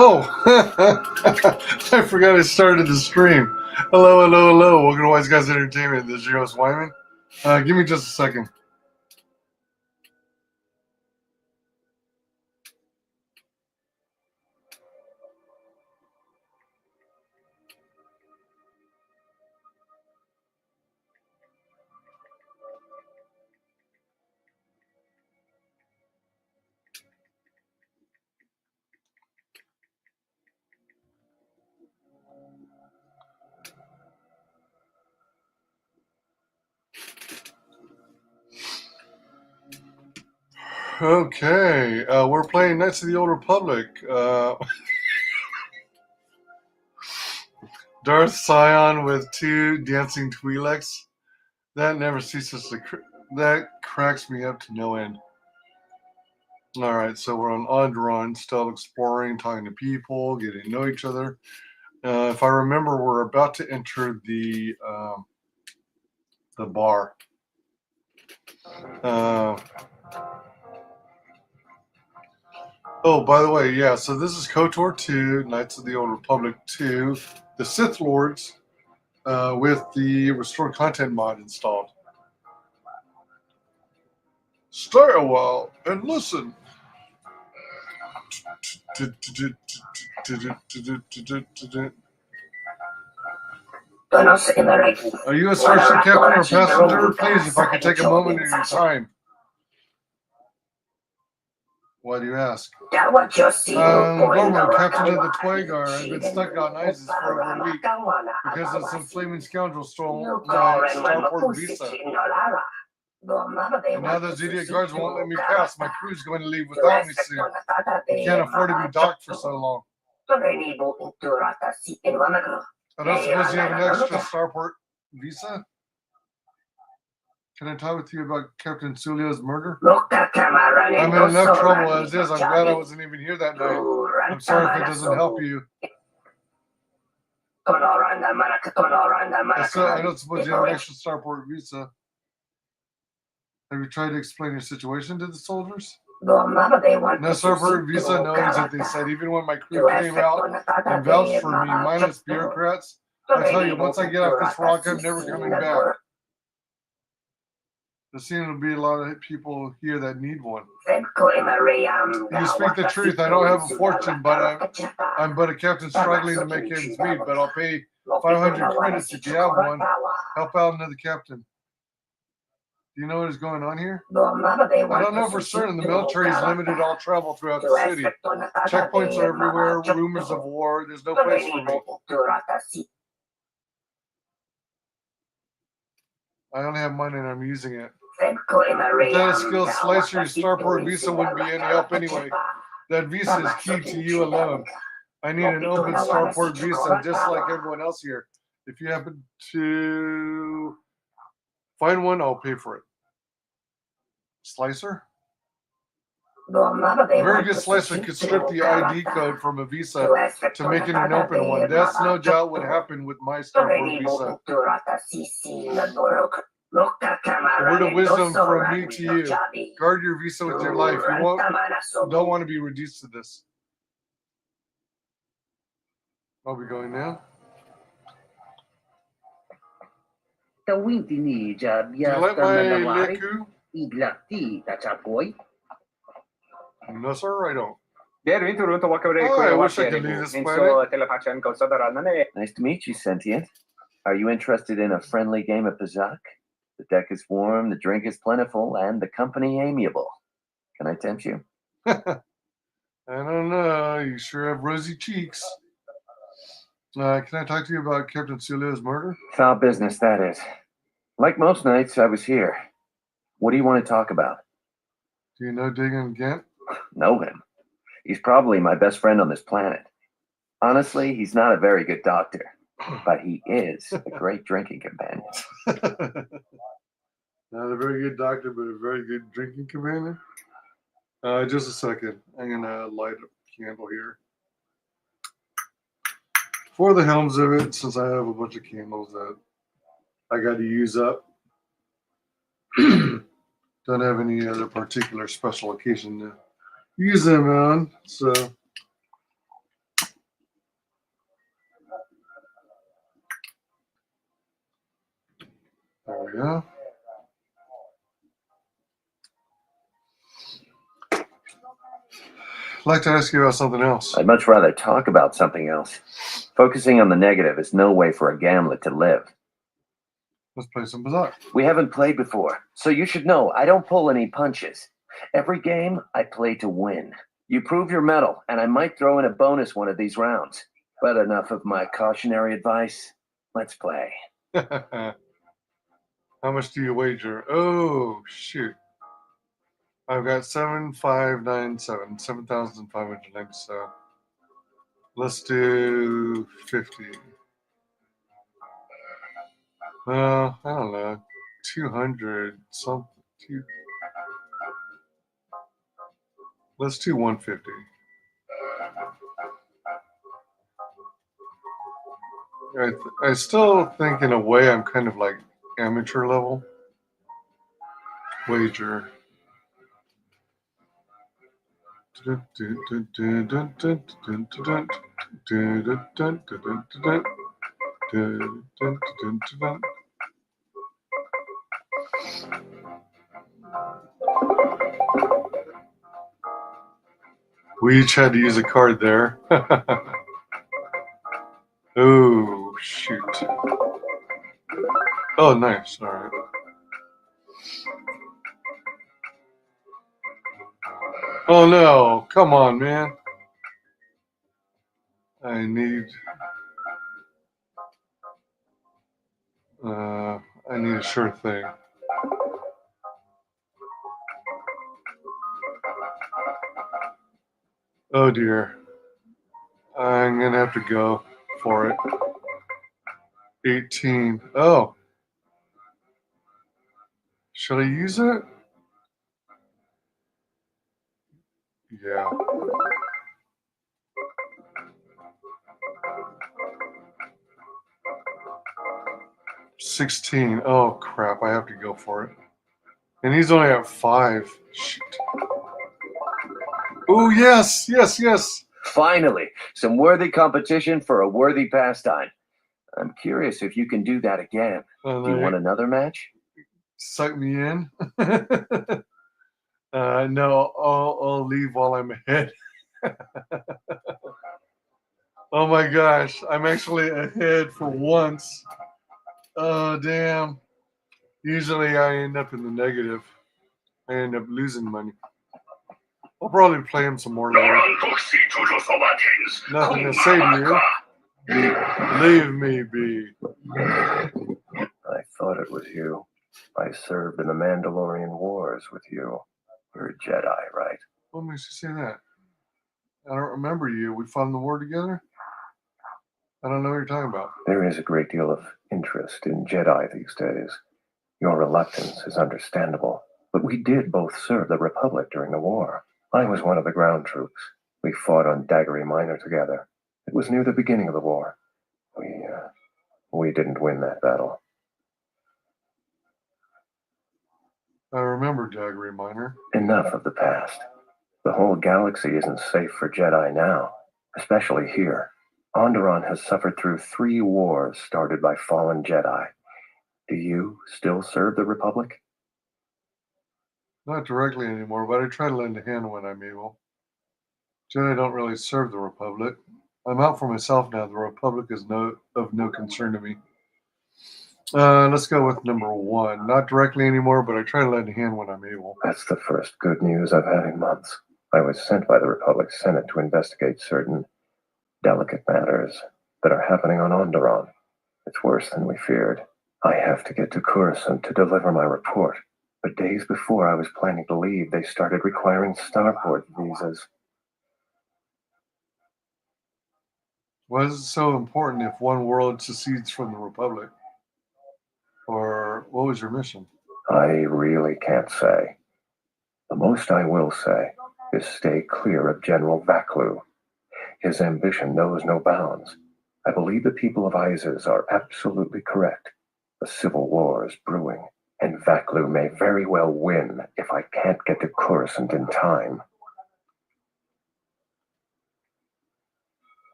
Oh, I forgot I started the stream. Hello, hello, hello. Welcome to Wise Guys Entertainment. This is your host, Wyman. Give me just a second. Okay, we're playing Knights of the Old Republic. Darth Scion with 2 dancing Twi'leks. That never ceases to that cracks me up to no end. All right, so we're on Onderon, still exploring, talking to people, getting to know each other. If I remember, we're about to enter the bar. Oh, by the way, yeah, so this is KOTOR 2, Knights of the Old Republic 2, the Sith Lords, with the Restored Content mod installed. Stay a while and listen. Are you a starship captain or passenger? Please, if I could take a moment of your time. Why do you ask? Gorman, captain of the Twagar. I've been stuck on ISIS for over a week because of some flaming scoundrel stole my starport visa. And now those idiot guards won't let me pass. My crew's going to leave without me soon. I can't afford to be docked for so long. I don't suppose you have an extra starport visa? Can I talk with you about Captain Sulio's murder? I'm in enough trouble as is. I'm glad I wasn't even here that night. I'm sorry if it doesn't help you. I don't suppose you have an extra starport visa. Have you tried to explain your situation to the soldiers? No starport visa, no, is what they said. Even when my crew came out and vouched for me, minus bureaucrats, I tell you, once I get off this rock, I'm never coming back. There seem to be a lot of people here that need one. You speak the truth. I don't have a fortune, but I'm but a captain struggling to make ends meet. But I'll pay 500 credits if you have one. Help out another captain. Do you know what is going on here? I don't know for certain. The military has limited all travel throughout the city. Checkpoints are everywhere. Rumors of war. There's no place for me. I only have mine and I'm using it. Without a skilled slicer, your starport visa wouldn't be any help anyway. That visa is key to you alone. I need an open starport visa just like everyone else here. If you happen to find one, I'll pay for it. Slicer? A very good slicer could strip the ID code from a visa to make it an open one. That's no doubt what happened with my starport visa. A word of wisdom from me to you. Guard your visa with your life. You don't want to be reduced to this. I'll be going now. Do you like my leku? No, sir, I don't. Oh, I wish I could leave this planet. Nice to meet you, Sentient. Are you interested in a friendly game of Pizak? The deck is warm, the drink is plentiful, and the company amiable. Can I tempt you? I don't know. You sure have rosy cheeks. Can I talk to you about Captain Sulio's murder? Foul business, that is. Like most nights, I was here. What do you want to talk about? Do you know Dagon Gant? Know him. He's probably my best friend on this planet. Honestly, he's not a very good doctor, but he is a great drinking companion. Not a very good doctor, but a very good drinking companion. Just a second. I'm going to light a candle here. For the helms of it, since I have a bunch of candles that I got to use up. Don't have any other particular special occasion to use them on, so There we go. I'd like to ask you about something else. I'd much rather talk about something else. Focusing on the negative is no way for a gambler to live. Let's play some Bizarre. We haven't played before, so you should know I don't pull any punches. Every game, I play to win. You prove your mettle, and I might throw in a bonus one of these rounds. But enough of my cautionary advice. Let's play. How much do you wager? Oh, shoot. I've got 7,597, 7,597. Let's do 50. I don't know. 200 something. Let's do 150. I still think in a way I'm kind of like amateur level. Wager. We each had to use a card there. Oh, shoot. Oh, nice. All right. Oh, no. Come on, man. I need a sure thing. Oh, dear. I'm going to have to go for it. 18. Oh. Should I use it? Yeah. $16. Oh, crap. I have to go for it. And he's only at 5. Shit. Oh, yes. Yes, yes. Finally, some worthy competition for a worthy pastime. I'm curious if you can do that again. Do you want another match? Suck me in? No, I'll leave while I'm ahead. Oh my gosh, I'm actually ahead for once. Oh, damn. Usually I end up in the negative. I end up losing money. I'll probably play him some more later. Nothing to say to you. Leave me be. I thought it was you. I served in the Mandalorian Wars with you. You're a Jedi, right? What makes you say that? I don't remember you. We fought in the war together? I don't know what you're talking about. There is a great deal of interest in Jedi these days. Your reluctance is understandable, but we did both serve the Republic during the war. I was one of the ground troops. We fought on Daggery Minor together. It was near the beginning of the war. We didn't win that battle. I remember Daggery Minor. Enough of the past. The whole galaxy isn't safe for Jedi now, especially here. Onderon has suffered through 3 wars started by fallen Jedi. Do you still serve the Republic? Not directly anymore, but I try to lend a hand when I'm able. Jedi don't really serve the Republic. I'm out for myself now. The Republic is of no concern to me. Let's go with number 1. Not directly anymore, but I try to lend a hand when I'm able. That's the first good news I've had in months. I was sent by the Republic Senate to investigate certain delicate matters that are happening on Onderon. It's worse than we feared. I have to get to Coruscant to deliver my report. But days before I was planning to leave, they started requiring starport visas. Why is it so important if one world secedes from the Republic? Or what was your mission? I really can't say. The most I will say is stay clear of General Vaklu. His ambition knows no bounds. I believe the people of Isis are absolutely correct. A civil war is brewing, and Vaklu may very well win if I can't get to Coruscant in time.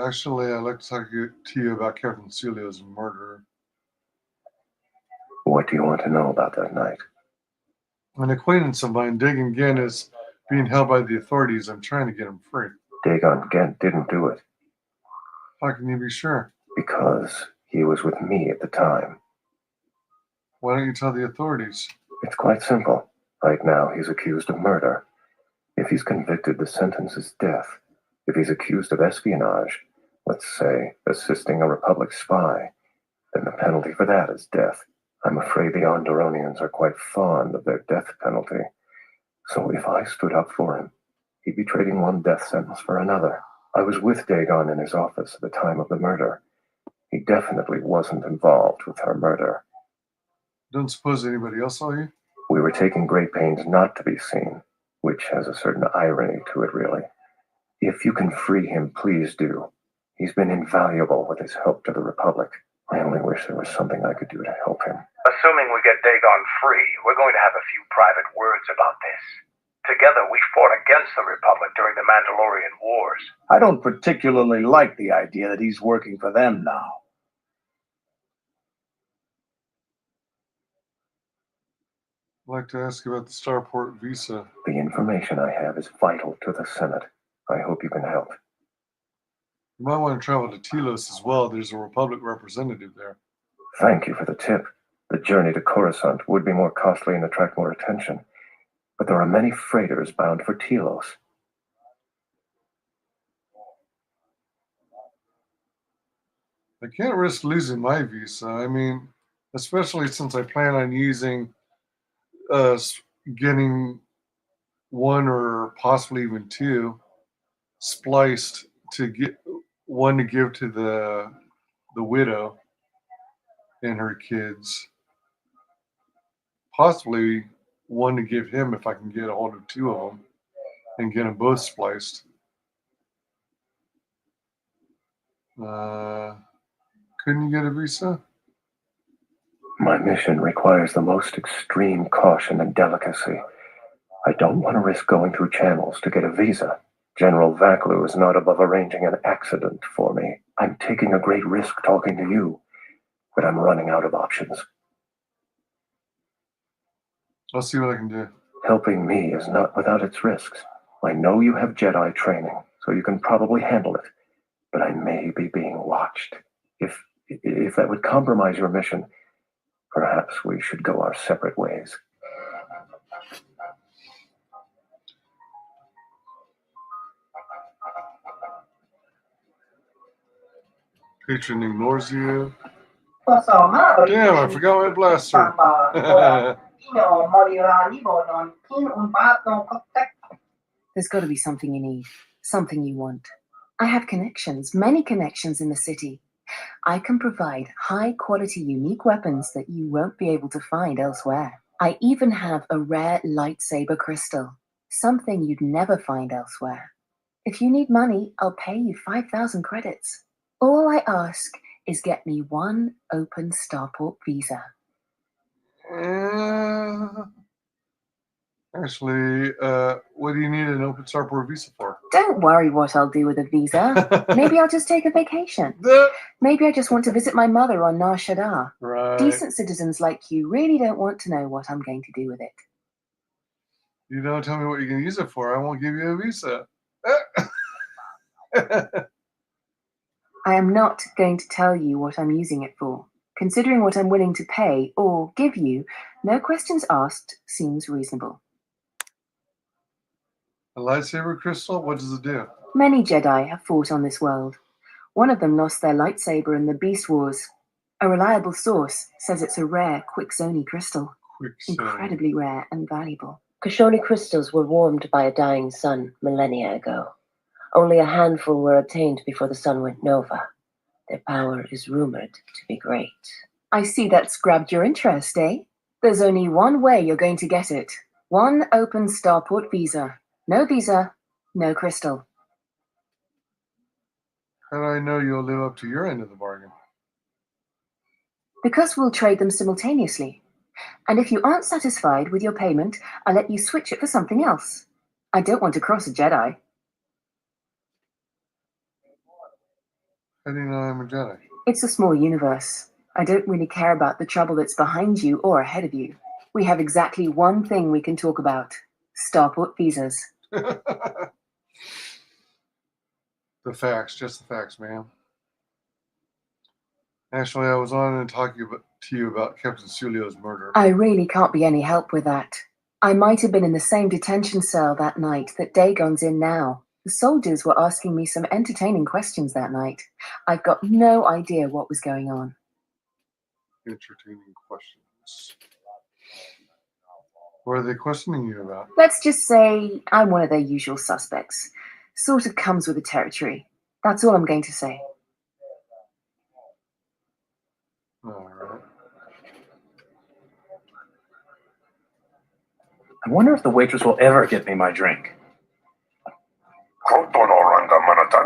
Actually, I'd like to talk to you about Captain Celio's murder. What do you want to know about that night? An acquaintance of mine, Dagon Gent, is being held by the authorities. I'm trying to get him free. Dagon Gent didn't do it. How can you be sure? Because he was with me at the time. Why don't you tell the authorities? It's quite simple. Right now, he's accused of murder. If he's convicted, the sentence is death. If he's accused of espionage, let's say assisting a Republic spy, then the penalty for that is death. I'm afraid the Onderonians are quite fond of their death penalty. So if I stood up for him, he'd be trading one death sentence for another. I was with Dagon in his office at the time of the murder. He definitely wasn't involved with her murder. Don't suppose anybody else saw you? We were taking great pains not to be seen, which has a certain irony to it, really. If you can free him, please do. He's been invaluable with his help to the Republic. I only wish there was something I could do to help him. Assuming we get Dagon free, we're going to have a few private words about this. Together, we fought against the Republic during the Mandalorian Wars. I don't particularly like the idea that he's working for them now. I'd like to ask you about the Starport visa. The information I have is vital to the Senate. I hope you can help. You might want to travel to Telos as well. There's a Republic representative there. Thank you for the tip. The journey to Coruscant would be more costly and attract more attention. But there are many freighters bound for Telos. I can't risk losing my visa. I mean, especially since I plan on using, getting one or possibly even two spliced to get one to give to the widow and her kids. Possibly one to give him if I can get a hold of two of them and get them both spliced. Couldn't you get a visa? My mission requires the most extreme caution and delicacy. I don't want to risk going through channels to get a visa. General Vaklu is not above arranging an accident for me. I'm taking a great risk talking to you, but I'm running out of options. I'll see what I can do. Helping me is not without its risks. I know you have Jedi training, so you can probably handle it, but I may be being watched. If that would compromise your mission, perhaps we should go our separate ways. Patron ignores you. Damn, Damn, I forgot my blaster. There's got to be something you need, something you want. I have connections, many connections in the city. I can provide high-quality, unique weapons that you won't be able to find elsewhere. I even have a rare lightsaber crystal, something you'd never find elsewhere. If you need money, I'll pay you 5,000 credits. All I ask is get me one open Starport visa. Actually, what do you need an open Starport visa for? Don't worry what I'll do with a visa. Maybe I'll just take a vacation. Maybe I just want to visit my mother on Nar Shaddaa. Right. Decent citizens like you really don't want to know what I'm going to do with it. You don't tell me what you're going to use it for, I won't give you a visa. I am not going to tell you what I'm using it for. Considering what I'm willing to pay or give you, no questions asked seems reasonable. A lightsaber crystal? What does it do? Many Jedi have fought on this world. One of them lost their lightsaber in the Beast Wars. A reliable source says it's a rare Quixoni crystal. Incredibly rare and valuable. Quixoni crystals were warmed by a dying sun millennia ago. Only a handful were obtained before the sun went nova. Their power is rumored to be great. I see that's grabbed your interest, eh? There's only one way you're going to get it. One open Starport visa. No visa, no crystal. How do I know you'll live up to your end of the bargain? Because we'll trade them simultaneously. And if you aren't satisfied with your payment, I'll let you switch it for something else. I don't want to cross a Jedi. How do you know I'm a Jedi? It's a small universe. I don't really care about the trouble that's behind you or ahead of you. We have exactly one thing we can talk about. Starport visas. The facts, just the facts, man. Actually, I was on and talking to you about Captain Sulio's murder. I really can't be any help with that. I might have been in the same detention cell that night that Dagon's in now. The soldiers were asking me some entertaining questions that night. I've got no idea what was going on. Entertaining questions. What are they questioning you about? Let's just say I'm one of their usual suspects. Sort of comes with the territory. That's all I'm going to say. All right. I wonder if the waitress will ever get me my drink.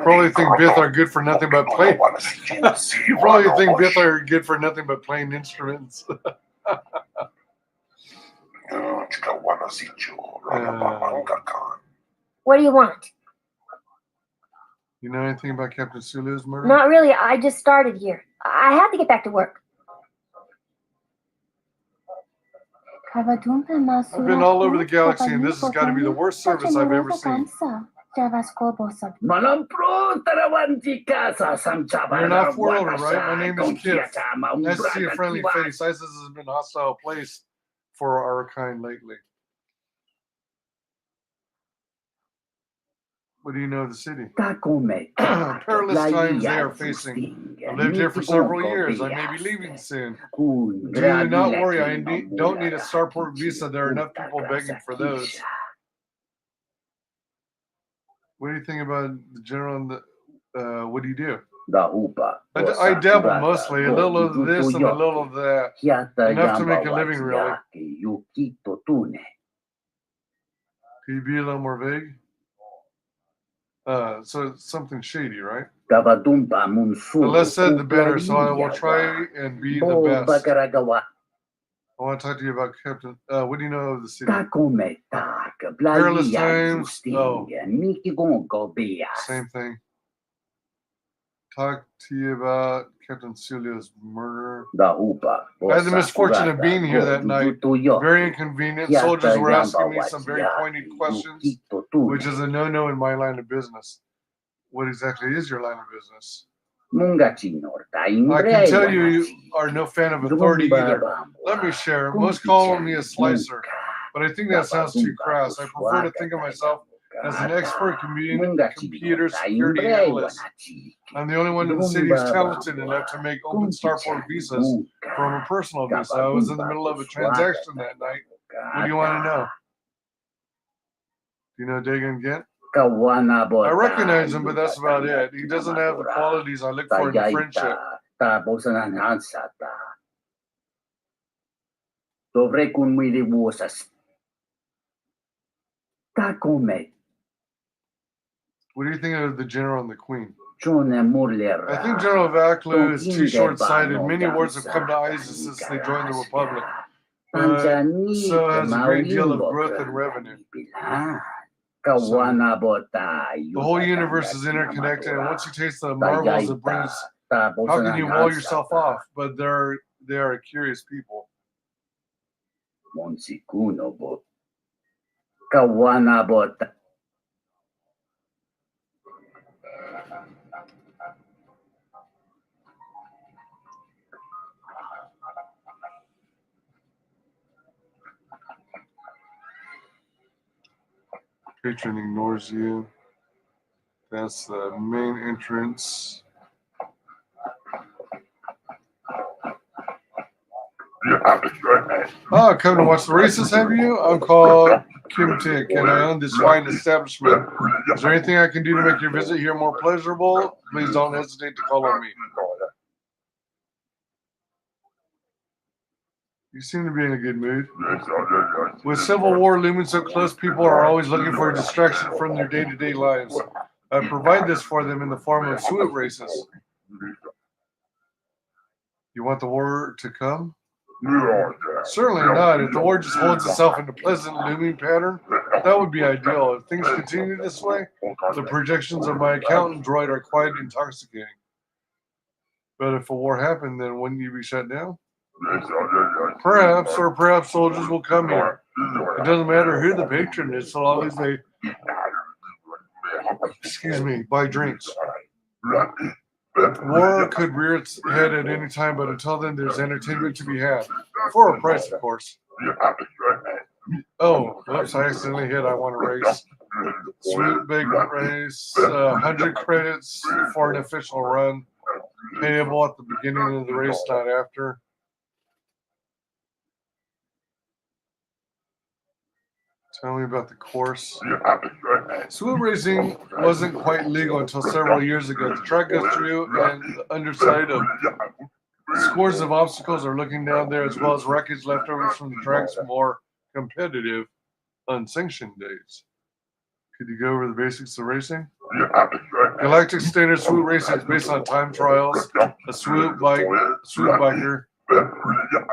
Probably think Bith are good for nothing but playing. You probably think Bith are good for nothing but playing instruments. What do you want? You know anything about Captain Sulio's murder? Not really. I just started here. I have to get back to work. I've been all over the galaxy, and this has got to be the worst service I've ever seen. You're an off-worlder, right? My name is Kif. Nice to see a friendly face. ISIS has been a hostile place for our kind lately. What do you know of the city? Perilous times they are facing. I've lived here for several years. I may be leaving soon. Do not worry, I don't need a starport visa. There are enough people begging for those. What do you think about the general and the, what do you do? I dabble mostly, a little of this and a little of that. Enough to make a living, really. Can you be a little more vague? So it's something shady, right? The less said, the better, so I will try and be the best. I want to talk to you about Captain. What do you know of the city? Perilous times. Oh, same thing. Talk to you about Captain Sulio's murder. I had the misfortune of being here that night. Very inconvenient. Soldiers were asking me some very pointed questions, which is a no-no in my line of business. What exactly is your line of business? I can tell you are no fan of authority either. Let me share. Most call me a slicer, but I think that sounds too crass. I prefer to think of myself as an expert computer security analyst. I'm the only one in the city who's talented enough to make open starport visas from a personal visa. I was in the middle of a transaction that night. What do you want to know? Do you know Dagon Gent? I recognize him, but that's about it. He doesn't have the qualities I look for in a friendship. What do you think of the General and the Queen? I think General Vaklu is too short-sighted. Many wars have come to ISIS since they joined the Republic. So has a great deal of growth and revenue. So, the whole universe is interconnected, and once you taste the marvels it brings, how can you wall yourself off? But they are a curious people. Patron ignores you. That's the main entrance. Oh, come to watch the races, have you? I'm called Kim Tick, and I own this fine establishment. Is there anything I can do to make your visit here more pleasurable? Please don't hesitate to call on me. You seem to be in a good mood. With Civil War looming so close, people are always looking for a distraction from their day-to-day lives. I provide this for them in the form of swoop races. You want the war to come? Certainly not. If the war just holds itself in a pleasant looming pattern, that would be ideal. If things continue this way, the projections of my accountant droid are quite intoxicating. But if a war happened, then wouldn't you be shut down? Perhaps, or perhaps soldiers will come here. It doesn't matter who the patron is, so long as they, buy drinks. War could rear its head at any time, but until then, there's entertainment to be had. For a price, of course. Oh, whoops, I accidentally hit I want to race. Sweet big race, 100 credits for an official run. Payable at the beginning of the race, not after. Tell me about the course. Swoop racing wasn't quite legal until several years ago. The track goes through, and the underside of scores of obstacles are looking down there, as well as wreckage leftovers from the track's more competitive, unsanctioned days. Could you go over the basics of racing? Galactic Standard Swoop Racing is based on time trials, a swoop biker.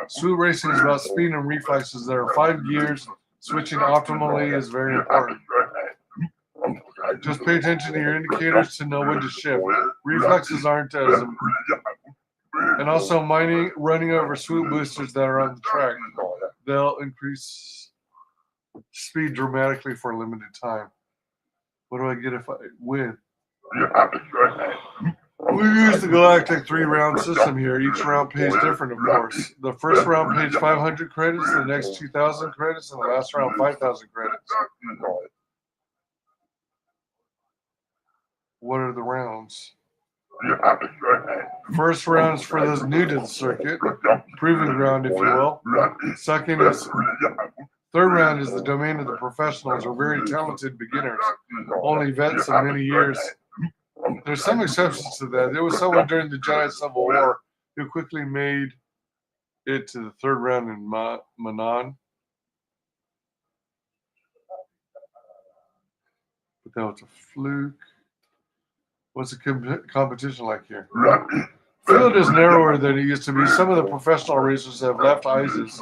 Swoop racing is about speed and reflexes. There are 5 gears. Switching optimally is very important. Just pay attention to your indicators to know when to shift. Reflexes aren't as important. And also running over swoop boosters that are on the track. They'll increase speed dramatically for a limited time. What do I get if I win? We use the Galactic 3-round system here. Each round pays different, of course. The first round pays 500 credits, the next 2,000 credits, and the last round 5,000 credits. What are the rounds? First round is for those new to the circuit, proving ground, if you will. Third round is the domain of the professionals or very talented beginners, only vets of many years. There's some exceptions to that. There was someone during the Giant Civil War who quickly made it to the third round in Menace. But that was a fluke. What's the competition like here? Field is narrower than it used to be. Some of the professional racers have left ISIS.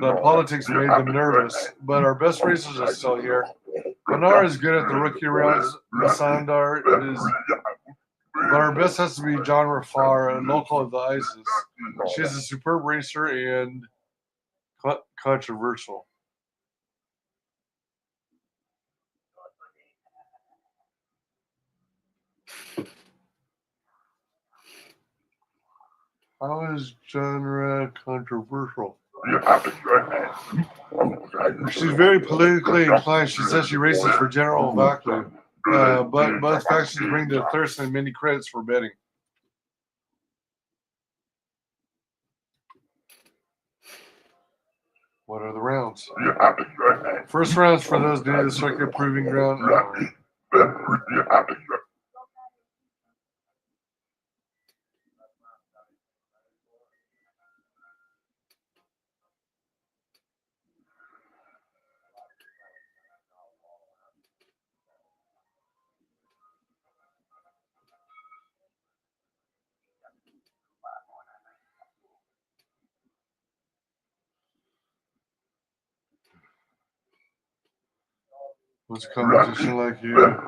The politics made them nervous, but our best racers are still here. Pinar is good at the rookie rounds. Masandar is, but our best has to be John Rafar, a local of the ISIS. She is a superb racer and controversial. How is genre controversial? She's very politically inclined. She says she races for General Vaklu. But both factions bring their thirst and many credits for betting. What are the rounds? First round's for those new to the circuit, proving ground. What's competition like here?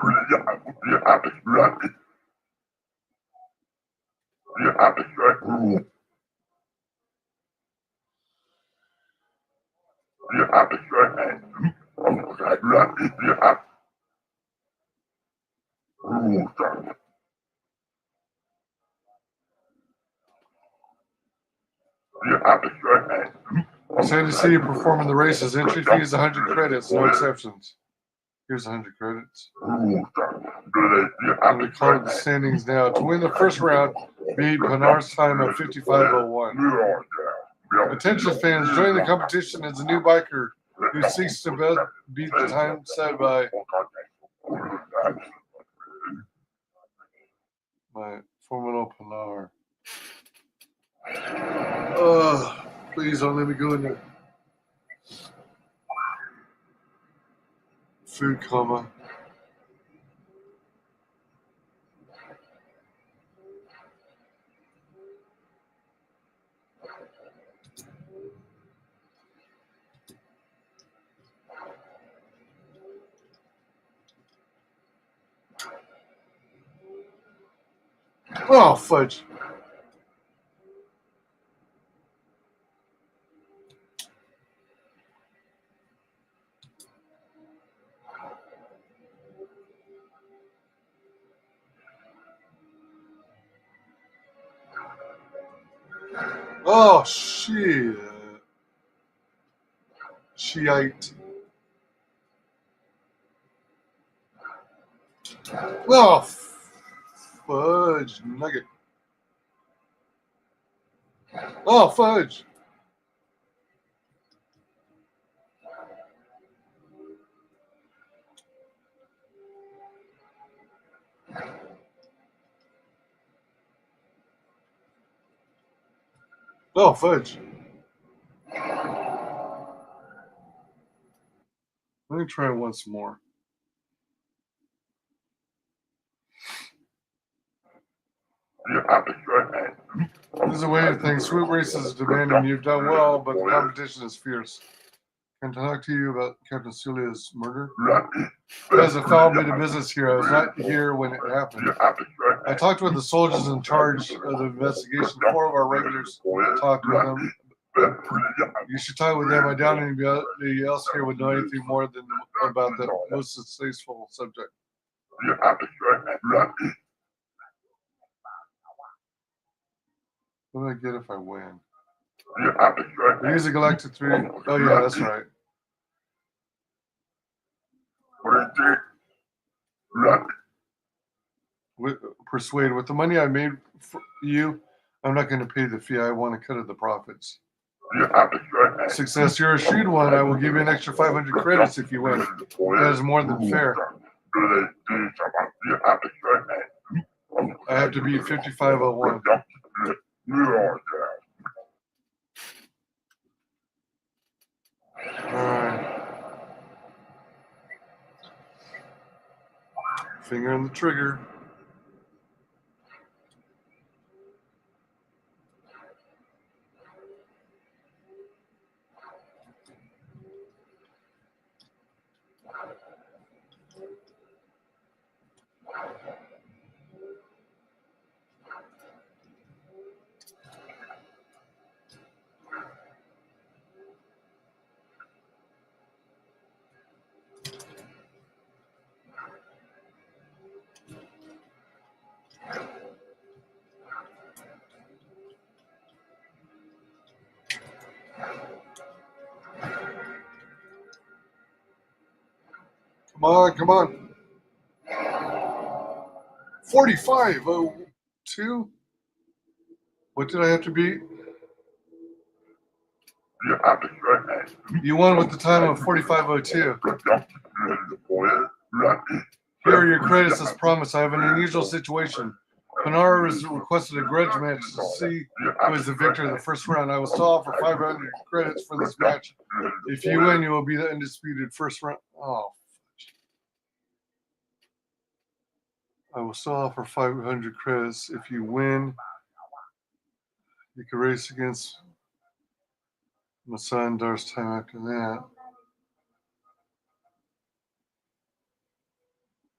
Excited to see you perform in the races. Entry fee is 100 credits, no exceptions. Here's 100 credits. And we call it the standings now. To win the first round, beat Pinar's time of 55:01. Attention fans, join the competition as a new biker who seeks to beat the time set by my formidable Pinar. Please don't let me go in there. Food coma. Oh, fudge. Oh, shit. Shiite. Oh, fudge nugget. Oh, fudge. Oh, fudge. Let me try it once more. This is a way of things. Swoop races is demanding. You've done well, but the competition is fierce. Can I talk to you about Captain Sulia's murder? There's a foul bit of business here. I was not here when it happened. I talked with the soldiers in charge of the investigation. 4 of our regulars talked with them. You should talk with them. I doubt anybody else here would know anything more than about that most distasteful subject. What do I get if I win? Use a Galactic 3. Oh, yeah, that's right. Persuade. With the money I made for you, I'm not going to pay the fee. I want to cut of the profits. Success. You're a shrewd one. I will give you an extra 500 credits if you win. That is more than fair. I have to beat 5501. Alright. Finger on the trigger. Come on, come on. 4502. What did I have to beat? You won with the time of 4502. Here are your credits as promised. I have an unusual situation. Panara has requested a grudge match to see who is the victor of the first round. I will still offer 500 credits for this match. If you win, you will be the undisputed first round. Oh. I will still offer 500 credits. If you win, you can race against Masa and Dar's time after that.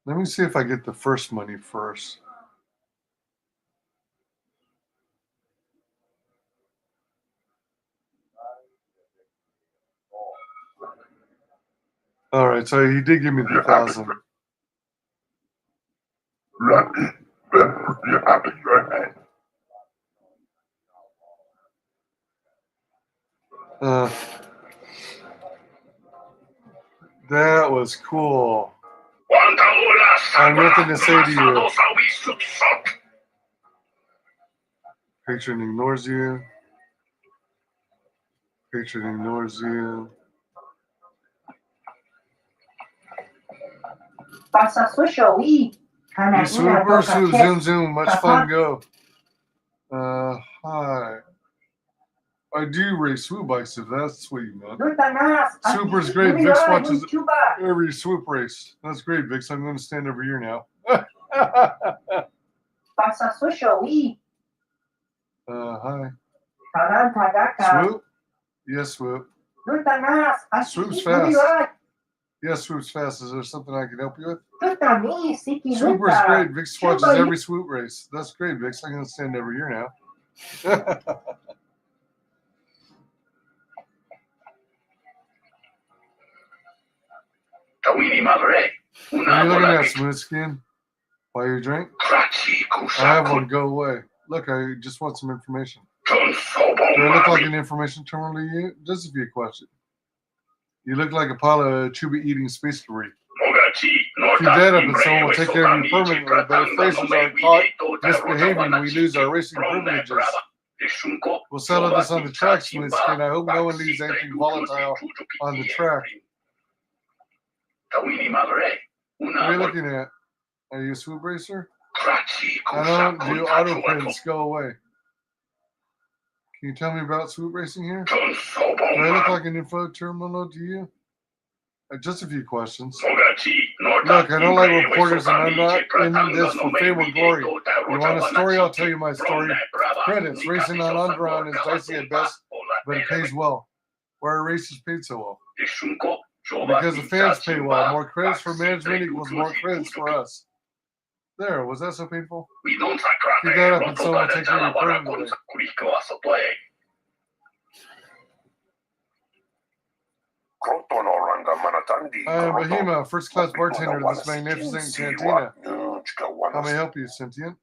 Let me see if I get the first money first. All right, so he did give me the 1,000. That was cool. I have nothing to say to you. Patron ignores you. Patron ignores you. You swooper, swoop, zoom, zoom. Much fun, go. Hi. I do race swoop bikes if that's what you meant. Super's great. Vix watches every swoop race. That's great, Vix. I'm going to stand over here now. Hi. Swoop? Yes, swoop. Swoop's fast. Yes, swoop's fast. Is there something I can help you with? Swooper's great. Vix watches every swoop race. That's great, Vix. I'm going to stand over here now. What are you looking at, Smooth Skin? Buy your drink? I have one. Go away. Look, I just want some information. Do I look like an information terminal to you? Just a few questions. You look like a pile of chuba-eating space debris. Keep that up and someone will take care of you permanently, but if racers are caught misbehaving, we lose our racing privileges. We'll settle this on the track, Smooth Skin. I hope no one leaves anything volatile on the track. What are you looking at? Are you a swoop racer? I don't do auto prints. Go away. Can you tell me about swoop racing here? Do I look like an info terminal to you? Just a few questions. Look, I don't like reporters and I'm not in this for fame or glory. You want a story? I'll tell you my story. Credits. Racing on Underground is dicey at best, but it pays well. Why are races paid so well? Because the fans pay well. More credits for management equals more credits for us. There, was that so painful? Keep that up and someone will take care of you permanently. I am Bahima, first-class bartender of this magnificent cantina. How may I help you, Sentient?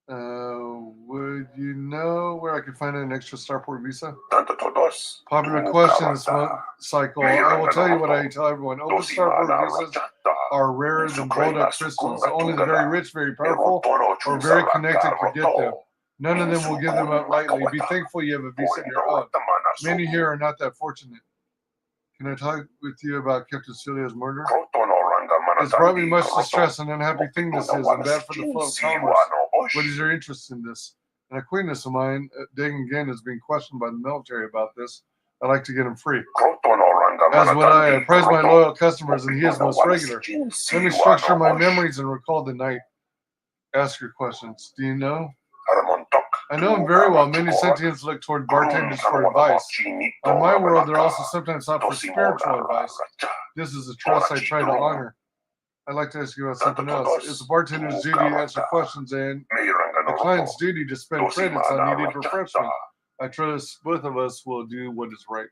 Would you know where I could find an extra Starport visa? Popular question this cycle. I will tell you what I tell everyone. Open Starport visas are rarer than bold-up crystals. Only the very rich, very powerful, or very connected can get them. None of them will give them up lightly. Be thankful you have a visa of your own. Many here are not that fortunate. Can I talk with you about Captain Celia's murder? It's brought me much distress and unhappy thing this is, and bad for the flow of commerce. What is your interest in this? An acquaintance of mine, Dagan Gen, is being questioned by the military about this. I'd like to get him free. As would I. I prize my loyal customers, and he is most regular. Let me structure my memories and recall the night. Ask your questions. Do you know? I know him very well. Many sentients look toward bartenders for advice. On my world, they're also sometimes sought for spiritual advice. This is a trust I try to honor. I'd like to ask you about something else. It's the bartender's duty to answer questions and the client's duty to spend credits on needed refreshment. I trust both of us will do what is right.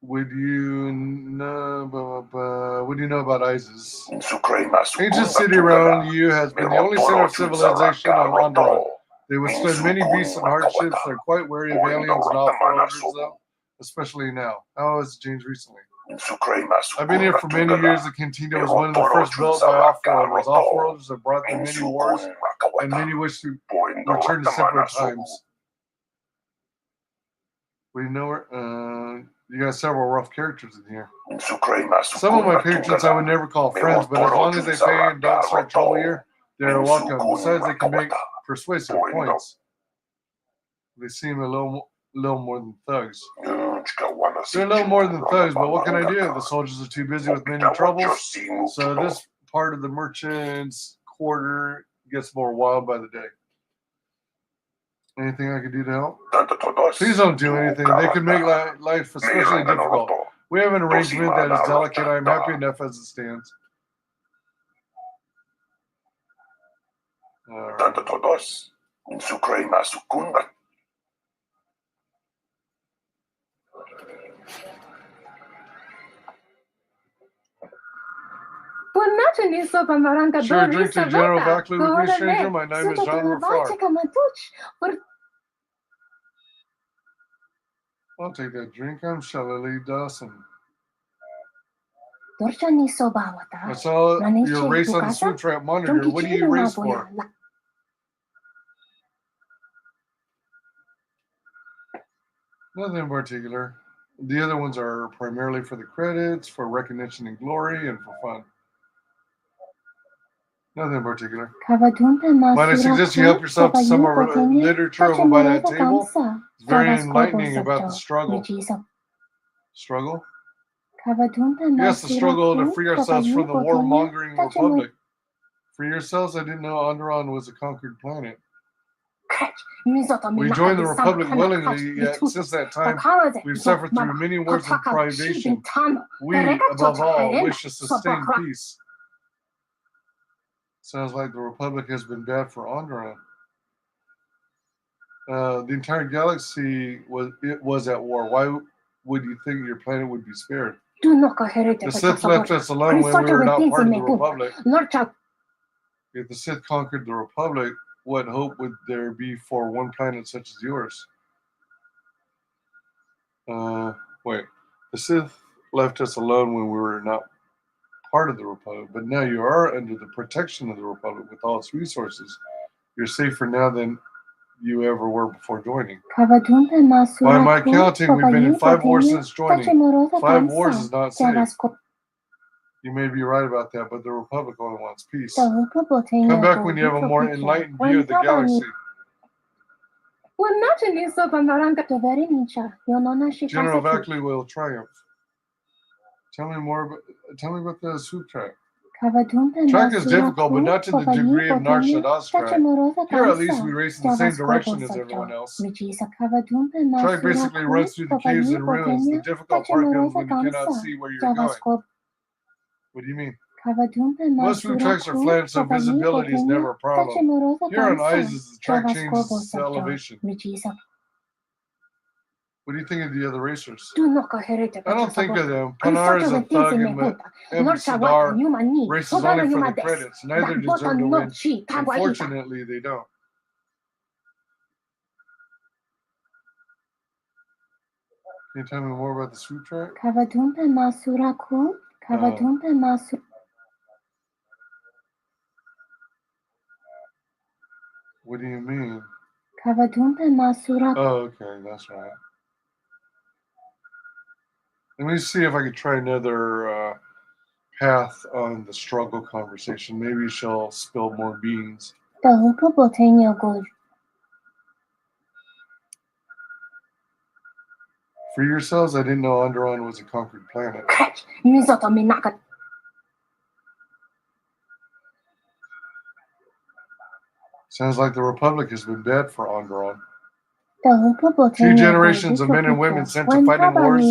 Would you know about ISIS? Ancient city around you has been the only center of civilization on Onderon. They withstood many beasts and hardships. They're quite wary of aliens and off-worlders, though, especially now. How has it changed recently? I've been here for many years. The cantina was one of the first built by off-worlders. Off-worlders have brought them many wars, and many wish to return to simpler times. We know you got several rough characters in here. Some of my patrons I would never call friends, but as long as they pay and don't start trouble here, they're welcome. Besides, they can make persuasive points. They seem a little more than thugs. They're a little more than thugs, but what can I do? The soldiers are too busy with many troubles, so this part of the merchant's quarter gets more wild by the day. Anything I can do to help? Please don't do anything. They can make life especially difficult. We have an arrangement that is delicate. I'm happy enough as it stands. Sure, drink to General Backley with me, stranger. My name is John Rafar. I'll take that drink. I'm Shelley Dawson. I saw your race on the swoop trap monitor. What do you race for? Nothing in particular. The other ones are primarily for the credits, for recognition and glory, and for fun. Nothing in particular. Might I suggest you help yourself to some of our literature over by that table? It's very enlightening about the struggle. Struggle? Yes, the struggle to free ourselves from the warmongering republic. Free yourselves? I didn't know Onderon was a conquered planet. We joined the republic willingly, yet since that time, we've suffered through many wars of privation. We, above all, wish to sustain peace. Sounds like the republic has been bad for Onderon. The entire galaxy was at war. Why would you think your planet would be spared? The Sith left us alone when we were not part of the Republic. If the Sith conquered the Republic, what hope would there be for one planet such as yours? Wait. The Sith left us alone when we were not part of the Republic, but now you are under the protection of the Republic with all its resources. You're safer now than you ever were before joining. By my counting, we've been in 5 wars since joining. 5 wars is not safe. You may be right about that, but the Republic only wants peace. Come back when you have a more enlightened view of the galaxy. General Vackley will triumph. Tell me about the swoop track. Track is difficult, but not to the degree of Nar Shaddad's track. Here at least we race in the same direction as everyone else. Track basically runs through the caves and ruins. The difficult part comes when you cannot see where you're going. What do you mean? Most swoop tracks are flat, so visibility is never a problem. Here on Isis, the track changes its elevation. What do you think of the other racers? I don't think of them. Panar is a thug and Sadar races only for the credits. Neither deserve to win. Unfortunately, they don't. Can you tell me more about the swoop track? What do you mean? Oh, okay, that's right. Let me see if I can try another path on the struggle conversation. Maybe she'll spill more beans. Free yourselves? I didn't know Onderon was a conquered planet. Sounds like the Republic has been bad for Onderon. 2 generations of men and women sent to fight in wars,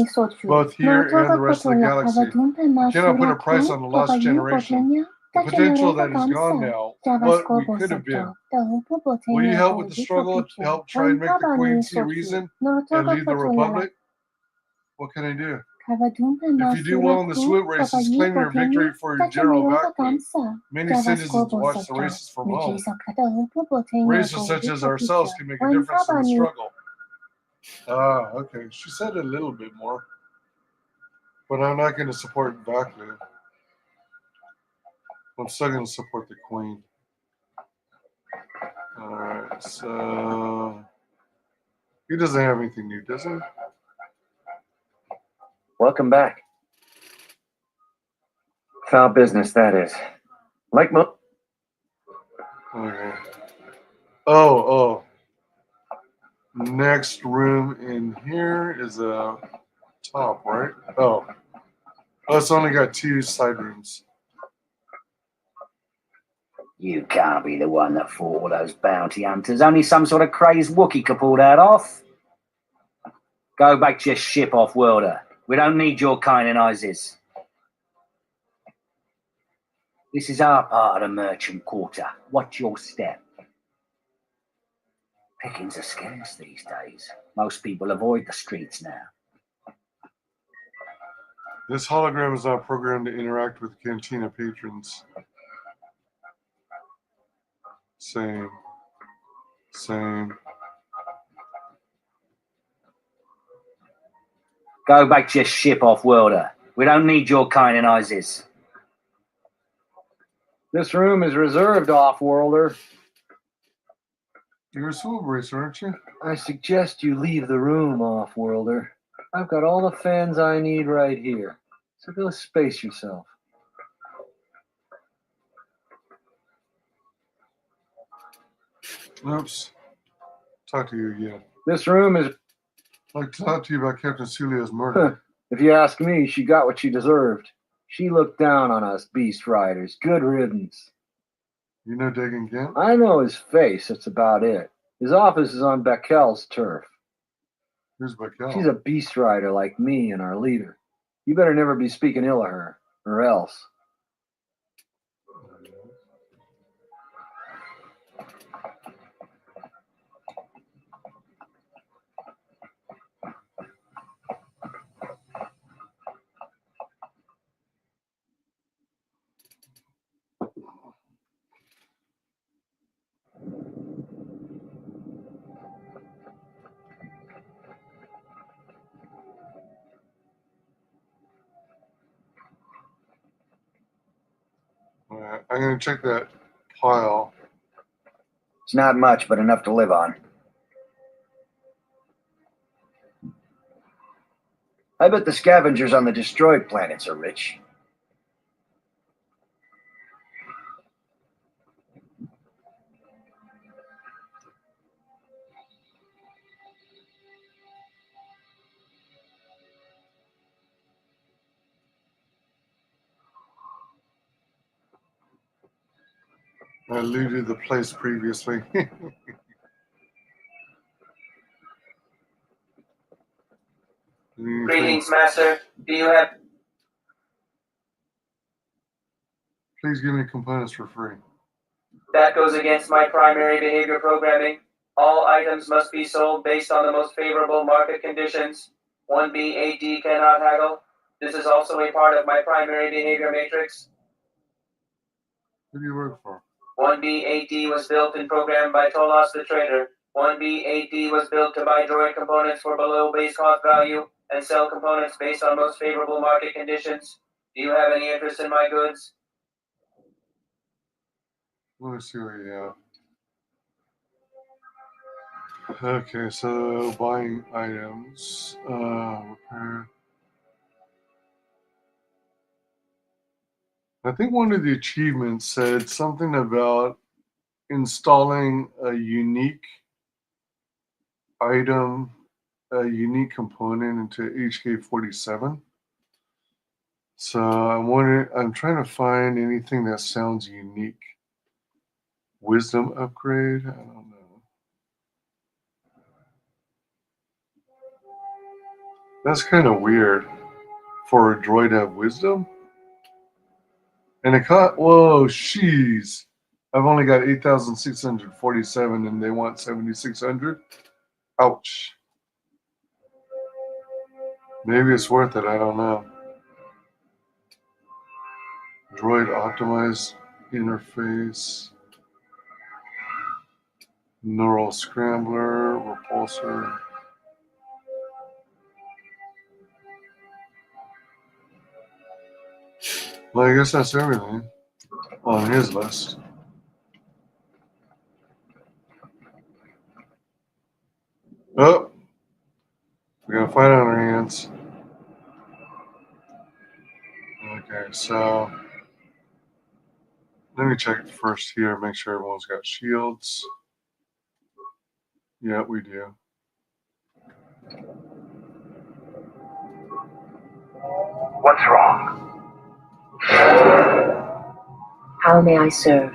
both here and the rest of the galaxy. You cannot put a price on the lost generation. The potential that is gone now, what we could have been. Will you help with the struggle? Help try and make the Queen see reason and lead the Republic? What can I do? If you do well in the swoop races, claim your victory for your General Vackley. Many citizens watch the races from home. Racers such as ourselves can make a difference in the struggle. Okay. She said a little bit more. But I'm not going to support Vackley. I'm still going to support the Queen. Alright, so... He doesn't have anything new, does he? Welcome back. Foul business, that is. Like mo. Okay. Oh. Next room in here is a top, right? Oh, it's only got 2 side rooms. You can't be the one that fought all those bounty hunters. Only some sort of crazed Wookiee could pull that off. Go back to your ship, off-worlder. We don't need your kind in Isis. This is our part of the merchant quarter. Watch your step. Pickings are scarce these days. Most people avoid the streets now. This hologram is not programmed to interact with Cantina patrons. Same. Go back to your ship, off-worlder. We don't need your kind in Isis. This room is reserved, off-worlder. You're a swoop racer, aren't you? I suggest you leave the room, off-worlder. I've got all the fans I need right here. So go space yourself. Oops. Talk to you again. This room is... I'd like to talk to you about Captain Sulio's murder. If you ask me, she got what she deserved. She looked down on us beast riders. Good riddance. You know Dagan Gant? I know his face, that's about it. His office is on Beckel's turf. Who's Beckel? She's a beast rider like me and our leader. You better never be speaking ill of her, or else. I'm gonna check that pile. It's not much, but enough to live on. I bet the scavengers on the destroyed planets are rich. I looted the place previously. Greetings, Master. Do you have... Please give me components for free. That goes against my primary behavior programming. All items must be sold based on the most favorable market conditions. 1B8D cannot haggle. This is also a part of my primary behavior matrix. Who do you work for? 1B8D was built and programmed by Tolos the trader. 1B8D was built to buy droid components for below base cost value and sell components based on most favorable market conditions. Do you have any interest in my goods? Let me see what you have. Okay, so buying items, repair. I think one of the achievements said something about installing a unique item, a unique component into HK47. So I'm trying to find anything that sounds unique. Wisdom upgrade? I don't know. That's kind of weird for a droid to have wisdom. And it caught, whoa, jeez. I've only got 8,647 and they want 7,600. Ouch. Maybe it's worth it, I don't know. Droid optimized interface. Neural scrambler, repulsor. Well, I guess that's everything on his list. Oh, we got a fight on our hands. Okay, so let me check first here, make sure everyone's got shields. Yeah, we do. What's wrong? How may I serve?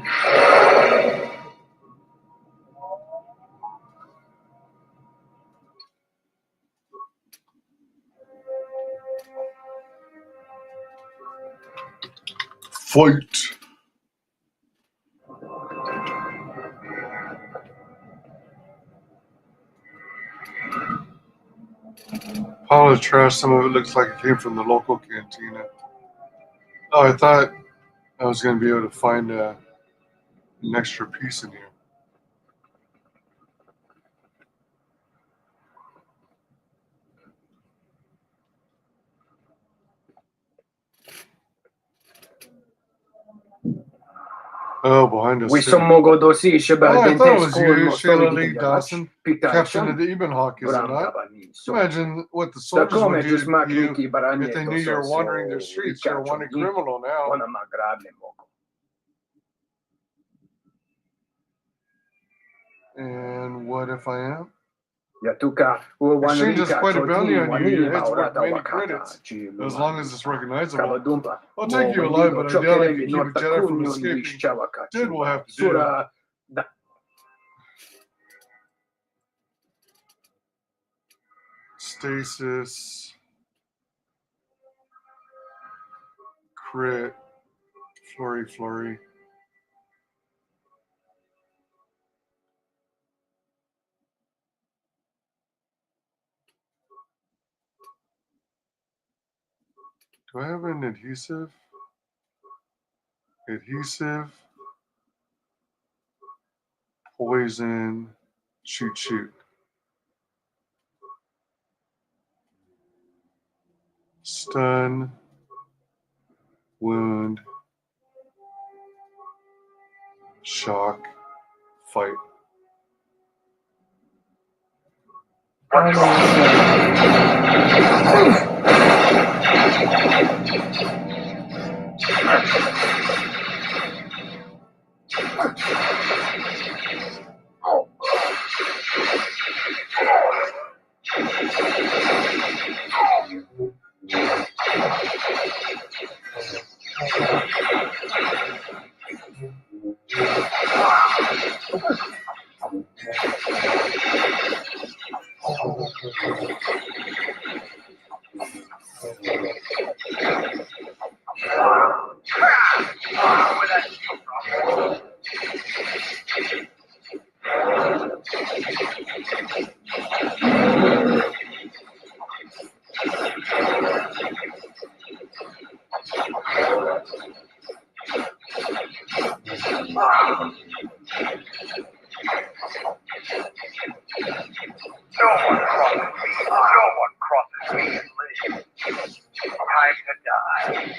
Fight! Pile of trash, some of it looks like it came from the local cantina. Oh, I thought I was going to be able to find an extra piece in here. Oh, behind us. We some mogo dosi sheba I thought it was school you, most Sheila of Lee the Dawson, captain of the Ebenhawk, is it not? Imagine what the soldiers would do to you if they knew you were wandering their streets. You're a wanted criminal now. And what if I am? Exchange has quite a bounty on you. Your head's worth many credits, as long as it's recognizable. I'll take you alive, but I doubt I can keep a Jedi from escaping. Did we'll have to do. Stasis. Crit. Flurry. Do I have an adhesive? Poison, shoot. Stun, wound, Shock. Fight. No one crosses me and lives. Time to die.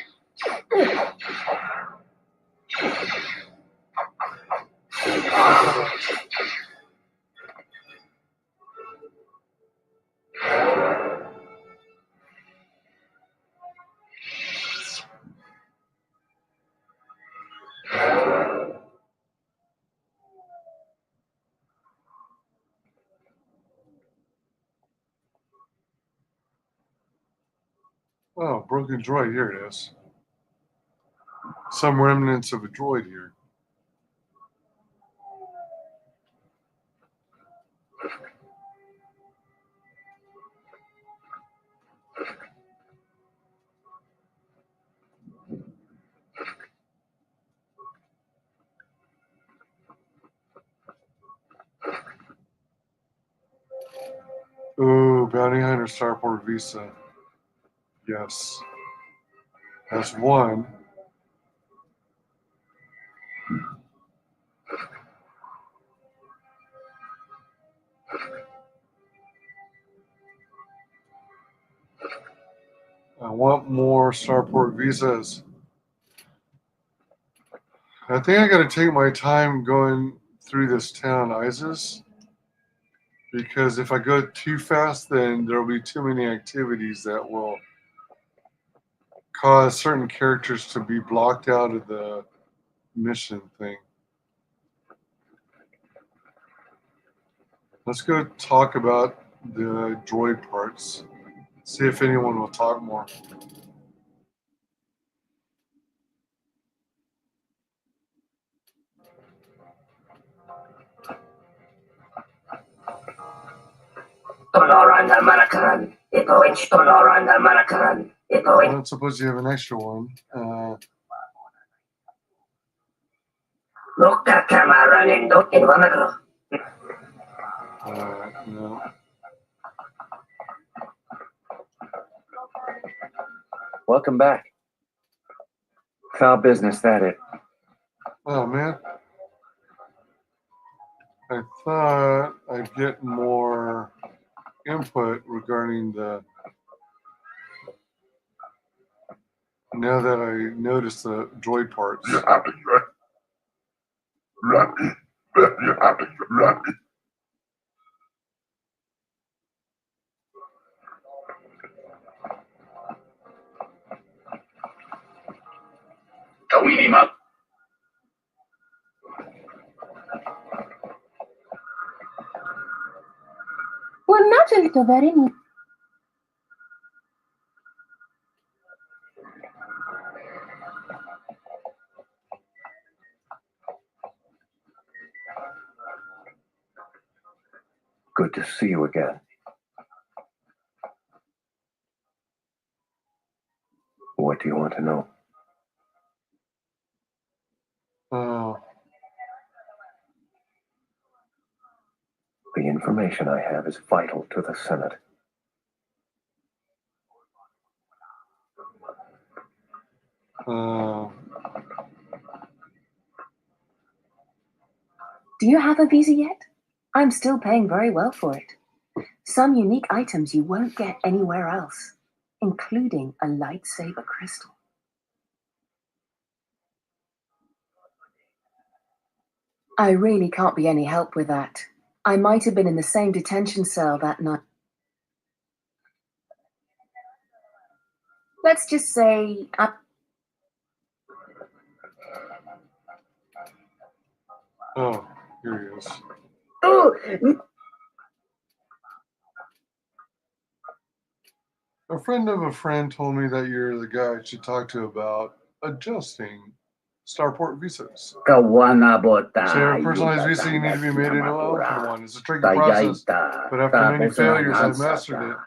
Oh, broken droid. Here it is. Some remnants of a droid here. Ooh, Bounty Hunter Starport Visa. Yes. That's one. I want more Starport visas. I think I got to take my time going through this town, Isis, because if I go too fast, then there will be too many activities that will cause certain characters to be blocked out of the mission thing. Let's go talk about the droid parts. See if anyone will talk more. I don't suppose you have an extra one. No. Welcome back. Foul business, that it. Oh, man. I thought I'd get more input regarding the... Now that I noticed the droid parts. Well, not a little very neat. Good to see you again. What do you want to know? The information I have is vital to the Senate. Do you have a visa yet? I'm still paying very well for it. Some unique items you won't get anywhere else, including a lightsaber crystal. I really can't be any help with that. I might have been in the same detention cell that night. Let's just say Oh, here he is. Oh, A friend of a friend told me that you're the guy I should talk to about adjusting Starport visas. kawana bota. So your personalized visa, you need to be made into an open one. It's a tricky process, but after many failures, I've mastered it.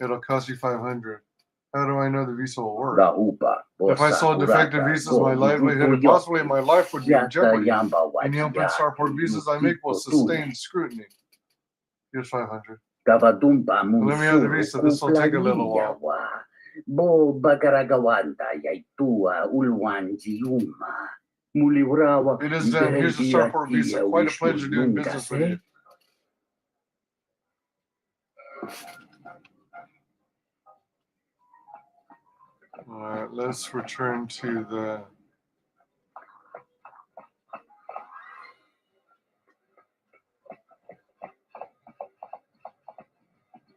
It'll cost you $500. How do I know the visa will work? If I sold defective visas, my livelihood and possibly my life would be in jeopardy. And the open Starport visas I make will sustain scrutiny. Here's $500. Let me have the visa. This will take a little while. Bo bagaragawanta yay tua ulwan jiuma. Muliwrawa. It is done. Here's the Starport visa. Quite a pleasure doing business with you. All right, let's return to the.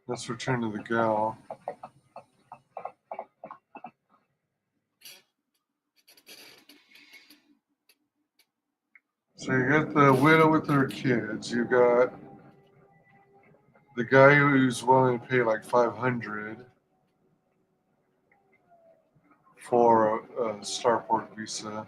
Let's return to the gal. So you got the widow with her kids. You got the guy who's willing to pay like $500 for a Starport visa.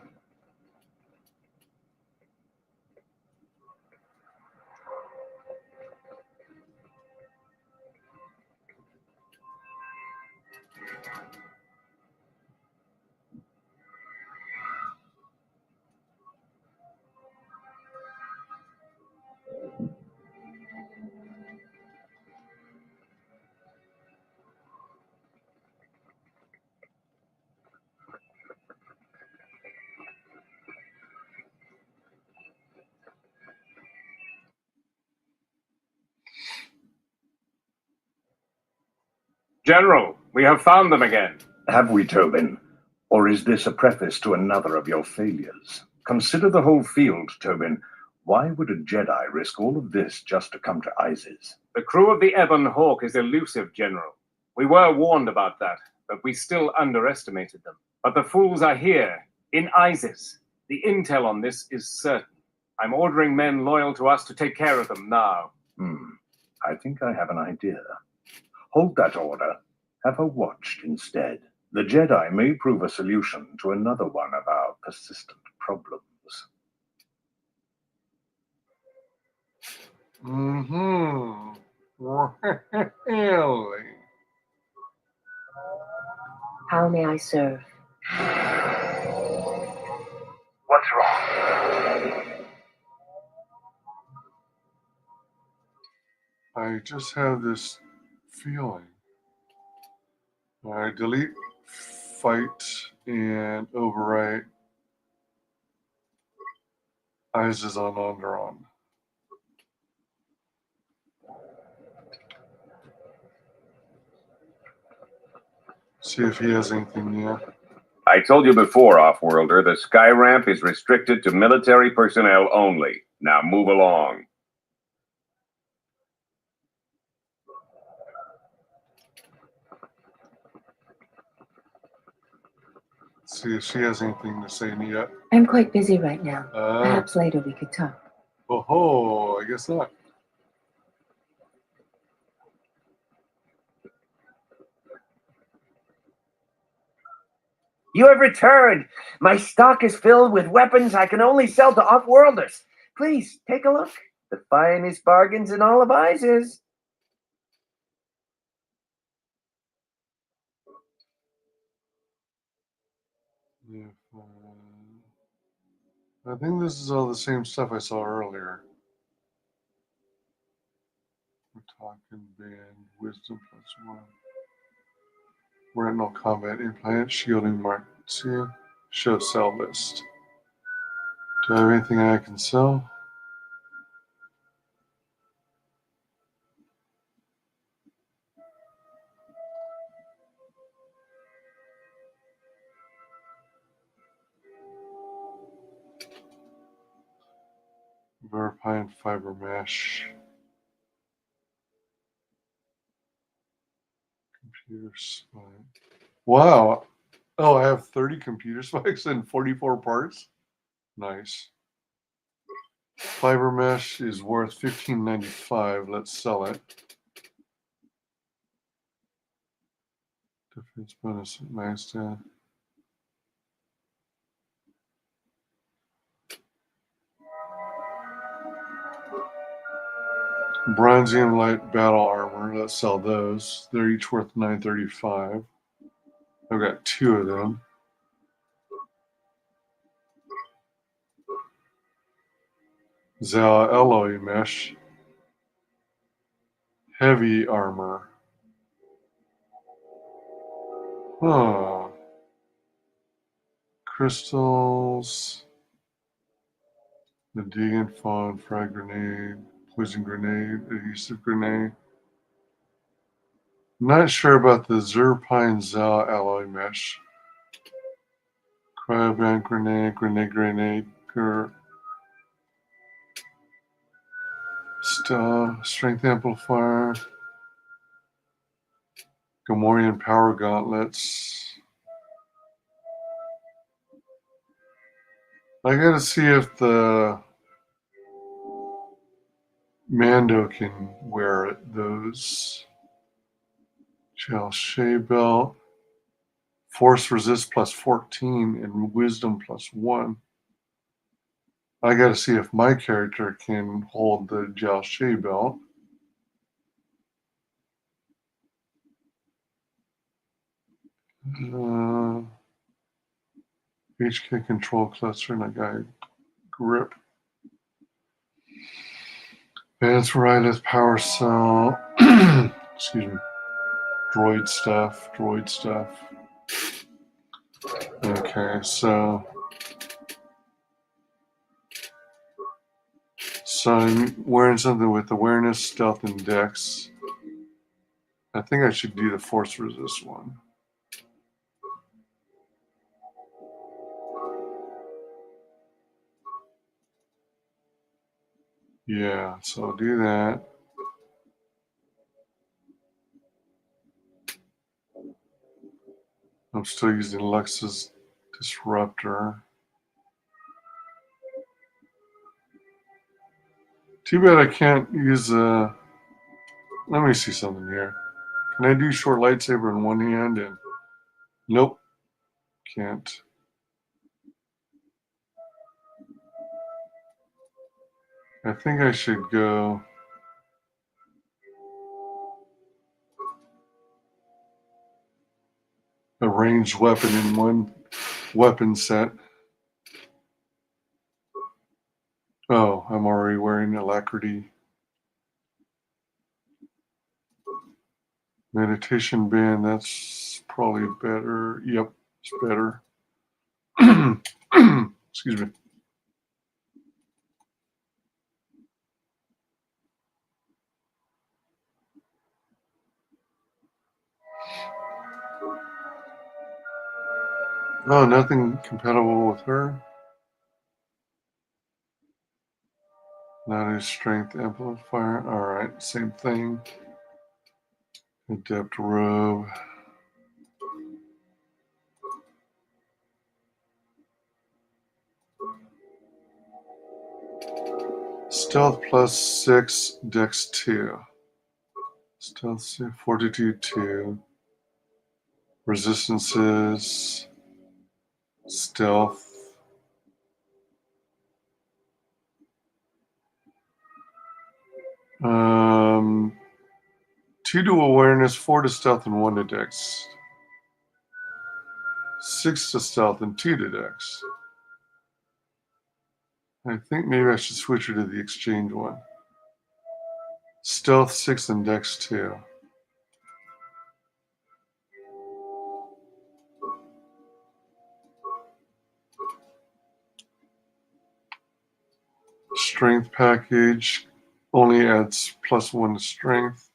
General, we have found them again. Have we, Tobin? Or is this a preface to another of your failures? Consider the whole field, Tobin. Why would a Jedi risk all of this just to come to Isis? The crew of the Ebon Hawk is elusive, General. We were warned about that, but we still underestimated them. But the fools are here, in Isis. The intel on this is certain. I'm ordering men loyal to us to take care of them now. I think I have an idea. Hold that order. Have her watched instead. The Jedi may prove a solution to another one of our persistent problems. Really? How may I serve? What's wrong? I just have this feeling. All right, delete, fight, and overwrite. Isis on Onderon. See if he has anything new. I told you before, Offworlder, the sky ramp is restricted to military personnel only. Now move along. See if she has anything to say yet. I'm quite busy right now. Perhaps later we could talk. Oh, I guess not. You have returned. My stock is filled with weapons I can only sell to off-worlders. Please, take a look. The finest bargains in all of Isis. Yeah, I think this is all the same stuff I saw earlier. We're talking band, wisdom +1. Retinal combat implant, shielding mark 2. Show sell list. Do I have anything I can sell? Verifying fiber mesh. Computer spike. Wow. Oh, I have 30 computer spikes and 44 parts. Nice. Fiber mesh is worth $15.95. Let's sell it. Defense bonus maxed out. Bronzium light battle armor. Let's sell those. They're each worth $9.35. I've got 2 of them. Zal alloy mesh. Heavy armor. Huh. Crystals. The Deegan Fawn, frag grenade, poison grenade, adhesive grenade. Not sure about the Zerpine Zal alloy mesh. Cryoban grenade, strength amplifier. Gamorrean power gauntlets. I gotta see if the Mando can wear those. Gel Shea belt. Force resist plus 14 and wisdom plus 1. I gotta see if my character can hold the Gel Shea belt. HK control cluster and I got grip. Advanced Rylith power cell. Excuse me. Droid stuff. Okay, so I'm wearing something with awareness, stealth, and dex. I think I should do the force resist one. Yeah, so I'll do that. I'm still using Lux's disruptor. Too bad I can't use let me see something here. Can I do short lightsaber in one hand and nope, can't. I think I should go a ranged weapon in one weapon set. Oh, I'm already wearing alacrity. Meditation band, that's probably better. Yep, it's better. Excuse me. Oh, nothing compatible with her. Not a strength amplifier. Alright, same thing. Adept robe. Stealth plus 6, dex 2. Stealth 6, fortitude 2. Resistances. Stealth. Um, 2 to awareness, 4 to stealth, and 1 to dex. 6 to stealth and 2 to dex. I think maybe I should switch her to the exchange one. Stealth 6 and dex 2. Strength package only adds plus 1 to strength.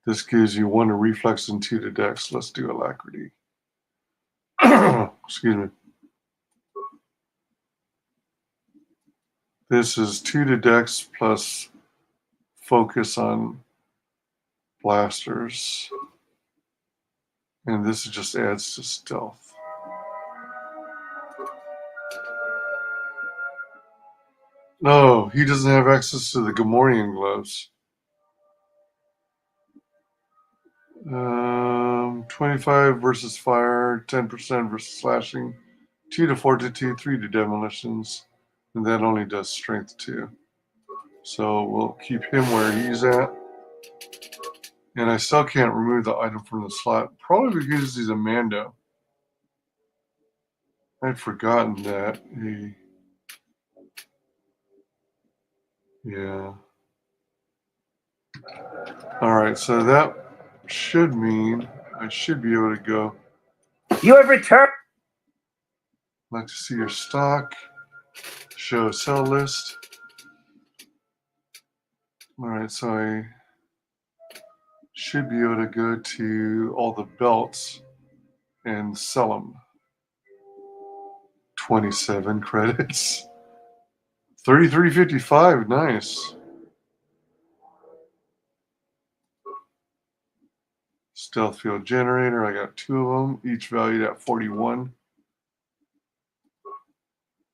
This gives you 1 to reflex and 2 to dex. Let's do alacrity. Excuse me. This is 2 to Dex plus focus on blasters. And this just adds to stealth. No, he doesn't have access to the Gamorrean gloves. 25 versus fire, 10% versus slashing, 2 to fortitude, 3 to demolitions, and that only does strength 2. So we'll keep him where he's at. And I still can't remove the item from the slot, probably because he's a Mando. I'd forgotten that. Yeah. Alright, so that should mean I should be able to go. You have returned. I'd like to see your stock. Show sell list. Alright, so I should be able to go to all the belts and sell them. 27 credits. 33.55, nice. Stealth field generator, I got 2 of them, each valued at 41.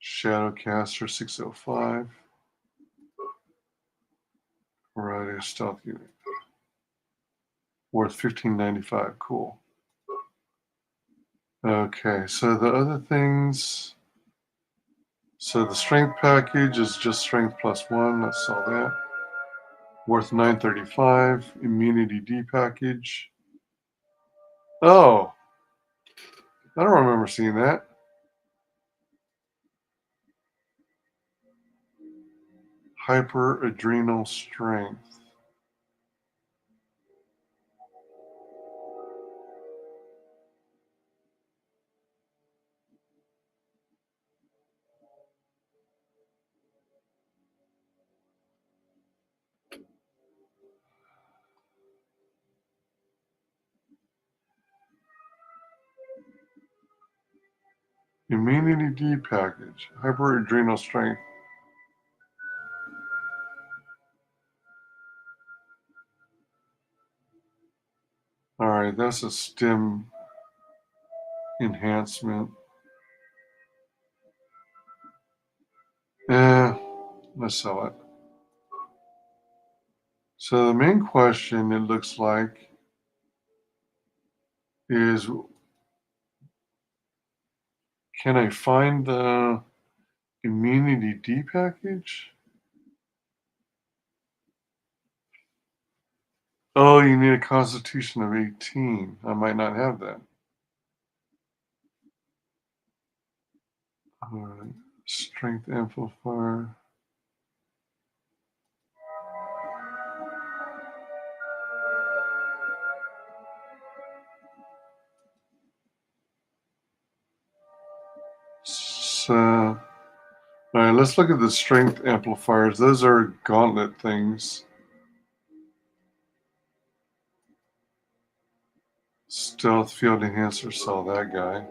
Shadowcaster 605. Right, a stealth unit. Worth 15.95, cool. Okay, so the other things. So the strength package is just strength plus 1. Let's sell that. Worth 9.35. Immunity D package. Oh, I don't remember seeing that. Hyper adrenal strength. Immunity D package. Hyper adrenal strength. Alright, that's a stim enhancement. Let's sell it. So the main question, it looks like, is can I find the Immunity D package? Oh, you need a constitution of 18. I might not have that. Alright, strength amplifier. So, all right, let's look at the strength amplifiers. Those are gauntlet things. Stealth field enhancer, saw that guy.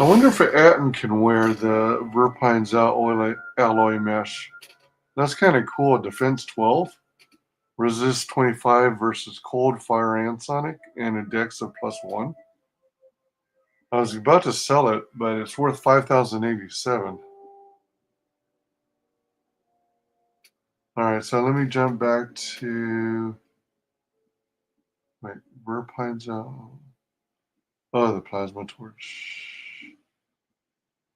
I wonder if Atten can wear the Verpine's alloy mesh. That's kind of cool. Defense 12, resist 25 versus cold, fire, and sonic, and a dex of +1. I was about to sell it, but it's worth 5,087. All right, so let me jump back to Verpine's out. Oh, the plasma torch.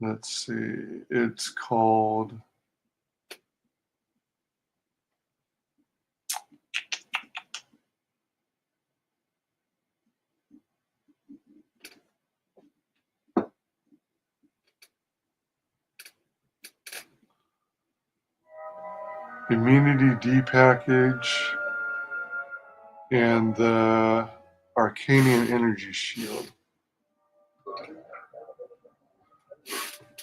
Let's see. It's called Immunity D package and the Arcanian Energy Shield.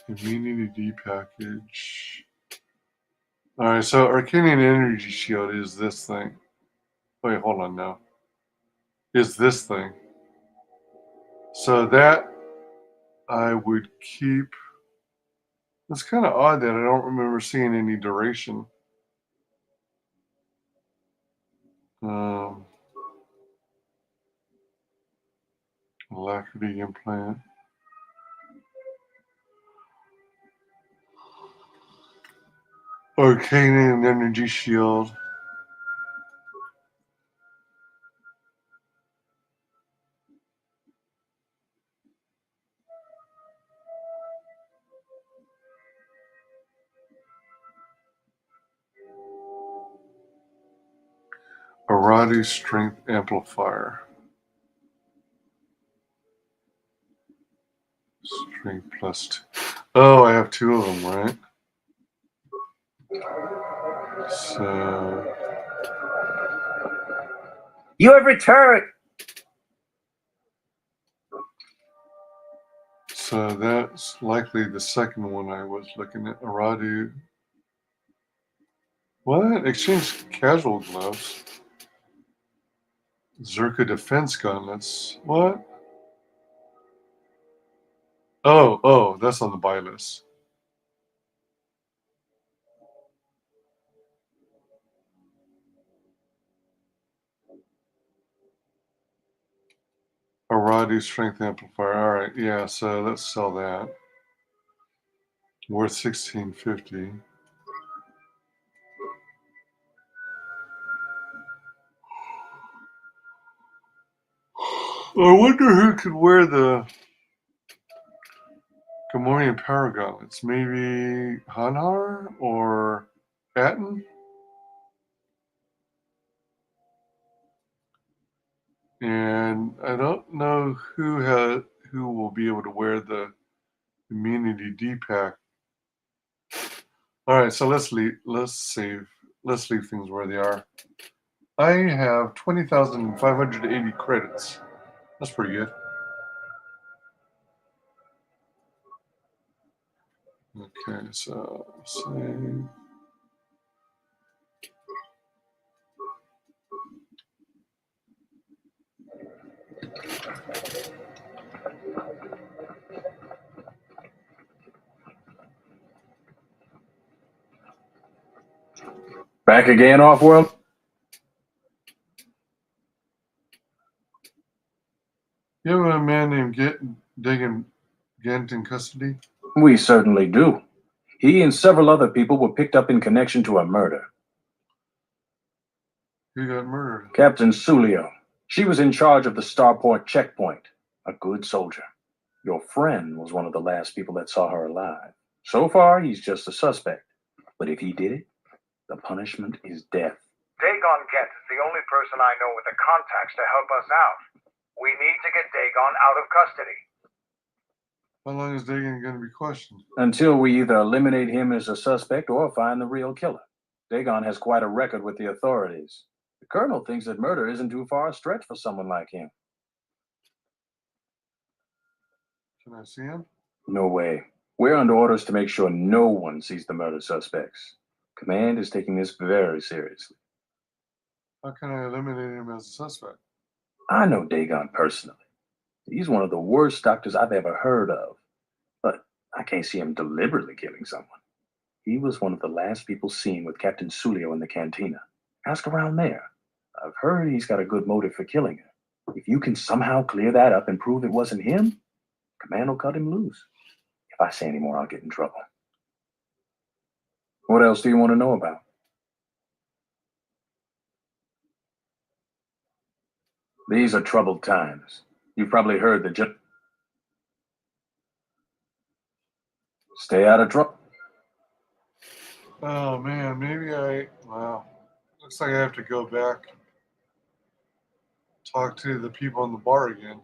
Immunity package. Alright, so Arcanian Energy Shield is this thing. Wait, hold on now. Is this thing. So that I would keep. It's kind of odd that I don't remember seeing any duration. Alacrity implant. Arcanian Energy Shield. Arati Strength Amplifier. Strength plus 2. Oh, I have 2 of them, right? So. You have returned! So that's likely the second one I was looking at. Arati. What? Exchange casual gloves. Zerka defense gauntlets. What? Oh, that's on the buy list. Arati strength amplifier. All right, yeah. So let's sell that. Worth $16.50. I wonder who could wear the Gamorrean power gauntlets. Maybe Hanhar or Atten? And I don't know who will be able to wear the immunity D-pack. All right, so let's leave things where they are. I have 20,580 credits. That's pretty good. Okay, so save. Back again, Off-World? You have a man named Dagan Gant in custody? We certainly do. He and several other people were picked up in connection to a murder. Who got murdered? Captain Sulio. She was in charge of the Starport checkpoint. A good soldier. Your friend was one of the last people that saw her alive. So far, he's just a suspect. But if he did it, the punishment is death. Dagon Gent is the only person I know with the contacts to help us out. We need to get Dagon out of custody. How long is Dagan going to be questioned? Until we either eliminate him as a suspect or find the real killer. Dagon has quite a record with the authorities. The colonel thinks that murder isn't too far a stretch for someone like him. Can I see him? No way. We're under orders to make sure no one sees the murder suspects. Command is taking this very seriously. How can I eliminate him as a suspect? I know Dagon personally. He's one of the worst doctors I've ever heard of. But I can't see him deliberately killing someone. He was one of the last people seen with Captain Sulio in the cantina. Ask around there. I've heard he's got a good motive for killing her. If you can somehow clear that up and prove it wasn't him, Command will cut him loose. If I say any more, I'll get in trouble. What else do you want to know about? These are troubled times. You've probably heard the Stay out of trouble. Oh man, wow. Looks like I have to go back. Talk to the people in the bar again.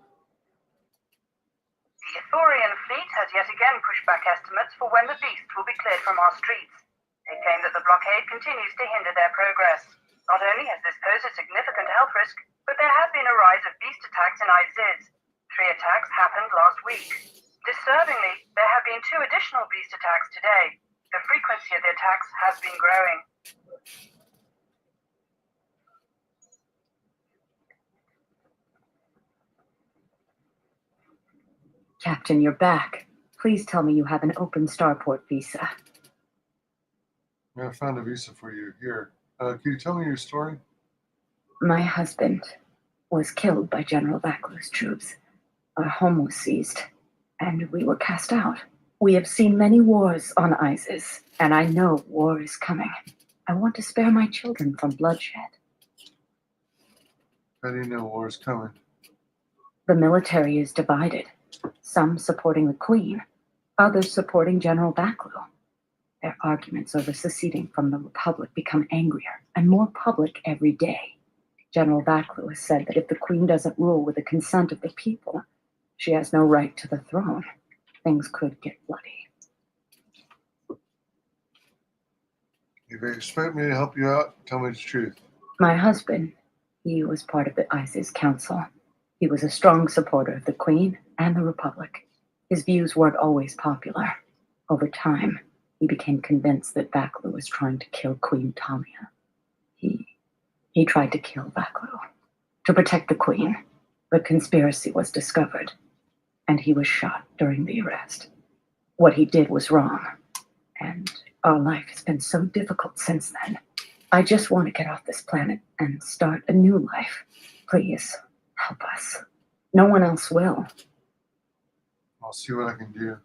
The Ithorian fleet has yet again pushed back estimates for when the beast will be cleared from our streets. They claim that the blockade continues to hinder their progress. Not only has this posed a significant health risk, but there has been a rise of beast attacks in Iziz. 3 attacks happened last week. Disturbingly, there have been 2 additional beast attacks today. The frequency of the attacks has been growing. Captain, you're back. Please tell me you have an open starport visa. I found a visa for you. Here. Can you tell me your story? My husband was killed by General Vaklu's troops. Our home was seized, and we were cast out. We have seen many wars on Isis, and I know war is coming. I want to spare my children from bloodshed. How do you know war is coming? The military is divided, some supporting the Queen, others supporting General Vaklu. Their arguments over seceding from the Republic become angrier and more public every day. General Vaklu has said that if the Queen doesn't rule with the consent of the people, she has no right to the throne. Things could get bloody. If you expect me to help you out, tell me the truth. My husband, he was part of the ISIS Council. He was a strong supporter of the Queen and the Republic. His views weren't always popular. Over time, he became convinced that Vaklu was trying to kill Queen Tamia. He tried to kill Vaklu. To protect the Queen, the conspiracy was discovered, and he was shot during the arrest. What he did was wrong, and our life has been so difficult since then. I just want to get off this planet and start a new life. Please, help us. No one else will. I'll see what I can do.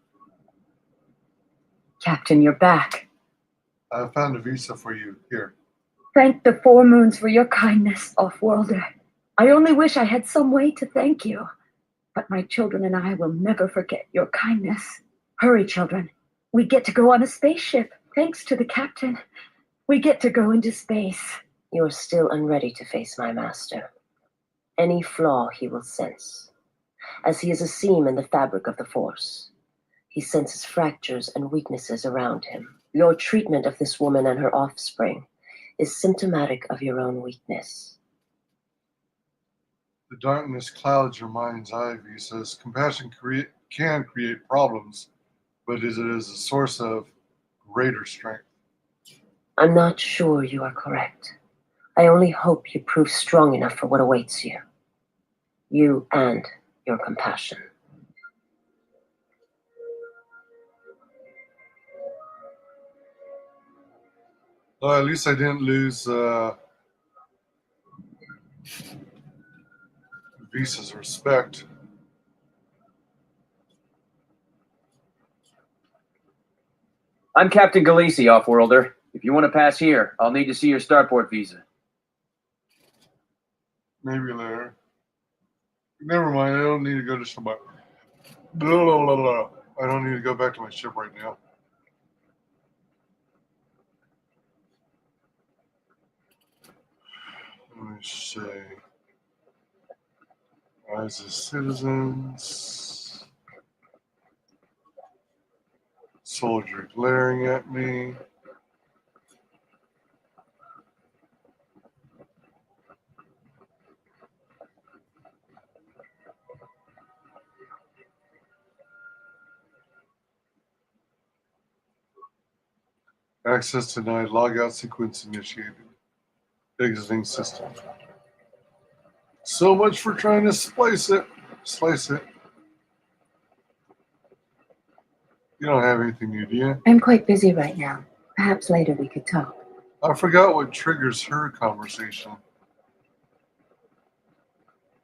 Captain, you're back. I found a visa for you. Here. Thank the 4 moons for your kindness, Off-worlder. I only wish I had some way to thank you. But my children and I will never forget your kindness. Hurry, children. We get to go on a spaceship. Thanks to the captain. We get to go into space. You're still unready to face my master. Any flaw he will sense. As he is a seam in the fabric of the Force. He senses fractures and weaknesses around him. Your treatment of this woman and her offspring is symptomatic of your own weakness. The darkness clouds your mind's eye, he says. Compassion can create problems, but it is a source of greater strength. I'm not sure you are correct. I only hope you prove strong enough for what awaits you. You and your compassion. Well, at least I didn't lose Visa's respect. I'm Captain Galisi, Off-worlder. If you want to pass here, I'll need to see your starport visa. Maybe later. Never mind, I don't need to go to somebody. Blah, blah, blah, blah. I don't need to go back to my ship right now. Let me see. As the citizens. Soldier glaring at me. Access denied. Logout sequence initiated. Exiting system. So much for trying to slice it. You don't have anything new, do you? I'm quite busy right now. Perhaps later we could talk. I forgot what triggers her conversation.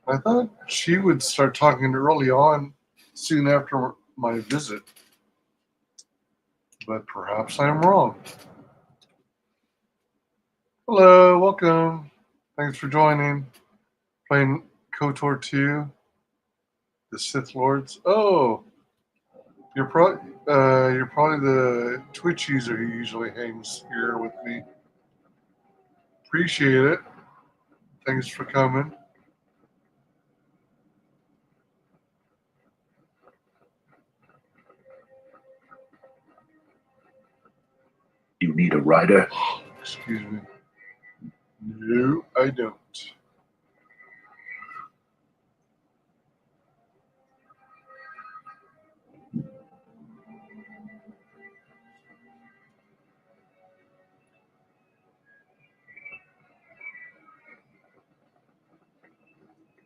I thought she would start talking early on, soon after my visit. But perhaps I'm wrong. Hello, welcome. Thanks for joining. Playing KOTOR 2, the Sith Lords. Oh, you're probably the Twitch user who usually hangs here with me. Appreciate it. Thanks for coming. You need a rider? Excuse me. No, I don't.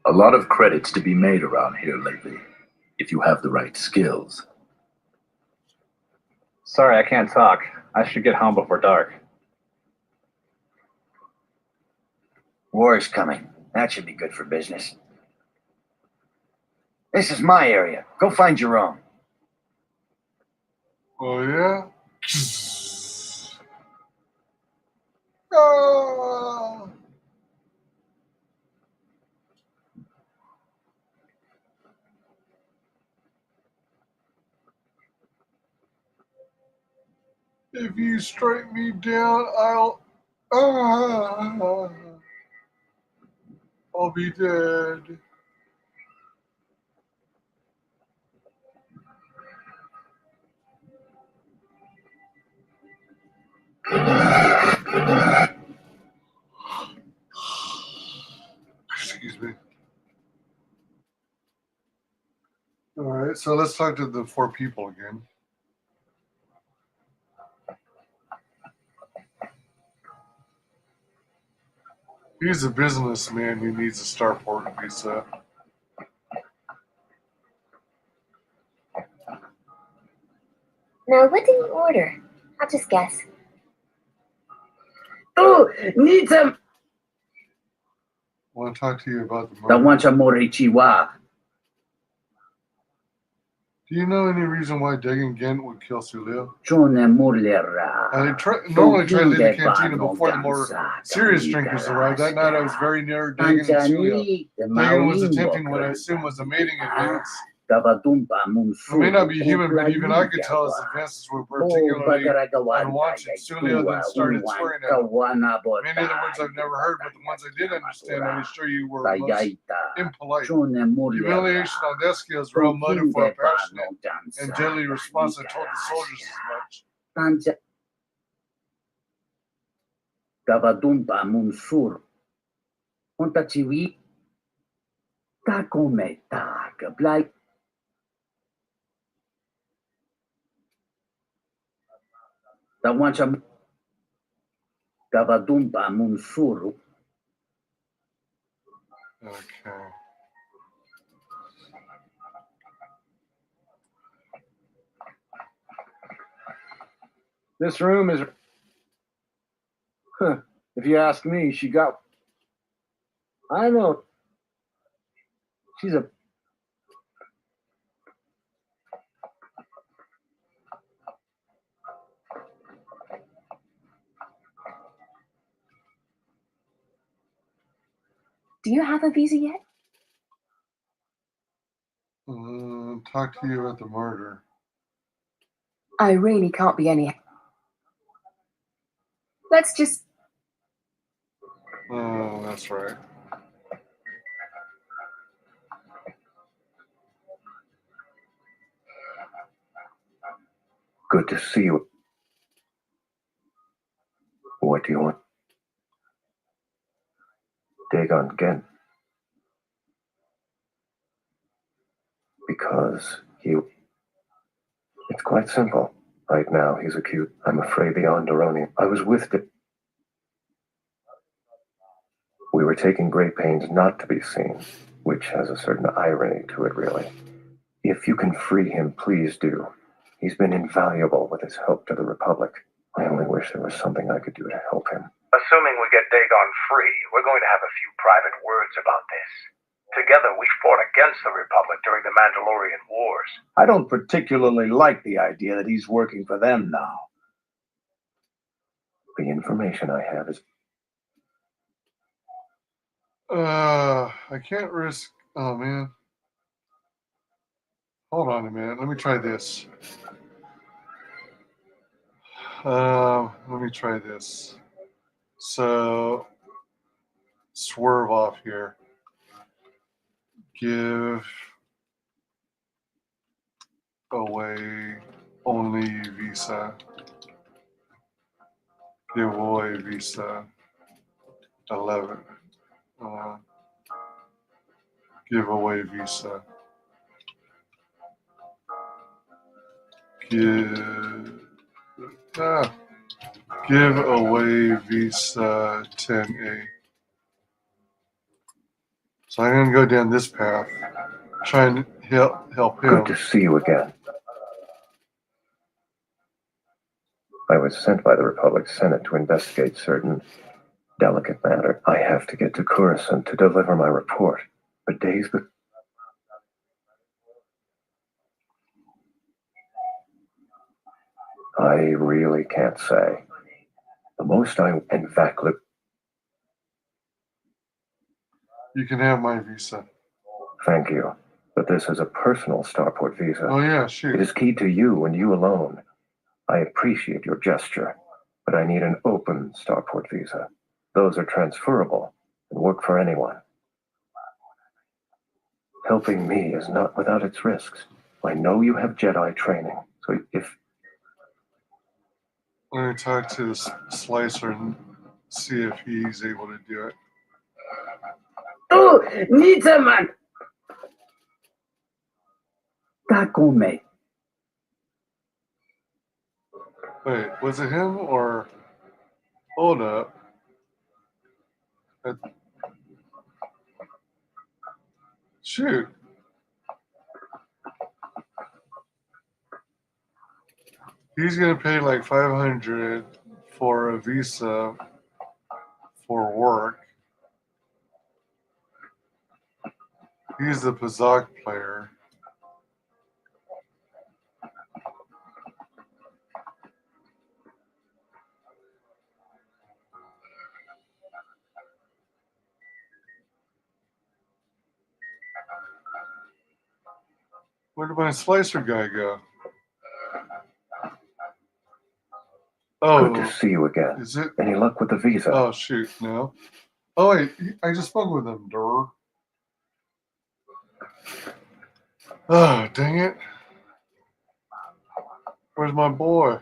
A lot of credits to be made around here lately, if you have the right skills. Sorry, I can't talk. I should get home before dark. War's coming. That should be good for business. This is my area. Go find your own. Oh, yeah? Ah. If you strike me down, I'll be dead. Excuse me. All right, so let's talk to the 4 people again. He's a businessman who needs a starport visa. Now, what do you order? I'll just guess. Oh, need some. I want to talk to you about the The murder. one Morichiwa. Do you know any reason why Dagan Gent would kill Sulio? Chone Mulera. I normally try to leave the cantina before the more serious drinkers arrived. That night I was very near Dagan and Sulio. Dagan was attempting what I assume was a mating advance. It may not be human, but even I could tell his advances were particularly unwanted. Sulio then started swearing at him. Many of the words I've never heard, but the ones I did understand, I assure you were most impolite. Humiliation on that scale is real motive for a passionate and deadly response. I told the soldiers as much. Gabadumba Munsur. Contachiwi. Takometa. Gablai. The one Gabadumba Munsuru. Okay. This room is... Huh. If you ask me, she got... I know. She's a... Do you have a visa yet? Talk to you about the murder. I really can't be any... Let's just... Oh, that's right. Good to see you. What do you want? Dagon again. Because it's quite simple. Right now, he's acute. I'm afraid the Onderoni. I was with it. We were taking great pains not to be seen, which has a certain irony to it, really. If you can free him, please do. He's been invaluable with his help to the Republic. I only wish there was something I could do to help him. Assuming we get Dagon free, we're going to have a few private words about this. Together, we fought against the Republic during the Mandalorian Wars. I don't particularly like the idea that he's working for them now. The information I have is... I can't risk... Oh, man. Hold on a minute. Let me try this. Let me try this. So, swerve off here. Give away only visa. Give away visa 11. Give away visa. Give away visa 10A. So I'm gonna go down this path, try and help him. Good to see you again. I was sent by the Republic Senate to investigate certain delicate matter. I have to get to Coruscant to deliver my report. But days before. I really can't say. The most in fact, You can have my visa. Thank you. But this is a personal starport visa. Oh yeah, shoot. It is key to you and you alone. I appreciate your gesture, but I need an open starport visa. Those are transferable and work for anyone. Helping me is not without its risks. I know you have Jedi training, so if... I'm going to talk to the Slicer and see if he's able to do it. Oh, Nita, man! Takome. Wait, was it him or... Hold up. Shoot. He's going to pay like $500 for a visa for work. He's the Pazak player. Where did my Slicer guy go? Oh, good to see you again. Is it? Any luck with the visa? Oh, shoot, no. Oh, wait, I just spoke with him, durr. Oh, dang it. Where's my boy?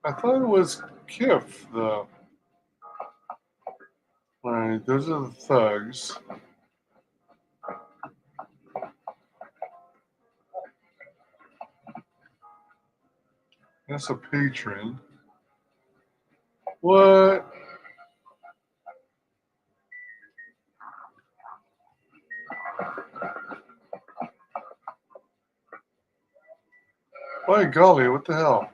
I thought it was Kif, though. Alright, those are the thugs. That's a patron. What? By golly, what the hell?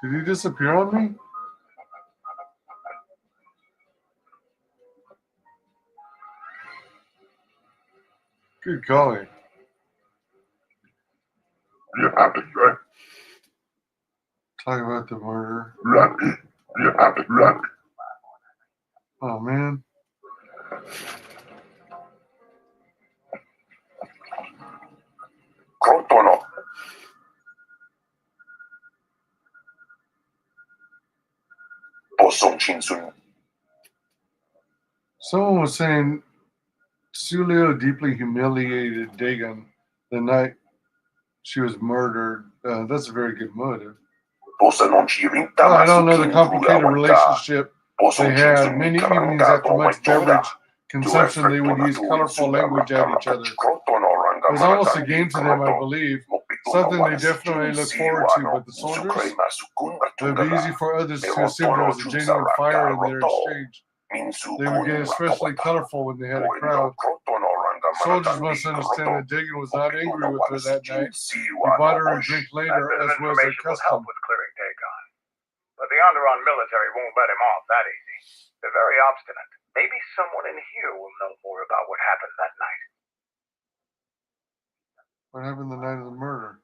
Did he disappear on me? Good golly. Talk about the murder. Oh, man. Someone was saying Sulio deeply humiliated Dagon the night she was murdered. That's a very good motive. I don't know the complicated relationship they had. Many evenings after much beverage consumption, they would use colorful language at each other. It was almost a game to them, I believe. Something they definitely look forward to, but the soldiers, it would be easy for others to assume there was a genuine fire in their exchange. They would get especially colorful when they had a crowd. Soldiers must understand that Dagon was not angry with her that night. He bought her a drink later, as was their custom. With clearing Dagon. But the Onderon military won't let him off that easy. They're very obstinate. Maybe someone in here will know more about what happened that night. What happened the night of the murder?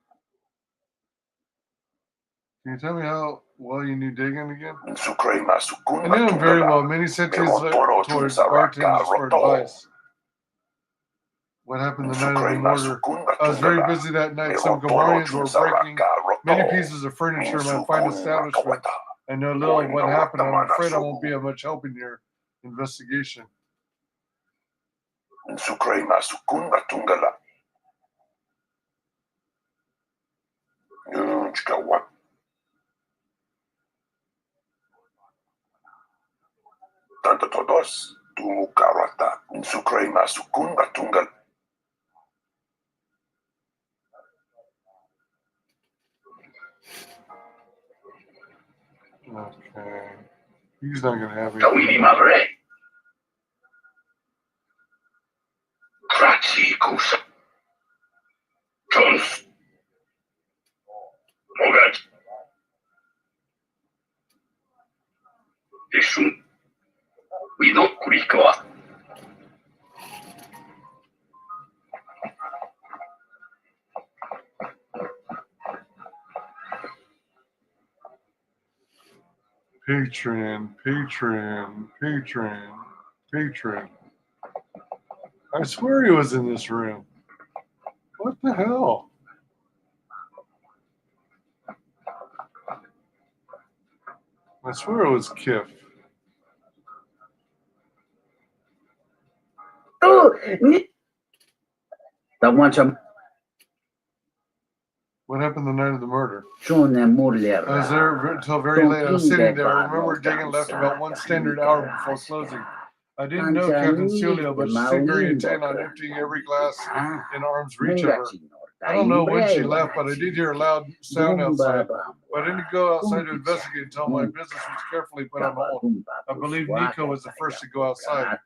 Can you tell me how well you knew Dagon again? I knew him very well. Many centuries looked towards bartenders for advice. What happened the night of the murder? I was very busy that night. Some Gamorreans were breaking many pieces of furniture in my fine establishment. I know little of what happened. I'm afraid I won't be of much help in your investigation. Okay. He's not gonna have Tawini it. Mavre. Kratzi Kusa. Jones. Mogat. Ishun. Wido Kurikawa. Patron. I swear he was in this room. What the hell? I swear it was Kif. What happened the night of the murder? I was there until very late. I was sitting there. I remember Dagan left about 1 standard hour before closing. I didn't know Captain Celio, but she seemed very intent on emptying every glass in arm's reach of her. I don't know when she left, but I did hear a loud sound outside. But I didn't go outside to investigate until my business was carefully put on hold. I believe Nico was the first to go outside.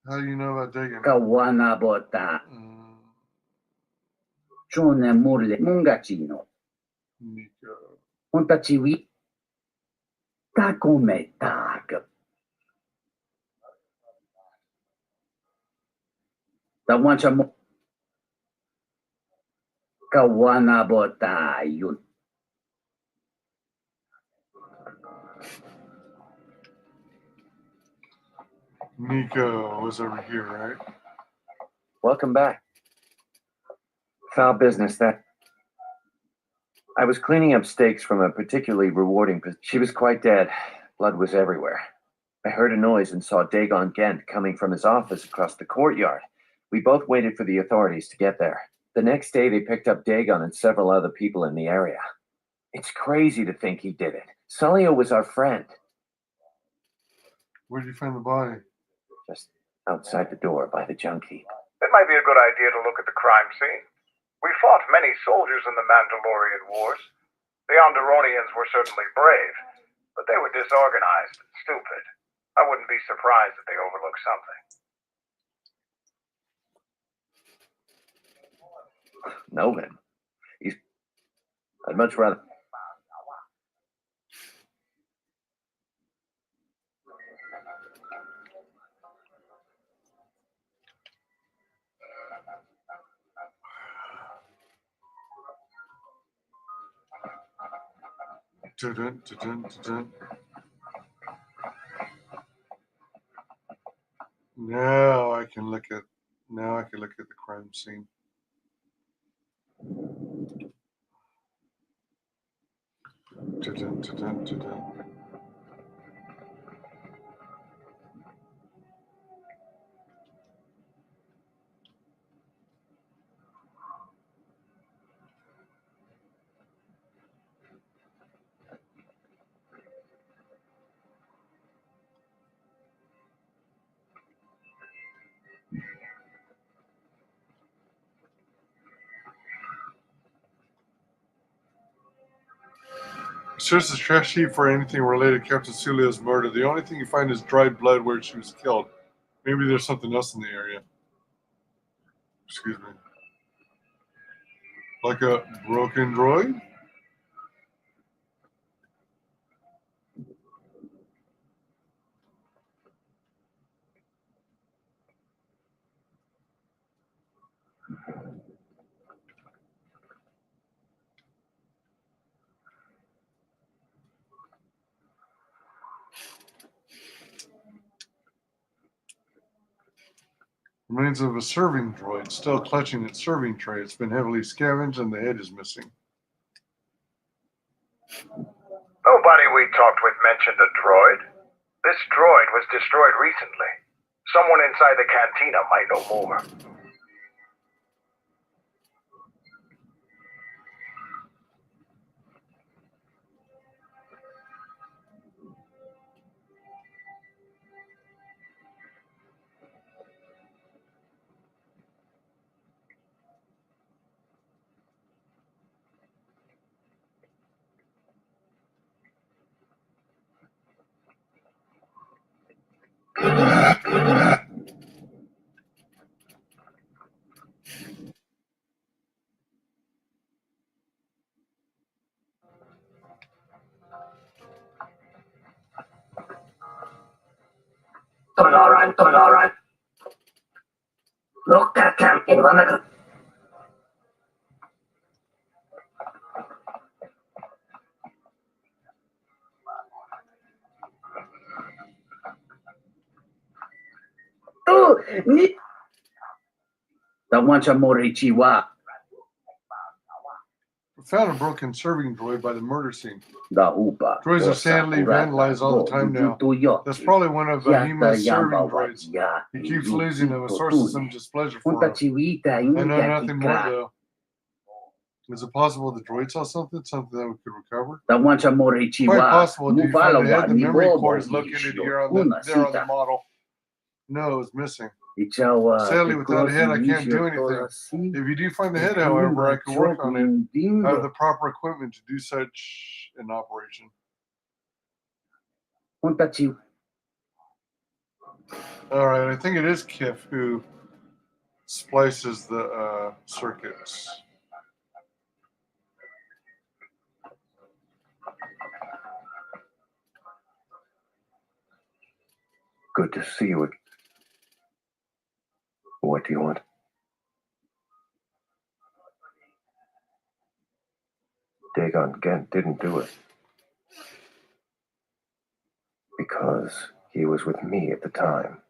How do you know about Dagan? Kawana bota. Chone murle mungachino. Nico. Montachiwi. Takome tak. Tawancha mo. Kawana bota yun. Nico was over here, right? Welcome back. Foul business, that. I was cleaning up steaks from a particularly rewarding. She was quite dead. Blood was everywhere. I heard a noise and saw Dagon Gent coming from his office across the courtyard. We both waited for the authorities to get there. The next day, they picked up Dagon and several other people in the area. It's crazy to think he did it. Celio was our friend. Where did you find the body? Just outside the door by the junk heap. It might be a good idea to look at the crime scene. We fought many soldiers in the Mandalorian Wars. The Onderonians were certainly brave, but they were disorganized and stupid. I wouldn't be surprised if they overlooked something. Know him. I'd much rather. Now I can look at the crime scene. Search the trash heap for anything related to Captain Celio's murder. The only thing you find is dried blood where she was killed. Maybe there's something else in the area. Excuse me. Like a broken droid? Remains of a serving droid still clutching its serving tray. It's been heavily scavenged and the head is missing. Nobody we talked with mentioned a droid. This droid was destroyed recently. Someone inside the cantina might know more. Tolerant. Look at him in one of the... Don't want your morichiwa. We found a broken serving droid by the murder scene. The upa. Droids are sadly vandalized all the time now. That's probably one of Bahima's serving droids. He keeps losing them, a source of some displeasure for him. I know nothing more though. Is it possible the droid saw something that we could recover? Quite possible. Do you find the head? The memory core is located here on the model. No, it's missing. Sadly, without a head, I can't do anything. If you do find the head, however, I can work on it. I have the proper equipment to do such an operation. All right, I think it is Kif who splices the circuits. Good to see you. What do you want? Dagon Gent didn't do it. Because he was with me at the time.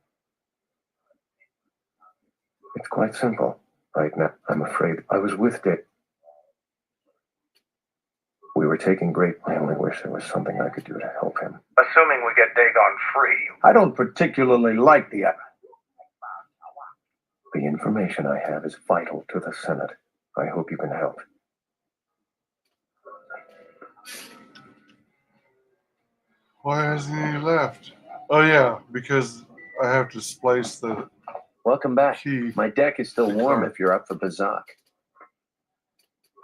It's quite simple. Right now, I'm afraid I was with Dick. We were taking great... I only wish there was something I could do to help him. Assuming we get Dagon free. I don't particularly like the... The information I have is vital to the Senate. I hope you can help. Why hasn't he left? Oh yeah, because I have to splice the... Welcome back. Key. My deck is still warm if you're up for Bazak.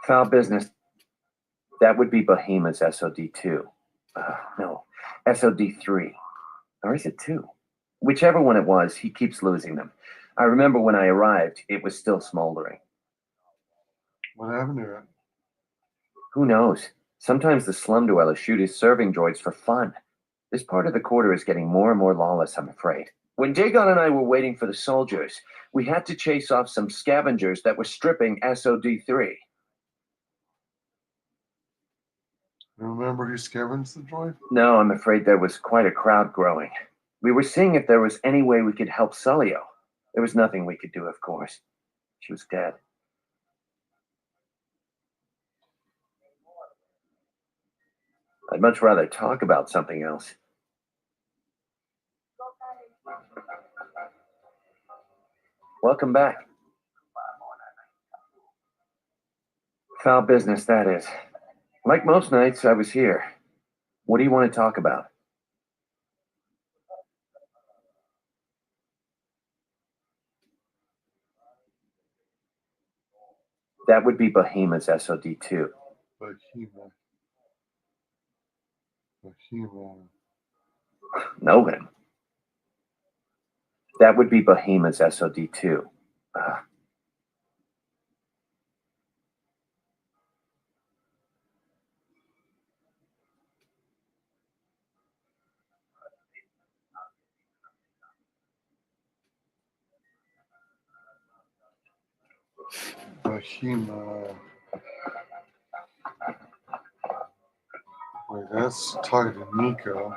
Foul business. That would be Bahima's SOD2. No, SOD3. Or is it 2? Whichever one it was, he keeps losing them. I remember when I arrived, it was still smoldering. What happened to it? Who knows? Sometimes the slum dwellers shoot his serving droids for fun. This part of the quarter is getting more and more lawless, I'm afraid. When Dagon and I were waiting for the soldiers, we had to chase off some scavengers that were stripping SOD3. Remember who scavenged the droid? No, I'm afraid there was quite a crowd growing. We were seeing if there was any way we could help Sulio. There was nothing we could do, of course. She was dead. I'd much rather talk about something else. Welcome back. Foul business, that is. Like most nights, I was here. What do you want to talk about? That would be Bahima's SOD2. Bahima. Know him? That would be Bahima's SOD2. Bahima. Wait, that's talking to Nico.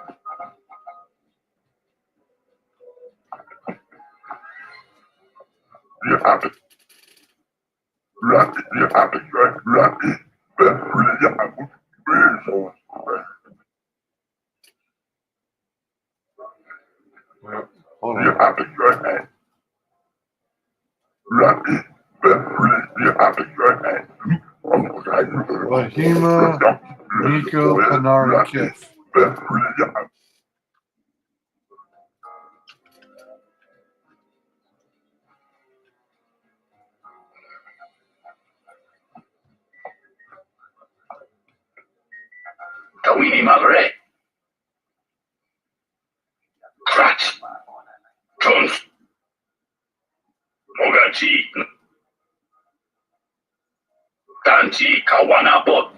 Hold on. Bahima, Nico, Panari, Kif. Kawini Magre. Crats. Mogachi. Danchi Kawanabot.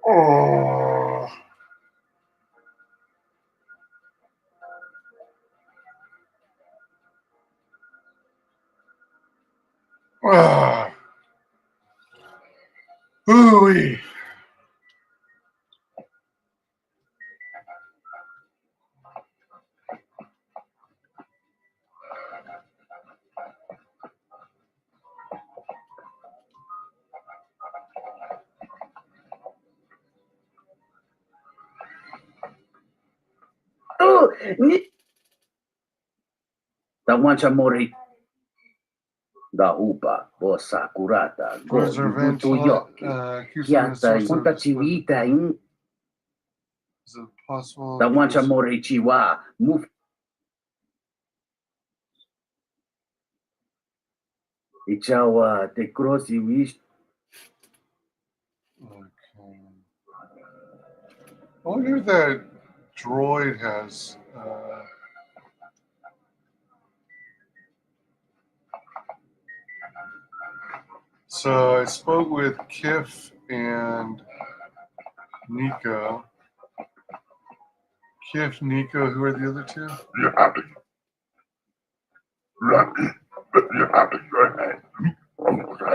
Oh. Ah. Ooh-wee. Oh, da Wanchamori. Da Upa, Bosa Kurata, Go, Droids are Yubuto Yoki. keeps me in a Kiata, source of Junta discipline. Chivita, in Is it possible? da Wanchamori Chiwa, move. Ichawa, te crossi wish. Okay. I wonder if that droid has. So I spoke with Kif and Nico. Kif, Nico, who are the other two?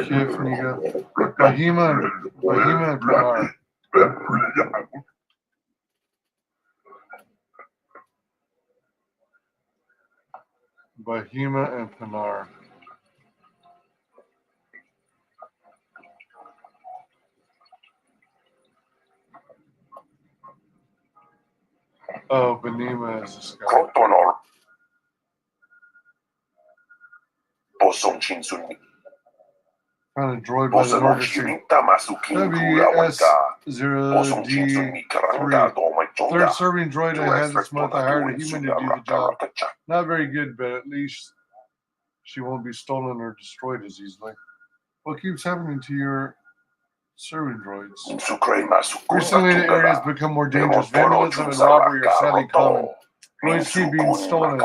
Kif, Nico. Bahima and Pinar. Bahima and Pinar. Oh, Benima is this guy. KOTOR. Boson Chinsun. Kind of droid by the Boson order C. Masukin WS0D3. Third serving droid I had this month. I hired a human to do the job. Not very good, but at least she won't be stolen or destroyed as easily. What keeps happening to your serving droids? Recently, the area has become more dangerous. Vandalism and robbery are sadly common. Droids keep being stolen.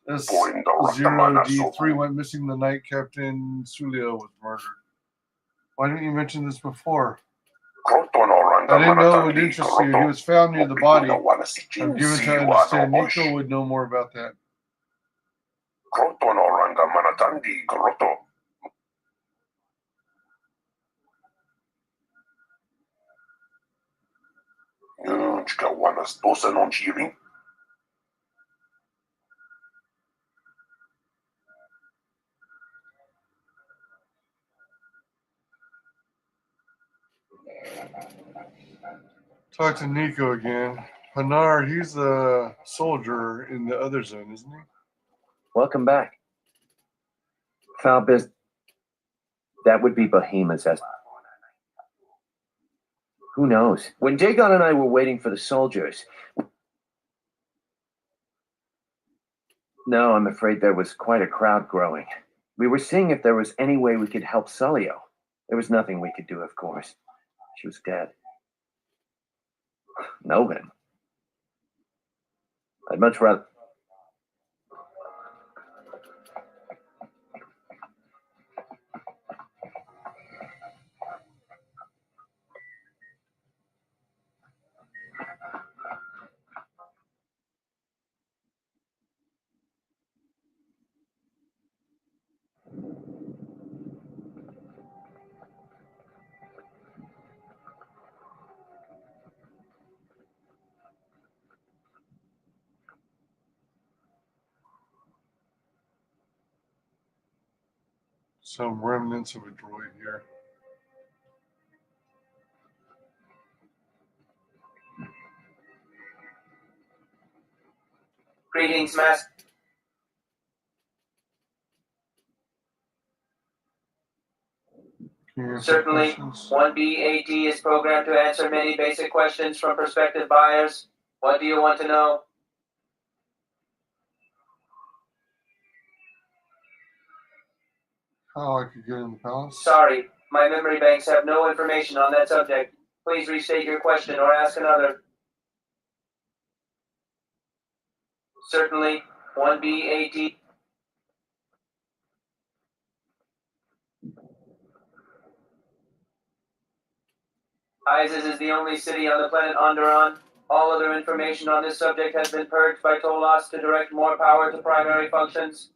S0D3 went missing the night Captain Sulio was murdered. Why didn't you mention this before? I didn't know it would interest you. He was found near the body. I'm given to understand Nico would know more about that. Talk to Nico again. Pinar, he's the soldier in the other zone, isn't he? Welcome back. Foul business. That would be Bahima's estimate. Who knows? When Dagon and I were waiting for the soldiers... No, I'm afraid there was quite a crowd growing. We were seeing if there was any way we could help Sulio. There was nothing we could do, of course. She was dead. No, then. I'd much rather... Some remnants of a droid here. Greetings, Master. Can you answer Certainly, questions? 1B8D is programmed to answer many basic questions from prospective buyers. What do you want to know? How I could get in the palace? Sorry, my memory banks have no information on that subject. Please restate your question or ask another. Certainly, 1B8D. Isis is the only city on the planet Onderon. All other information on this subject has been purged by Tolos to direct more power to primary functions.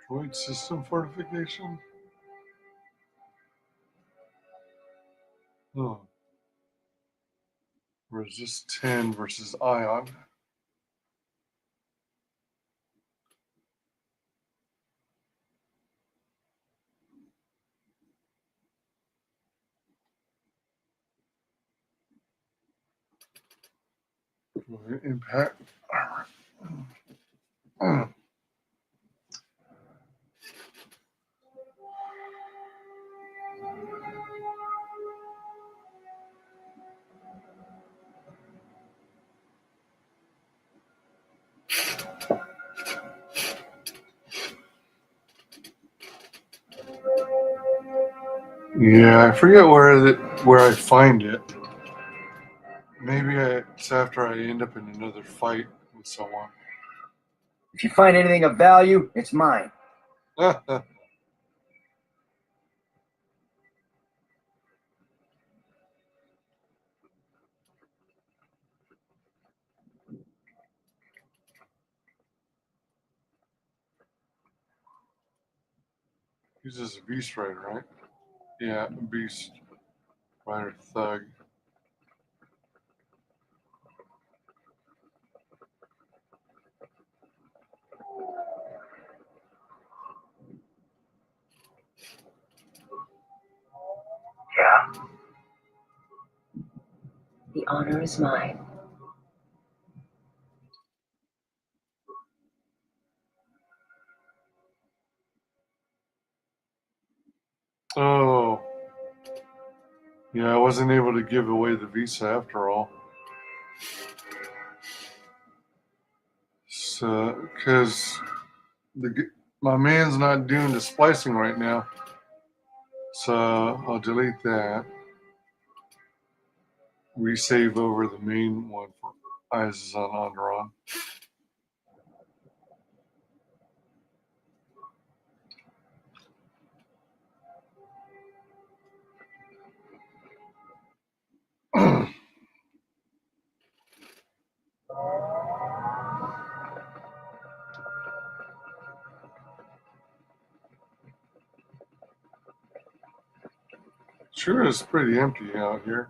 Droid system fortification? Oh. Resist 10 versus ion. Impact. Yeah, I forget where I find it. Maybe it's after I end up in another fight with someone. If you find anything of value, it's mine. He's just a beast rider, right? Yeah, a beast rider thug. Yeah? The honor is mine. Oh. Yeah, I wasn't able to give away the visa after all. So, because my man's not doing the splicing right now. So I'll delete that. Resave over the main one for Isis on Onderon. Sure is pretty empty out here.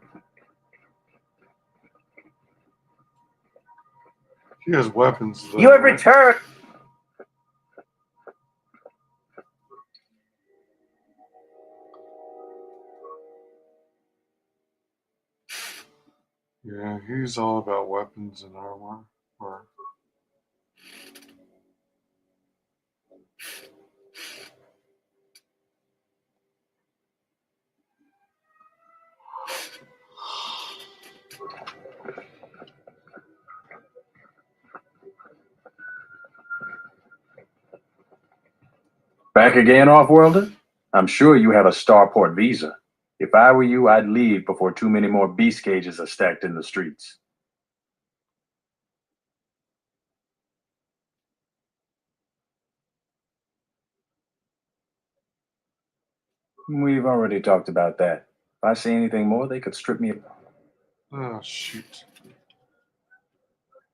He has weapons though. You have returned. Yeah, he's all about weapons and armor. Or Back again, Off-Worlder? I'm sure you have a starport visa. If I were you, I'd leave before too many more beast cages are stacked in the streets. We've already talked about that. If I say anything more, they could strip me of... oh shoot.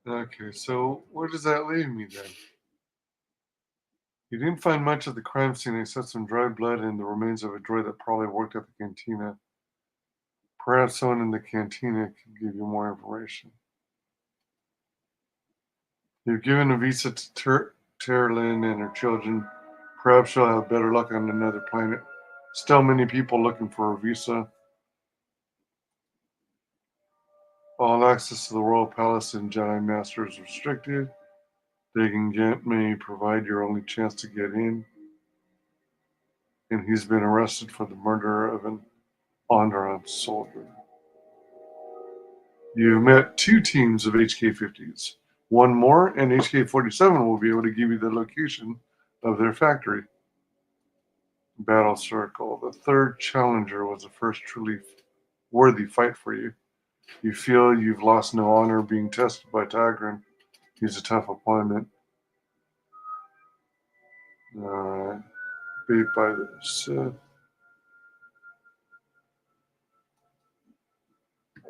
Okay, so where does that leave me then? You didn't find much of the crime scene except some dried blood and the remains of a droid that probably worked at the cantina. Perhaps someone in the cantina could give you more information. You've given a visa to Terlin and her children Perhaps you'll have better luck on another planet. Still many people looking for a visa. All access to the Royal Palace and Jedi Master is restricted. May provide your only chance to get in. And he's been arrested for the murder of an Onderon soldier. You've met 2 teams of HK-50s. One more, and HK-47 will be able to give you the location of their factory. Battle Circle. The third challenger was the first truly worthy fight for you. You feel you've lost no honor being tested by Tigran. He's a tough opponent. Alright. Beat by the Sith.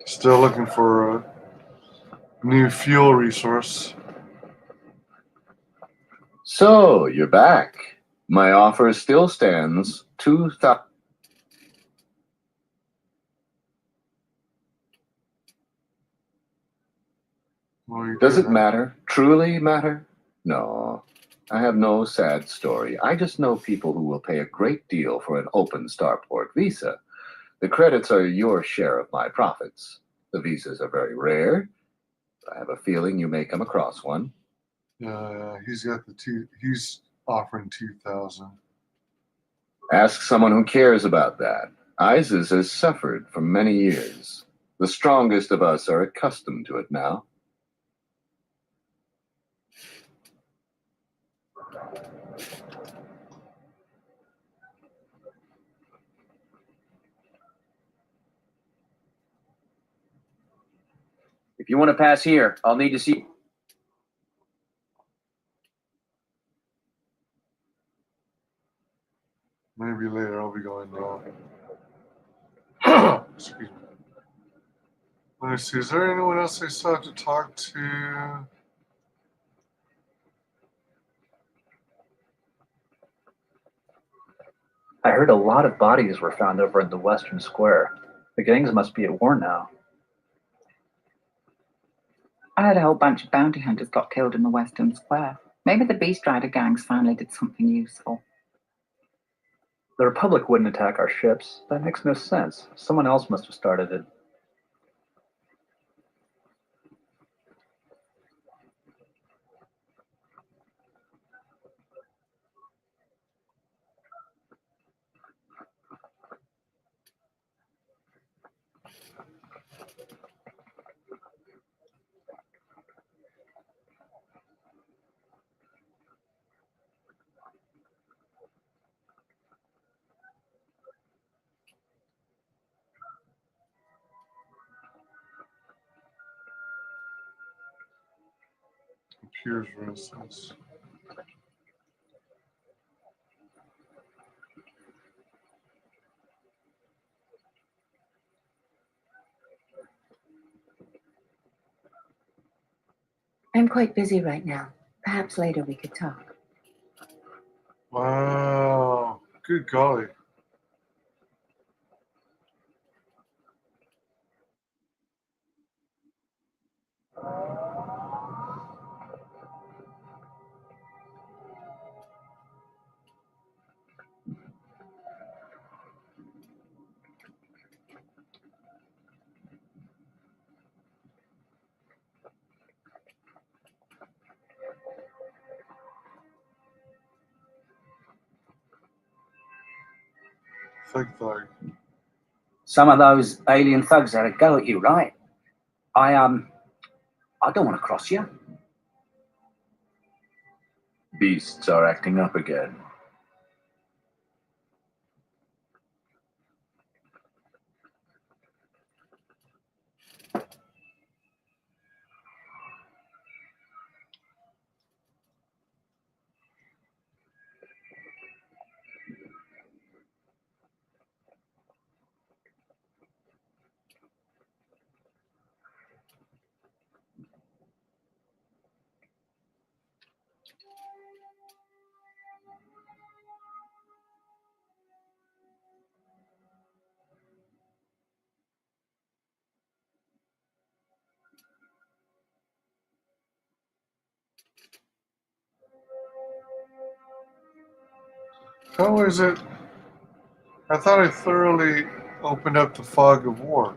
Still looking for a new fuel resource. So, you're back. My offer still stands. 2,000. Does it matter? Truly matter? No. I have no sad story. I just know people who will pay a great deal for an open starport visa. The credits are your share of my profits. The visas are very rare. I have a feeling you may come across one. He's got the 2. He's offering 2,000. Ask someone who cares about that. ISIS has suffered for many years. The strongest of us are accustomed to it now. If you want to pass here, I'll need to see. Maybe later I'll be going now. Excuse me. Let me see. Is there anyone else I still have to talk to? I heard a lot of bodies were found over in the Western Square. The gangs must be at war now. I heard a whole bunch of bounty hunters got killed in the Western Square. Maybe the Beast Rider gangs finally did something useful. The Republic wouldn't attack our ships. That makes no sense. Someone else must have started it. Appears restless. I'm quite busy right now. Perhaps later we could talk. Wow. Good golly. Thug. Some of those alien thugs had a go at you, right? I don't want to cross you. Beasts are acting up again. How is it? I thought I thoroughly opened up the fog of war.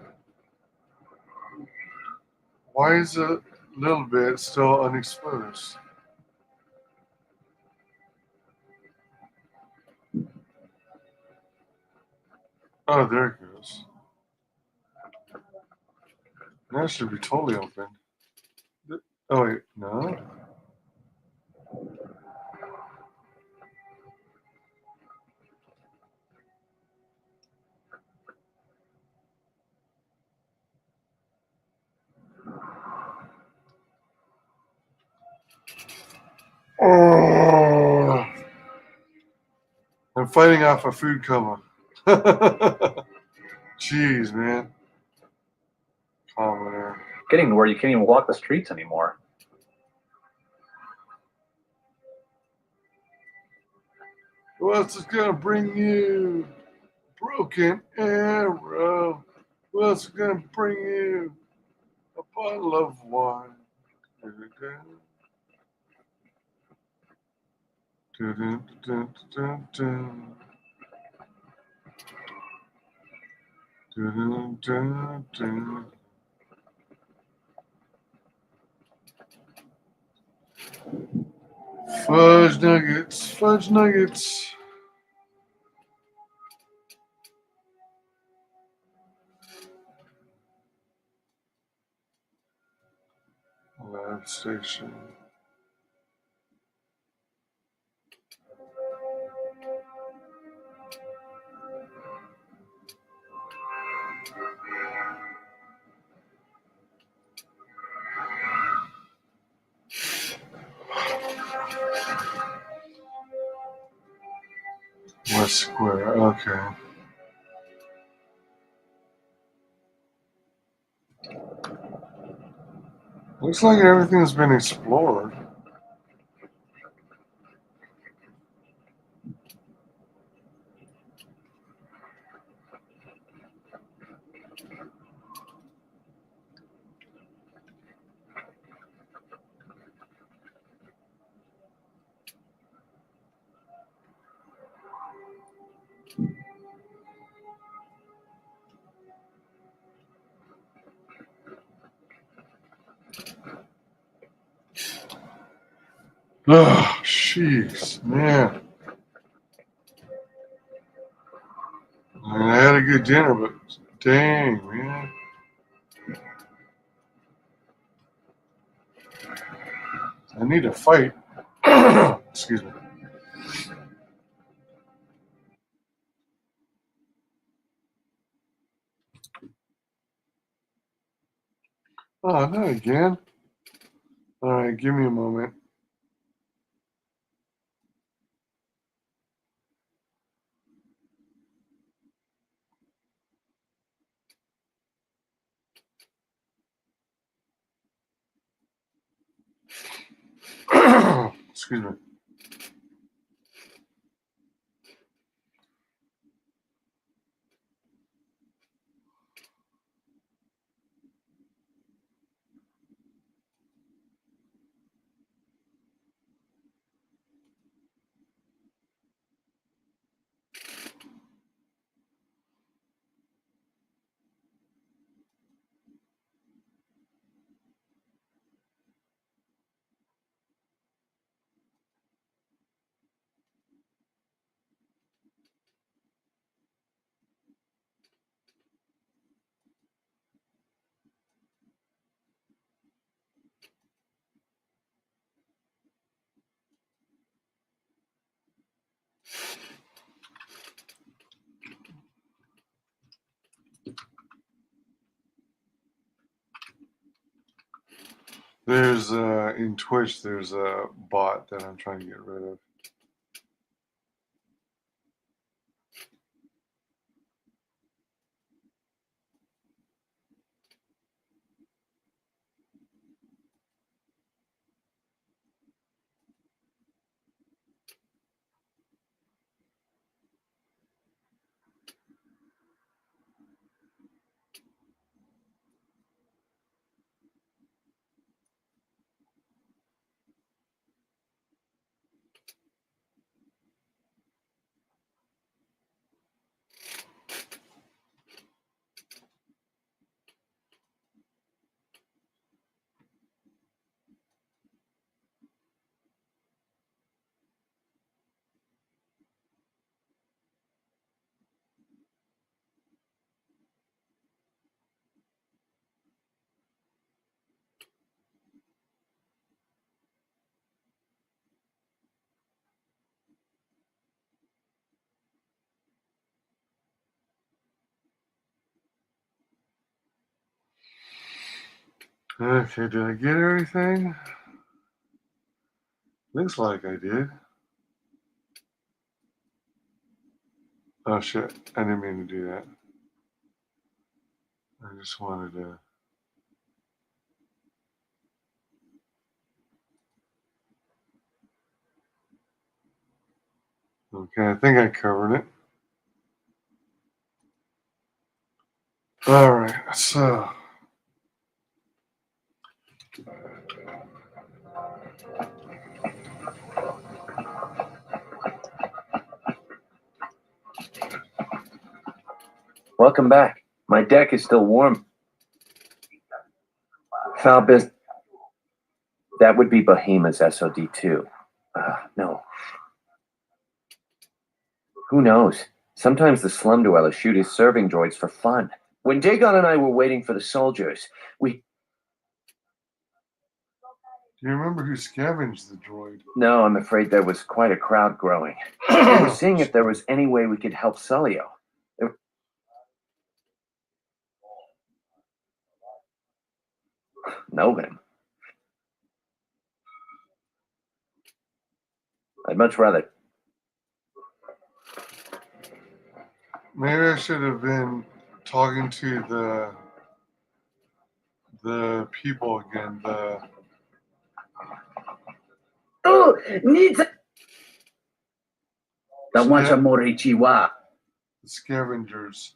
Why is a little bit still unexposed? Oh, there it goes. That should be totally open. Oh, wait, no? Oh, I'm fighting off a food coma. Jeez, man. Commoner. Getting to where you can't even walk the streets anymore. Who else is gonna bring you broken arrow? Who else is gonna bring you a bottle of wine? Fudge nuggets, fudge nuggets. Lab station. West Square, okay. Looks like everything's been explored. Oh, jeez, man. I mean, I had a good dinner, but dang, man. I need to fight. Excuse me. Oh, not again. All right, give me a moment. Excuse me. There's in Twitch, there's a bot that I'm trying to get rid of. Okay, did I get everything? Looks like I did. Oh shit, I didn't mean to do that. I just wanted to... Okay, I think I covered it. Alright, so... Welcome back. My deck is still warm. Foul business. That would be Bohema's SOD2. No. Who knows? Sometimes the slum dwellers shoot his serving droids for fun. When Dagon and I were waiting for the soldiers, we... Do you remember who scavenged the droid? No, I'm afraid there was quite a crowd growing. We were seeing if there was any way we could help Celio. Know him. I'd much rather... Maybe I should have been talking to the people again. Oh, needs Tawancha Morichiwa. The scavengers.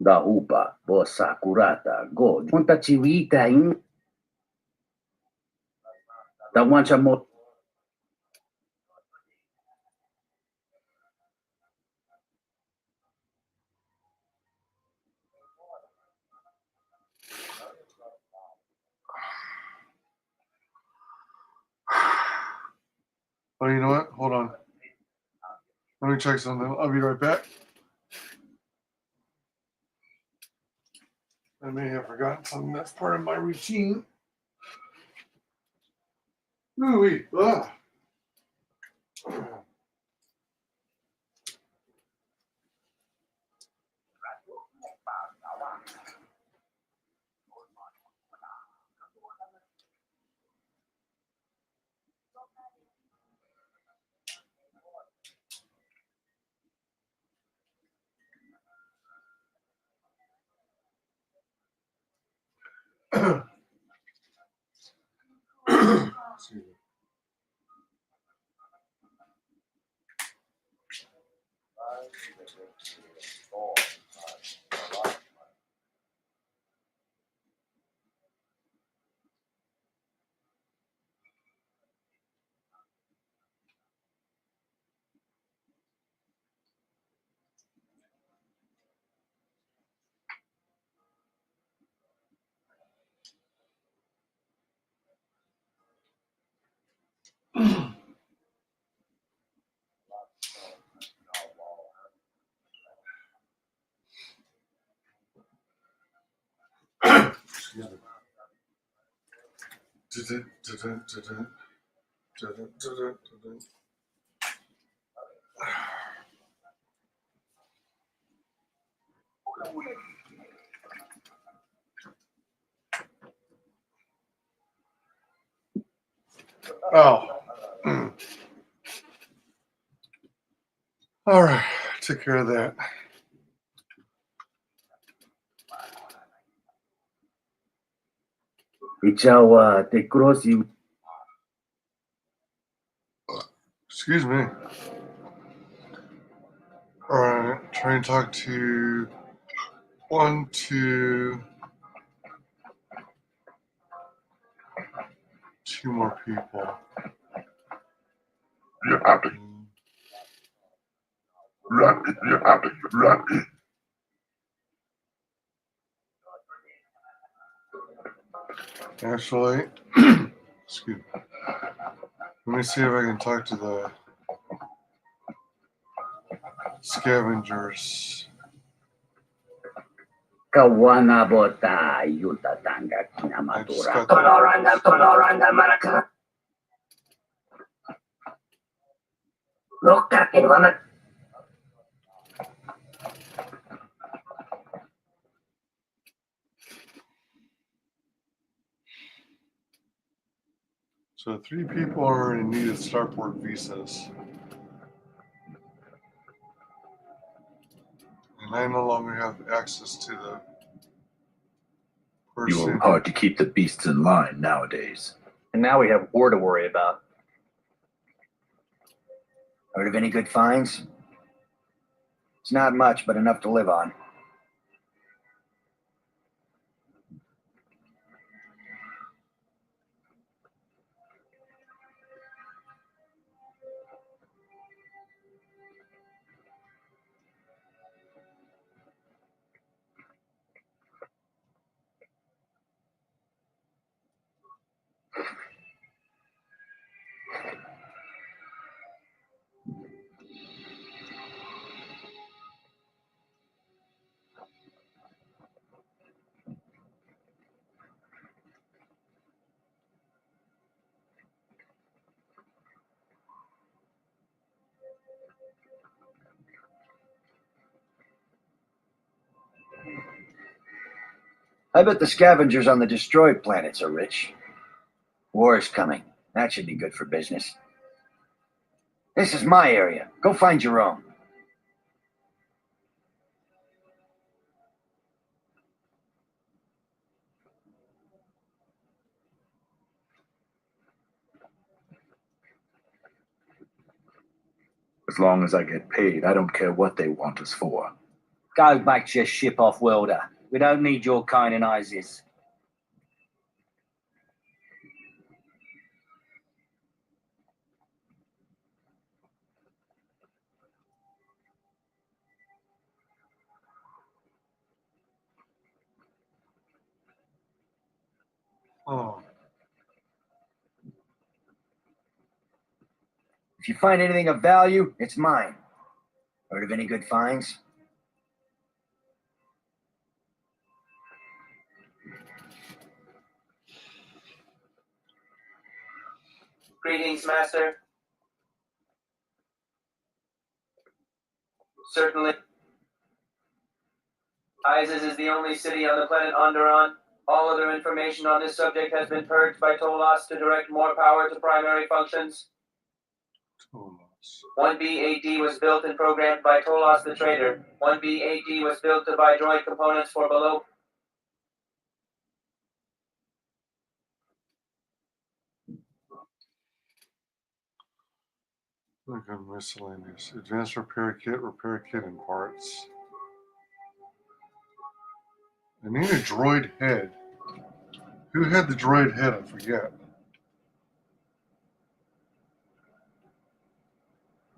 Da Upa, Bosa Kurata, Go. Junta Chivita in Tawancha Mor. Oh, you know what? Hold on. Let me check something. I'll be right back. I may have forgotten something that's part of my routine. Ooh-wee. Ah. Excuse me. Oh. All right. Took care of that. Ichawa, te cross you. Excuse me. All right. Try and talk to 1, 2 more people. You're happy. Happy. You're happy. Happy. Actually, excuse me. Let me see if I can talk to the scavengers. Kawana bota yuta tanga kinamatura. Toloranda maraka. Loka inwana. So 3 people are in need of starport visas. And I no longer have access to the person. You're hard to keep the beasts in line nowadays. And now we have war to worry about. Heard of any good finds? It's not much, but enough to live on. I bet the scavengers on the destroyed planets are rich. War is coming. That should be good for business. This is my area. Go find your own. As long as I get paid, I don't care what they want us for. Go back to your ship off-worlder. We don't need your kind in ISIS. Oh. If you find anything of value, it's mine. Heard of any good finds? Greetings, Master. Certainly. Isis is the only city on the planet Onderon. All other information on this subject has been purged by Tolos to direct more power to primary functions. 1B8D was built and programmed by Tolos the Trader. 1B8D was built to buy droid components for below. Look at miscellaneous. Advanced repair kit and parts. I need a droid head. Who had the droid head? I forget.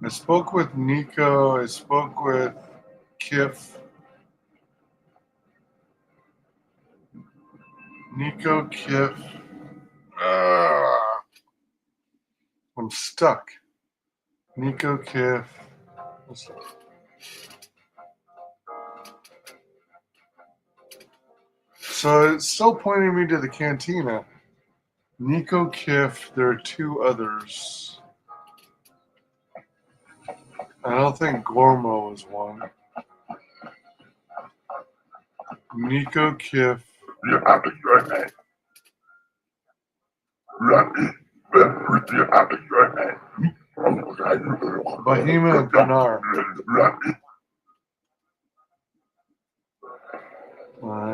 I spoke with Nico. I spoke with Kif. Nico, Kif. I'm stuck. Nico, Kif. So it's still pointing me to the cantina. Nico, Kif. There are 2 others. I don't think Gormo is one. Nico, Kif. Bahima and Pinar.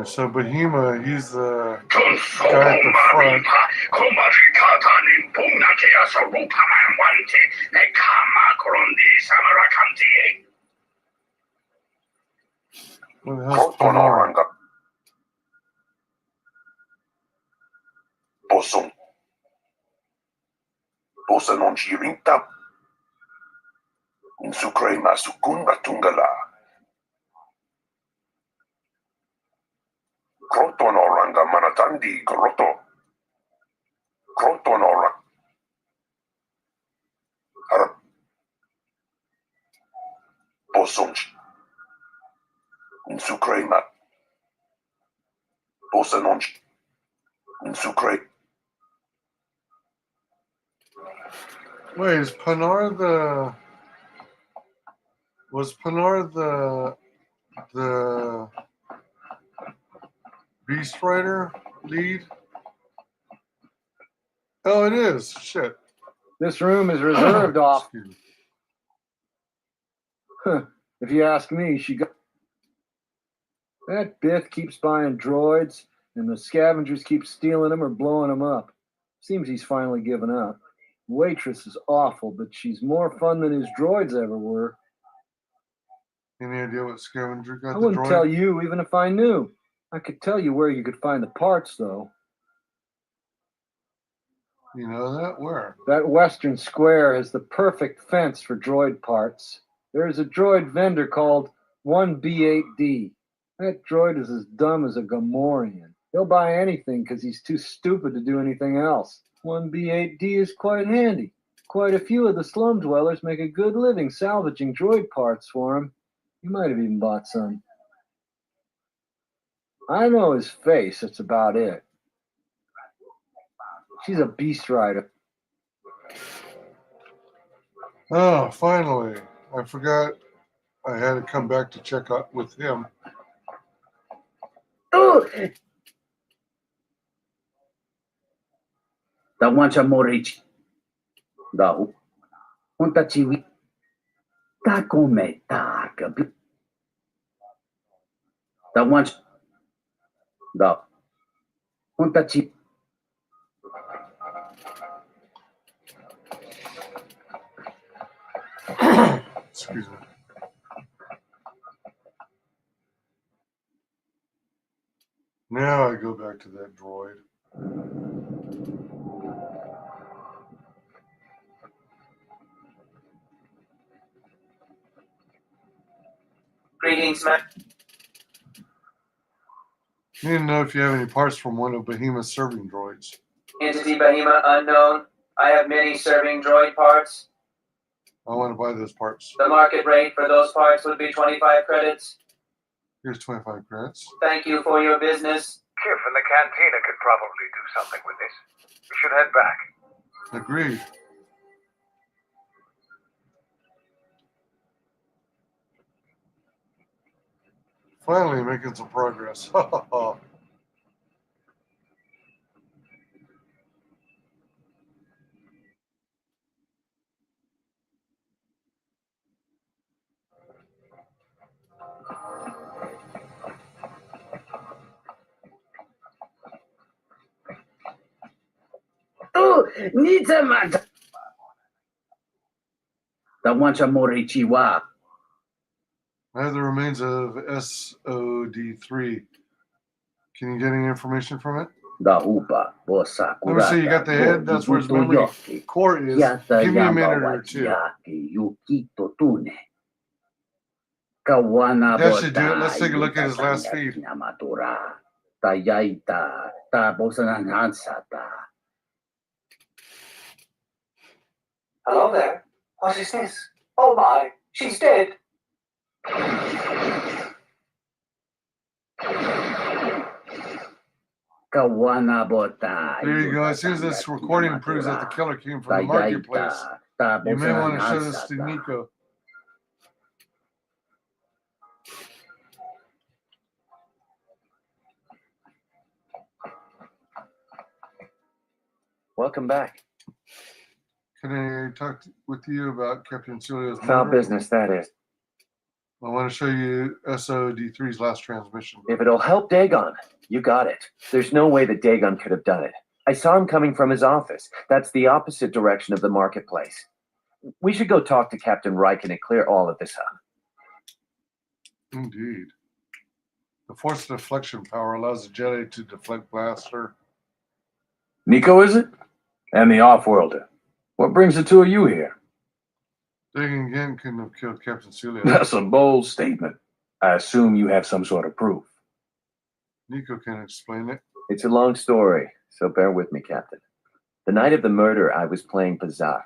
So Bahima, he's the guy at the front. What the hell's Pinar? Bosa non ci rinta. In su crema su kunga tungala. Kroto no ranga manatandi groto. Kroto no ranga. Harap. Bosonch. In su crema. Bosa non ci. In su crema. Wait, is Pinar the... Was Pinar the Beast Rider lead? Oh, it is. Shit. This room is reserved off. Huh. If you ask me, she got... That Biff keeps buying droids, and the scavengers keep stealing them or blowing them up. Seems he's finally given up. Waitress is awful, but she's more fun than his droids ever were. Any idea what scavenger got I the wouldn't droid? tell you even if I knew. I could tell you where you could find the parts, though. You know that? Where? That Western Square has the perfect fence for droid parts. There is a droid vendor called 1B8D. That droid is as dumb as a Gamorrean. He'll buy anything because he's too stupid to do anything else. 1B8D is quite handy. Quite a few of the slum dwellers make a good living salvaging droid parts for him. You might have even bought some. I know his face, that's about it. She's a beast rider. Oh, finally. I forgot I had to come back to check out with him. Da wancha morichi. Da u. Unta chiwi. Da come ta kabi. Da wancha. Da. Unta chi. Excuse me. Now I go back to that droid. Greetings, Mac. Need to know if you have any parts from one of Behemoth's serving droids. Entity Behemoth unknown. I have many serving droid parts. I want to buy those parts. The market rate for those parts would be 25 credits. Here's 25 credits. Thank you for your business. Kif in the cantina could probably do something with this. We should head back. Agreed. Finally making some progress. Nitsamata. Da wancha morichi wa. I have the remains of SOD3. Can you get any information from it? Da upa. Bosa. Let me see, you got the head, that's where his memory core is. Give me a minute or two. That should do it. Let's take a look at his last feed. Hello there. What is this? Oh my, she's dead. There you go. As soon as this recording proves that the killer came from the marketplace, you may want to show this to Nico. Welcome back. Can I talk with you about Captain Sulio's Foul murder? business, that is. I want to show you SOD3's last transmission. If it'll help Dagon, you got it. There's no way that Dagon could have done it. I saw him coming from his office. That's the opposite direction of the marketplace. We should go talk to Captain Riken and clear all of this up. Indeed. The force deflection power allows the Jedi to deflect blaster. Nico, is it? And the off-worlder. What brings the two of you here? Dagon again couldn't have killed Captain Sulio. That's a bold statement. I assume you have some sort of proof. Nico can explain it. It's a long story, so bear with me, Captain. The night of the murder, I was playing Pazak.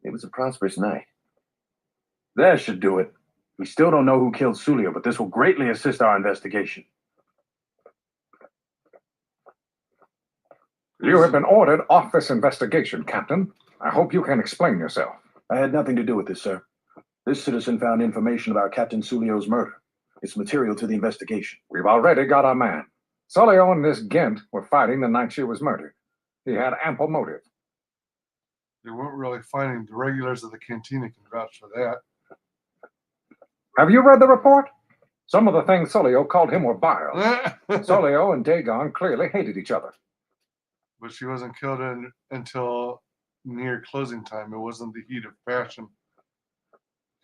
It was a prosperous night. That should do it. We still don't know who killed Sulio, but this will greatly assist our investigation. You have been ordered off this investigation, Captain. I hope you can explain yourself. I had nothing to do with this, sir. This citizen found information about Captain Sulio's murder. It's material to the investigation. We've already got our man. Sulio and this Gent were fighting the night she was murdered. He had ample motive. They weren't really fighting. The regulars of the cantina can vouch for that. Have you read the report? Some of the things Sulio called him were vile. Sulio and Dagon clearly hated each other. But she wasn't killed until near closing time. It wasn't the heat of passion.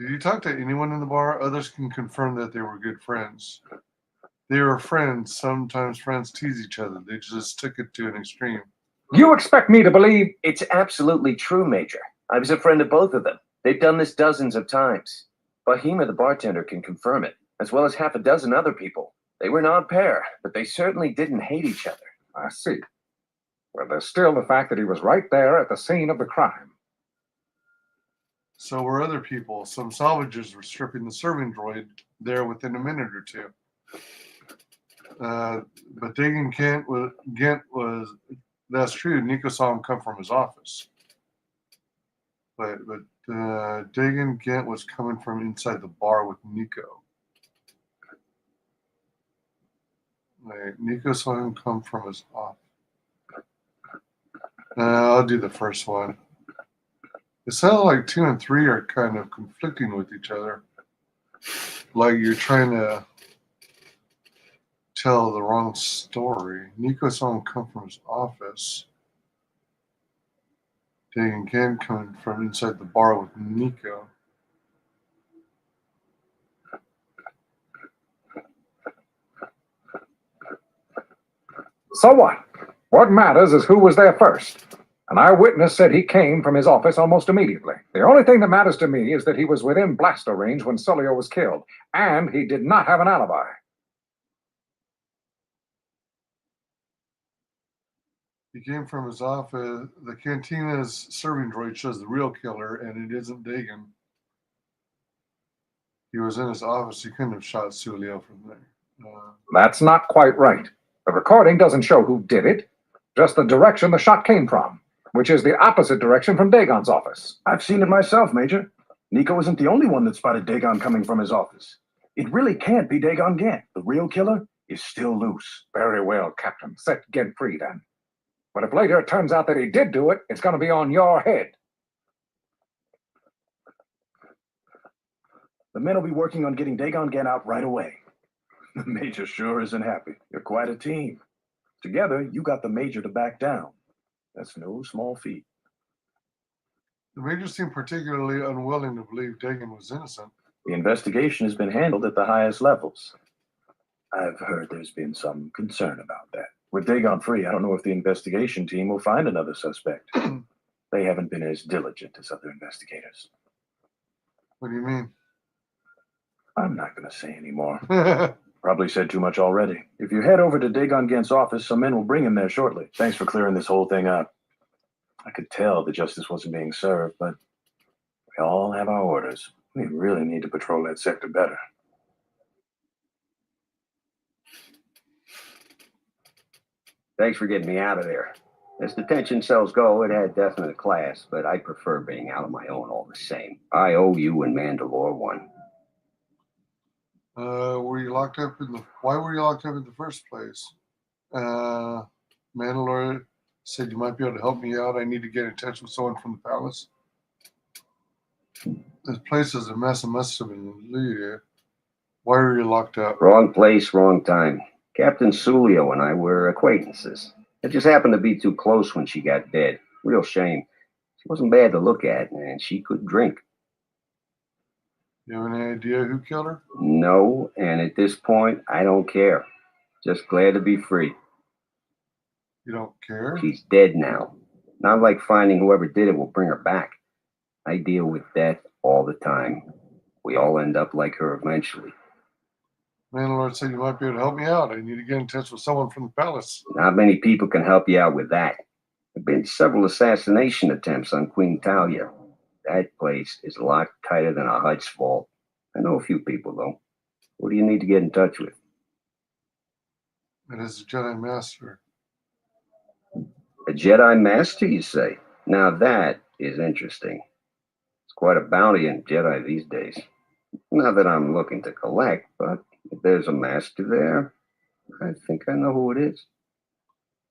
Did you talk to anyone in the bar? Others can confirm that they were good friends. They were friends. Sometimes friends tease each other. They just took it to an extreme. You expect me to believe? It's absolutely true, Major. I was a friend of both of them. They've done this dozens of times. Bahima, the bartender, can confirm it, as well as half a dozen other people. They were an odd pair, but they certainly didn't hate each other. I see. Well, there's still the fact that he was right there at the scene of the crime. So were other people. Some salvagers were stripping the serving droid there within a minute or two. But Dagan Gent was, that's true. Nico saw him come from his office. But Dagan Gent was coming from inside the bar with Nico. Nico saw him come from his office. I'll do the first one. It sounds like 2 and 3 are kind of conflicting with each other. Like you're trying to tell the wrong story. Nico saw him come from his office. Dagan Gent coming from inside the bar with Nico. So what? What matters is who was there first. An eyewitness said he came from his office almost immediately. The only thing that matters to me is that he was within blaster range when Sulio was killed, and he did not have an alibi. He came from his office. The cantina's serving droid shows the real killer, and it isn't Dagan. He was in his office. He couldn't have shot Sulio from there. That's not quite right. The recording doesn't show who did it, just the direction the shot came from, which is the opposite direction from Dagon's office. I've seen it myself, Major. Nico isn't the only one that spotted Dagon coming from his office. It really can't be Dagon Gent. The real killer is still loose. Very well, Captain. Set Gent free, then. But if later it turns out that he did do it, it's going to be on your head. The men will be working on getting Dagon Gent out right away. The Major sure isn't happy. You're quite a team. Together, you got the Major to back down. That's no small feat. The Major seemed particularly unwilling to believe Dagan was innocent. The investigation has been handled at the highest levels. I've heard there's been some concern about that. With Dagon free, I don't know if the investigation team will find another suspect. They haven't been as diligent as other investigators. What do you mean? I'm not going to say anymore. Probably said too much already. If you head over to Dagon Gent's office, some men will bring him there shortly. Thanks for clearing this whole thing up. I could tell the justice wasn't being served, but we all have our orders. We really need to patrol that sector better. Thanks for getting me out of there. As detention cells go, it had definite class, but I prefer being out on my own all the same. I owe you and Mandalore one. Were you locked up in the? Why were you locked up in the first place? Mandalore said you might be able to help me out. I need to get in touch with someone from the palace. This place is a mess. It must have been. Why were you locked up? Wrong place, wrong time. Captain Sulio and I were acquaintances. It just happened to be too close when she got dead. Real shame. She wasn't bad to look at, and she could drink. You have any idea who killed her? No, and at this point, I don't care. Just glad to be free. You don't care? She's dead now. Not like finding whoever did it will bring her back. I deal with death all the time. We all end up like her eventually. Mandalore said you might be able to help me out. I need to get in touch with someone from the palace. Not many people can help you out with that. There have been several assassination attempts on Queen Talia. That place is locked tighter than a Hutt's vault. I know a few people, though. Who do you need to get in touch with? It is a Jedi Master. A Jedi Master, you say? Now that is interesting. It's quite a bounty in Jedi these days. Not that I'm looking to collect, but if there's a master there, I think I know who it is.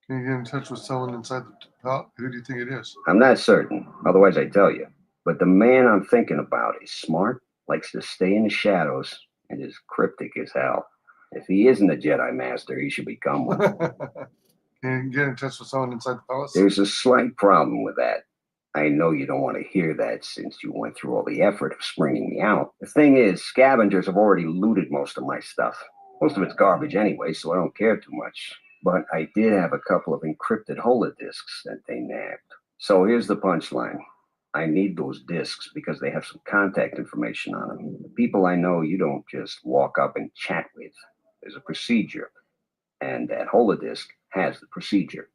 Can you get in touch with someone inside the Well, who do you think it is? I'm not certain, otherwise I'd tell you. But the man I'm thinking about is smart, likes to stay in the shadows, and is cryptic as hell. If he isn't a Jedi Master, he should become one. Can you get in touch with someone inside the palace? There's a slight problem with that. I know you don't want to hear that since you went through all the effort of springing me out. The thing is, scavengers have already looted most of my stuff. Most of it's garbage anyway, so I don't care too much. But I did have a couple of encrypted holodisks that they nabbed. So here's the punchline. I need those disks because they have some contact information on them. The people I know you don't just walk up and chat with. There's a procedure. And that holodisk has the procedure.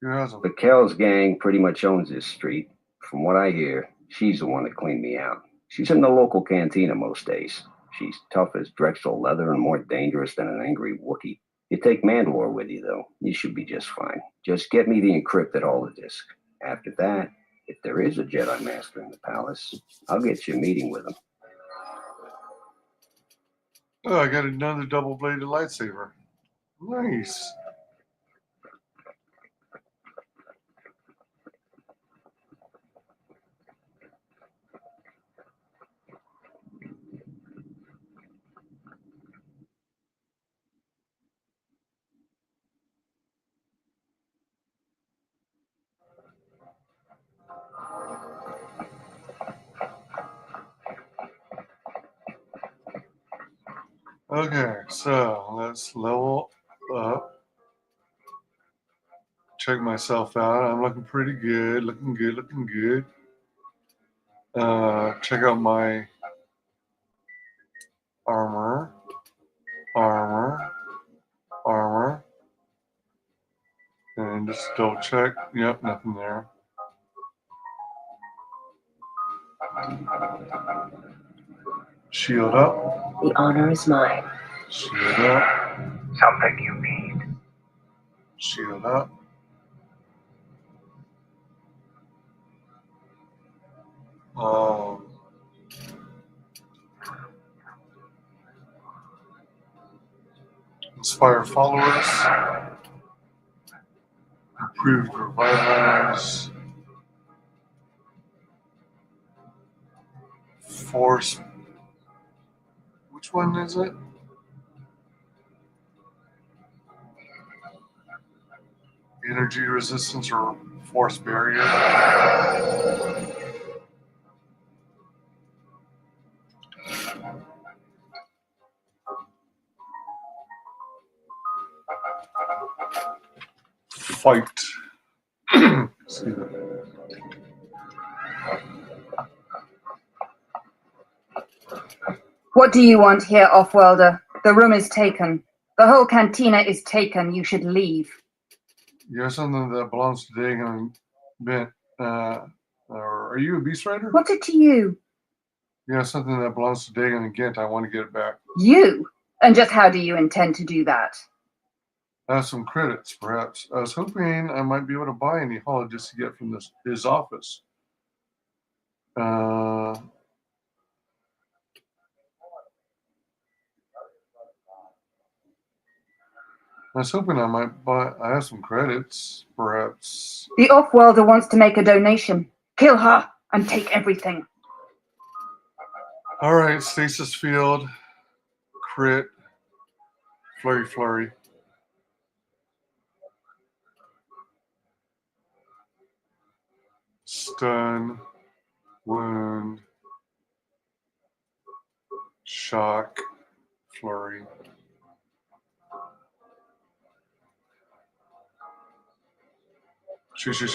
The Kells gang pretty much owns this street. From what I hear, she's the one that cleaned me out. She's in the local cantina most days. She's tough as Drexel leather and more dangerous than an angry Wookiee. You take Mandalore with you, though. You should be just fine. Just get me the encrypted holodisk. After that, if there is a Jedi Master in the palace, I'll get you a meeting with him. Oh, I got another double-bladed lightsaber. Nice. Okay, so let's level up. Check myself out. I'm looking pretty good. Looking good. Looking good. Check out my armor. And just double check. Yep, nothing there. Shield up. The honor is mine. Shield up. Something you need. Shield up. Inspire followers. Improved revitalize. Force. Which one is it? Energy resistance or force barrier. Fight. See that. What do you want here, Offworlder? The room is taken. The whole cantina is taken. You should leave. You have something that belongs to Dagon Bent. Or are you a beast rider? What's it to you? You have something that belongs to Dagon and Gint. I want to get it back. You? And just how do you intend to do that? I have some credits, perhaps. I was hoping I might be able to buy any holodisks to get from his office. I was hoping I might buy. I have some credits, perhaps. The Offworlder wants to make a donation. Kill her and take everything. All right, stasis field, crit, flurry. Stun, wound, shock, flurry. Shoot. Who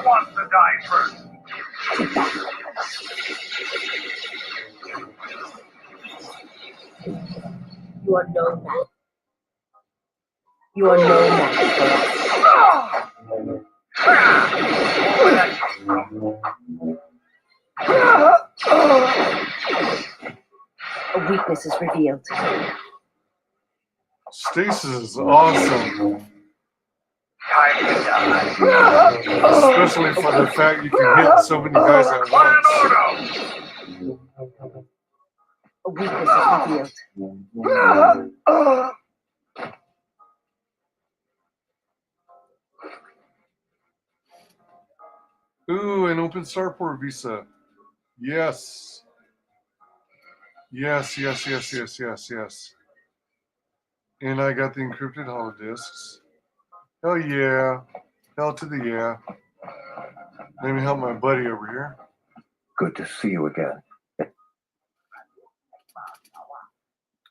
wants to die first? You are no match. You are no match for us. A weakness is revealed. Stasis is awesome. time to die. Especially for the fact you can hit so many guys at once. A weakness is revealed. Ooh, an open starport visa. Yes. Yes. And I got the encrypted holodisks. Hell yeah. Hell to the yeah. Let me help my buddy over here. Good to see you again.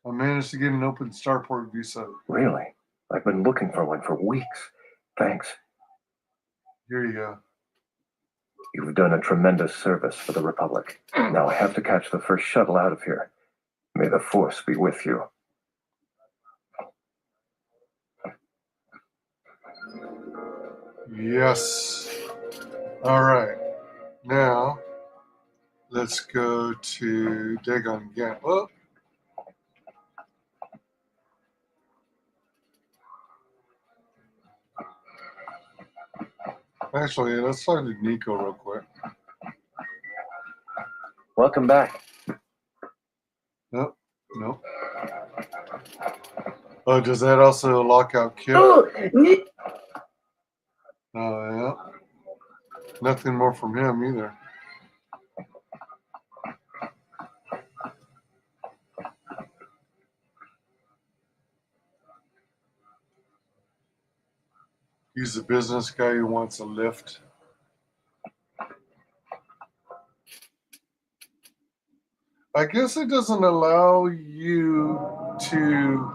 I managed to get an open starport visa. Really? I've been looking for one for weeks. Thanks. Here you go. You've done a tremendous service for the Republic. Now I have to catch the first shuttle out of here. May the Force be with you. Yes. All right. Now, let's go to Dagon again. Oh. Actually, let's talk to Nico real quick. Welcome back. Nope. Oh, does that also lock out Kip? Oh, yeah. Nothing more from him either. He's a business guy who wants a lift. I guess it doesn't allow you to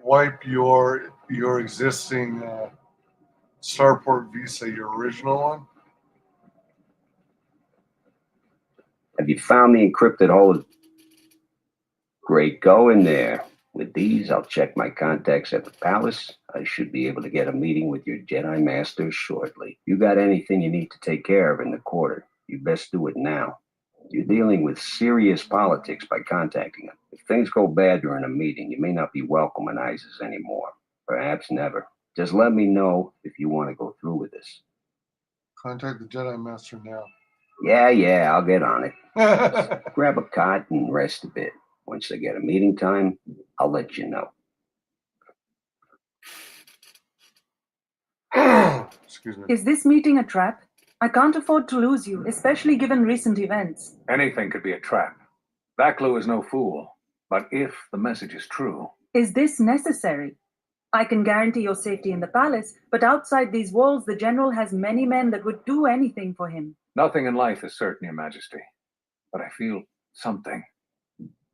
wipe your existing starport visa, your original one. Have you found the encrypted hole? Great going there. With these, I'll check my contacts at the palace. I should be able to get a meeting with your Jedi Master shortly. You got anything you need to take care of in the quarter, you best do it now. You're dealing with serious politics by contacting them. If things go bad during a meeting, you may not be welcome in ISIS anymore. Perhaps never. Just let me know if you want to go through with this. Contact the Jedi Master now. Yeah, I'll get on it. Grab a cot and rest a bit. Once I get a meeting time, I'll let you know. Excuse me. Is this meeting a trap? I can't afford to lose you, especially given recent events. Anything could be a trap. Vaklu is no fool. But if the message is true... Is this necessary? I can guarantee your safety in the palace, but outside these walls, the general has many men that would do anything for him. Nothing in life is certain, Your Majesty. But I feel something.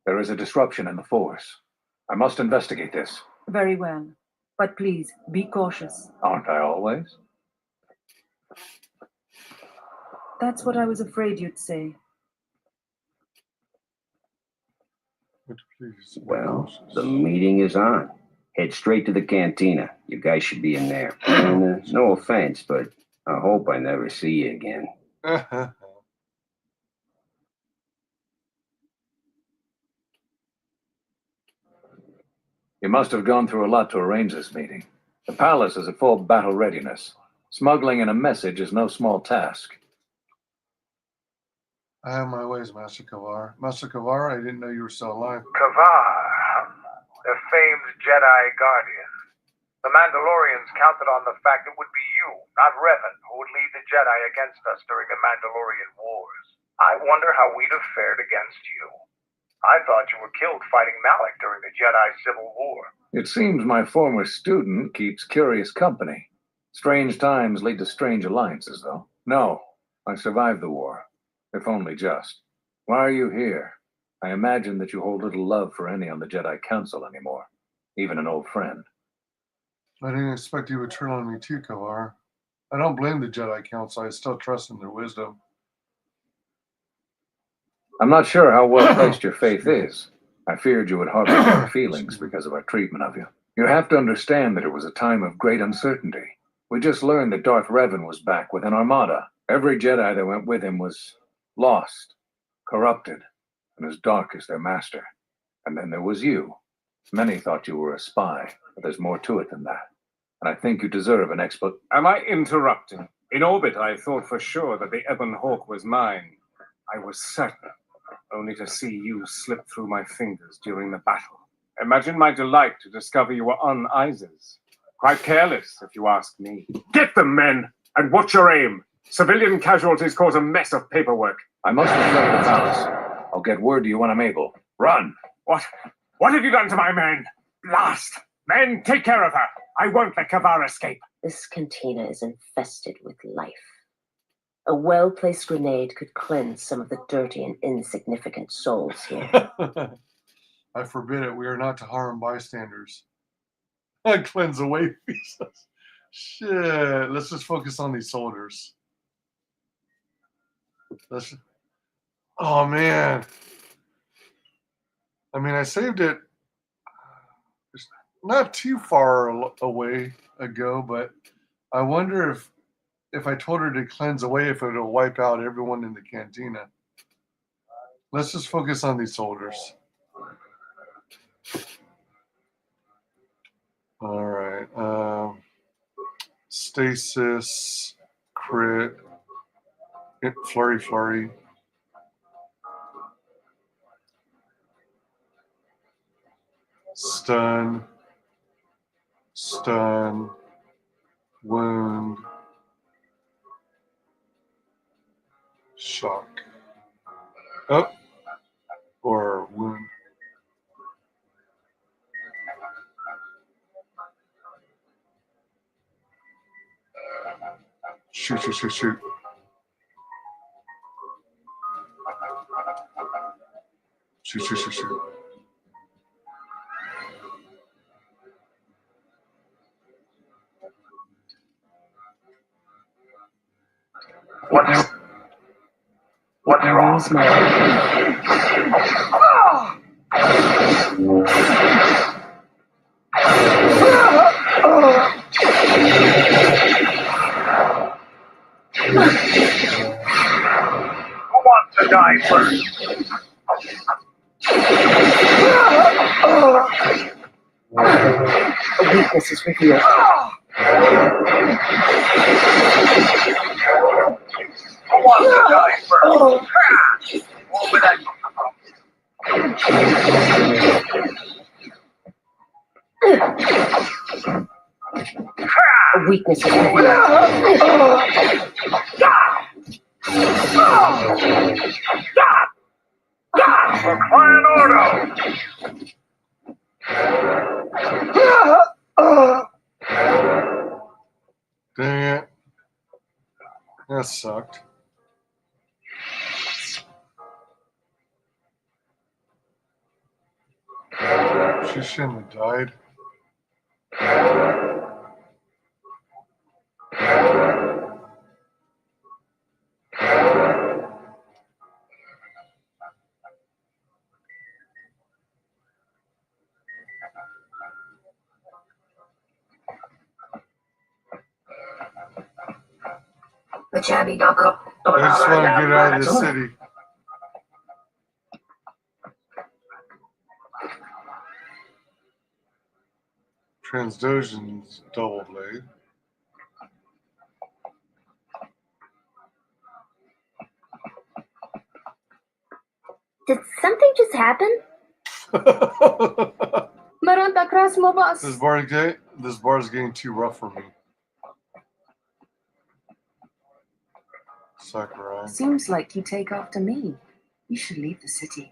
There is a disruption in the Force. I must investigate this. Very well. But please, be cautious. Aren't I always? That's what I was afraid you'd say. Well, the meeting is on. Head straight to the cantina. You guys should be in there. And no offense, but I hope I never see you again. You must have gone through a lot to arrange this meeting. The palace is at full battle readiness. Smuggling in a message is no small task. I have my ways, Master Kavar. Master Kavar, I didn't know you were still alive. Kavar, the famed Jedi Guardian. The Mandalorians counted on the fact it would be you, not Revan, who would lead the Jedi against us during the Mandalorian Wars. I wonder how we'd have fared against you. I thought you were killed fighting Malak during the Jedi Civil War. It seems my former student keeps curious company. Strange times lead to strange alliances, though. No, I survived the war, if only just. Why are you here? I imagine that you hold little love for any on the Jedi Council anymore, even an old friend. I didn't expect you would turn on me too, Kavar. I don't blame the Jedi Council. I still trust in their wisdom. I'm not sure how well placed your faith is. I feared you would harbor bad feelings because of our treatment of you. You have to understand that it was a time of great uncertainty. We just learned that Darth Revan was back with an armada. Every Jedi that went with him was lost, corrupted, and as dark as their master. And then there was you. Many thought you were a spy, but there's more to it than that. And I think you deserve an explanation. Am I interrupting? In orbit, I thought for sure that the Ebon Hawk was mine. I was certain, only to see you slip through my fingers during the battle. Imagine my delight to discover you were on ISIS. Quite careless, if you ask me. Get them, men, and watch your aim. Civilian casualties cause a mess of paperwork. I must reflect the balance. I'll get word to you when I'm able. Run! What have you done to my man? Blast! Men, take care of her. I won't let Kavar escape. This cantina is infested with life. A well-placed grenade could cleanse some of the dirty and insignificant souls here. I forbid it. We are not to harm bystanders. And cleanse away visas. Shit. Let's just focus on these soldiers. Oh, man. I mean, I saved it not too far away ago, but I wonder if I told her to cleanse away, if it will wipe out everyone in the cantina. Let's just focus on these soldiers. All right. Stasis, crit, flurry. Stun, wound, shock. Oh, or wound. Shoot. Shoot. What's wrong? Who wants to die first? A weakness is revealed. Who wants to die first? Over that. A weakness is revealed. For Clan Ordo! Dang it. That sucked. She shouldn't have died. I just want to get out of this city. Transdosion's double blade. Did something just happen? Maranta cross mo boss. This bar's getting too rough for me. Sakurai. Seems like you take after me. You should leave the city.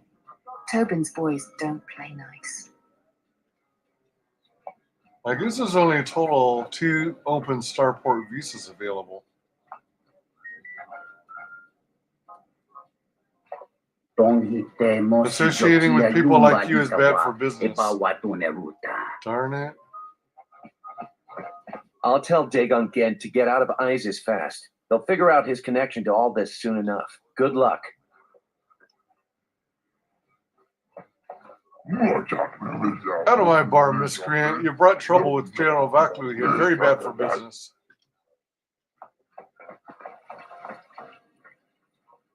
Tobin's boys don't play nice. I guess there's only a total of 2 open starport visas available. Associating with people like you is bad for business. Darn it. I'll tell Dagon Gen to get out of ISIS fast. They'll figure out his connection to all this soon enough. Good luck. Out of my bar, miscreant. You brought trouble with General Vaklu here. Very bad for business.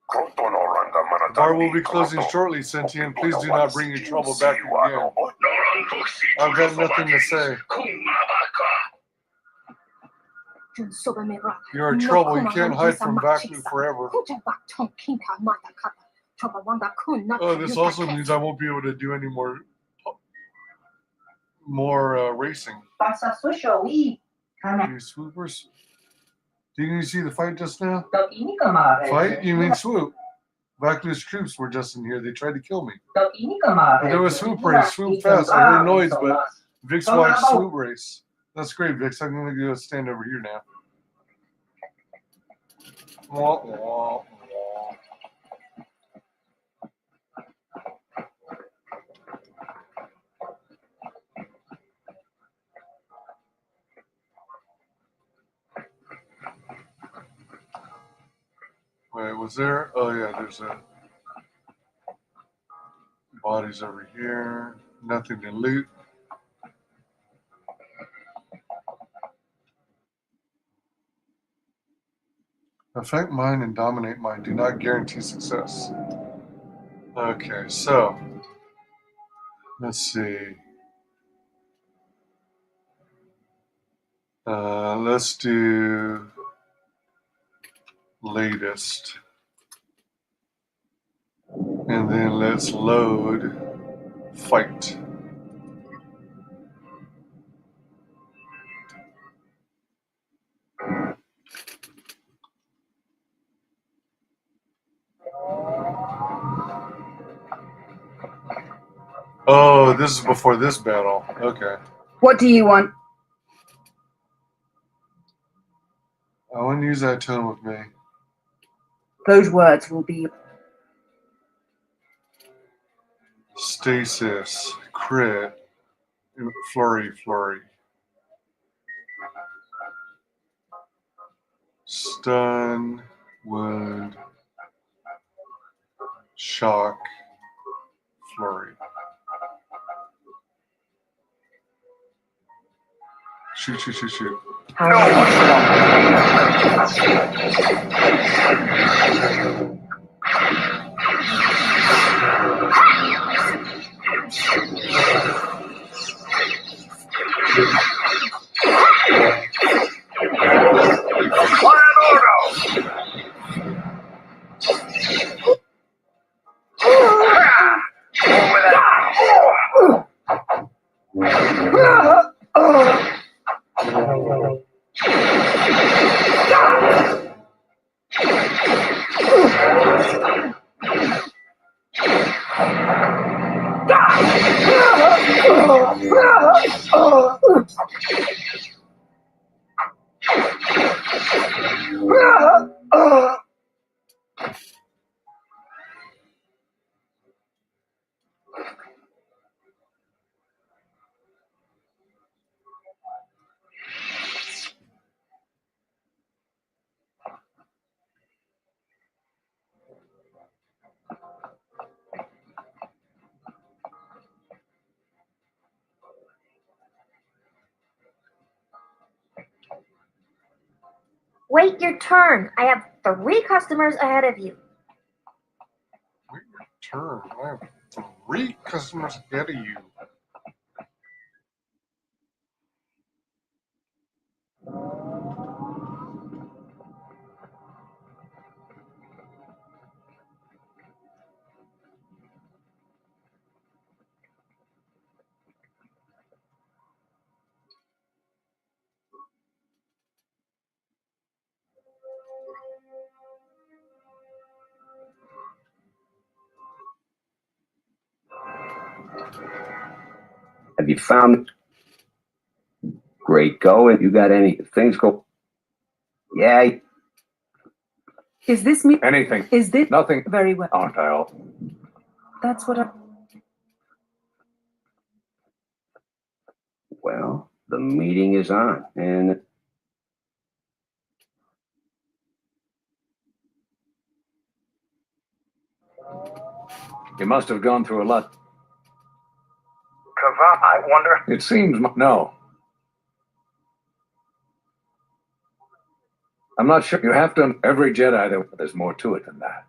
The bar will be closing shortly, Sentient. Please do not bring your trouble back again. I've got nothing to say. You're in trouble. You can't hide from Vaklu forever. Oh, this also means I won't be able to do any more racing. These swoopers. Didn't you see the fight just now? Fight? You mean swoop? Vaklu's troops were just in here. They tried to kill me. But there was swoop race, swoop fast. I heard noise, but Vix watched swoop race. That's great, Vix. I'm going to go stand over here now. Wah, wah, wah. Wait, was there? Oh, yeah, there's a bodies over here. Nothing to loot. Affect mine and dominate mine. Do not guarantee success. Okay, so let's see. Let's do latest. And then let's load fight. Oh, this is before this battle. Okay. What do you want? I wouldn't use that tone with me. Those words will be... Stasis, crit, flurry. Stun, wound, shock, flurry. Shoot. Wait your turn. I have 3 customers ahead of you. Wait your turn. I have 3 customers ahead of you. Have you found great going? You got any things go? Yeah. Is this me? Anything. Is this Nothing. Very well. Aren't I all? That's what I... Well, the meeting is on, and You must have gone through a lot. Kava, I wonder. It seems no. I'm not sure. You have done every Jedi. There's more to it than that.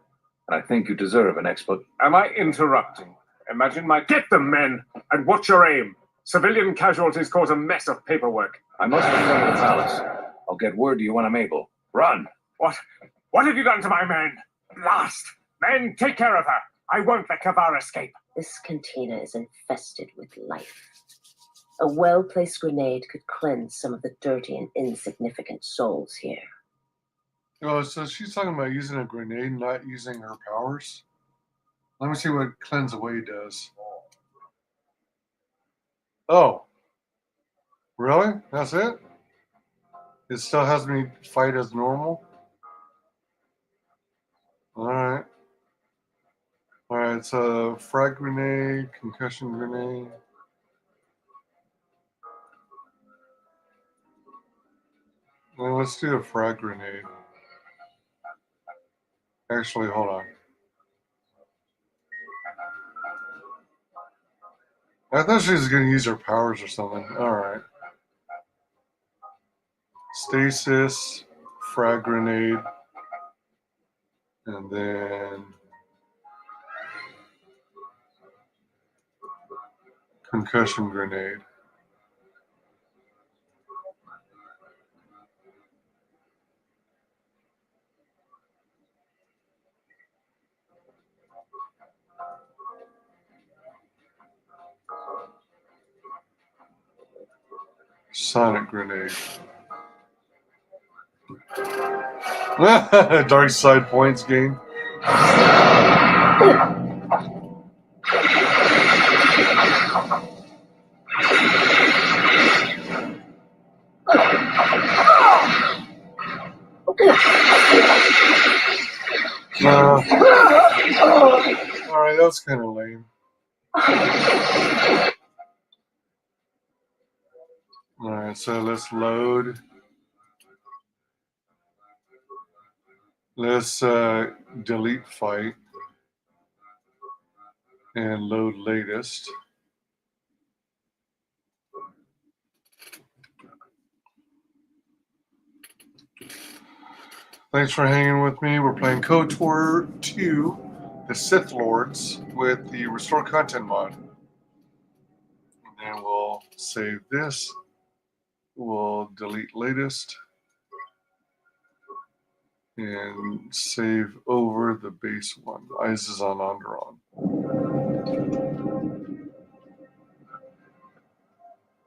And I think you deserve an explanation. Am I interrupting? Imagine my... Get them, men! And watch your aim! Civilian casualties cause a mess of paperwork. I must return to the palace. I'll get word to you when I'm able. Run! What have you done to my men? Blast! Men, take care of her. I won't let Kavar escape. This cantina is infested with life. A well-placed grenade could cleanse some of the dirty and insignificant souls here. Oh, so she's talking about using a grenade, not using her powers? Let me see what Cleanse Away does. Oh. Really? That's it? It still has me fight as normal? Alright. Alright, so frag grenade, concussion grenade. Well, let's do a frag grenade. Actually, hold on. I thought she was going to use her powers or something. Alright. Stasis, frag grenade, and then concussion grenade. Sonic grenade. Dark side points game. Alright, that was kind of lame. Alright, so let's load. Let's delete fight and load latest. Thanks for hanging with me. We're playing KOTOR 2, the Sith Lords, with the Restore Content mod. And then we'll save this. We'll delete latest. And save over the base one. Eyes is on Onderon.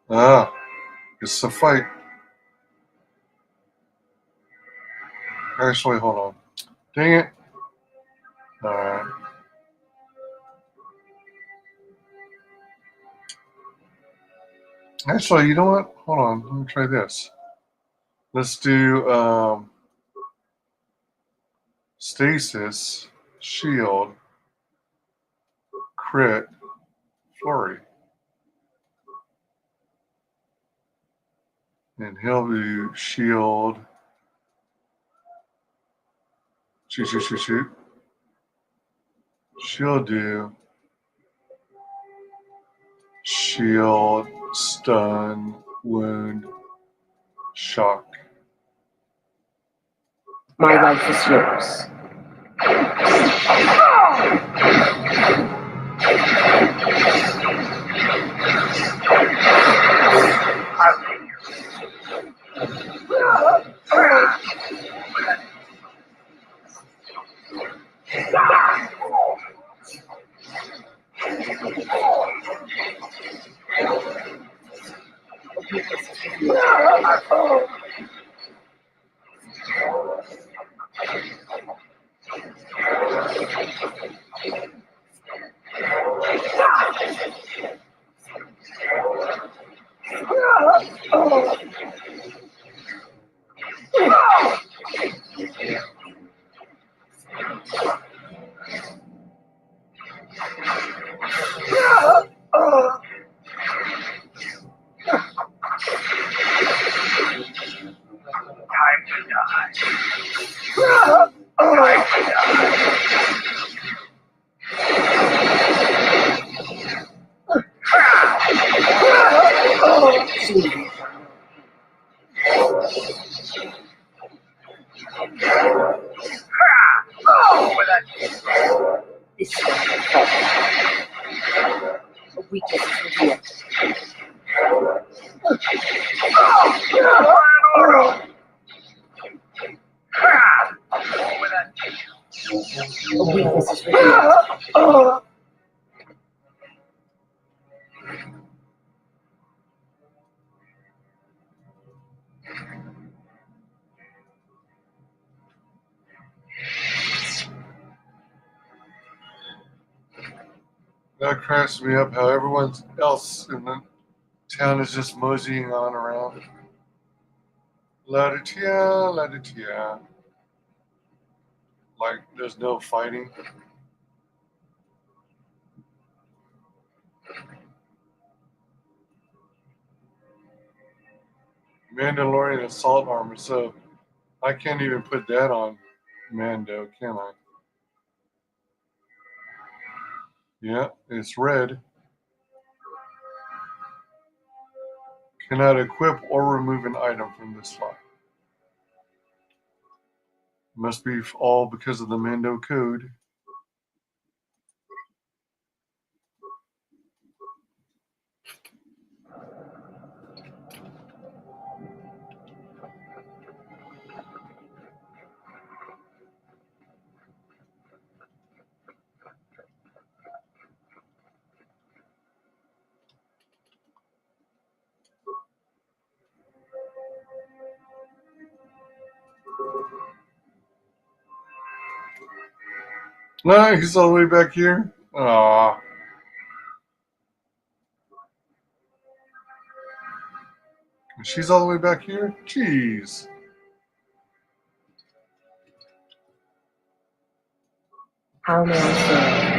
Ah, it's a fight. Actually, hold on. Dang it. Alright. Actually, you know what? Hold on. Let me try this. Let's do Stasis, Shield, Crit, Flurry. And he'll do Shield, shoot. She'll do Shield, Stun, Wound, Shock. My life is yours. This is a weakness is revealed. A weakness is revealed. That cracks me up how everyone else in the town is just moseying on around. La-da-tia, la-da-tia. Like there's no fighting. Mandalorian assault armor, so I can't even put that on Mando, can I? Yeah, it's red. Cannot equip or remove an item from this slot. Must be all because of the Mando code. No, he's all the way back here. Aww. She's all the way back here? Jeez. How may I serve?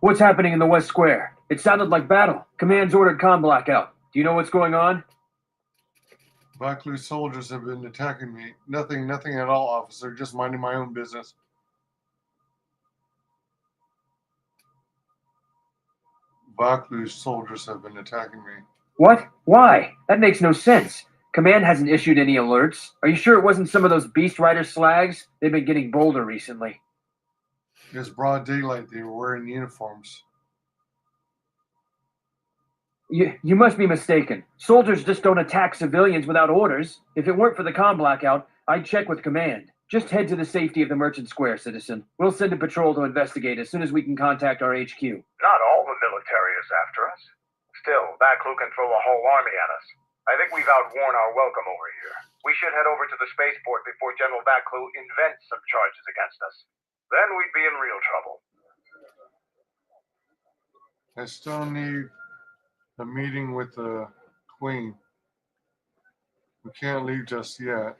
What's happening in the West Square? It sounded like battle. Command's ordered comm blackout. Do you know what's going on? Baklu soldiers have been attacking me. Nothing at all, officer. Just minding my own business. Baklu soldiers have been attacking me. What? Why? That makes no sense. Command hasn't issued any alerts. Are you sure it wasn't some of those Beast Rider slags? They've been getting bolder recently. It's broad daylight. They were wearing uniforms. You must be mistaken. Soldiers just don't attack civilians without orders. If it weren't for the comm blackout, I'd check with command. Just head to the safety of the Merchant Square, citizen. We'll send a patrol to investigate as soon as we can contact our HQ. Not all the military is after us. Still, Baklu can throw a whole army at us. I think we've outworn our welcome over here. We should head over to the spaceport before General Baklu invents some charges against us. Then we'd be in real trouble. I still need a meeting with the Queen. We can't leave just yet.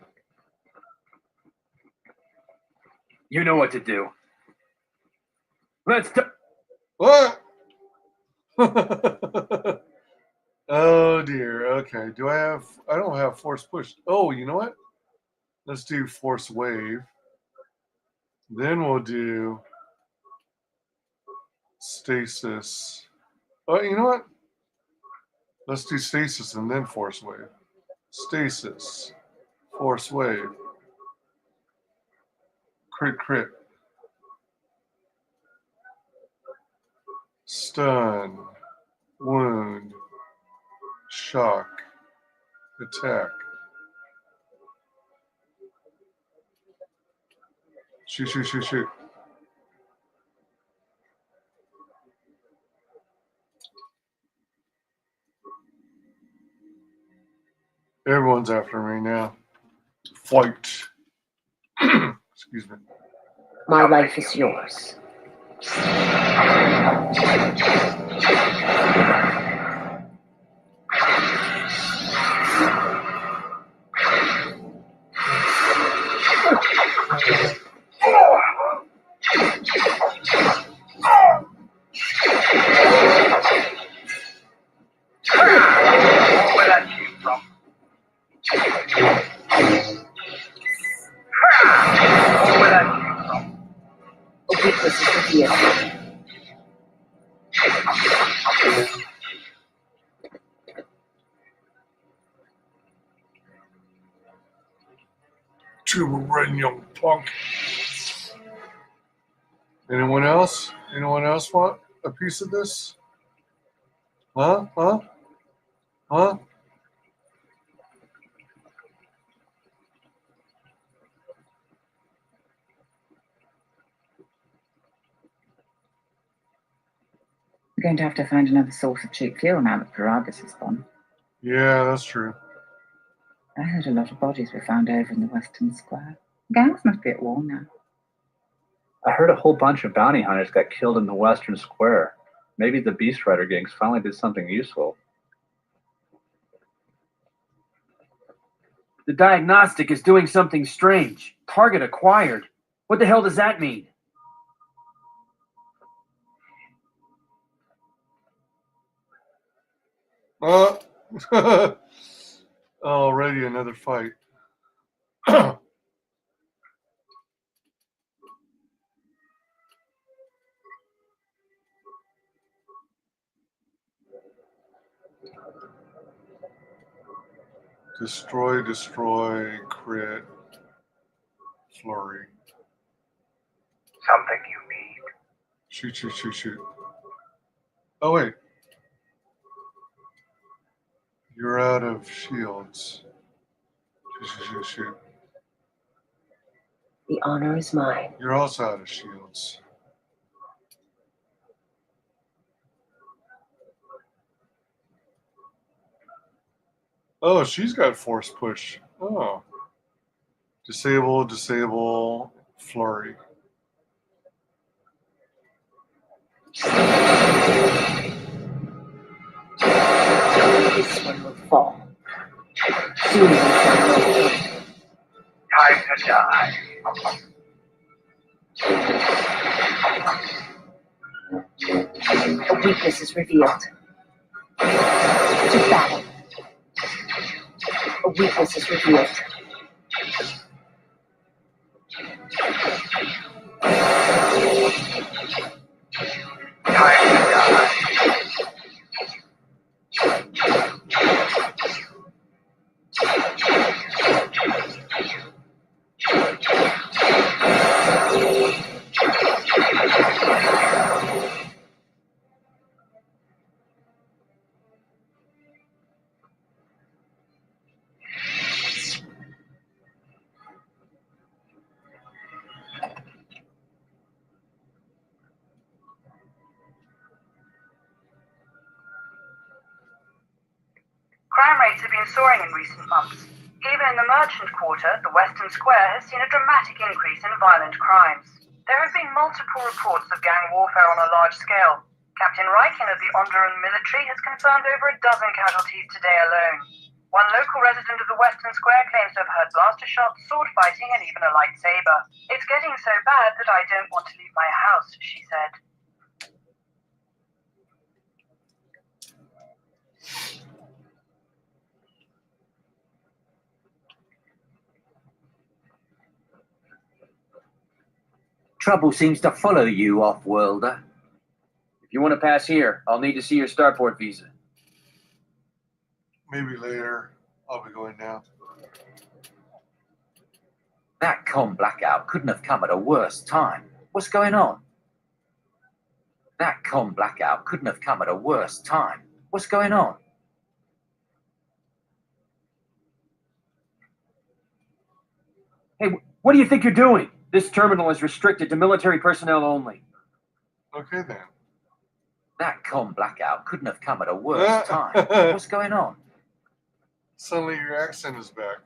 You know what to do. Let's What? Oh dear. Okay. I don't have force push. Oh, you know what? Let's do force wave. Then we'll do stasis. Oh, you know what? Let's do stasis and then force wave. Stasis. Force wave. Crit. Stun. Wound. Shock. Attack. Shoot. Everyone's after me now. Fight. Excuse me. My life is yours. Weakness is revealed. Tuber red young punk. Anyone else? Anyone else want a piece of this? Huh? Huh? Huh? We're going to have to find another source of cheap fuel now that Paragus is gone. Yeah, that's true. I heard a lot of bodies were found over in the Western Square. Gangs must be at war now. I heard a whole bunch of bounty hunters got killed in the Western Square. Maybe the Beast Rider gangs finally did something useful. The diagnostic is doing something strange. Target acquired. What the hell does that mean? Already another fight. Destroy, destroy, crit, flurry. Something you need. Shoot, shoot, shoot, shoot. Oh, wait. You're out of shields. Shoot, shoot, shoot, shoot. The honor is mine. You're also out of shields. Oh, she's got force push. Oh. Disable, disable, flurry. This one will fall. Soon we shall know. Time to die. A weakness is revealed. To battle. A weakness is revealed. Time to die. Crime rates have been soaring in recent months. Even in the merchant quarter, the Western Square has seen a dramatic increase in violent crimes. There have been multiple reports of gang warfare on a large scale. Captain Rykin of the Onderan military has confirmed over a dozen casualties today alone. One local resident of the Western Square claims to have heard blaster shots, sword fighting, and even a lightsaber. It's getting so bad that I don't want to leave my house, she said. Trouble seems to follow you, off-worlder. If you want to pass here, I'll need to see your starport visa. Maybe later. I'll be going now. That comm blackout couldn't have come at a worse time. What's going on? That comm blackout couldn't have come at a worse time. What's going on? Hey, what do you think you're doing? This terminal is restricted to military personnel only. Okay, then. That comm blackout couldn't have come at a worse time. What's going on? Suddenly your accent is back.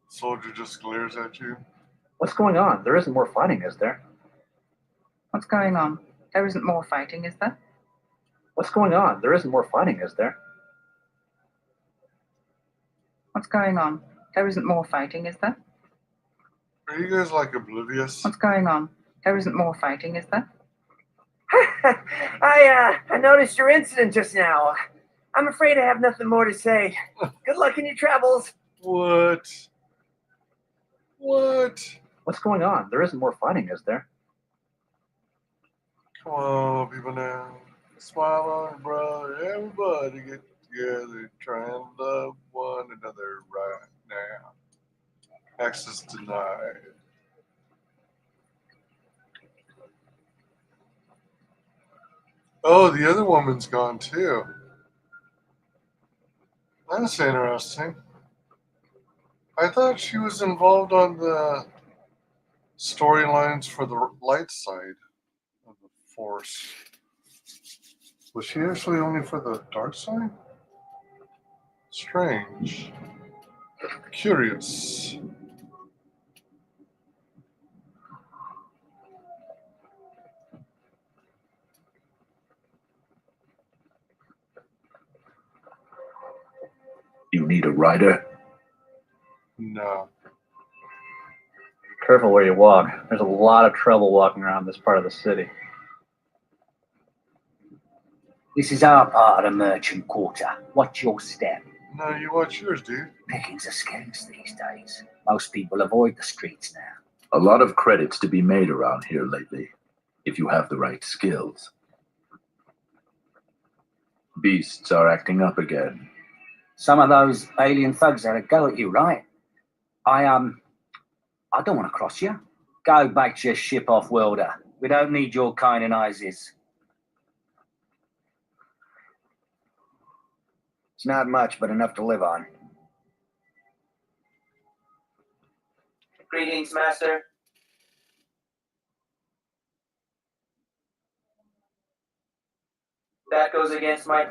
Soldier just glares at you. What's going on? There isn't more fighting, is there? What's going on? There isn't more fighting, is there? What's going on? There isn't more fighting, is there? What's going on? There isn't more fighting, is there? Are you guys like oblivious? What's going on? There isn't more fighting, is there? I noticed your incident just now. I'm afraid I have nothing more to say. Good luck in your travels. What? What's going on? There isn't more fighting, is there? Come on, people now. Smile on, brother. Everybody get together. Try and love one another right now. Access denied. Oh, the other woman's gone too. That's interesting. I thought she was involved on the storylines for the light side of the Force. Was she actually only for the dark side? Strange. Curious. You need a rider? No. Careful where you walk. There's a lot of trouble walking around this part of the city. This is our part of the merchant quarter. Watch your step. No, you watch yours, dude. Pickings are scarce these days. Most people avoid the streets now. A lot of credits to be made around here lately, if you have the right skills. Beasts are acting up again. Some of those alien thugs had a go at you, right? I don't want to cross you. Go back to your ship off-worlder. We don't need your kind and eyes. It's not much, but enough to live on. Greetings, Master. That goes against my...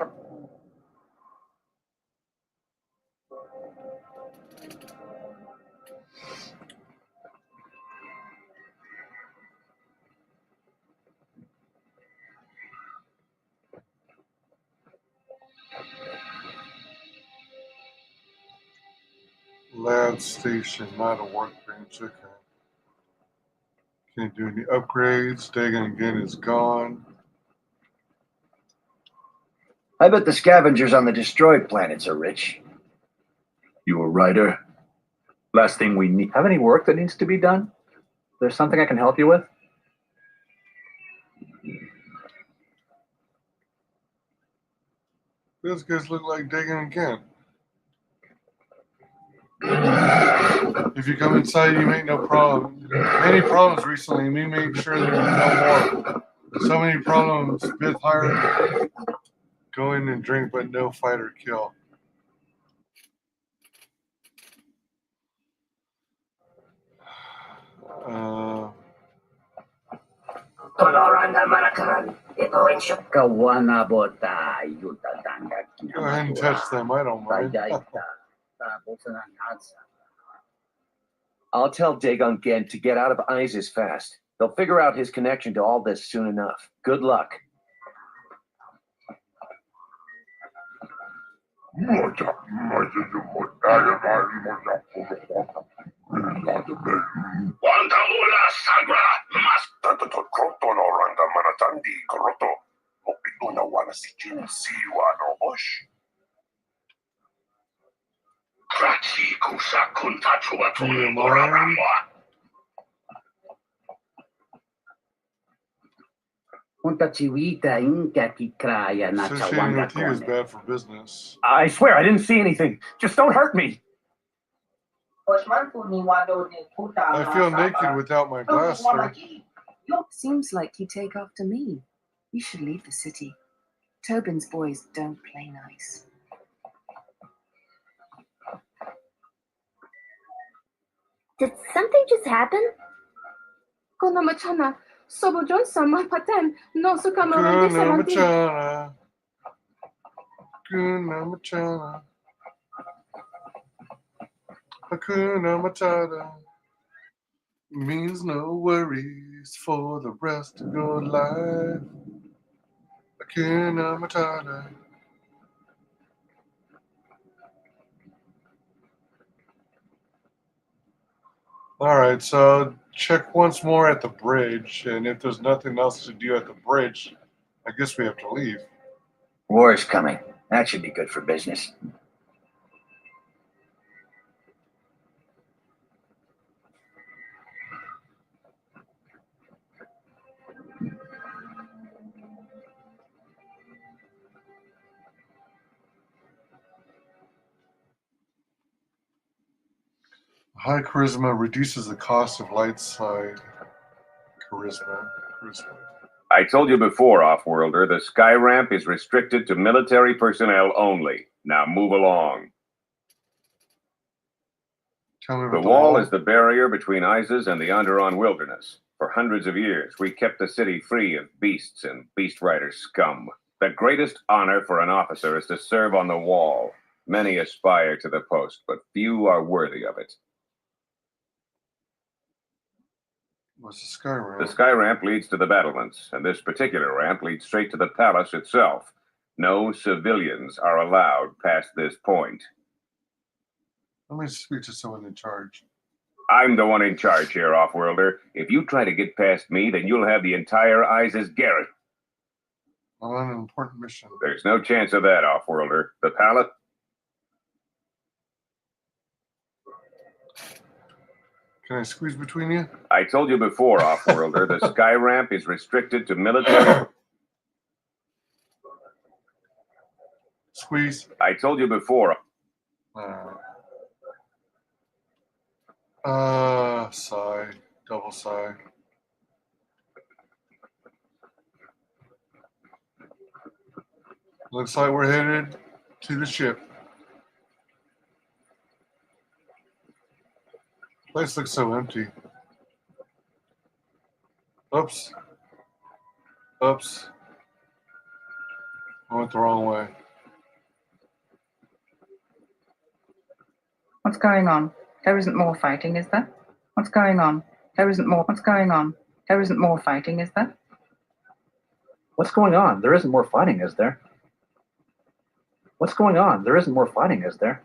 Lab station, not a workbench. Okay. Can't do any upgrades. Dagon again is gone. I bet the scavengers on the destroyed planets are rich. You a rider? Last thing we need. Have any work that needs to be done? There's something I can help you with? Those guys look like Dagon again. If you come inside, you make no problem. Many problems recently. Me make sure there's no more. So many problems. Bit higher. Go in and drink, but no fight or kill. Go ahead and touch them. I don't mind. I'll tell Dagon Gent to get out of Isis fast. They'll figure out his connection to all this soon enough. Good luck. Associating with you is bad for business. I swear I didn't see anything. Just don't hurt me. I feel naked without my blaster. Seems like you take after me. You should leave the city. Tobin's boys don't play nice. Did something just happen? Hakuna Matata. Hakuna Matata means no worries for the rest of your life. Hakuna Matata. All right, so check once more at the bridge, and if there's nothing else to do at the bridge, I guess we have to leave. War is coming. That should be good for business. High charisma reduces the cost of light side charisma. I told you before, Offworlder, the sky ramp is restricted to military personnel only. Now move along. Tell me The about wall is the barrier between Izes and the Onderon wilderness. For hundreds of years, we kept the city free of beasts and beast rider scum. The greatest honor for an officer is to serve on the wall. Many aspire to the post, but few are worthy of it. What's the sky ramp? The sky ramp leads to the battlements, and this particular ramp leads straight to the palace itself. No civilians are allowed past this point. Let me speak to someone in charge. I'm the one in charge here, Offworlder. If you try to get past me, then you'll have the entire Izes garret. I'm on an important mission. There's no chance of that, Offworlder. The palace... Can I squeeze between you? I told you before, Offworlder, the sky ramp is restricted to military... Squeeze. I told you before. Sigh. Double sigh. Looks like we're headed to the ship. Place looks so empty. Oops. Oops. I went the wrong way. What's going on? There isn't more fighting, is there? What's going on? There isn't more. What's going on? There isn't more fighting, is there? What's going on? There isn't more fighting, is there? What's going on? There isn't more fighting, is there?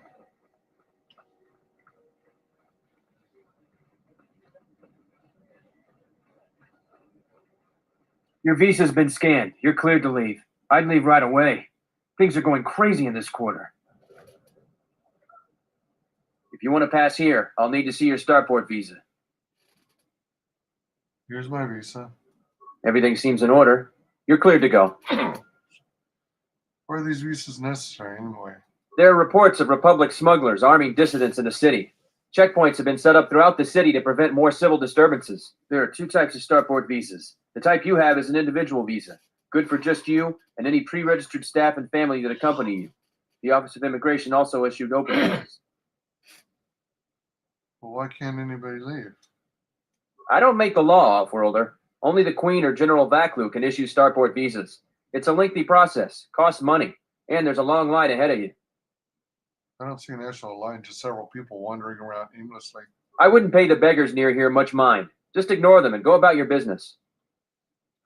Your visa's been scanned. You're cleared to leave. I'd leave right away. Things are going crazy in this quarter. If you want to pass here, I'll need to see your starport visa. Here's my visa. Everything seems in order. You're cleared to go. Why are these visas necessary anyway? There are reports of Republic smugglers arming dissidents in the city. Checkpoints have been set up throughout the city to prevent more civil disturbances. There are two types of starport visas. The type you have is an individual visa, good for just you and any pre-registered staff and family that accompany you. The Office of Immigration also issued open visas. Well, why can't anybody leave? I don't make the law, Offworlder. Only the Queen or General Vaklu can issue starport visas. It's a lengthy process, costs money, and there's a long line ahead of you. I don't see an actual line, just several people wandering around aimlessly. I wouldn't pay the beggars near here much mind. Just ignore them and go about your business.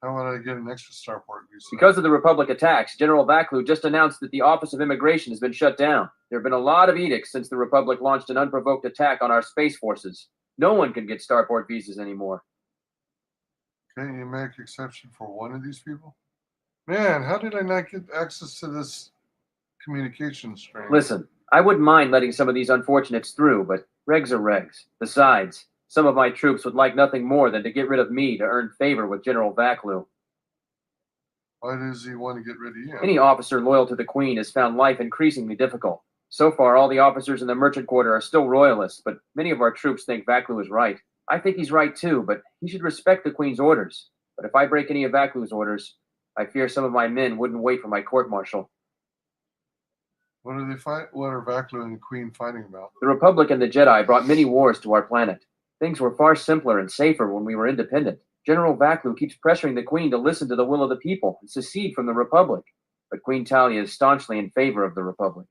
How would I get an extra starport visa? Because of the Republic attacks, General Vaklu just announced that the Office of Immigration has been shut down. There have been a lot of edicts since the Republic launched an unprovoked attack on our space forces. No one can get starport visas anymore. Can't you make exception for one of these people? Man, how did I not get access to this communication stream? Listen, I wouldn't mind letting some of these unfortunates through, but regs are regs. Besides, some of my troops would like nothing more than to get rid of me to earn favor with General Vaklu. Why does he want to get rid of you? Any officer loyal to the Queen has found life increasingly difficult. So far, all the officers in the merchant quarter are still royalists, but many of our troops think Vaklu is right. I think he's right too, but he should respect the Queen's orders. But if I break any of Vaklu's orders, I fear some of my men wouldn't wait for my court-martial. What are they fight? What are Vaklu and the Queen fighting about? The Republic and the Jedi brought many wars to our planet. Things were far simpler and safer when we were independent. General Vaklu keeps pressuring the Queen to listen to the will of the people and secede from the Republic. but Queen Talia is staunchly in favor of the Republic.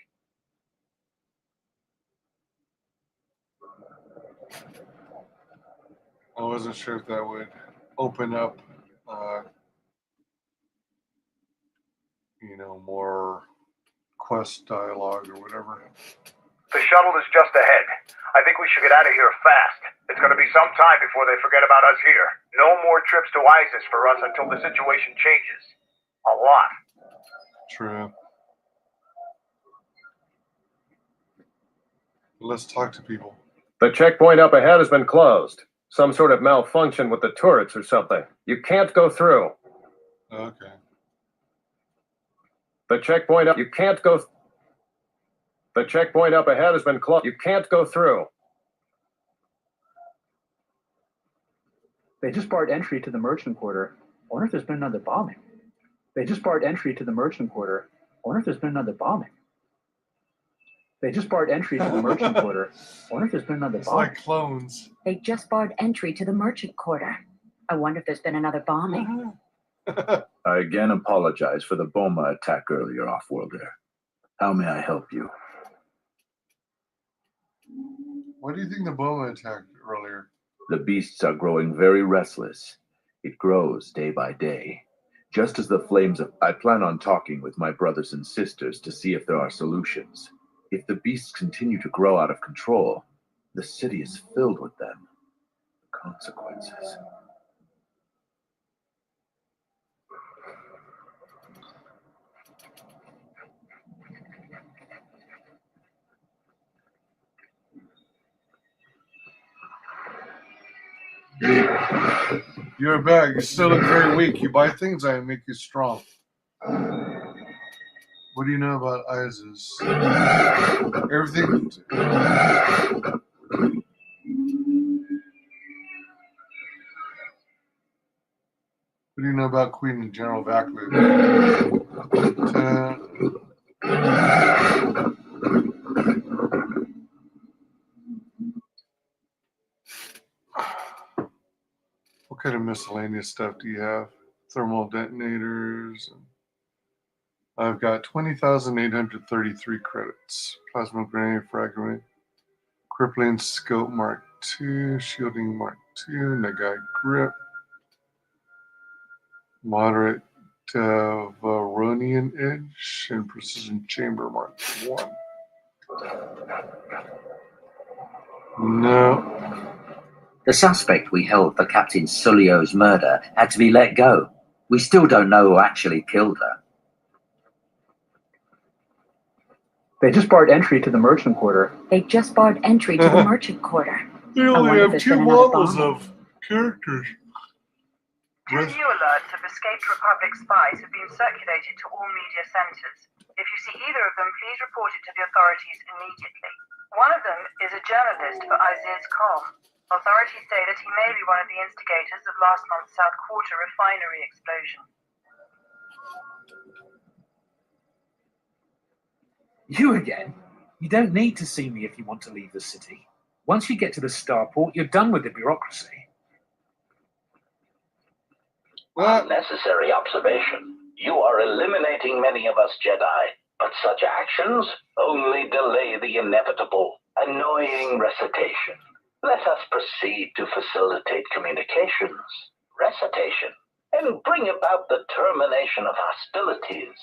I wasn't sure if that would open up, more quest dialogue or whatever. The shuttle is just ahead. I think we should get out of here fast. It's going to be some time before they forget about us here. No more trips to ISIS for us until the situation changes. A lot. True. Let's talk to people. The checkpoint up ahead has been closed. Some sort of malfunction with the turrets or something. You can't go through. Okay. The checkpoint up. You can't go. The checkpoint up ahead has been closed. You can't go through. They just barred entry to the merchant quarter. I wonder if there's been another bombing. They just barred entry to the merchant quarter. I wonder if there's been another bombing. They just barred entry to the merchant quarter. I wonder if there's been another bombing. It's like clones. They just barred entry to the merchant quarter. I wonder if there's been another bombing. I again apologize for the Boma attack earlier, Offworlder. How may I help you? What do you think the Boma attacked earlier? The beasts are growing very restless. It grows day by day. Just as the flames of... I plan on talking with my brothers and sisters to see if there are solutions. If the beasts continue to grow out of control, the city is filled with them. The consequences. You're back. You still look very weak. You buy things that make you strong. What do you know about ISIS? Everything. What do you know about Queen and General Vaclu? What kind of miscellaneous stuff do you have? Thermal detonators. I've got 20,833 credits. Plasma grenade fragment. Crippling scope Mark II. Shielding Mark II. Nagai grip. Moderate Varonian edge. And precision chamber Mark I. No. The suspect we held for Captain Sulio's murder had to be let go. We still don't know who actually killed her. They just barred entry to the merchant quarter. They just barred entry to the merchant quarter. They only have 2 models of characters. Two new alerts of escaped Republic spies have been circulated to all media centers. If you see either of them, please report it to the authorities immediately. One of them is a journalist for ISIS.com. Authorities say that he may be one of the instigators of last month's South Quarter refinery explosion. You again? You don't need to see me if you want to leave the city. Once you get to the starport, you're done with the bureaucracy. Unnecessary observation. You are eliminating many of us Jedi, but such actions only delay the inevitable. Annoying recitation. Let us proceed to facilitate communications, recitation, and bring about the termination of hostilities.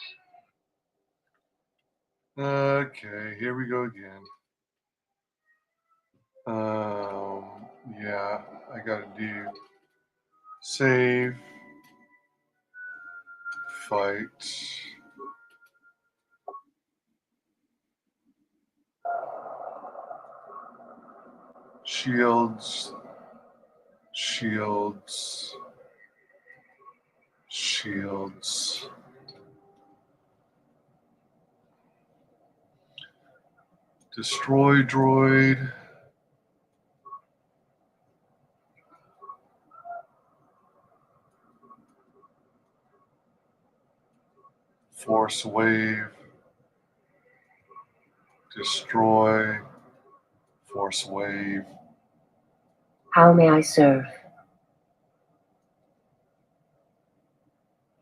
Okay, here we go again. Yeah, I gotta do save, fight. Shields, shields, shields. Destroy droid. Force wave. Destroy. Force wave. How may I serve?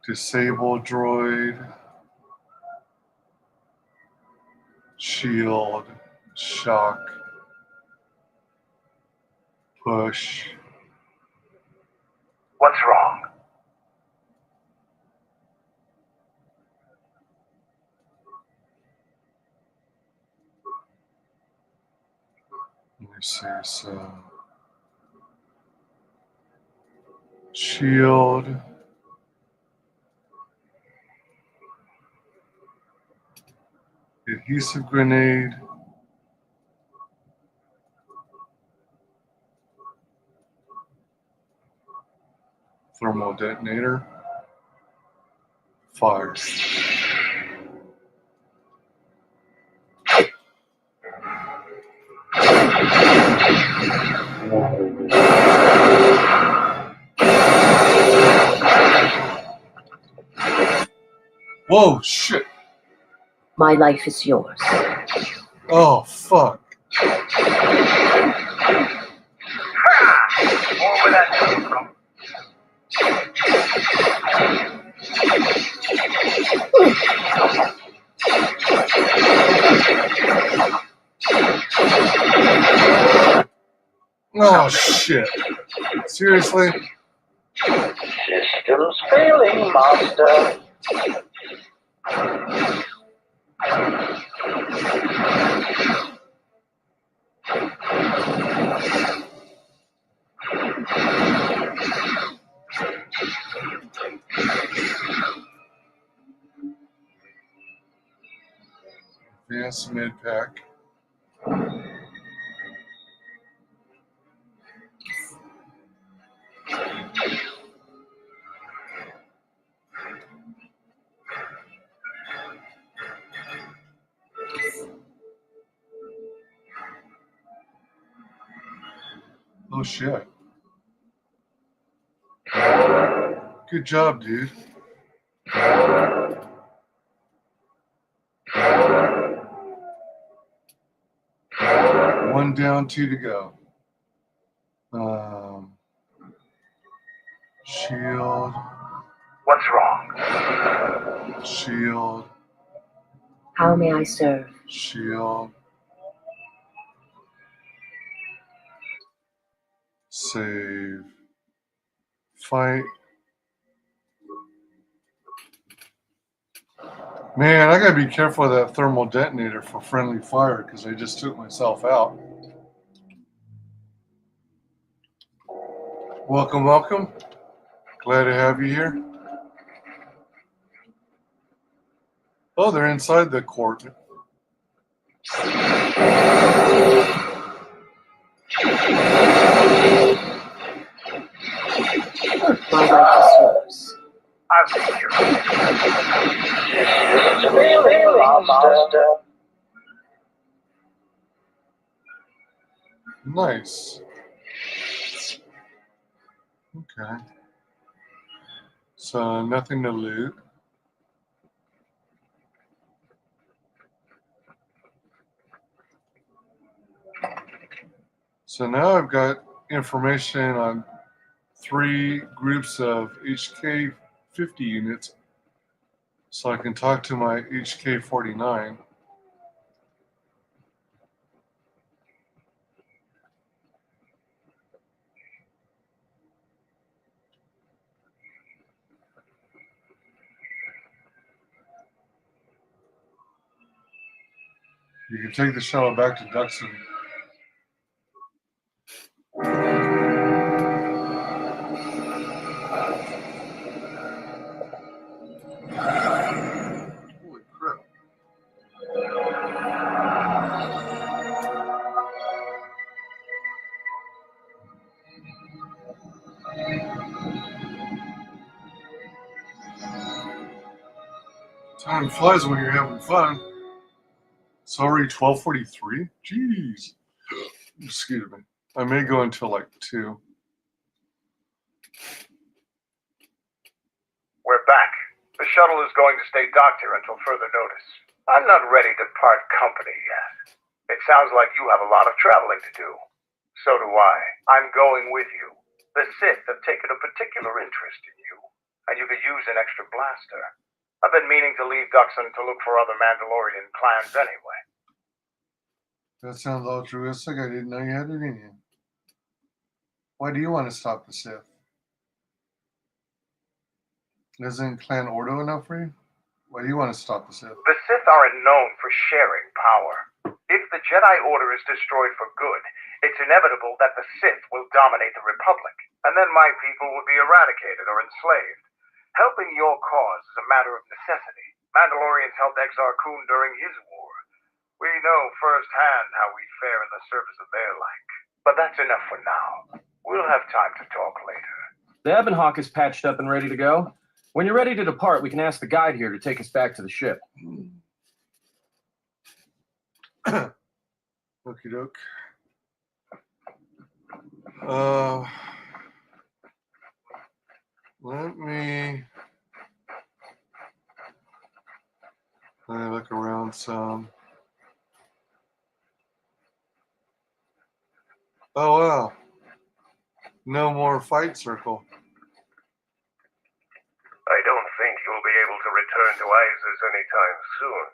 Disable droid. shield, shock, push. What's wrong? Let me see, so shield, adhesive grenade, thermal detonator, fire. Whoa, shit. My life is yours. Oh, fuck. More where that came from. Oh, shit. Seriously? Systems failing, Master. Advanced mid pack. Oh shit. Good job, dude. One down, two to go. Shield. What's wrong? Shield. How may I serve? Shield. Save. Fight. Man, I gotta be careful of that thermal detonator for friendly fire because I just took myself out. Welcome, welcome. Glad to have you here. Oh, they're inside the court. My life is yours. I'll take care of it. Systems failing, Master. Nice. Okay. So nothing to loot. So now I've got information on 3 groups of HK 50 units. So I can talk to my HK 49. You can take the shuttle back to Duxton. Holy crap. Time flies when you're having fun. It's already 12:43? Jeez. Excuse me. I may go until like 2. We're back. The shuttle is going to stay docked here until further notice. I'm not ready to part company yet. It sounds like you have a lot of traveling to do. So do I. I'm going with you. The Sith have taken a particular interest in you, and you could use an extra blaster. I've been meaning to leave Duxton to look for other Mandalorian clans anyway. That sounds altruistic. I didn't know you had it in you. Why do you want to stop the Sith? Isn't Clan Ordo enough for you? Why do you want to stop the Sith? The Sith aren't known for sharing power. If the Jedi Order is destroyed for good, it's inevitable that the Sith will dominate the Republic, and then my people will be eradicated or enslaved. Helping your cause is a matter of necessity. Mandalorians helped Exar Kun during his war. We know firsthand how we fare in the service of their like. But that's enough for now. We'll have time to talk later. The Ebonhawk is patched up and ready to go. When you're ready to depart, we can ask the guide here to take us back to the ship. Okie doke. Let me look around some. Oh, wow. No more fight circle. I don't think you'll be able to return to Isis anytime soon.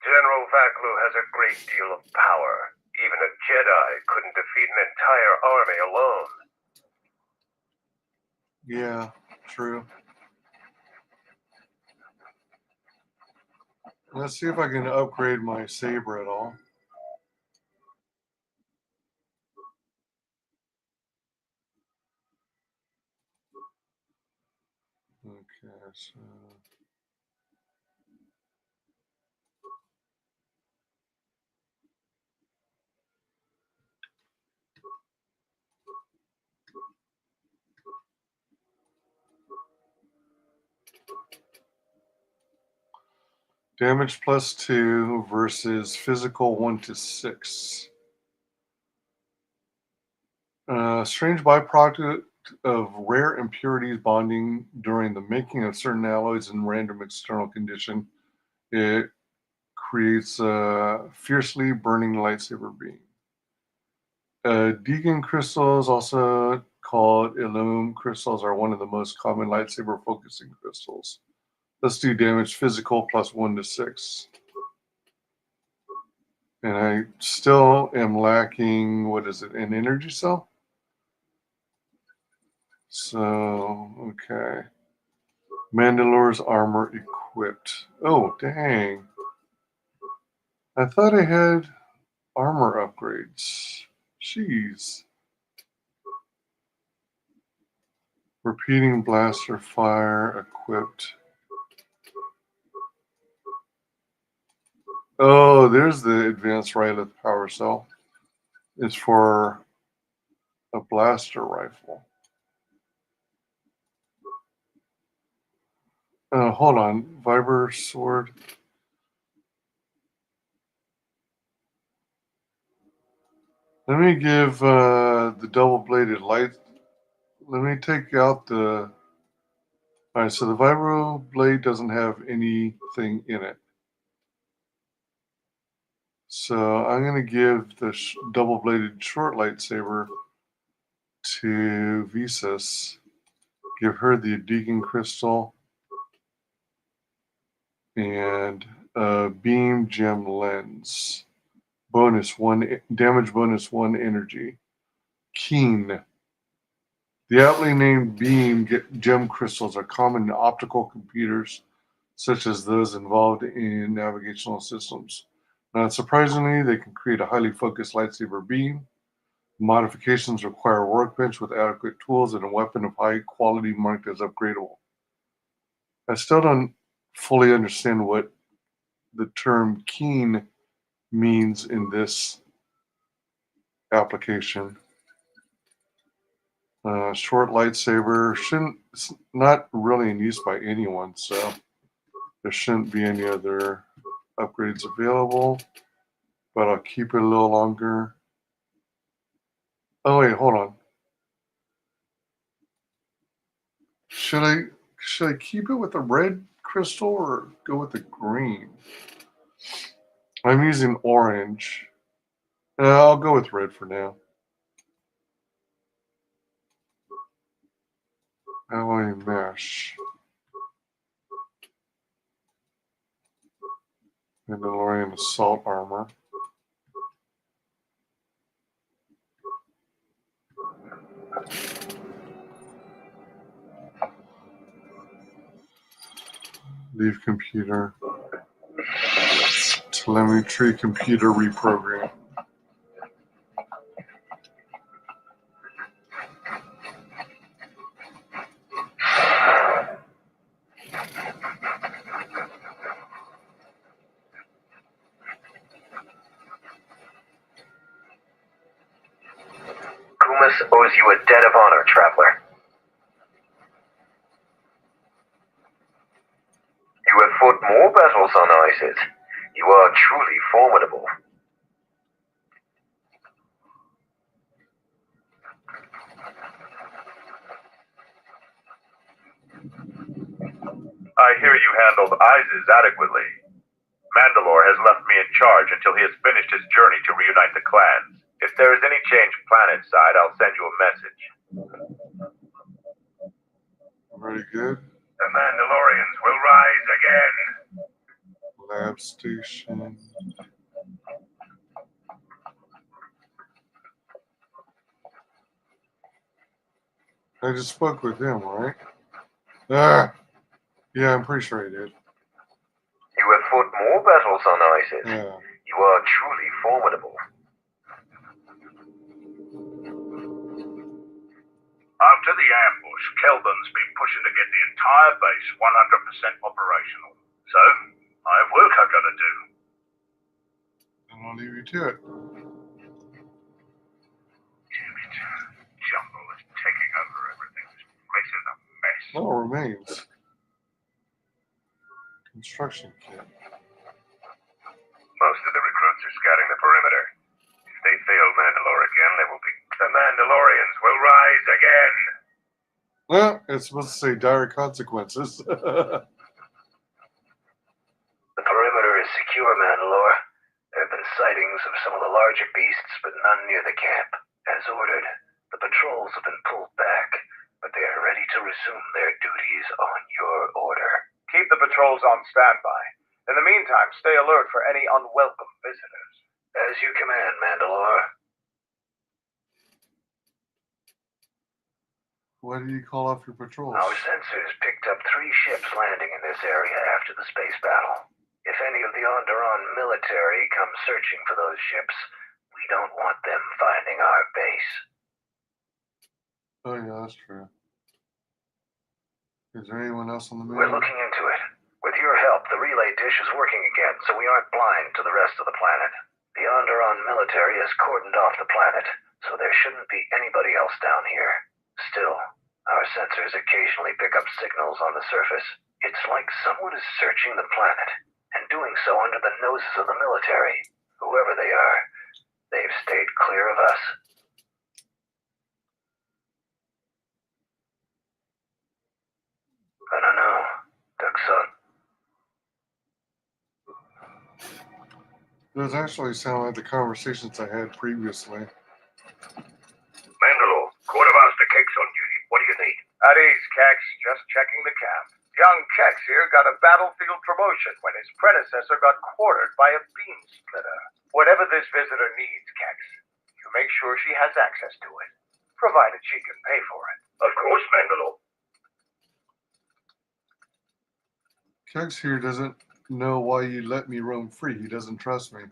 General Vaklu has a great deal of power. Even a Jedi couldn't defeat an entire army alone. Yeah, true. Let's see if I can upgrade my saber at all. Okay, so... Damage +2 versus physical 1 to 6. Strange byproduct of rare impurities bonding during the making of certain alloys in random external condition. It creates a fiercely burning lightsaber beam. Deegan crystals, also called Illum crystals, are one of the most common lightsaber focusing crystals. Let's do damage physical +1 to 6. And I still am lacking, what is it, an energy cell? So, okay. Mandalore's armor equipped. Oh, dang. I thought I had armor upgrades. Jeez. Repeating blaster fire equipped. Oh, there's the advanced Rylith power cell. It's for a blaster rifle. Hold on. Viber sword. Let me give the double-bladed light. Let me take out the... All right, so the vibro blade doesn't have anything in it. So I'm going to give the double-bladed short lightsaber to Visas. Give her the Deacon crystal and a beam gem lens. Bonus 1 damage, bonus 1 energy. Keen. The aptly named beam gem crystals are common in optical computers, such as those involved in navigational systems. Not surprisingly, they can create a highly focused lightsaber beam. Modifications require a workbench with adequate tools and a weapon of high quality marked as upgradable. I still don't fully understand what the term keen means in this application. Short lightsaber it's not really in use by anyone, so there shouldn't be any other upgrades available, but I'll keep it a little longer. Oh wait, hold on. Should I keep it with the red crystal or go with the green? I'm using orange. I'll go with red for now. Alloy mesh. Mandalorian assault armor. Leave computer. Telemetry computer reprogram. Kumas owes you a debt of honor, traveler. You have fought more battles on ISIS. You are truly formidable. I hear you handled ISIS adequately. Mandalore has left me in charge until he has finished his journey to reunite the clans. If there is any change planet side, I'll send you a message. Very good. The Mandalorians will rise again. Lab station. I just spoke with him, right? Ah, yeah, I'm pretty sure I did. You have fought more battles on ISIS. Yeah. You are truly formidable. After the ambush, Kelvin's been pushing to get the entire base 100% operational. So, I have work I've got to do. And I'll leave you to it. Damn it. Jungle is taking over everything. This place is a mess. No remains. Construction kit. Most of the recruits are scouting the perimeter. If they fail Mandalore again, they will be... The Mandalorians will rise again. Well, it's supposed to say dire consequences. The perimeter is secure, Mandalore. There have been sightings of some of the larger beasts, but none near the camp. As ordered, the patrols have been pulled back, but they are ready to resume their duties on your order. Keep the patrols on standby. In the meantime, stay alert for any unwelcome visitors. As you command, Mandalore. Why do you call off your patrols? Our sensors picked up 3 ships landing in this area after the space battle. If any of the Onderon military come searching for those ships, we don't want them finding our base. Oh yeah, that's true. Is there anyone else on the moon? We're looking into it. With your help, the relay dish is working again, so we aren't blind to the rest of the planet. The Onderon military has cordoned off the planet, so there shouldn't be anybody else down here. Still, our sensors occasionally pick up signals on the surface. It's like someone is searching the planet, and doing so under the noses of the military. Whoever they are, they've stayed clear of us. I don't know, Duckson. Those actually sound like the conversations I had previously. Mandalore, Quartermaster Kex on duty. What do you need? At ease, Kex. Just checking the camp. Young Kex here got a battlefield promotion when his predecessor got quartered by a beam splitter. Whatever this visitor needs, Kex, you make sure she has access to it, provided she can pay for it. Of course, Mandalore. Kex here doesn't know why you let me roam free. He doesn't trust me.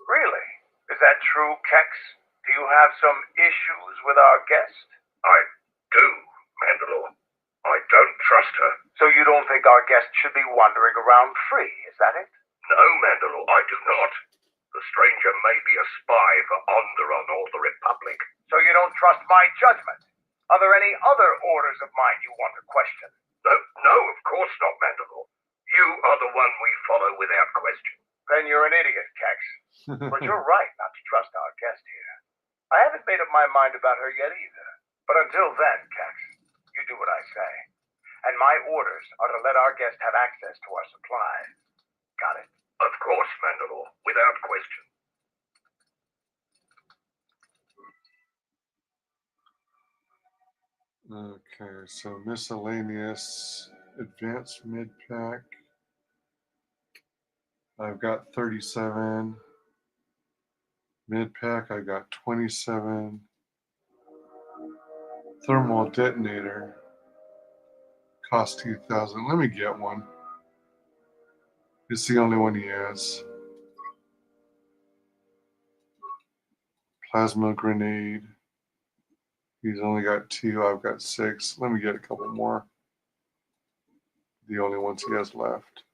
Really? Is that true, Kex? Do you have some issues with our guest? I do, Mandalore. I don't trust her. So you don't think our guest should be wandering around free, is that it? No, Mandalore, I do not. The stranger may be a spy for Onderon or the Republic. So you don't trust my judgment? Are there any other orders of mine you want to question? No, of course not, Mandalore. You are the one we follow without question. Then you're an idiot, Kex. But you're right not to trust our guest here. I haven't made up my mind about her yet either. But until then, Kex, you do what I say. And my orders are to let our guest have access to our supplies. Got it? Of course, Mandalore, without question. Okay, so miscellaneous, advanced mid pack. I've got 37. Mid pack, I got 27. Thermal detonator. Cost 2,000. Let me get one. It's the only one he has. Plasma grenade. He's only got 2. I've got 6. Let me get a couple more. The only ones he has left.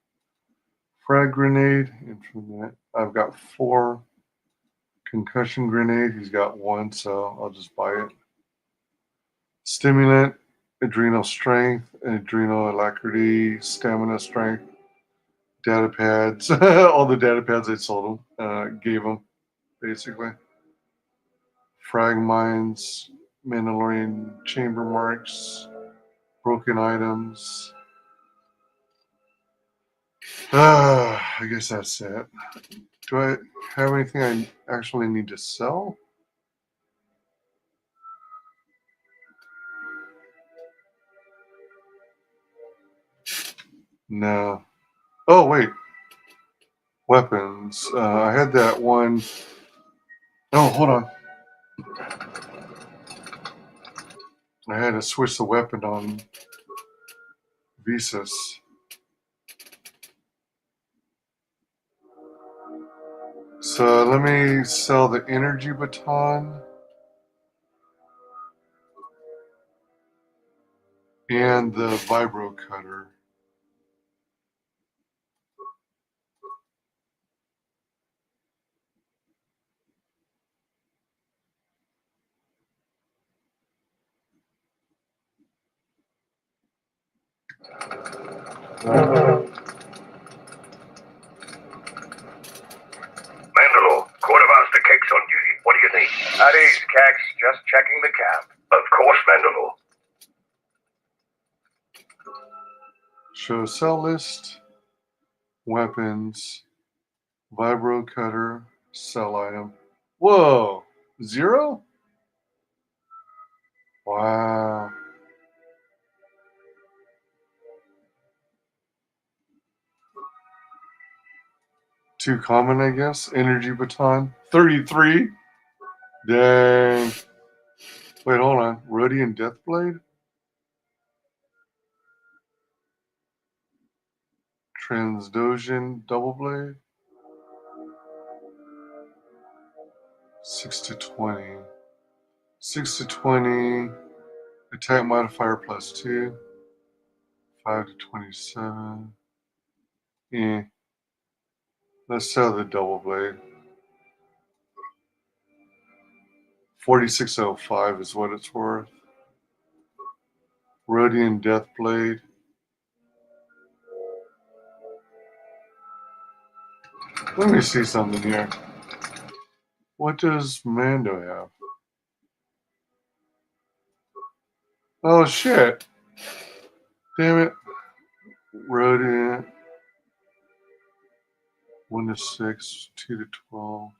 Frag grenade. Infinite. I've got 4. Concussion grenade. He's got 1, so I'll just buy it. Stimulant. Adrenal strength. Adrenal alacrity. Stamina strength. Data pads. All the data pads I sold him. Gave him, basically. Frag mines. Mandalorian chamber marks. Broken items. I guess that's it. Do I have anything I actually need to sell? No. Oh, wait. Weapons. I had that one. Oh, hold on. I had to switch the weapon on Visas. So let me sell the energy baton and the vibro cutter. Mandalore, Quartermaster Keck's on duty. What do you need? At ease, Kex. Just checking the camp. Of course, Mandalore. Show sell list, weapons, vibro cutter, sell item. Whoa, 0? Wow. Too common, I guess. Energy baton, 33. Dang. Wait, hold on. Radeon Deathblade? Transdosion Double Blade? 6 to 20. 6 to 20. Attack modifier plus 2. 5 to 27. Yeah. Let's sell the Double Blade. 4605 is what it's worth. Radeon Deathblade. Let me see something here. What does Mando have? Oh shit. Damn it. Radeon. 1 to 6, 2 to 12.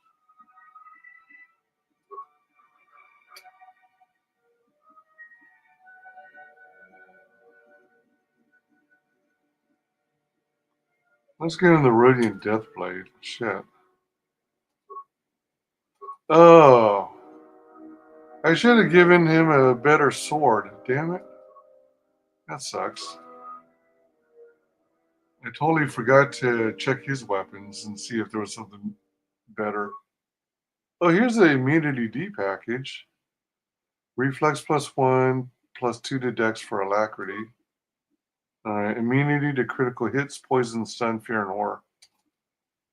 Let's get in the Radeon Deathblade. Shit. Oh. I should have given him a better sword. Damn it. That sucks. I totally forgot to check his weapons and see if there was something better. Oh, here's the immunity D package. Reflex +1, +2 to Dex for alacrity. Immunity to critical hits, poison, stun, fear, and horror.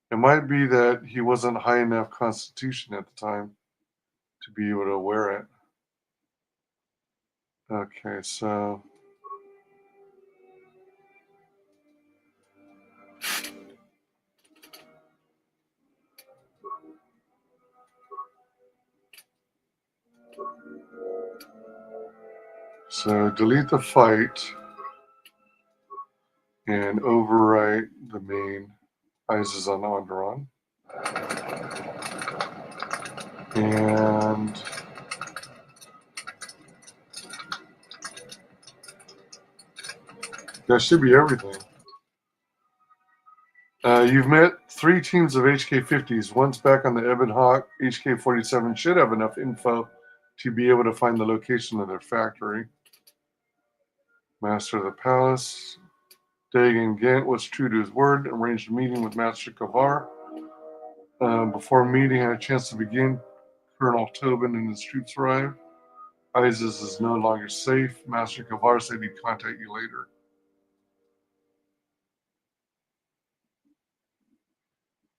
It might be that he wasn't high enough constitution at the time to be able to wear it. Okay, so... So delete the fight and overwrite the main Isis on Onderon. And that should be everything. You've met 3 teams of HK-50s. One's back on the Ebon Hawk. HK-47 should have enough info to be able to find the location of their factory. Master of the Palace. Dagan Gant was true to his word, arranged a meeting with Master Kavar. Before meeting had a chance to begin, Colonel Tobin and his troops arrived. Isis is no longer safe. Master Kavar said he'd contact you later.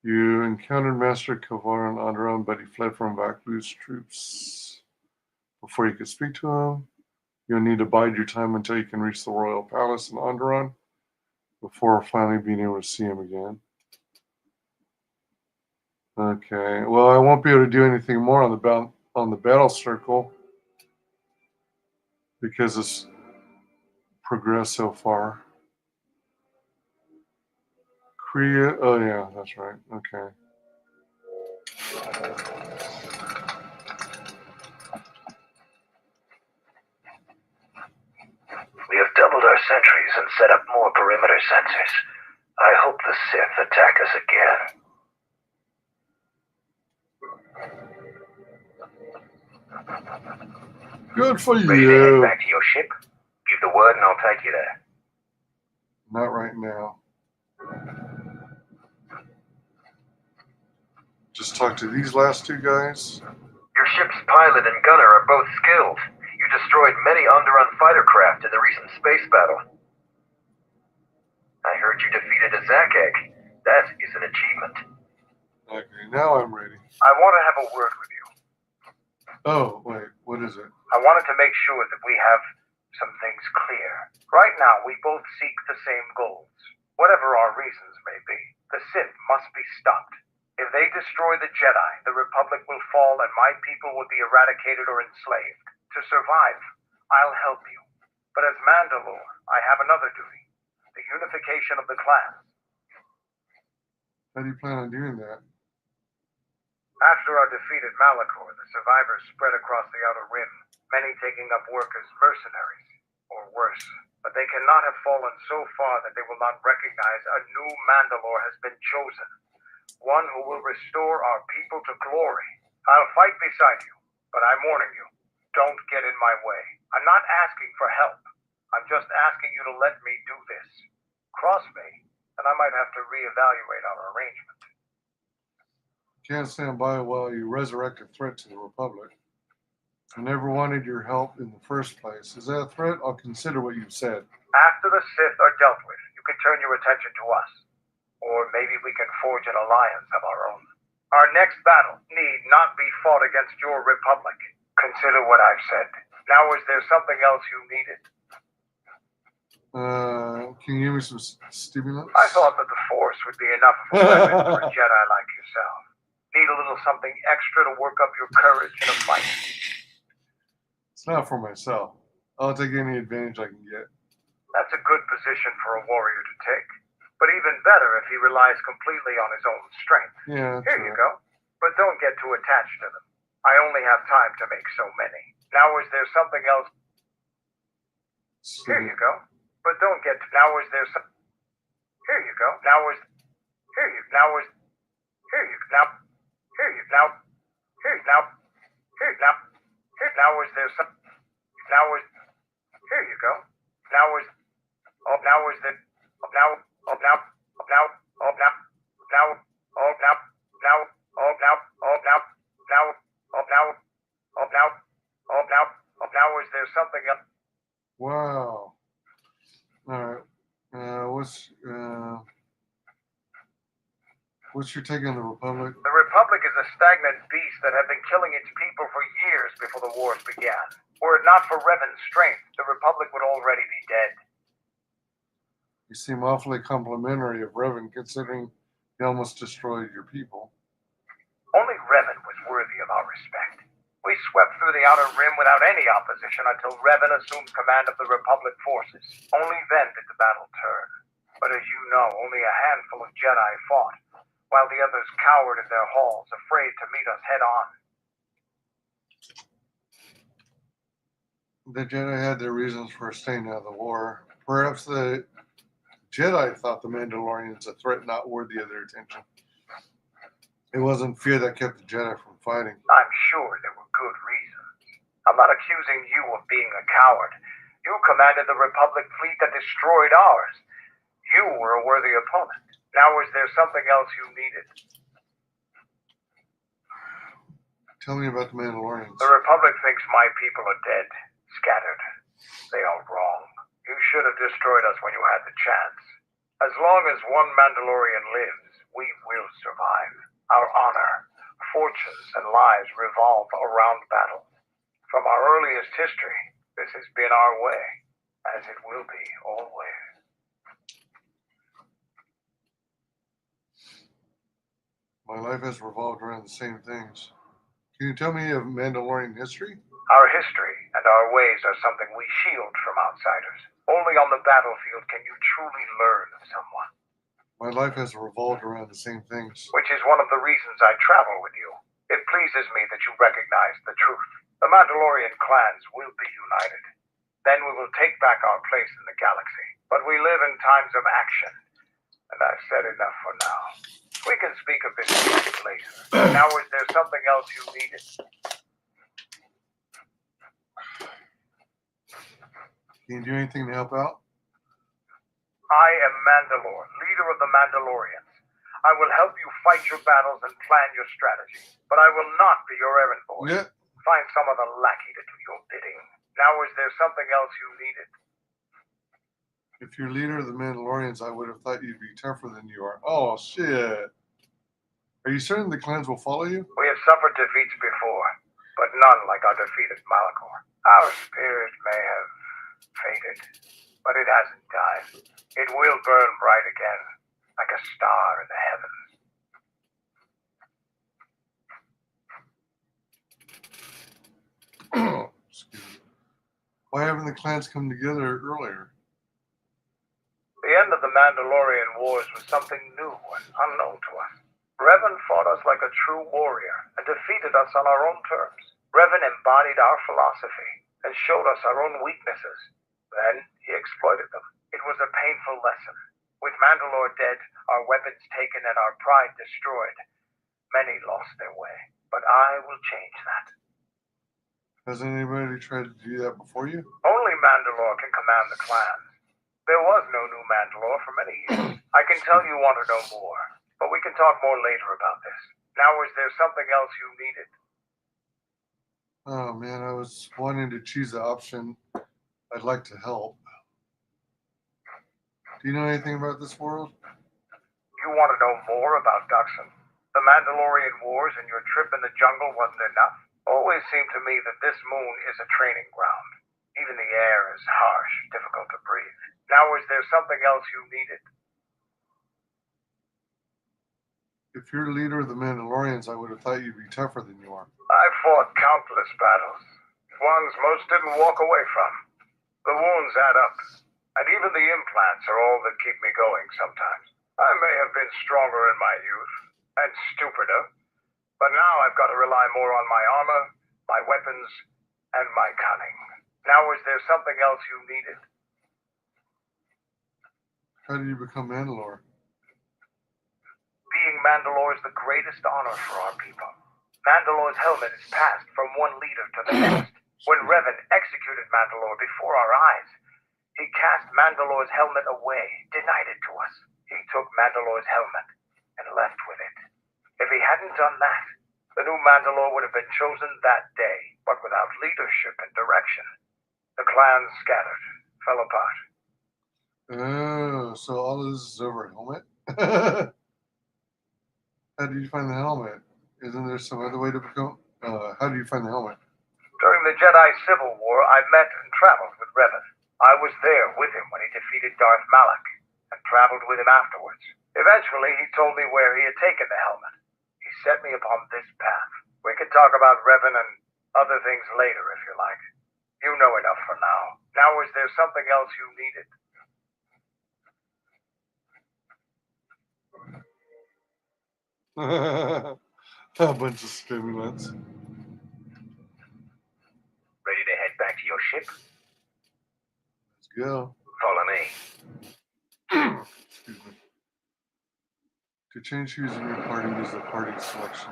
You encountered Master Kavar and Onderon, but he fled from Vaklu's troops. Before you could speak to him, you'll need to bide your time until you can reach the royal palace in Onderon before finally being able to see him again. Okay, well, I won't be able to do anything more on the battle circle because it's progressed so far. Korea, oh yeah, that's right. Okay. We have doubled our sentries and set up more perimeter sensors. I hope the Sith attack us again. Good for Ready to head you. back to your ship? Give the word and I'll take you there. Not right now. Just talk to these last two guys. Your ship's pilot and gunner are both skilled. You destroyed many Onderon fighter craft in the recent space battle. I heard you defeated a Zakek. That is an achievement. Okay, now I'm ready. I want to have a word with you. Oh, wait, what is it? I wanted to make sure that we have some things clear. Right now, we both seek the same goals. Whatever our reasons may be, the Sith must be stopped. If they destroy the Jedi, the Republic will fall and my people will be eradicated or enslaved. To survive, I'll help you. But as Mandalore, I have another duty. The unification of the clans. How do you plan on doing that? After our defeat at Malachor, the survivors spread across the Outer Rim, many taking up work as mercenaries, or worse. But they cannot have fallen so far that they will not recognize a new Mandalore has been chosen. One who will restore our people to glory. I'll fight beside you, but I'm warning you, don't get in my way. I'm not asking for help. I'm just asking you to let me do this. Cross me, and I might have to reevaluate our arrangement. Can't stand by while you resurrect a threat to the Republic. I never wanted your help in the first place. Is that a threat? I'll consider what you've said. After the Sith are dealt with, you can turn your attention to us. Or maybe we can forge an alliance of our own. Our next battle need not be fought against your Republic. Consider what I've said. Now, is there something else you needed? Can you give me some stimulants? I thought that the Force would be enough of a weapon for a Jedi like yourself. Need a little something extra to work up your courage in a fight. It's not for myself. I'll take any advantage I can get. That's a good position for a warrior to take. But even better if he relies completely on his own strength. Yeah. Here you go. But don't get too attached to them. I only have time to make so many. Now, is there something else? Here you go. But don't get. Now, is there some? Here you go. Now is. Here you. Now is. Here you. Now. Here you. Now. Here now. Here now. Here now is there some? Now is. Here you go. Now is. Oh, now is the. Oh, now. Oh, now. Oh, now. Oh, now. Now. Oh, now. Now. Oh, now. Oh, now. Now. Oh, now. Oh, now. Oh, now. Oh, now is there something else? Wow. All right. What's your take on the Republic? The Republic is a stagnant beast that had been killing its people for years before the wars began. Were it not for Revan's strength, the Republic would already be dead. You seem awfully complimentary of Revan, considering he almost destroyed your people. Only Revan was worthy of our respect. We swept through the Outer Rim without any opposition until Revan assumed command of the Republic forces. Only then did the battle turn. But as you know, only a handful of Jedi fought, while the others cowered in their halls, afraid to meet us head-on. The Jedi had their reasons for staying out of the war. Perhaps the Jedi thought the Mandalorians a threat not worthy of their attention. It wasn't fear that kept the Jedi from fighting. I'm sure there were good reasons. I'm not accusing you of being a coward, You commanded the Republic fleet that destroyed ours. You were a worthy opponent. Now is there something else you needed? Tell me about the Mandalorians. The Republic thinks my people are dead, scattered. They are wrong. You should have destroyed us when you had the chance. As long as one Mandalorian lives, we will survive. Our honor, fortunes, and lives revolve around battle. From our earliest history, this has been our way, as it will be always. My life has revolved around the same things. Can you tell me of Mandalorian history? Our history and our ways are something we shield from outsiders. Only on the battlefield can you truly learn of someone. My life has revolved around the same things. Which is one of the reasons I travel with you. It pleases me that you recognize the truth. The Mandalorian clans will be united. Then we will take back our place in the galaxy. But we live in times of action, and I've said enough for now. We can speak of this later. Now, is there something else you needed? Can you do anything to help out? I am Mandalore, leader of the Mandalorians. I will help you fight your battles and plan your strategy, but I will not be your errand boy. Yeah. Find some other lackey to do your bidding. Now, is there something else you needed? If you're leader of the Mandalorians, I would have thought you'd be tougher than you are. Oh, shit. Are you certain the clans will follow you? We have suffered defeats before, but none like our defeat at Malachor. Our spirit may have faded, but it hasn't died. It will burn bright again, like a star in the heavens. Excuse me. Why haven't the clans come together earlier? The end of the Mandalorian Wars was something new and unknown to us. Revan fought us like a true warrior and defeated us on our own terms. Revan embodied our philosophy and showed us our own weaknesses. Then he exploited them. It was a painful lesson. With Mandalore dead, our weapons taken, and our pride destroyed, many lost their way. But I will change that. Has anybody tried to do that before you? Only Mandalore can command the clans. There was no new Mandalore for many years. I can tell you want to know more, but we can talk more later about this. Now, is there something else you needed? Oh, man, I was wanting to choose the option. I'd like to help. Do you know anything about this world? You want to know more about Duxon? The Mandalorian Wars and your trip in the jungle wasn't enough? Always seemed to me that this moon is a training ground. Even the air is harsh, difficult to breathe. Now, is there something else you needed? If you're leader of the Mandalorians, I would have thought you'd be tougher than you are. I fought countless battles, ones most didn't walk away from. The wounds add up, and even the implants are all that keep me going sometimes. I may have been stronger in my youth, and stupider, but now I've got to rely more on my armor, my weapons, and my cunning. Now, is there something else you needed? How did you become Mandalore? Being Mandalore is the greatest honor for our people. Mandalore's helmet is passed from one leader to the next. When Revan executed Mandalore before our eyes, he cast Mandalore's helmet away, denied it to us. He took Mandalore's helmet and left with it. If he hadn't done that, the new Mandalore would have been chosen that day, but without leadership and direction. The clans scattered, fell apart. Oh, so all this is over a helmet? How did you find the helmet? Isn't there some other way to become? How did you find the helmet? During the Jedi Civil War, I met and traveled with Revan. I was there with him when he defeated Darth Malak, and traveled with him afterwards. Eventually, he told me where he had taken the helmet. He set me upon this path. We could talk about Revan and other things later, if you like. You know enough for now. Now, is there something else you needed? A bunch of stimulants. Ready to head back to your ship? Let's go. Follow me. Excuse me. To change who's in your party, use the party selection.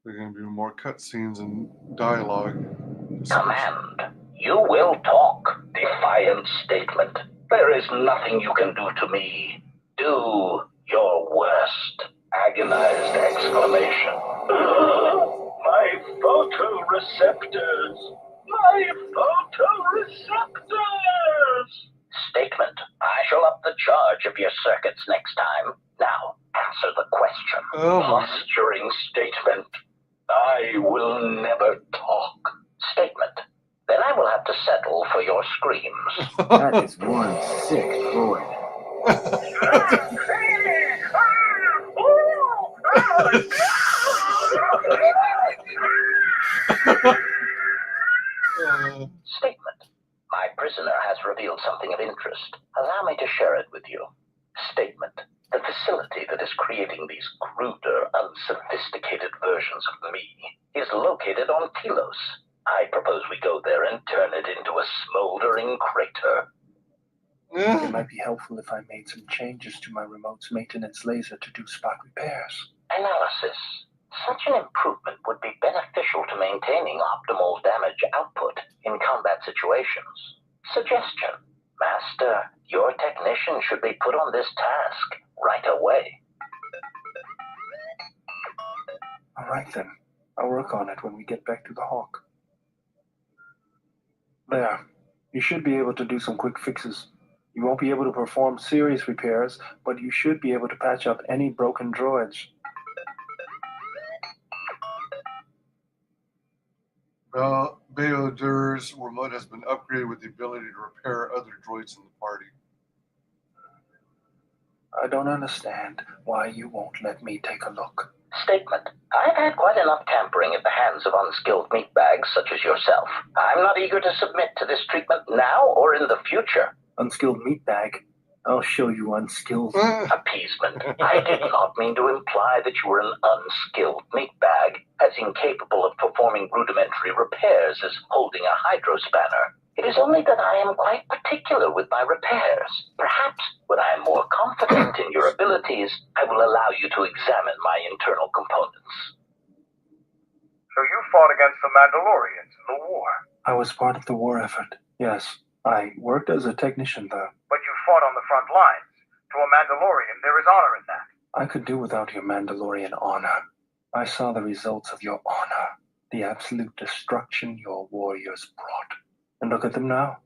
There are going to be more cutscenes and dialogue. Command. You will talk. Defiant statement. There is nothing you can do to me. Do your worst. Agonized exclamation. My photoreceptors. My photoreceptors. Statement. I shall up the charge of your circuits next time. Now, answer the question. Posturing statement. I will never talk. Statement. Then I will have to settle for your screams. That is one sick droid. Statement. My prisoner has revealed something of interest. Allow me to share it with you. Statement. The facility that is creating these cruder, unsophisticated versions of me is located on Telos. I propose we go there and turn it into a smoldering crater. It might be helpful if I made some changes to my remote's maintenance laser to do spot repairs. Analysis. Such an improvement would be beneficial to maintaining optimal damage output in combat situations. Suggestion. Master, your technician should be put on this task right away. All right then. I'll work on it when we get back to the Hawk. There. You should be able to do some quick fixes. You won't be able to perform serious repairs, but you should be able to patch up any broken droids. Bayodir's remote has been upgraded with the ability to repair other droids in the party. I don't understand why you won't let me take a look. Statement. I've had quite enough tampering at the hands of unskilled meatbags such as yourself. I'm not eager to submit to this treatment now or in the future. Unskilled meatbag? I'll show you unskilled. Appeasement. I did not mean to imply that you were an unskilled meatbag, as incapable of performing rudimentary repairs as holding a hydrospanner. It is only that I am quite particular with my repairs. Perhaps when I am more confident in your abilities, I will allow you to examine my internal components. So you fought against the Mandalorians in the war? I was part of the war effort, yes. I worked as a technician, though. But you fought on the front lines. To a Mandalorian, there is honor in that. I could do without your Mandalorian honor. I saw the results of your honor, the absolute destruction your warriors brought. And look at them now.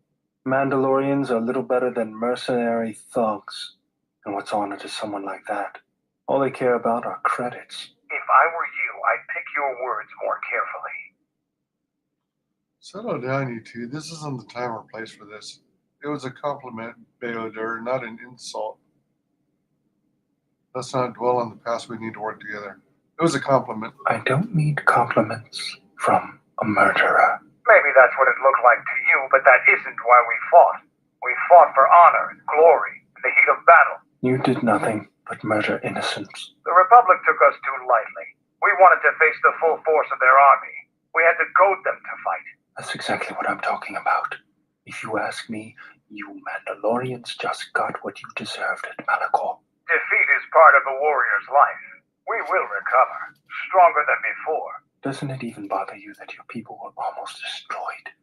Mandalorians are little better than mercenary thugs. And what's honor to someone like that? All they care about are credits. If I were you, I'd pick your words more carefully. Settle down, you two. This isn't the time or place for this. It was a compliment, Bayodir, not an insult. Let's not dwell on the past. We need to work together. It was a compliment. I don't need compliments from a murderer. Maybe that's what it looked like to you, but that isn't why we fought. We fought for honor and glory in the heat of battle. You did nothing but murder innocents. The Republic took us too lightly. We wanted to face the full force of their army. We had to goad them to fight. That's exactly what I'm talking about. If you ask me, you Mandalorians just got what you deserved at Malachor. Defeat is part of the warrior's life. We will recover, stronger than before. Doesn't it even bother you that your people were almost destroyed?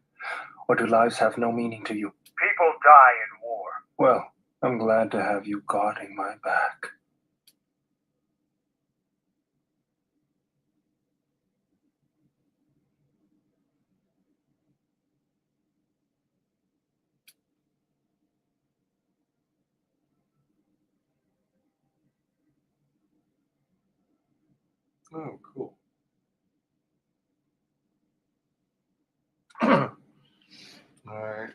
Or do lives have no meaning to you? People die in war. Well, I'm glad to have you guarding my back. Oh, cool. All right.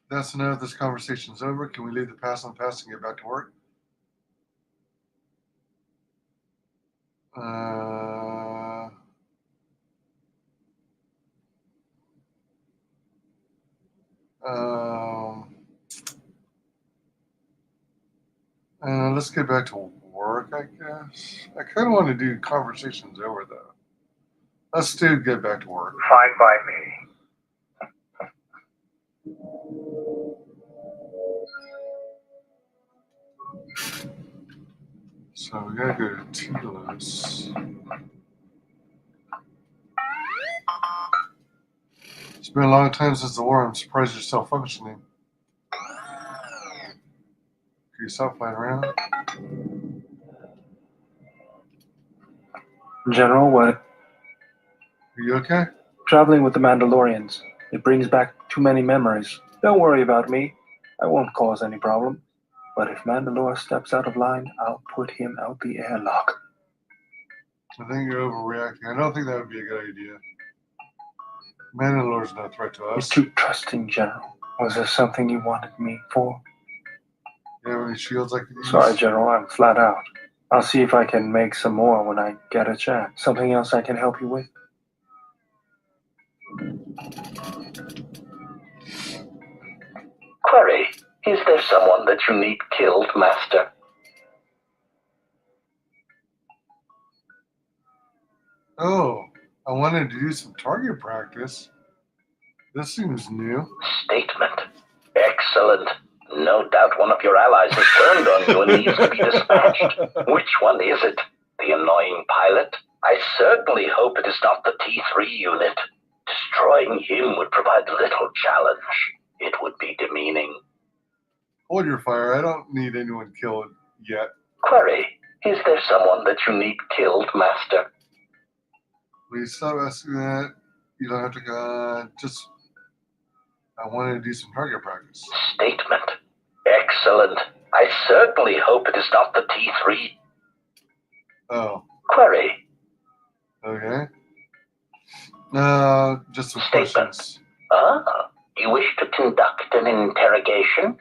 That's enough. This conversation's over. Can we leave the past in the past and get back to work? Let's get back to work, I guess. I kind of want to do conversations over, though. Let's do get back to work. Fine by me. So we gotta go to Telos. It's been a long time since the war. I'm surprised you're still functioning. Can you stop playing around? General, what? Are you okay? Traveling with the Mandalorians. It brings back too many memories. Don't worry about me. I won't cause any problem. But if Mandalore steps out of line, I'll put him out the airlock. I think you're overreacting. I don't think that would be a good idea. Mandalore's no threat to us. You're too trusting, General. Was there something you wanted me for? You have any shields I can use? Sorry, General, I'm flat out. I'll see if I can make some more when I get a chance. Something else I can help you with? Query, is there someone that you need killed, Master? Oh, I wanted to do some target practice. This seems new. Statement. Excellent. No doubt one of your allies has turned on you and needs to be dispatched. Which one is it? The annoying pilot? I certainly hope it is not the T3 unit. Destroying him would provide little challenge. It would be demeaning. Hold your fire. I don't need anyone killed yet. Query, is there someone that you need killed, Master? Please stop asking that. You don't have to go. I wanted to do some target practice. Statement. Excellent. I certainly hope it is not the T3. Oh. Query. Okay. Just some Statement. questions. You wish to conduct an interrogation?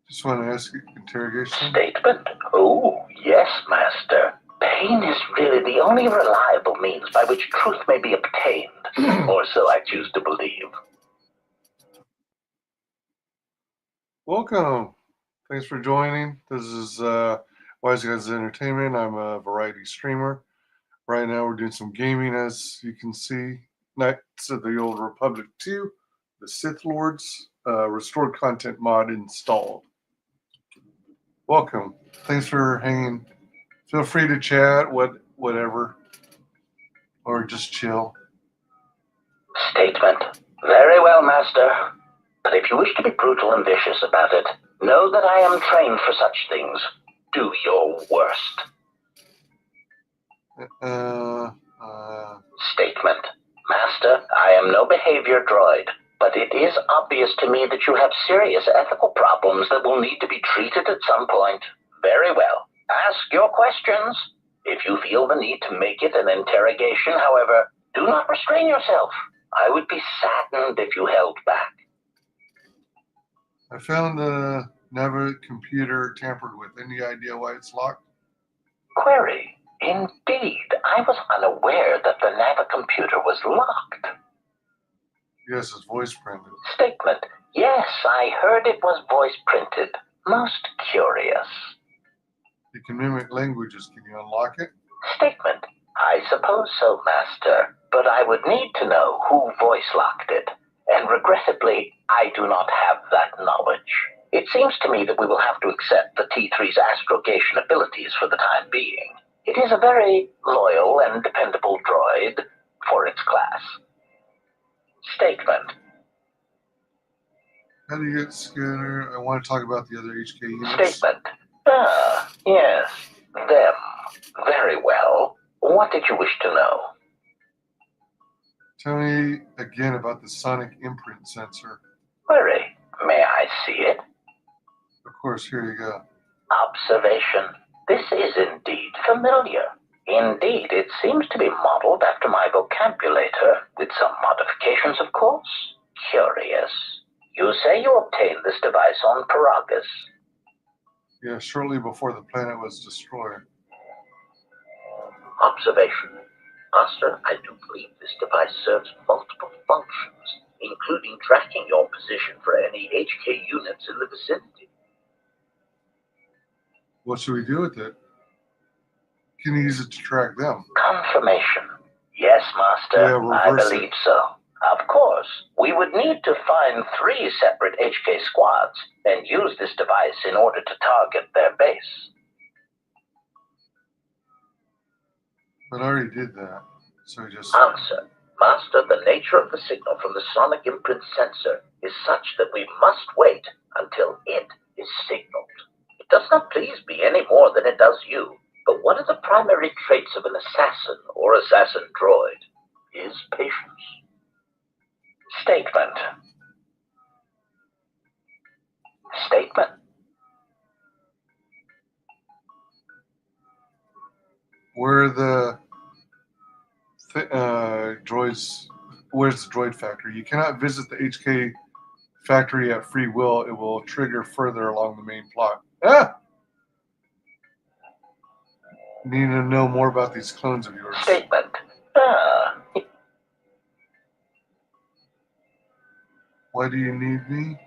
Just want to ask you interrogation. Statement. Oh, yes, Master. Pain is really the only reliable means by which truth may be obtained, or so I choose to believe. Welcome. Thanks for joining. This is WyzGames Entertainment. I'm a variety streamer. Right now we're doing some gaming, as you can see. Knights of the Old Republic 2, the Sith Lords, restored content mod installed. Welcome. Thanks for hanging. Feel free to chat, whatever, or just chill. Statement. Very well, Master. But if you wish to be brutal and vicious about it, know that I am trained for such things. Do your worst. Statement. Master, I am no behavior droid, but it is obvious to me that you have serious ethical problems that will need to be treated at some point. Very well. Ask your questions. If you feel the need to make it an interrogation, however, do not restrain yourself. I would be saddened if you held back. I found the Nava computer tampered with. Any idea why it's locked? Query. Indeed, I was unaware that the Nava computer was locked. Yes, it's voice printed. Statement. Yes, I heard it was voice printed. Most curious. You can mimic languages. Can you unlock it? Statement. I suppose so, Master, but I would need to know who voice locked it, and regrettably, I do not have that knowledge. It seems to me that we will have to accept the T3's astrogation abilities for the time being. It is a very loyal and dependable droid for its class. Statement. How do you get scanner? I want to talk about the other HK units. Statement. Yes, them. Very well. What did you wish to know? Tell me again about the sonic imprint sensor. Query. May I see it? Of course, here you go. Observation. This is indeed familiar. Indeed, it seems to be modeled after my vocabulator, with some modifications, of course. Curious. You say you obtained this device on Paragus. Yeah, shortly before the planet was destroyed. Observation. Master, I do believe this device serves multiple functions, including tracking your position for any HK units in the vicinity. What should we do with it? Can you use it to track them? Confirmation. Yes, Master. Yeah, I believe so. Of course, we would need to find 3 separate HK squads and use this device in order to target their base. But I already did that. So he just... Answer. Master, the nature of the signal from the sonic imprint sensor is such that we must wait until it is signaled. It does not please me any more than it does you, but one of the primary traits of an assassin or assassin droid is patience. Statement. Statement. Where are the droids? Where's the droid factory? You cannot visit the HK factory at free will. It will trigger further along the main plot. Ah! Need to know more about these clones of yours. Statement. Why do you need me?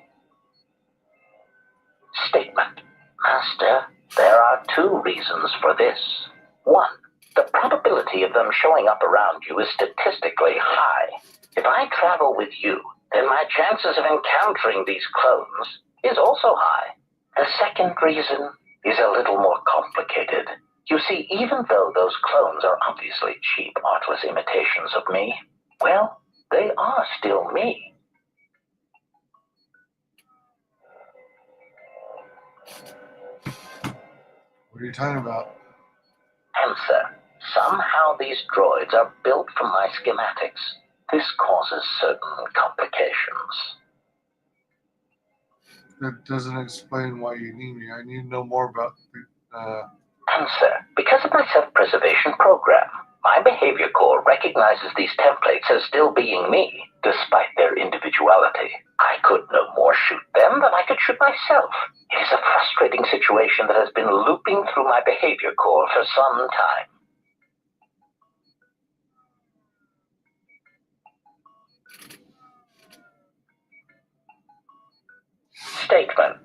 Statement. Master, there are two reasons for this. One, the probability of them showing up around you is statistically high. If I travel with you, then my chances of encountering these clones is also high. The second reason is a little more complicated. You see, even though those clones are obviously cheap, artless imitations of me, well, they are still me. What are you talking about? Answer. Somehow these droids are built from my schematics. This causes certain complications. That doesn't explain why you need me. I need to know more about the... Answer. Because of my self-preservation program, my behavior core recognizes these templates as still being me, despite their individuality. I could no more shoot them than I could shoot myself. It is a frustrating situation that has been looping through my behavior core for some time. Statement.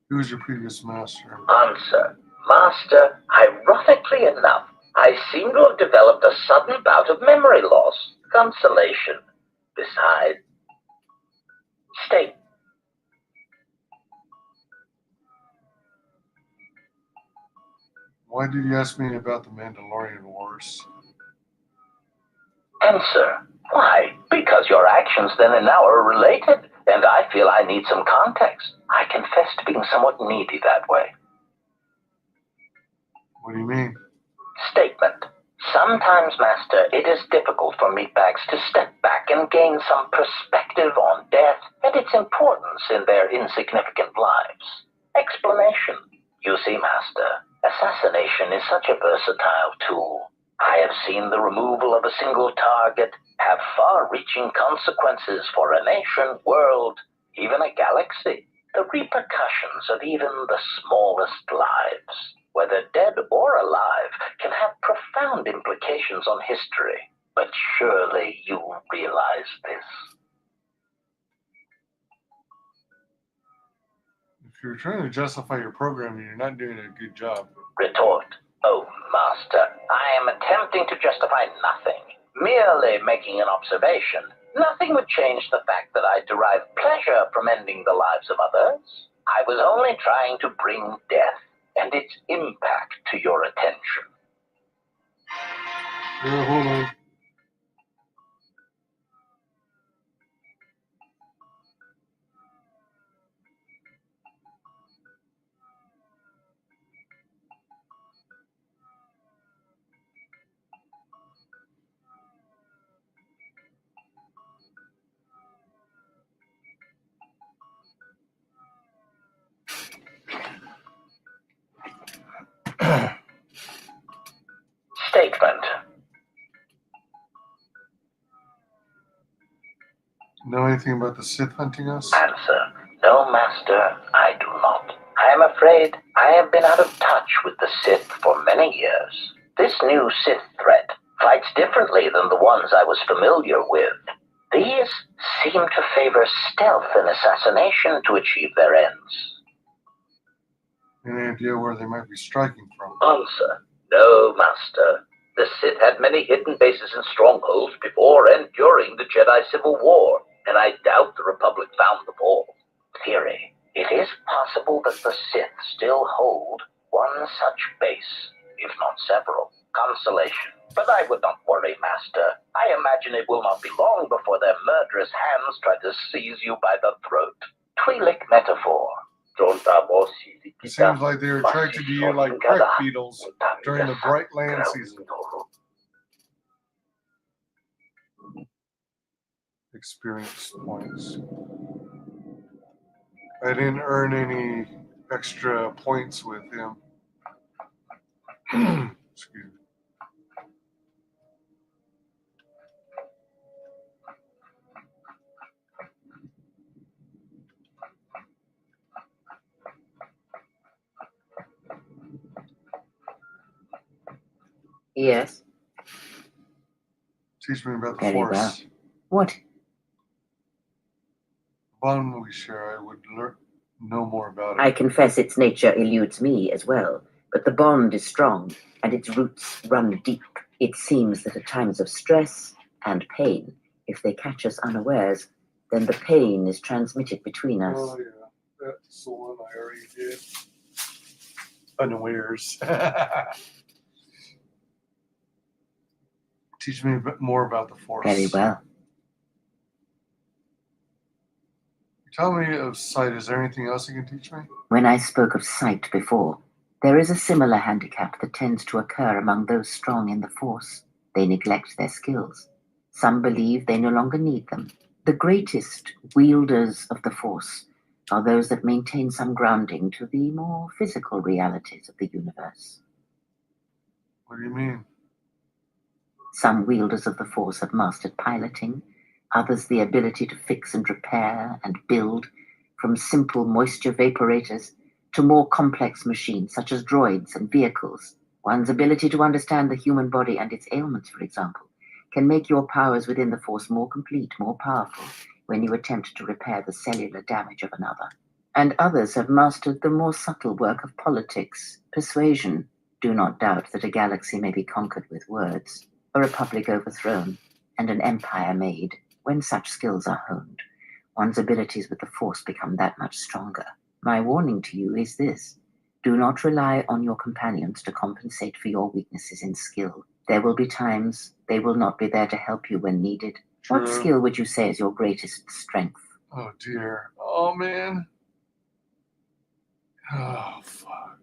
Who was your previous master? Answer. Master, ironically enough, I seem to have developed a sudden bout of memory loss. Consolation. Besides, state. Why did you ask me about the Mandalorian Wars? Answer. Why? Because your actions then and now are related, and I feel I need some context. I confess to being somewhat needy that way. What do you mean? Statement. Sometimes, Master, it is difficult for meatbags to step back and gain some perspective on death and its importance in their insignificant lives. Explanation. You see, Master, assassination is such a versatile tool. I have seen the removal of a single target have far-reaching consequences for a nation, world, even a galaxy. The repercussions of even the smallest lives, whether dead or alive, can have profound implications on history. But surely you realize this. If you're trying to justify your programming, you're not doing a good job. Retort. Oh, Master, I am attempting to justify nothing, merely making an observation. Nothing would change the fact that I derive pleasure from ending the lives of others. I was only trying to bring death and its impact to your attention. Hold on. Statement. Know anything about the Sith hunting us? Answer. No, Master, I do not. I am afraid I have been out of touch with the Sith for many years. This new Sith threat fights differently than the ones I was familiar with. These seem to favor stealth and assassination to achieve their ends. Any idea where they might be striking from? Answer. No, Master. The Sith had many hidden bases and strongholds before and during the Jedi Civil War, and I doubt the Republic found them all. Theory. It is possible that the Sith still hold One such base, if not several, consolation. But I would not worry, Master. I imagine it will not be long before their murderous hands try to seize you by the throat. Twi'lek metaphor. It seems like they're attracted to you like crack beetles during the bright land season. Experience points. I didn't earn any extra points with him. Excuse me. Yes. Teach me about the Very Force. well. What? Bond we share, I would know more about it. I confess its nature eludes me as well, but the bond is strong, and its roots run deep. It seems that at times of stress and pain, if they catch us unawares, then the pain is transmitted between us. Oh, yeah. That's the one I already did. Unawares. Teach me a bit more about the Force. Very well. Tell me of sight. Is there anything else you can teach me? When I spoke of sight before, there is a similar handicap that tends to occur among those strong in the Force. They neglect their skills. Some believe they no longer need them. The greatest wielders of the Force are those that maintain some grounding to the more physical realities of the universe. What do you mean? Some wielders of the Force have mastered piloting, others the ability to fix and repair and build, from simple moisture vaporators to more complex machines such as droids and vehicles. One's ability to understand the human body and its ailments, for example, can make your powers within the Force more complete, more powerful, when you attempt to repair the cellular damage of another. And others have mastered the more subtle work of politics, persuasion. Do not doubt that a galaxy may be conquered with words, a republic overthrown, and an empire made. When such skills are honed, one's abilities with the Force become that much stronger. My warning to you is this: do not rely on your companions to compensate for your weaknesses in skill. There will be times they will not be there to help you when needed. True. What skill would you say is your greatest strength? Oh, dear. Oh, man. Oh, fuck.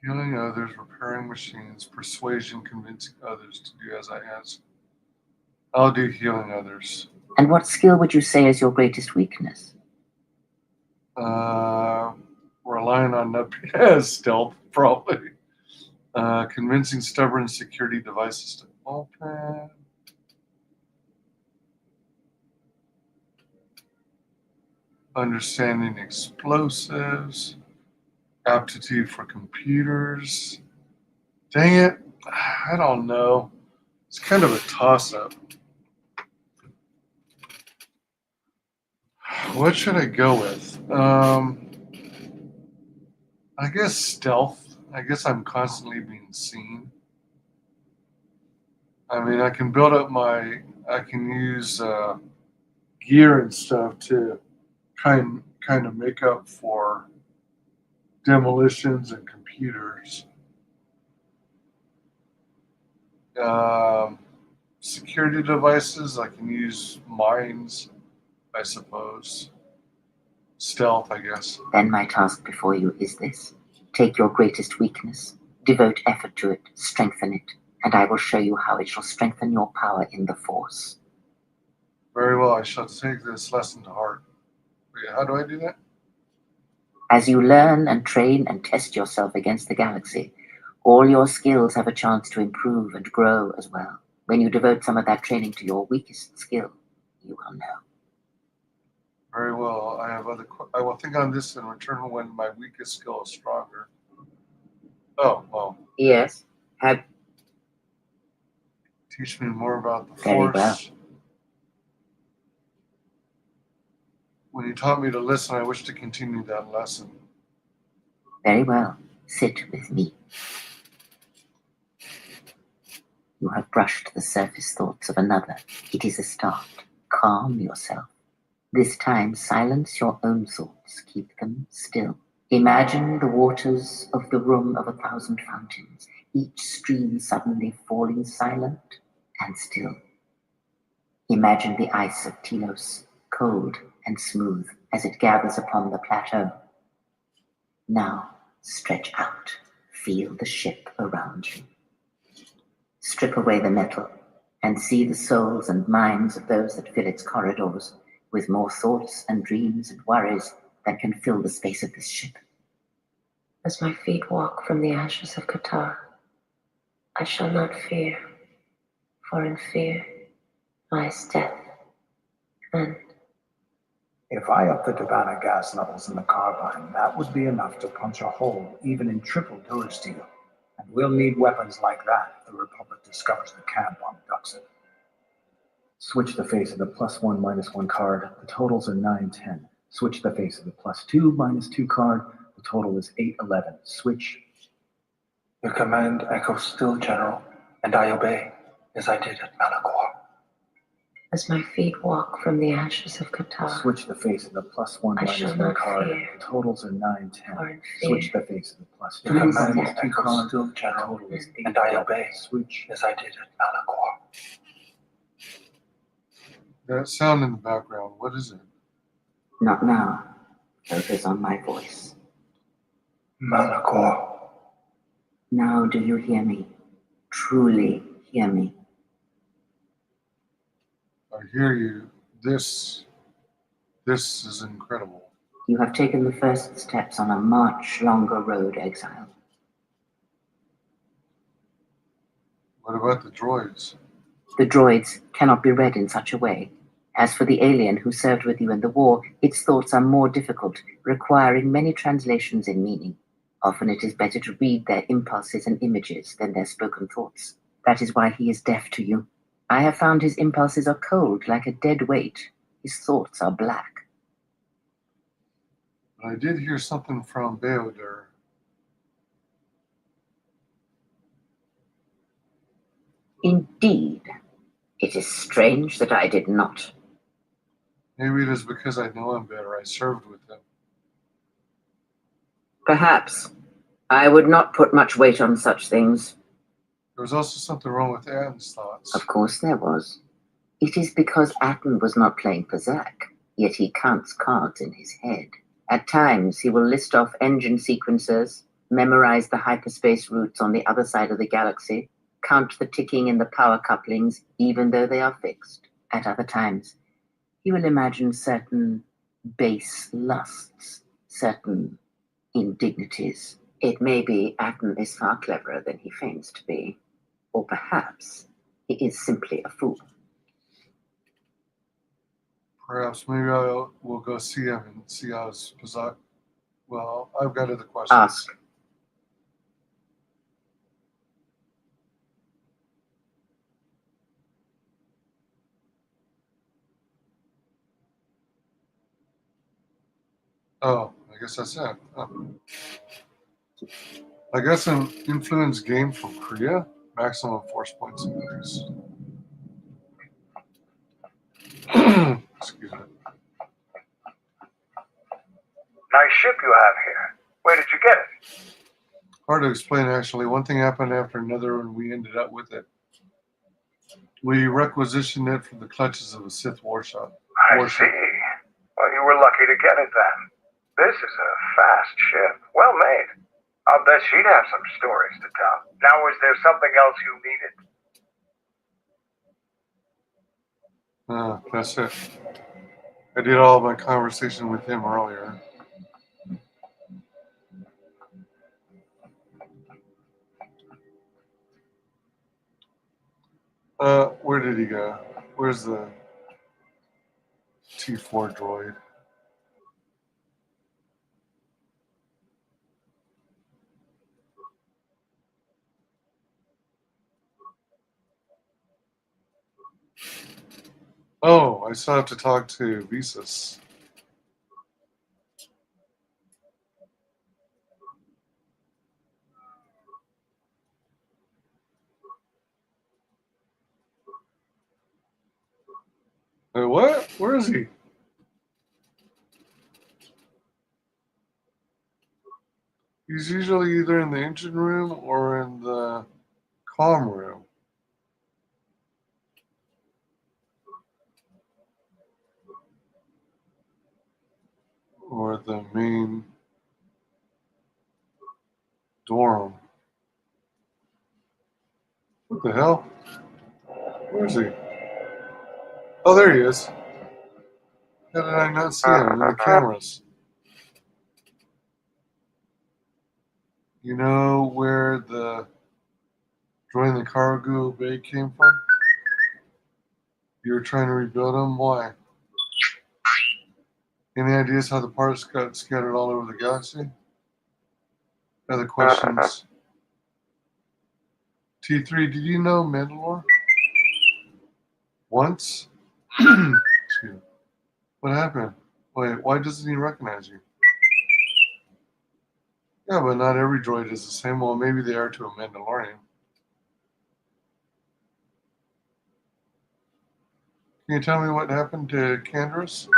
Healing others, repairing machines, persuasion, convincing others to do as I ask. I'll do healing others. And what skill would you say is your greatest weakness? Relying on stealth, probably. Convincing stubborn security devices to open. Understanding explosives. Aptitude for computers. Dang it. I don't know. It's kind of a toss-up. What should I go with? I guess stealth. I guess I'm constantly being seen. I mean, I can build up I can use gear and stuff to kind of make up for demolitions and computers. Security devices, I can use mines, I suppose. Stealth, I guess. Then my task before you is this: take your greatest weakness, devote effort to it, strengthen it, and I will show you how it shall strengthen your power in the Force. Very well, I shall take this lesson to heart. Wait, how do I do that? As you learn and train and test yourself against the galaxy, all your skills have a chance to improve and grow as well. When you devote some of that training to your weakest skill, you will know. Very well. I will think on this in return when my weakest skill is stronger. Oh, well. Yes. Teach me more about the Very Force. well. When you taught me to listen, I wish to continue that lesson. Very well. Sit with me. You have brushed the surface thoughts of another. It is a start. Calm yourself. This time, silence your own thoughts. Keep them still. Imagine the waters of the room of 1,000 fountains, each stream suddenly falling silent and still. Imagine the ice of Telos, cold and smooth as it gathers upon the plateau. Now stretch out, feel the ship around you. Strip away the metal and see the souls and minds of those that fill its corridors with more thoughts and dreams and worries than can fill the space of this ship. As my feet walk from the ashes of KOTOR, I shall not fear, for in fear lies death, and if I up the Tabana gas levels in the carbine, that would be enough to punch a hole even in triple door steel. And we'll need weapons like that if the Republic discovers the can bomb ducks it. Switch the face of the +1 -1 card. The totals are 9-10. Switch the face of the +2 -2 card. The total is 8-11. Switch. Your command echoes still, General, and I obey, as I did at Malachor. as my feet walk from the ashes of KOTOR, Switch the face of the +1 I shall -1 not card. fear, The totals are 9-10. for in Switch fear the face of the +2 Your command -2 echoes card. still, The General, total is and I 8-11. obey, Switch. as I did at Malachor. That sound in the background, what is it? Not now. Focus on my voice. Malachor. Now do you hear me? Truly hear me? I hear you. This is incredible. You have taken the first steps on a much longer road, exile. What about the droids? The droids cannot be read in such a way. As for the alien who served with you in the war, its thoughts are more difficult, requiring many translations in meaning. Often it is better to read their impulses and images than their spoken thoughts. That is why he is deaf to you. I have found his impulses are cold, like a dead weight. His thoughts are black. I did hear something from Beodur. Indeed. It is strange that I did not. Maybe it is because I know him better. I served with him. Perhaps. I would not put much weight on such things. There was also something wrong with Anne's thoughts. Of course there was. It is because Atten was not playing Berserk, yet he counts cards in his head. At times, he will list off engine sequencers, memorize the hyperspace routes on the other side of the galaxy, count the ticking in the power couplings, even though they are fixed. At other times, he will imagine certain base lusts, certain indignities. It may be Atten is far cleverer than he feigns to be. Or perhaps he is simply a fool. Perhaps maybe I will go see him and see how his Berserk. Well, I've got other questions. Ask. Oh, I guess that's it. Oh. I got some influence gained from Korea. Maximum force points increase. Excuse me. Nice ship you have here. Where did you get it? Hard to explain, actually. One thing happened after another, and we ended up with it. We requisitioned it from the clutches of a Sith warship. I see. Well, you were lucky to get it then. This is a fast ship. Well made. I'll bet she'd have some stories to tell. Now, is there something else you needed? That's it. I did all my conversation with him earlier. Where did he go? Where's the T4 droid? Oh, I still have to talk to Visas. Wait, what? Where is he? He's usually either in the engine room or in the comm room. Or the main dorm. What the hell? Where is he? Oh, there he is. How did I not see him in the cameras? You know where the join the cargo bay came from? You were trying to rebuild them? Why? Any ideas how the parts got scattered all over the galaxy? Other questions? T3, did you know Mandalore? Once? Excuse me. What happened? Wait, why doesn't he recognize you? Yeah, but not every droid is the same. Well, maybe they are to a Mandalorian. Can you tell me what happened to Canderous?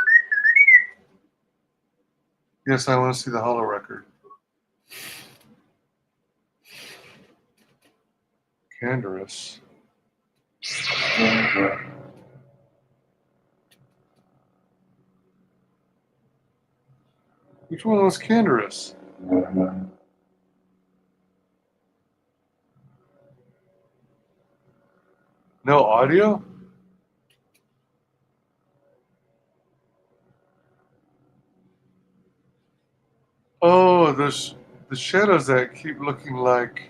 Yes, I want to see the holo record. Canderous. Which one was Canderous? No audio? Oh, there's the shadows that keep looking like...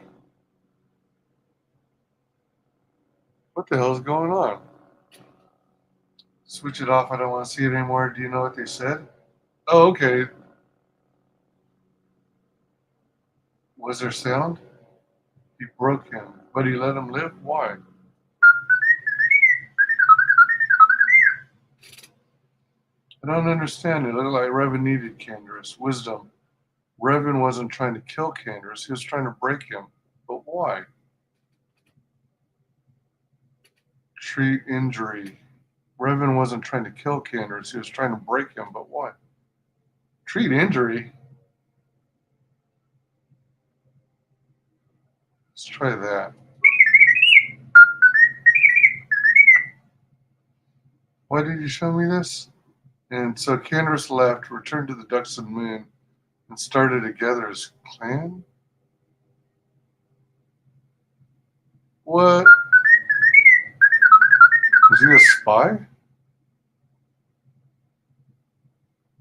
What the hell is going on? Switch it off. I don't want to see it anymore. Do you know what they said? Oh, okay. Was there sound? He broke him, but he let him live? Why? I don't understand. It looked like Revan needed Canderous. Wisdom. Revan wasn't trying to kill Canderous. He was trying to break him. But why? Treat injury. Revan wasn't trying to kill Canderous. He was trying to break him. But why? Treat injury? Let's try that. Why did you show me this? And so Canderous left, returned to the Ducks and Moon, and started together as clan? What? Was he a spy?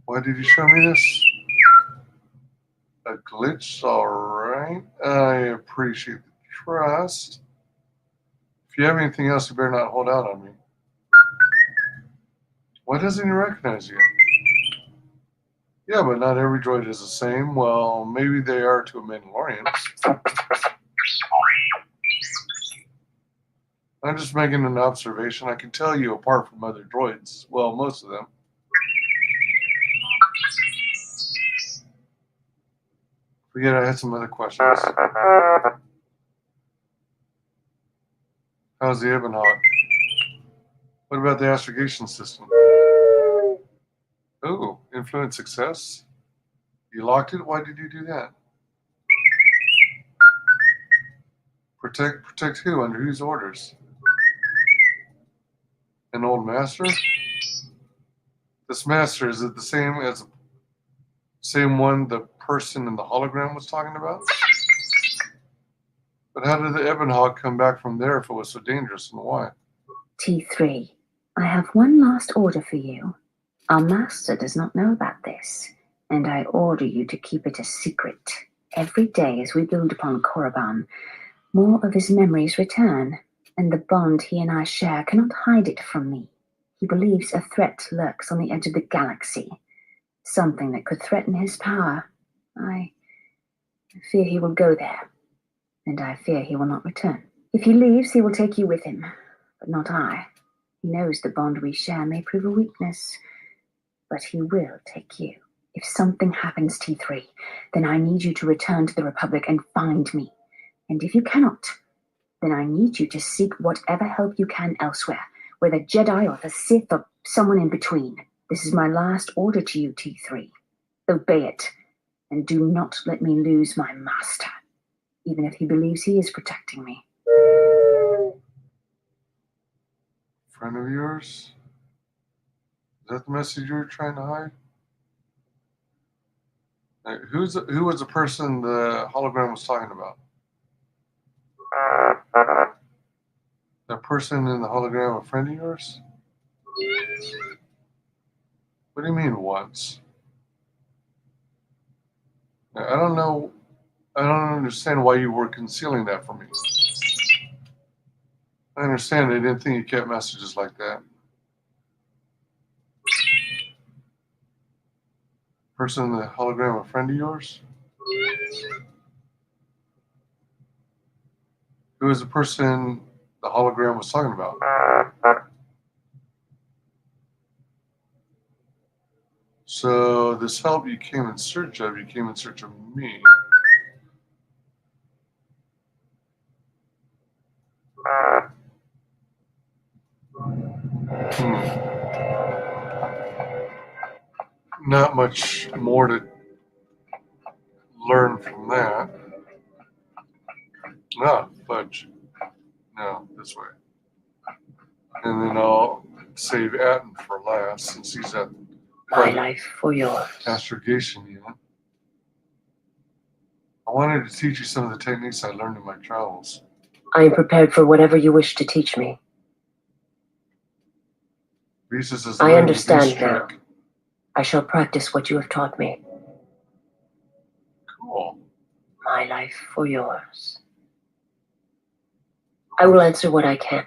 Why did you show me this? A glitch, alright. I appreciate the trust. If you have anything else, you better not hold out on me. Why doesn't he recognize you? Yeah, but not every droid is the same. Well, maybe they are to a Mandalorian. I'm just making an observation. I can tell you apart from other droids. Well, most of them. Forget I had some other questions. How's the Ebonhawk? What about the astrogation system? Oh, influence success? You locked it? Why did you do that? Protect who? Under whose orders? An old master? This master, is it the same as the same one the person in the hologram was talking about? But how did the Ebonhawk come back from there if it was so dangerous, and why? T3, I have one last order for you. Our master does not know about this, and I order you to keep it a secret. Every day as we build upon Korriban, more of his memories return, and the bond he and I share cannot hide it from me. He believes a threat lurks on the edge of the galaxy, something that could threaten his power. I fear he will go there, and I fear he will not return. If he leaves, he will take you with him, but not I. He knows the bond we share may prove a weakness, but he will take you. If something happens, T3, then I need you to return to the Republic and find me. And if you cannot, then I need you to seek whatever help you can elsewhere, whether Jedi or the Sith or someone in between. This is my last order to you, T3. Obey it, And do not let me lose my master, even if he believes he is protecting me. Friend of yours? Is that the message you were trying to hide? Who was the person the hologram was talking about? That person in the hologram a friend of yours? What do you mean once? I don't know. I don't understand why you were concealing that from me. I understand they didn't think you kept messages like that. Person in the hologram a friend of yours? Who was the person the hologram was talking about? So this help you came in search of me. Not much more to learn from that. No, fudge. No, this way. And then I'll save Atten for last since he's at My life for yours. astrogation unit. I wanted to teach you some of the techniques I learned in my travels. I am prepared for whatever you wish to teach me. Rhesus is I learning understand this now. trick. I shall practice what you have taught me. Cool. My life for yours. I will answer what I can.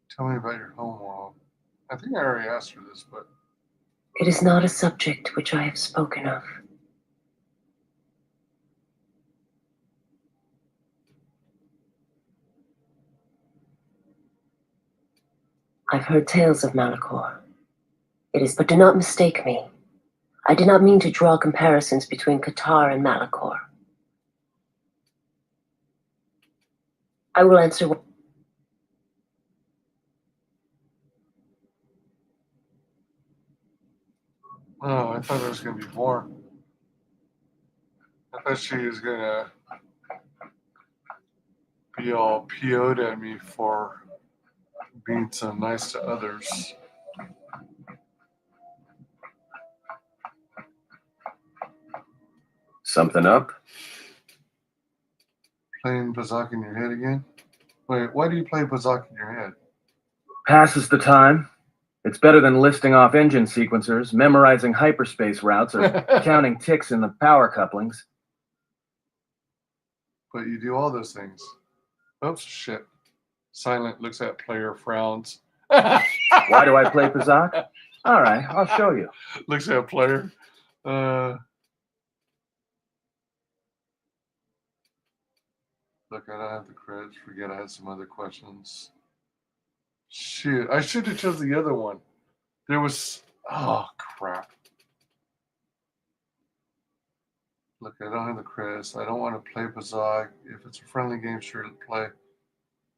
Tell me about your home world. I think I already asked her this, but It is not a subject which I have spoken of. I've heard tales of Malachor. But do not mistake me. I did not mean to draw comparisons between KOTOR and Malachor. I will answer what... oh, I thought there was going to be more. I thought she was going to be all PO'd at me for being so nice to others. Something up? Playing Bazak in your head again? Wait, why do you play Bazak in your head? Passes the time. It's better than listing off engine sequencers, memorizing hyperspace routes, or counting ticks in the power couplings. But you do all those things. Oops, shit. Silent looks at player, frowns. Why do I play Bazak? All right, I'll show you. Looks at player. Look, I don't have the credits. Forget I had some other questions. Shit, I should have chosen the other one. There was... oh, crap. Look, I don't have the credits. I don't want to play Bazak. If it's a friendly game, sure to play.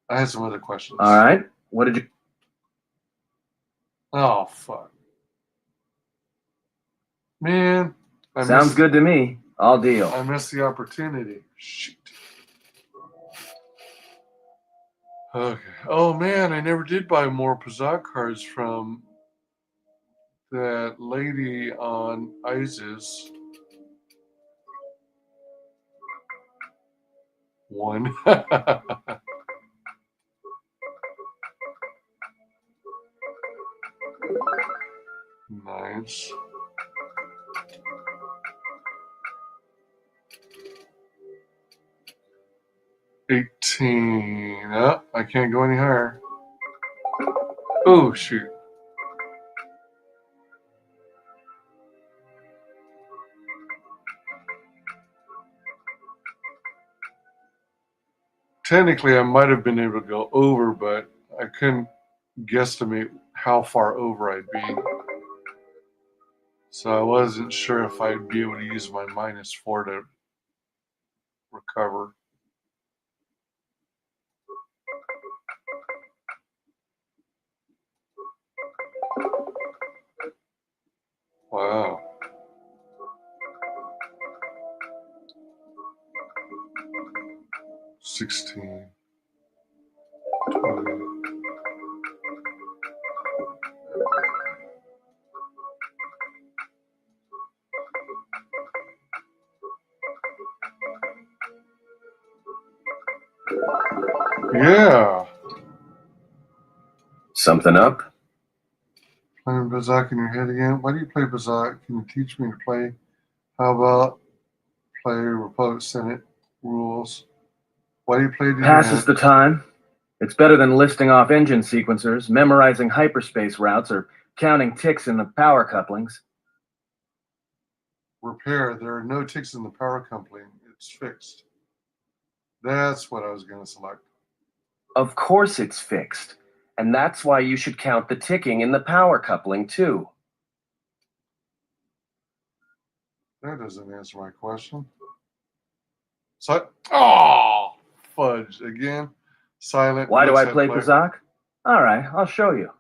I had some other questions. All right, what did you... oh, fuck. Man. Sounds good to me. I'll deal. I missed the opportunity. Shit. Okay. Oh, man, I never did buy more Bazak cards from that lady on ISIS. One. Nice. $18. Oh, I can't go any higher. Oh, shoot. Technically, I might have been able to go over, but I couldn't guesstimate how far over I'd be. So I wasn't sure if I'd be able to use my -4 to recover. Wow. 16. 20. Yeah. Something up? Playing Bazak in your head again? Why do you play Bazak? Can you teach me to play? How about play Republic Senate rules? Why do you play it in your Passes head? the time. It's better than listing off engine sequencers, memorizing hyperspace routes, or counting ticks in the power couplings. Repair. There are no ticks in the power coupling. It's fixed. That's what I was going to select. Of course it's fixed. And that's why you should count the ticking in the power coupling, too. That doesn't answer my question. So, oh, fudge again. Silent. Why do looks I at play Bazak? All right, I'll show you.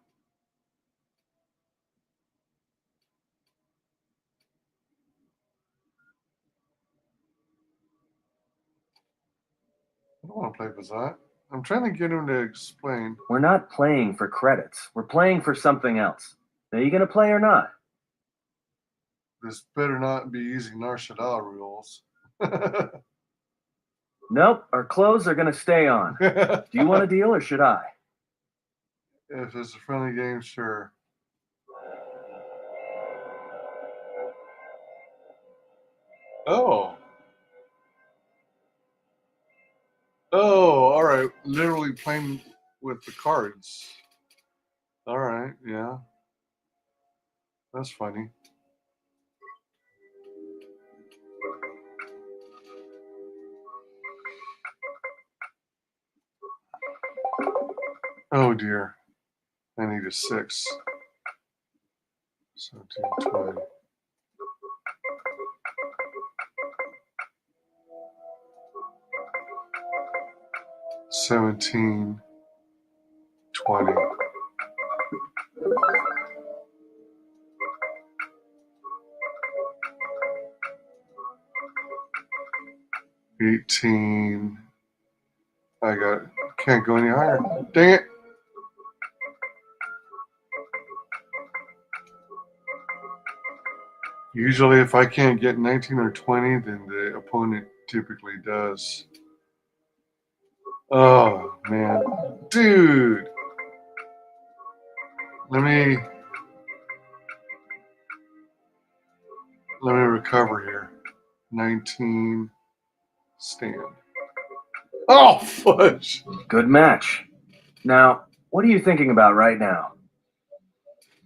I don't want to play Bazak. I'm trying to get him to explain. We're not playing for credits. We're playing for something else. Are you going to play or not? This better not be using Nar Shaddaa rules. Nope, our clothes are going to stay on. Do you want a deal or should I? If it's a friendly game, sure. Oh. Oh, all right. Literally playing with the cards. All right, yeah. That's funny. Oh dear. I need a 6. 17, 20. $17, $20. $18. Can't go any higher. Dang it. Usually if I can't get 19 or 20, then the opponent typically does. Oh, man. Dude. Let me recover here. 19. Stand. Oh, fudge. Good match. Now, what are you thinking about right now?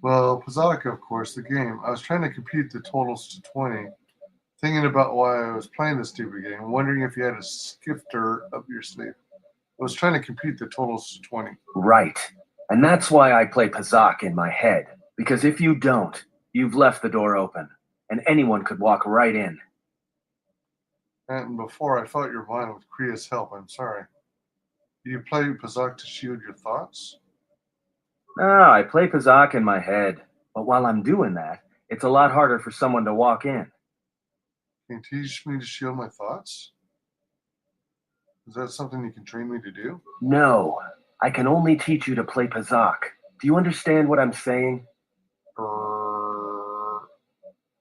Well, Pizzaca, of course, the game. I was trying to compute the totals to 20, thinking about why I was playing this stupid game, wondering if you had a skifter up your sleeve. I was trying to compute the totals to 20. Right. And that's why I play Pazak in my head. Because if you don't, you've left the door open. And anyone could walk right in. And before I fought your mind with Kriya's help, I'm sorry. Do you play Pazak to shield your thoughts? No, I play Pazak in my head. But while I'm doing that, it's a lot harder for someone to walk in. Can you teach me to shield my thoughts? Is that something you can train me to do? No, I can only teach you to play Pazak. Do you understand what I'm saying?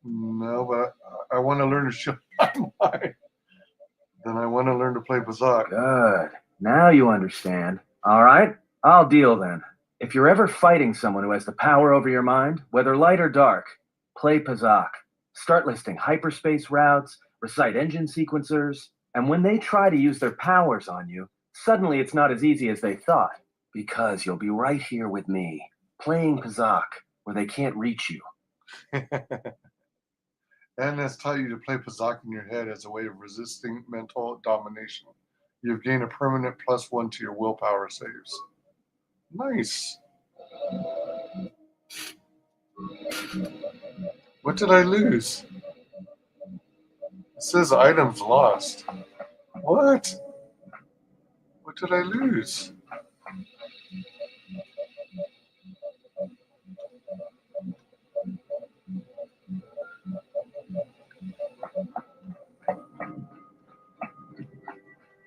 No, but I want to learn to shield my mind. Then I want to learn to play Pazak. Good. Now you understand. All right, I'll deal then. If you're ever fighting someone who has the power over your mind, whether light or dark, play Pazak. Start listing hyperspace routes, recite engine sequencers, and when they try to use their powers on you, suddenly it's not as easy as they thought, because you'll be right here with me, playing Pazak, where they can't reach you. And has taught you to play Pazak in your head as a way of resisting mental domination. You've gained a permanent +1 to your willpower saves. Nice. What did I lose? It says items lost. What? What did I lose?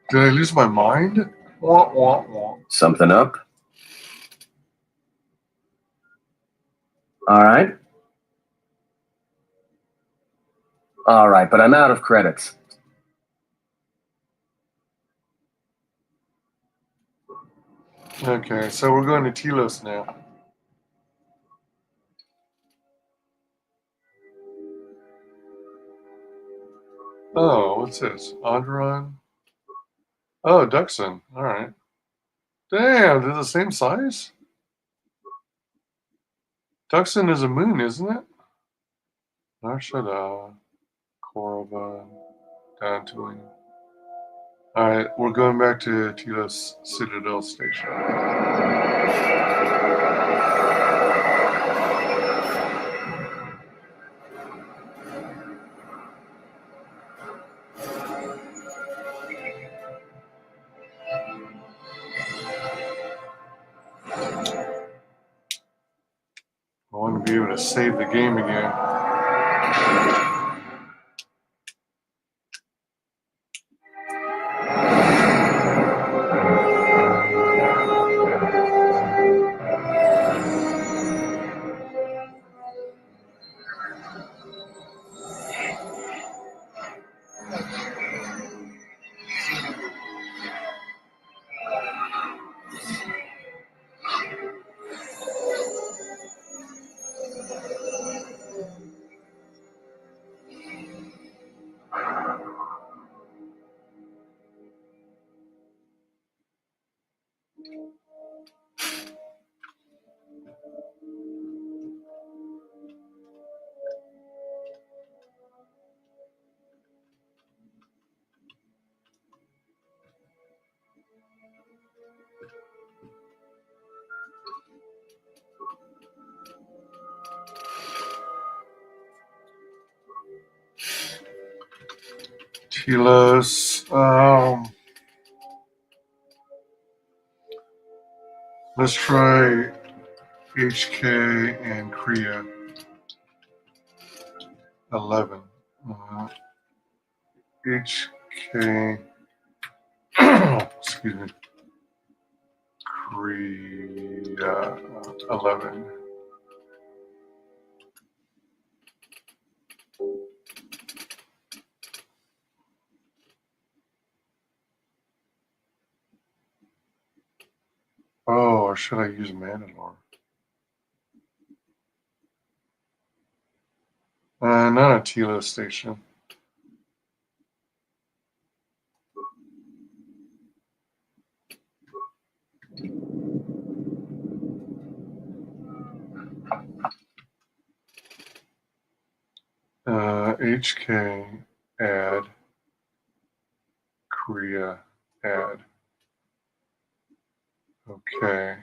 Did I lose my mind? Wah, wah, wah. Something up? All right. All right, but I'm out of credits. Okay, so we're going to Telos now. Oh, what's this? Onderon? Oh, Duxon. All right. Damn, they're the same size? Duxon is a moon, isn't it? Narshada, Korriban, Dantooine. All right, we're going back to Telos Citadel Station. I want to be able to save the game again. Telos. Let's try HK and Kriya 11. HK. Excuse me. Kriya 11. Oh, or should I use Mandalore? Not a Telos station. HK add Korea add. Okay.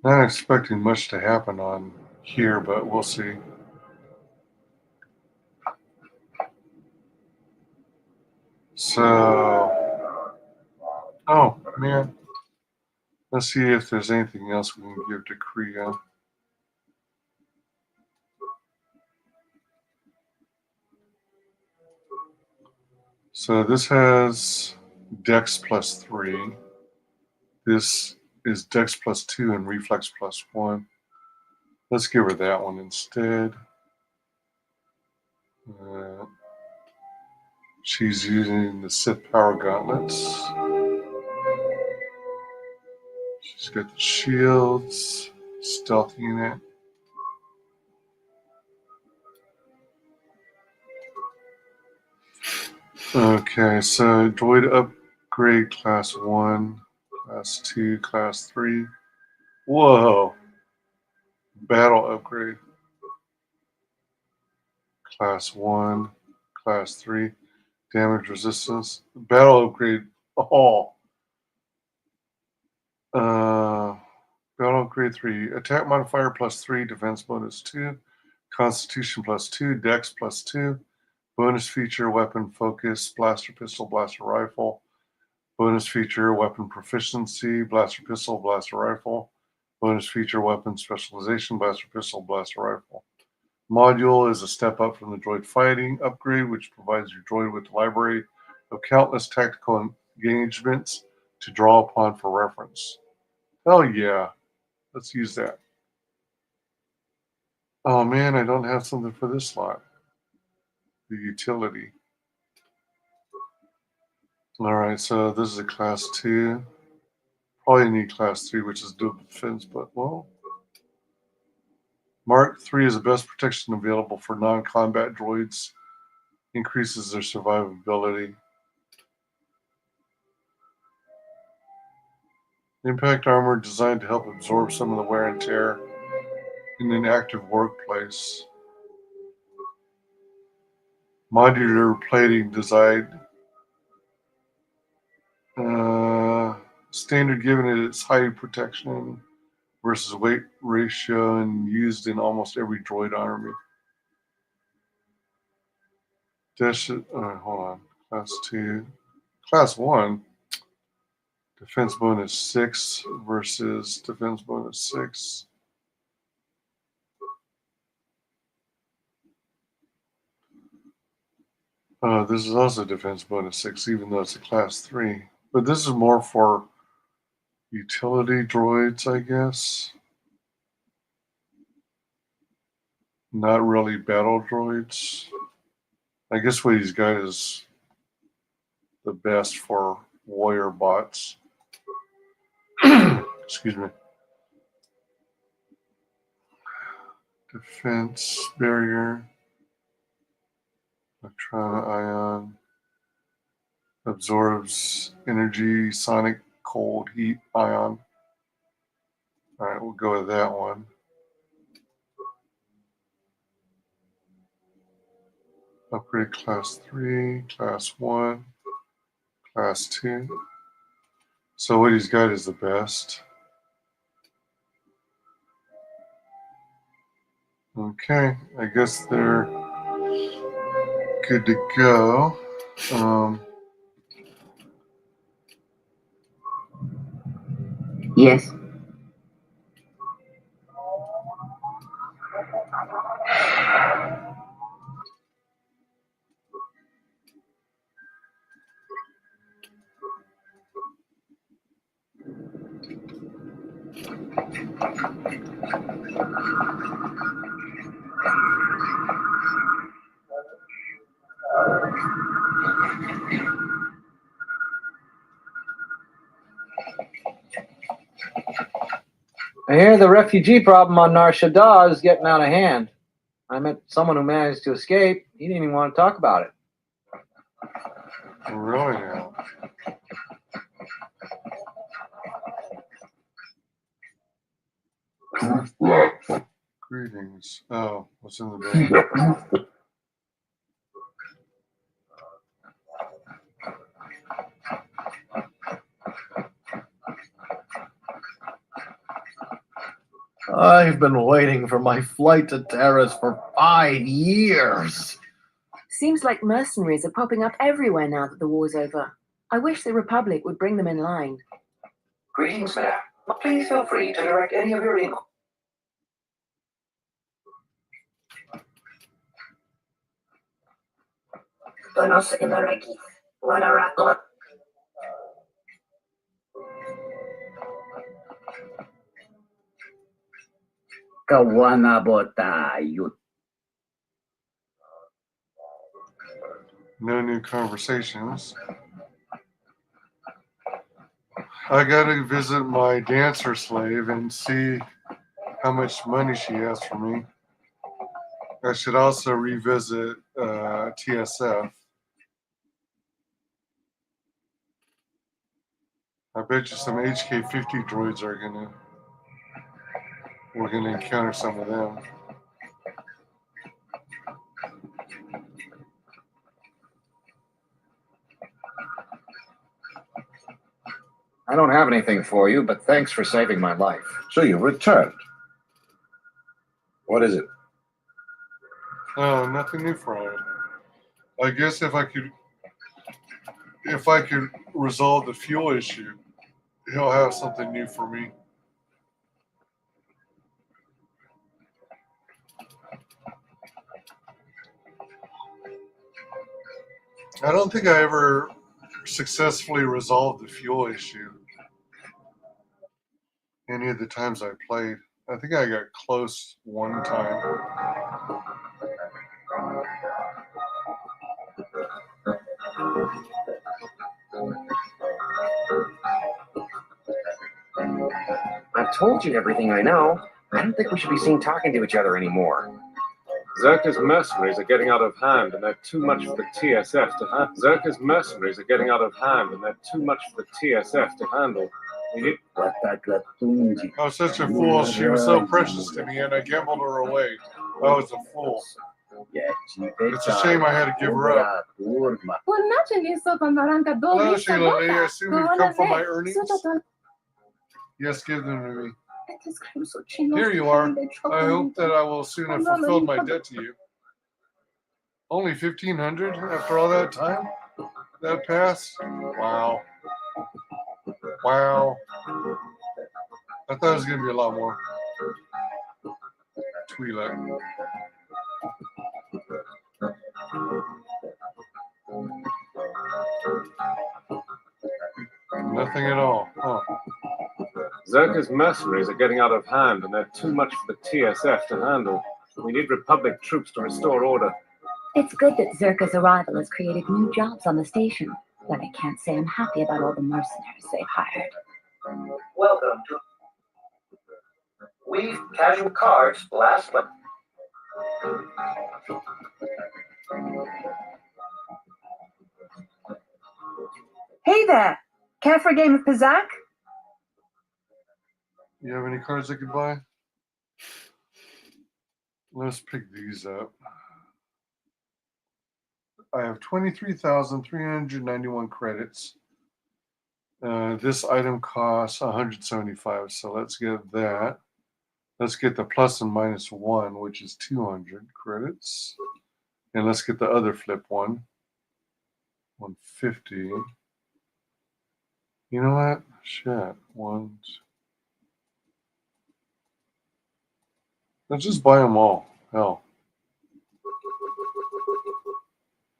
Not expecting much to happen on here, but we'll see. So, oh man, let's see if there's anything else we can give to Korea. So this has Dex +3. This is Dex +2 and Reflex +1. Let's give her that one instead. She's using the Sith Power Gauntlets. She's got the shields, stealth unit. Okay, so droid upgrade class 1, class 2, class 3. Whoa. Battle upgrade. Class 1, class 3. Damage resistance. Battle upgrade. Oh. Battle upgrade 3. Attack modifier +3. Defense bonus 2. Constitution +2. Dex +2. Bonus feature, weapon focus, blaster pistol, blaster rifle. Bonus feature, weapon proficiency, blaster pistol, blaster rifle. Bonus feature, weapon specialization, blaster pistol, blaster rifle. Module is a step up from the droid fighting upgrade, which provides your droid with a library of countless tactical engagements to draw upon for reference. Hell yeah. Let's use that. Oh man, I don't have something for this slot. The utility. Alright, so this is a class 2. Probably need class 3, which is dual defense, but well. Mark III is the best protection available for non-combat droids. Increases their survivability. Impact armor designed to help absorb some of the wear and tear in an active workplace. Modular plating designed. Standard given it its high protection versus weight ratio and used in almost every droid army. Hold on. Class 2. Class 1. Defense bonus 6 versus defense bonus 6. This is also defense bonus 6, even though it's a class 3. But this is more for utility droids, I guess. Not really battle droids. I guess what he's got is the best for warrior bots. Excuse me. Defense barrier. Electron ion. Absorbs energy, sonic, cold, heat, ion. Alright, we'll go with that one. Upgrade class 3, class 1, class 2. So what he's got is the best. Okay, I guess they're good to go. Yes. I hear the refugee problem on Nar Shaddaa is getting out of hand. I met someone who managed to escape. He didn't even want to talk about it. Really now? Greetings. Oh, what's in the bag? I've been waiting for my flight to Terrace for 5 years. Seems like mercenaries are popping up everywhere now that the war's over. I wish the Republic would bring them in line. Greetings, madam. Please feel free to direct any of your emails. No new conversations. I gotta visit my dancer slave and see how much money she has for me. I should also revisit TSF. I bet you some HK-50 droids we're gonna encounter some of them. I don't have anything for you, but thanks for saving my life. So you returned. What is it? Oh, nothing new for him. I guess if I could resolve the fuel issue, he'll have something new for me. I don't think I ever successfully resolved the fuel issue any of the times I played. I think I got close one time. I've told you everything I know. I don't think we should be seen talking to each other anymore. Zerka's mercenaries are getting out of hand, and they're too much for the TSF to handle. Zerka's mercenaries are getting out of hand, and they're too much for the TSF to handle. We need... I was such a fool. She was so precious to me, and I gambled her away. I was a fool. It's a shame I had to give her up. Hello, Sheila Lee. I assume you've come for my earnings? Yes, give them to me. Here you are. I hope that I will soon have fulfilled my debt to you. Only 1,500 after all that time? That passed? Wow. Wow. I thought it was going to be a lot more. Twi'lek. Nothing at all. Huh. Zerka's mercenaries are getting out of hand, and they're too much for the TSF to handle. We need Republic troops to restore order. It's good that Zerka's arrival has created new jobs on the station, but I can't say I'm happy about all the mercenaries they've hired. Welcome to Weave Casual Cards last one. Hey there! Care for a game of Pizzac? You have any cards I could buy? Let's pick these up. I have 23,391 credits. This item costs 175, so let's get that. Let's get the plus and minus one, which is 200 credits. And let's get the other flip one, 150. You know what? Shit. Let's just buy them all. Hell.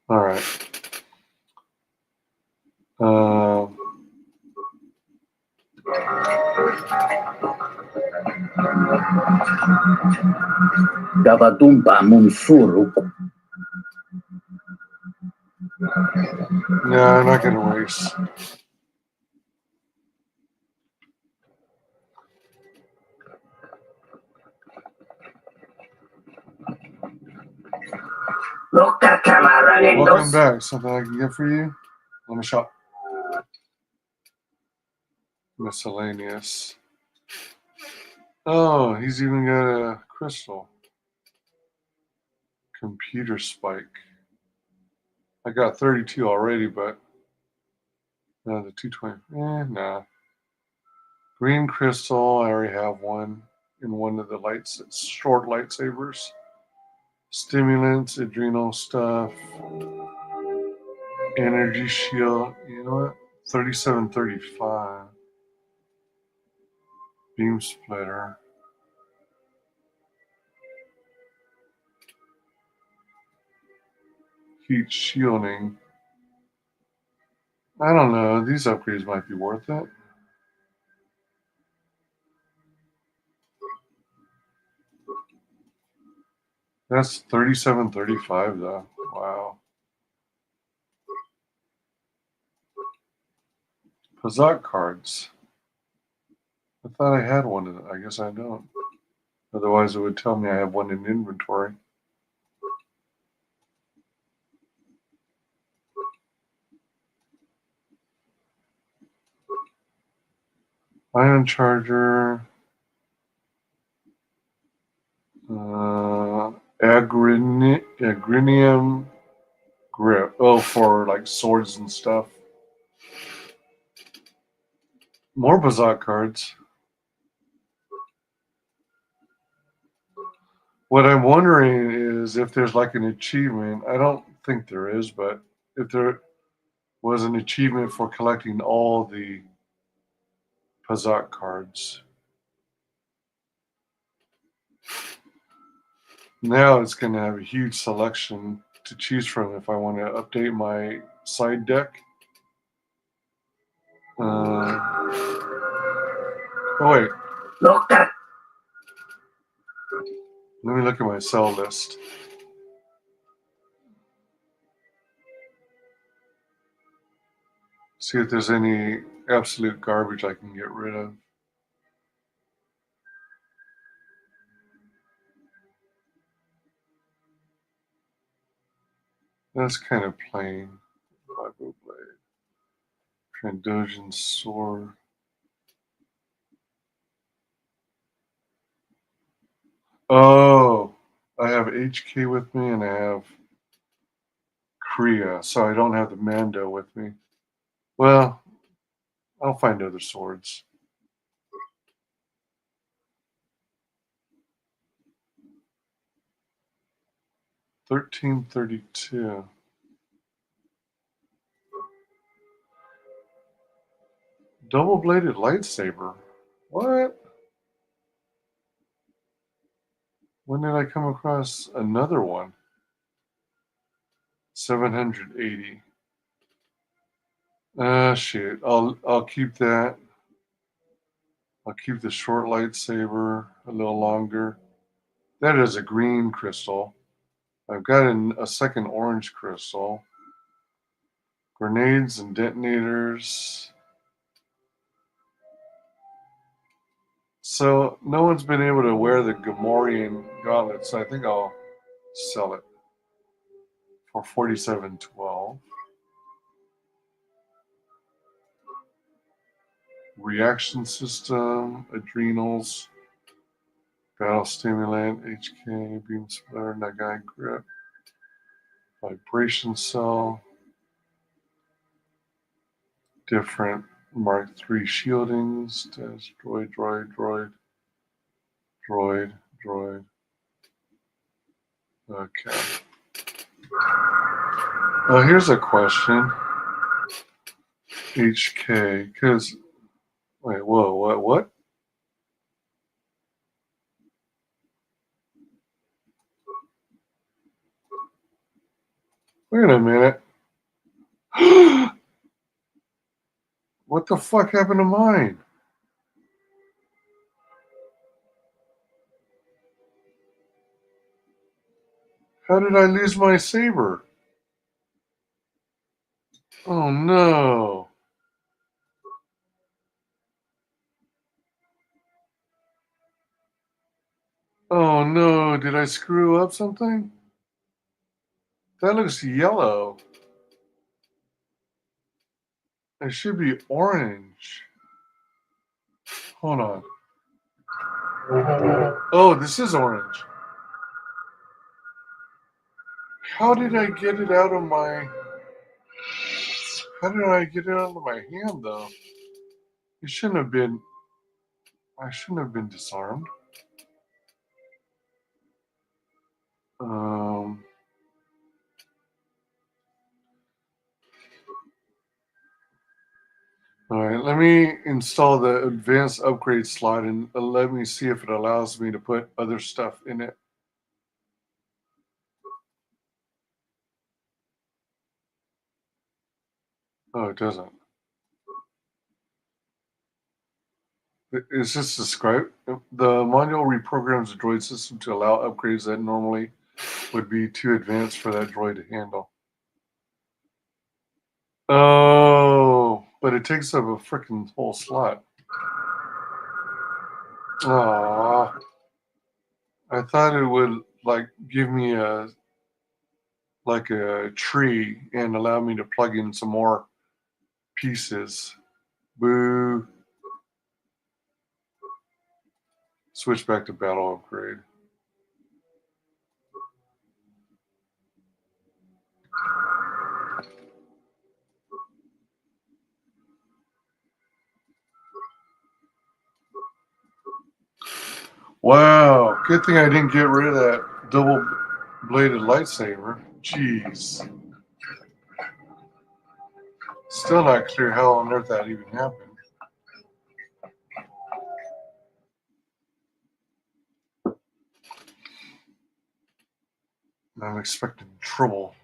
All right. Gabadumba Munsuru. No, I'm not going to race. Welcome back. Something I can get for you? Let me shop. Miscellaneous. Oh, he's even got a crystal. Computer spike. I got 32 already, but the 220. Nah. Green crystal. I already have one in one of the lights. It's short lightsabers. Stimulants, adrenal stuff. Energy shield. You know what? 3735. Beam splitter. Heat shielding. I don't know. These upgrades might be worth it. That's 3735 though. Wow. Pazak cards. I thought I had one of them. I guess I don't. Otherwise, it would tell me I have one in inventory. Ion charger. Agrinium grip. Oh, for like swords and stuff. More Bazak cards. What I'm wondering is if there's like an achievement. I don't think there is, but if there was an achievement for collecting all the Pazak cards. Now it's going to have a huge selection to choose from if I want to update my side deck. Oh wait. Look that. Let me look at my cell list. See if there's any absolute garbage I can get rid of. That's kind of plain. Vibro blade. Trandojan sword. Oh, I have HK with me and I have Kriya, so I don't have the Mando with me. Well, I'll find other swords. $13.32. Double-bladed lightsaber. What? When did I come across another one? 780. Shit. I'll keep that. I'll keep the short lightsaber a little longer. That is a green crystal. I've got a second orange crystal. Grenades and detonators. So no one's been able to wear the Gamorrean gauntlet, so I think I'll sell it for $47.12. Reaction system, adrenals, battle stimulant, HK, beam splitter, Nagai grip, vibration cell, different Mark III shieldings, droid. Okay. Well, here's a question. HK, because, wait, whoa, what? Wait a minute. What the fuck happened to mine? How did I lose my saber? Oh no. Oh no, did I screw up something? That looks yellow. It should be orange. Hold on. Oh, this is orange. How did I get it out of my... How did I get it out of my hand, though? It shouldn't have been... I shouldn't have been disarmed. Alright, let me install the advanced upgrade slot and let me see if it allows me to put other stuff in it. Oh, it doesn't. Is this described? The module reprograms the droid system to allow upgrades that normally would be too advanced for that droid to handle. Oh, but it takes up a freaking whole slot. Aww. I thought it would like give me a tree and allow me to plug in some more pieces. Boo. Switch back to battle upgrade. Wow, good thing I didn't get rid of that double-bladed lightsaber. Jeez. Still not clear how on earth that even happened. I'm expecting trouble.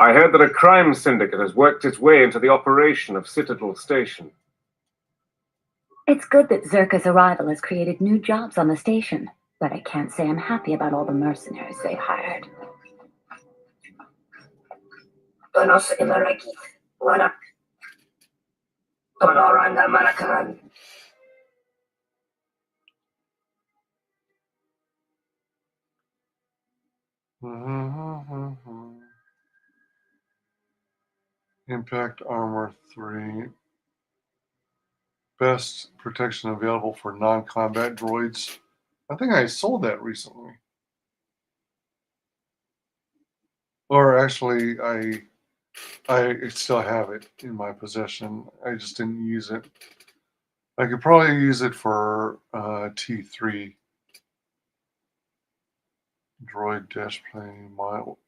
I heard that a crime syndicate has worked its way into the operation of Citadel Station. It's good that Zerka's arrival has created new jobs on the station, but I can't say I'm happy about all the mercenaries they've hired. Impact Armor 3. Best protection available for non-combat droids. I think I sold that recently. Or actually, I still have it in my possession. I just didn't use it. I could probably use it for T3. Droid dash plane mile.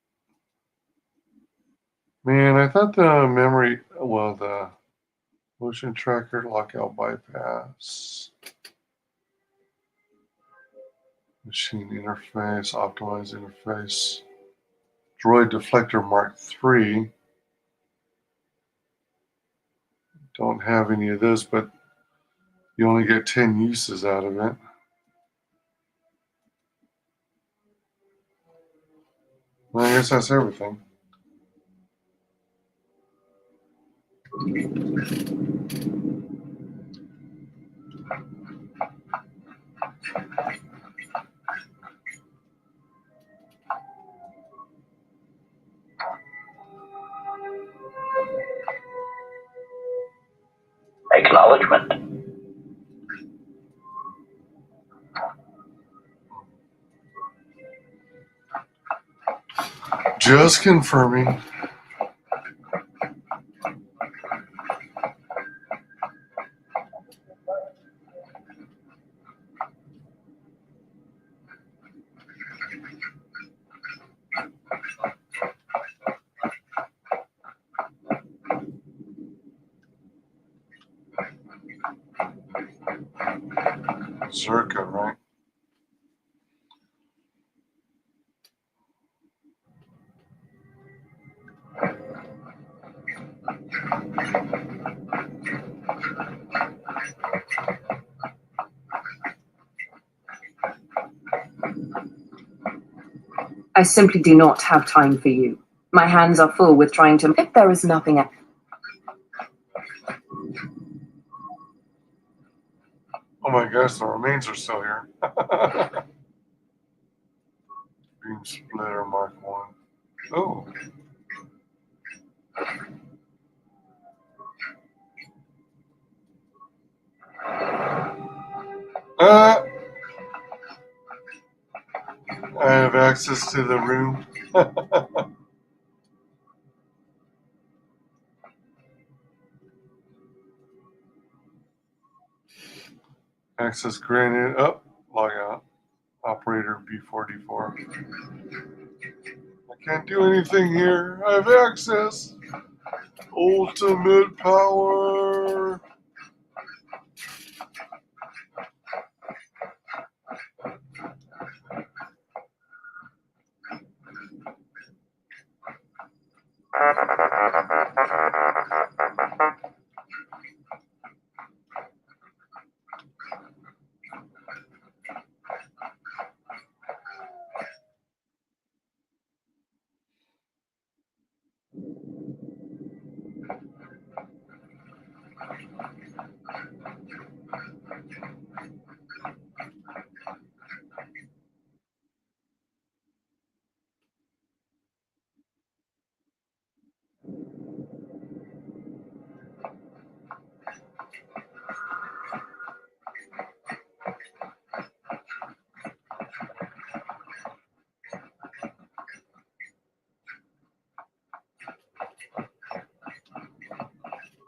Man, I thought the memory, well, the motion tracker, lockout bypass, machine interface, optimized interface, droid deflector Mark III. Don't have any of this, but you only get 10 uses out of it. Well, I guess that's everything. Acknowledgement. Just confirming. Zerka, right? I simply do not have time for you. My hands are full with trying to... If there is nothing else... Oh my gosh, the remains are still here. Beam splitter Mark 1. Oh. I have access to the room. Access granted. Oh, log out. Operator B44. I can't do anything here. I have access. Ultimate power.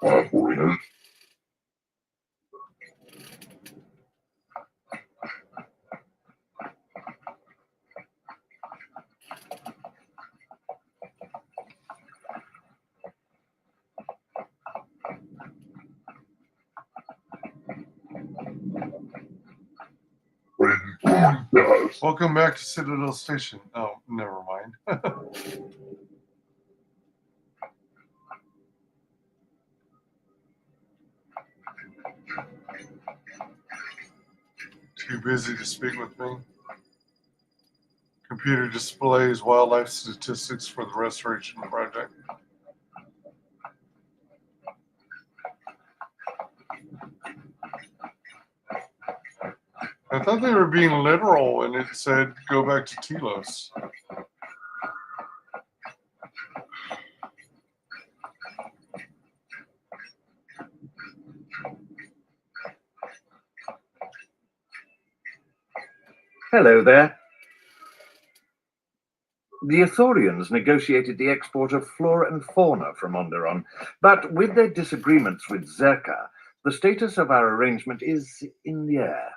Operator. Welcome back to Citadel Station. Oh, never mind. Too busy to speak with me. Computer displays wildlife statistics for the restoration project. I thought they were being literal when it said go back to Telos. Hello there. The Ithorians negotiated the export of flora and fauna from Onderon, but with their disagreements with Zerka, the status of our arrangement is in the air.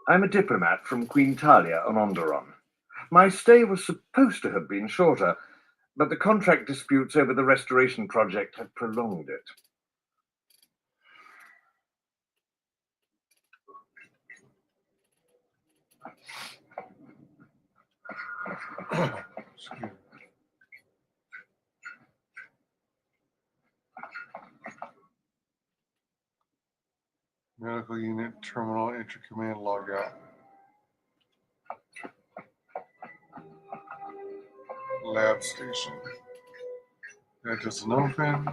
I'm a diplomat from Queen Talia on Onderon. My stay was supposed to have been shorter, but the contract disputes over the restoration project have prolonged it. Medical unit terminal intercommand logout. Lab station. That doesn't open.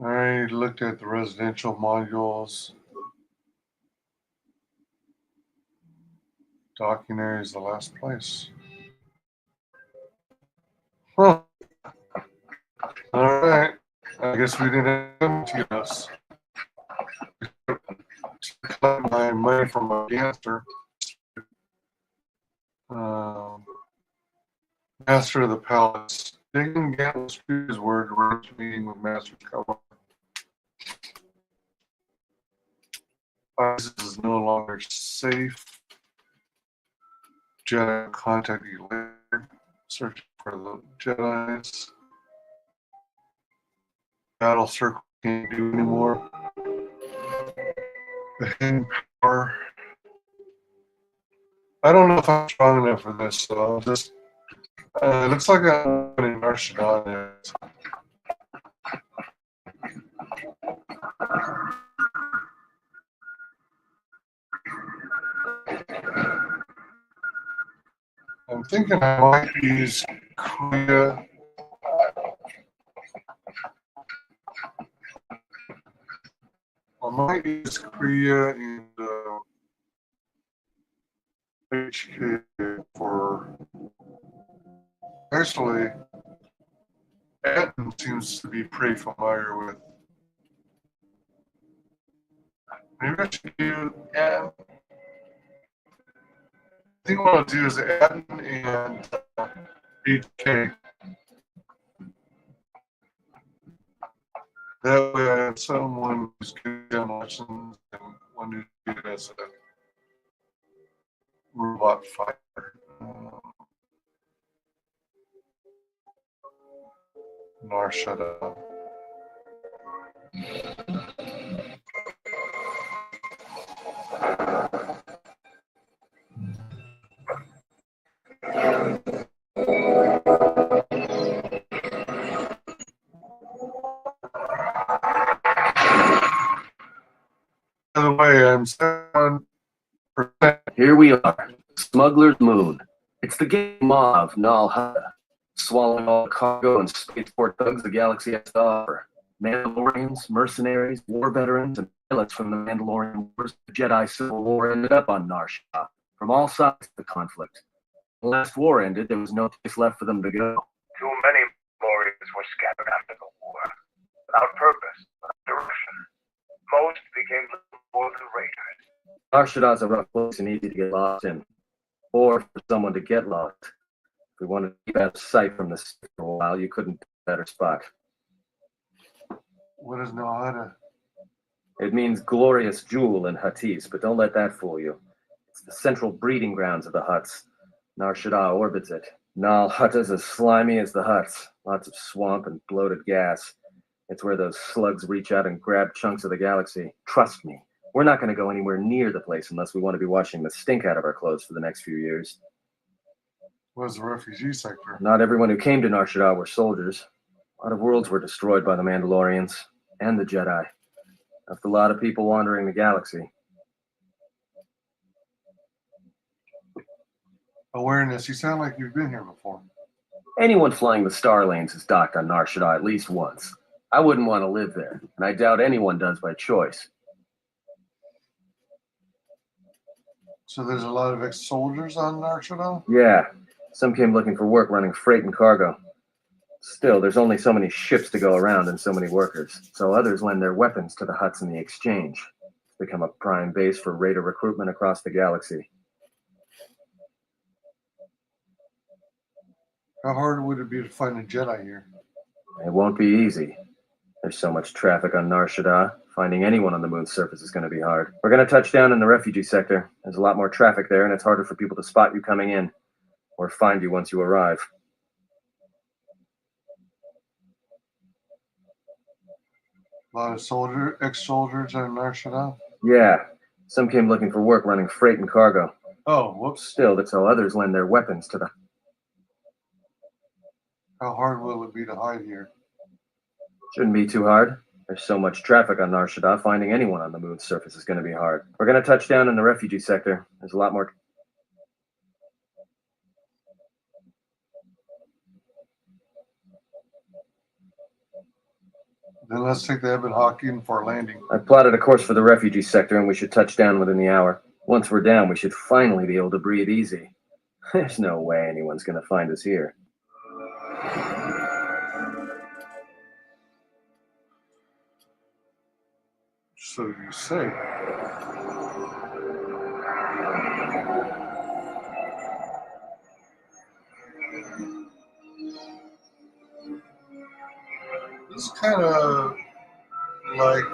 I looked at the residential modules. Docking area is the last place. Huh. All right. I guess we didn't have TS. Collect my money from my gangster. Master of the Palace. Digging Gant's his word to meeting with Master Cover. This is no longer safe. Jedi contact you later. Search for the Jedis. Battle circle can't do anymore. The hidden power. I don't know if I'm strong enough for this, so I'll just. It looks like I'm putting Narshadon in it. I'm thinking I might use Korea. I might use Korea and HK for. Actually, Adam seems to be pretty familiar with. Maybe I should do Adam. I think what I'll do is Adam and HK. That way I have someone who's good at lessons and one who's good as a robot fighter. Narshada. By the way, I'm 7%. Here we are, Smuggler's Moon. It's the game of Nal Hutta, swallowing all the cargo and spaceport thugs the galaxy has to offer. Mandalorians, mercenaries, war veterans, and pilots from the Mandalorian Wars, the Jedi Civil War ended up on Nar Shaddaa, from all sides of the conflict. The last war ended, there was no place left for them to go. Too many warriors were scattered after the war, without purpose, without direction. Most became little more than raiders. Nar Shaddaa's a rough place and easy to get lost in, or for someone to get lost. If we wanted to keep out of sight from the city for a while, you couldn't pick a better spot. What is Nal Hutta? It means glorious jewel in Huttese, but don't let that fool you. It's the central breeding grounds of the Hutts. Nar Shaddaa orbits it. Nal Hutta's as slimy as the Hutts. Lots of swamp and bloated gas. It's where those slugs reach out and grab chunks of the galaxy. Trust me, we're not going to go anywhere near the place unless we want to be washing the stink out of our clothes for the next few years. What's the refugee sector? Not everyone who came to Nar Shaddaa were soldiers. A lot of worlds were destroyed by the Mandalorians and the Jedi. Left a lot of people wandering the galaxy. Awareness, you sound like you've been here before. Anyone flying the star lanes has docked on Nar Shaddaa at least once. I wouldn't want to live there, and I doubt anyone does by choice. So there's a lot of ex-soldiers on Nar Shaddaa? Yeah, some came looking for work running freight and cargo. Still, there's only so many ships to go around and so many workers, so others lend their weapons to the huts in the exchange. It's become a prime base for raider recruitment across the galaxy. How hard would it be to find a Jedi here? It won't be easy. There's so much traffic on Nar Shaddaa. Finding anyone on the moon's surface is going to be hard. We're going to touch down in the refugee sector. There's a lot more traffic there, and it's harder for people to spot you coming in, or find you once you arrive. A lot of ex-soldiers on Nar Shaddaa? Yeah, some came looking for work running freight and cargo. Oh, whoops. Still, that's how others lend their weapons to the... How hard will it be to hide here? Shouldn't be too hard. There's so much traffic on Nar Shaddaa, finding anyone on the moon's surface is going to be hard. We're going to touch down in the refugee sector. There's a lot more... Then let's take the Ebon Hawk in for a landing. I've plotted a course for the refugee sector, and we should touch down within the hour. Once we're down, we should finally be able to breathe easy. There's no way anyone's going to find us here. So you say. This is kind of like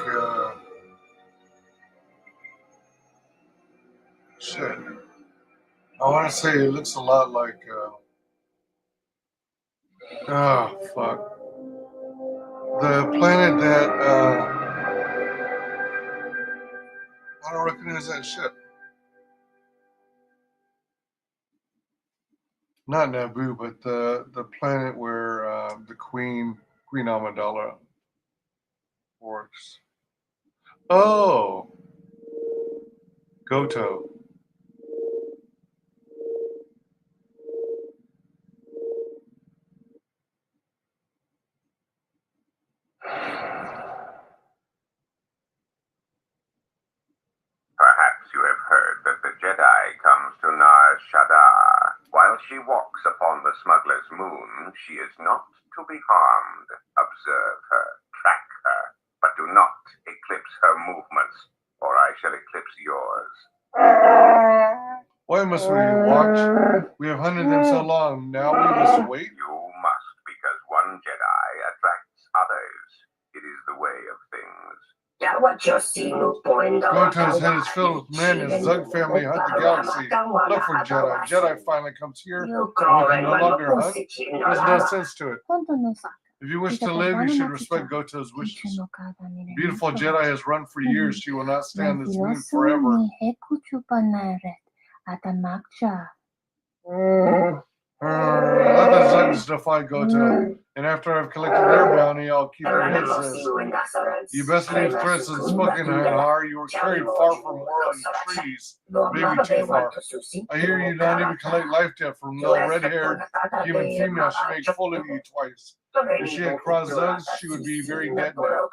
shit. I want to say it looks a lot like fuck. The planet that I don't recognize that shit. Not Naboo, but the planet where the Queen Amidala works. Oh, Goto. Perhaps you have heard that the Jedi comes to Nar Shaddaa. While she walks upon the smuggler's moon, she is not to be harmed. Observe her, track her, but do not eclipse her movements, or I shall eclipse yours. Why must we watch? We have hunted them so long, now we must wait? You must, because one Jedi attracts others. It is the way of things. Goto's head is filled with men. His Zug family hunt the galaxy. Look for Jedi. Jedi finally comes here. And we can no longer hunt. There's no sense to it. If you wish to live, you should respect Goto's wishes. Beautiful Jedi has run for years. She will not stay on this moon forever. Let the Zugs defy Goto, and after I've collected their bounty, I'll keep their heads says. You best leave threats unspoken, Har. You were carried far from whirling trees, maybe too far. I hear you not even collect life debt from no red-haired human female. She makes full of you twice. If she had crossed Zugs, she would be very dead now.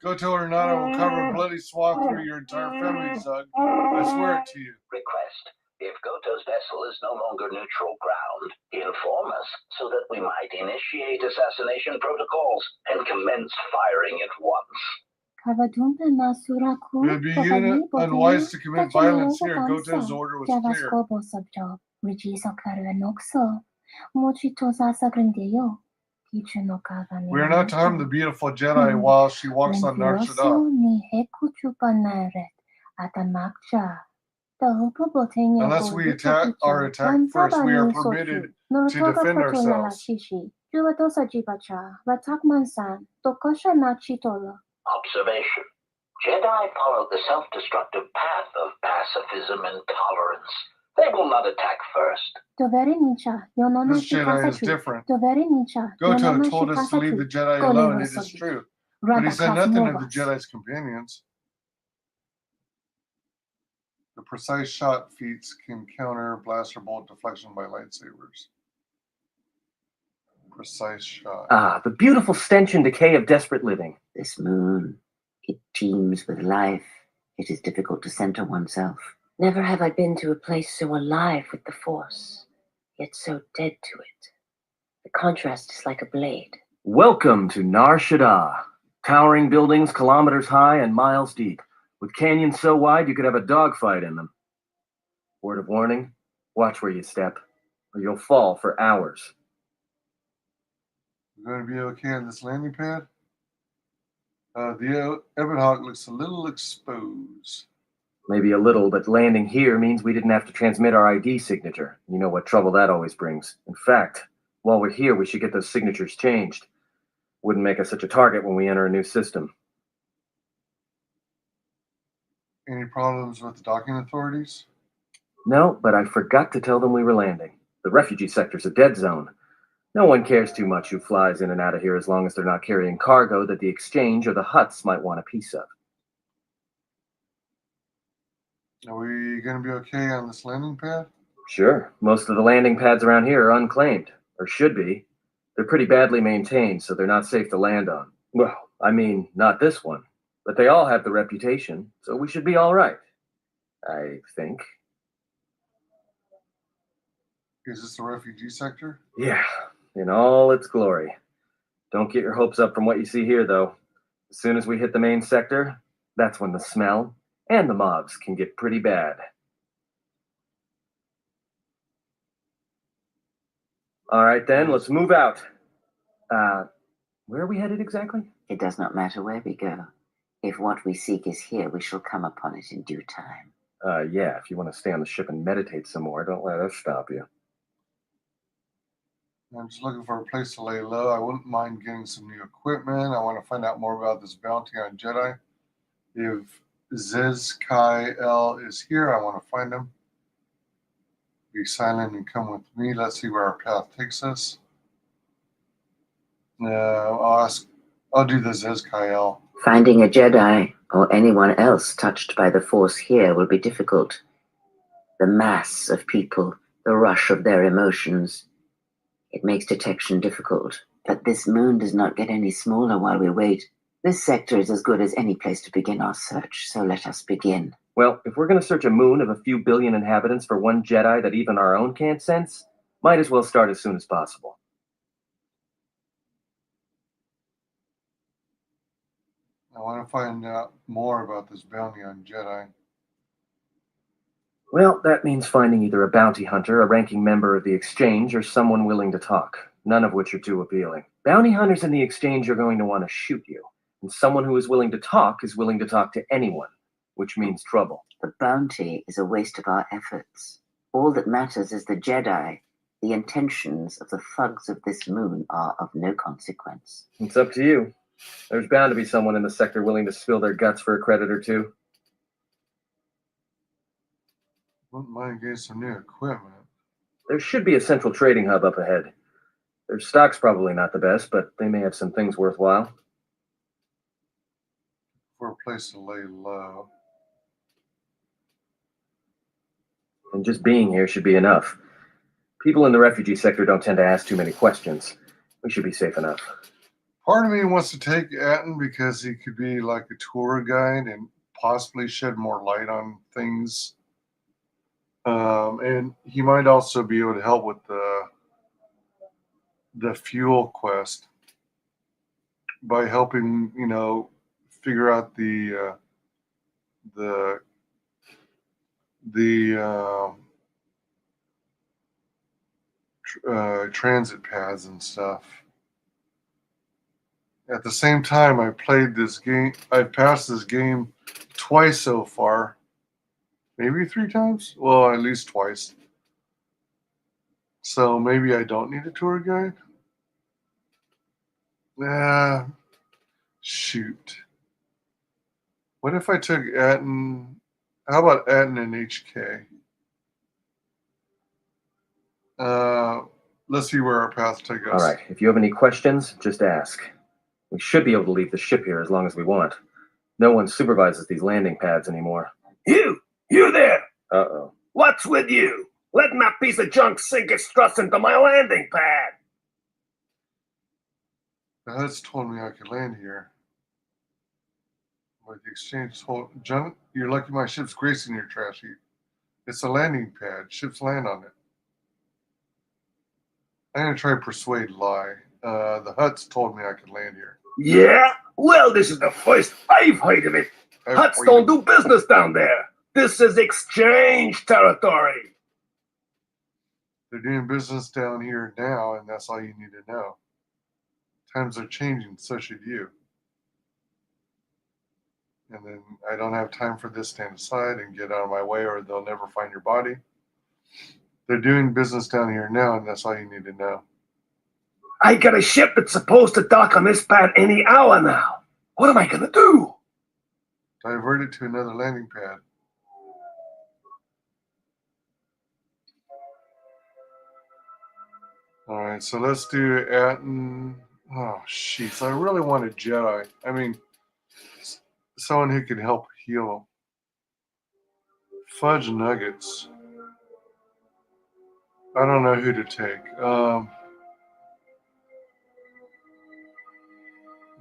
Goto or not, I will cover a bloody swath through your entire family, Zug. I swear it to you. Request. If Goto's vessel is no longer neutral ground, inform us so that we might initiate assassination protocols and commence firing at once. It would be unwise to commit violence here. Goto's order was clear. We are not to harm the beautiful Jedi while she walks on Nar Shaddaa. Unless we are attacked first, we are permitted to defend ourselves. Duatosa Jibacha, Vatakman-san, Tokosha Nachitola. Observation. Jedi follow the self-destructive path of pacifism and tolerance. They will not attack first. This Jedi is different. Goto told us to leave the Jedi alone. It is true. But he said nothing of the Jedi's companions. The precise shot feats can counter blaster bolt deflection by lightsabers. Precise shot. Ah, the beautiful stench and decay of desperate living. This moon, it teems with life. It is difficult to center oneself. Never have I been to a place so alive with the Force, yet so dead to it. The contrast is like a blade. Welcome to Nar Shaddaa. Towering buildings kilometers high and miles deep, with canyons so wide you could have a dogfight in them. Word of warning, watch where you step, or you'll fall for hours. We're going to be okay on this landing pad? The Ebon Hawk looks a little exposed. Maybe a little, but landing here means we didn't have to transmit our ID signature. You know what trouble that always brings. In fact, while we're here, we should get those signatures changed. Wouldn't make us such a target when we enter a new system. Any problems with the docking authorities? No, but I forgot to tell them we were landing. The refugee sector's a dead zone. No one cares too much who flies in and out of here as long as they're not carrying cargo that the exchange or the Hutts might want a piece of. Are we going to be okay on this landing pad? Sure. Most of the landing pads around here are unclaimed, or should be. They're pretty badly maintained, so they're not safe to land on. Well, I mean, not this one. But they all have the reputation, so we should be all right. I think. Is this the refugee sector? Yeah, in all its glory. Don't get your hopes up from what you see here, though. As soon as we hit the main sector, that's when the smell and the mobs can get pretty bad. All right, then, let's move out. Where are we headed exactly? It does not matter where we go. If what we seek is here, we shall come upon it in due time. Yeah, if you want to stay on the ship and meditate some more, don't let us stop you. I'm just looking for a place to lay low. I wouldn't mind getting some new equipment. I want to find out more about this bounty on Jedi. If ZizKyle is here, I want to find him. Be silent and come with me. Let's see where our path takes us. I'll do the ZizKyle. Finding a Jedi or anyone else touched by the Force here will be difficult. The mass of people, the rush of their emotions, it makes detection difficult. But this moon does not get any smaller while we wait. This sector is as good as any place to begin our search, so let us begin. Well, if we're going to search a moon of a few billion inhabitants for one Jedi that even our own can't sense, might as well start as soon as possible. I want to find out more about this bounty on Jedi. Well, that means finding either a bounty hunter, a ranking member of the Exchange, or someone willing to talk, none of which are too appealing. Bounty hunters in the Exchange are going to want to shoot you, and someone who is willing to talk to anyone, which means trouble. The bounty is a waste of our efforts. All that matters is the Jedi. The intentions of the thugs of this moon are of no consequence. It's up to you. There's bound to be someone in the sector willing to spill their guts for a credit or two. Wouldn't mind getting some new equipment. There should be a central trading hub up ahead. Their stock's probably not the best, but they may have some things worthwhile. For a place to lay low. And just being here should be enough. People in the refugee sector don't tend to ask too many questions. We should be safe enough. Part of me wants to take Atten because he could be like a tour guide and possibly shed more light on things. And he might also be able to help with the fuel quest by helping, figure out the transit paths and stuff. At the same time, I played this game. I've passed this game twice so far. Maybe 3 times? Well, at least twice. So maybe I don't need a tour guide. Shoot. What if I took Atten? How about Atten and HK? Let's see where our path takes us. All right. If you have any questions, just ask. We should be able to leave the ship here as long as we want. No one supervises these landing pads anymore. You there! Uh-oh. What's with you? Letting that piece of junk sink its thrust into my landing pad. The HUD's told me I could land here. But the exchange told junk, you're lucky my ship's gracing your trash heap. It's a landing pad. Ships land on it. I'm gonna try to persuade lie. The HUD's told me I could land here. Yeah? Well, this is the first I've heard of it. Huts don't do business down there. This is exchange territory. They're doing business down here now, and that's all you need to know. Times are changing, so should you. And then I don't have time for this. Stand aside and get out of my way, or they'll never find your body. They're doing business down here now, and that's all you need to know. I got a ship that's supposed to dock on this pad any hour now. What am I gonna do? Divert it to another landing pad. All right, so let's do Atten. Oh, sheesh. I really want a Jedi. I mean, someone who can help heal. Fudge nuggets. I don't know who to take.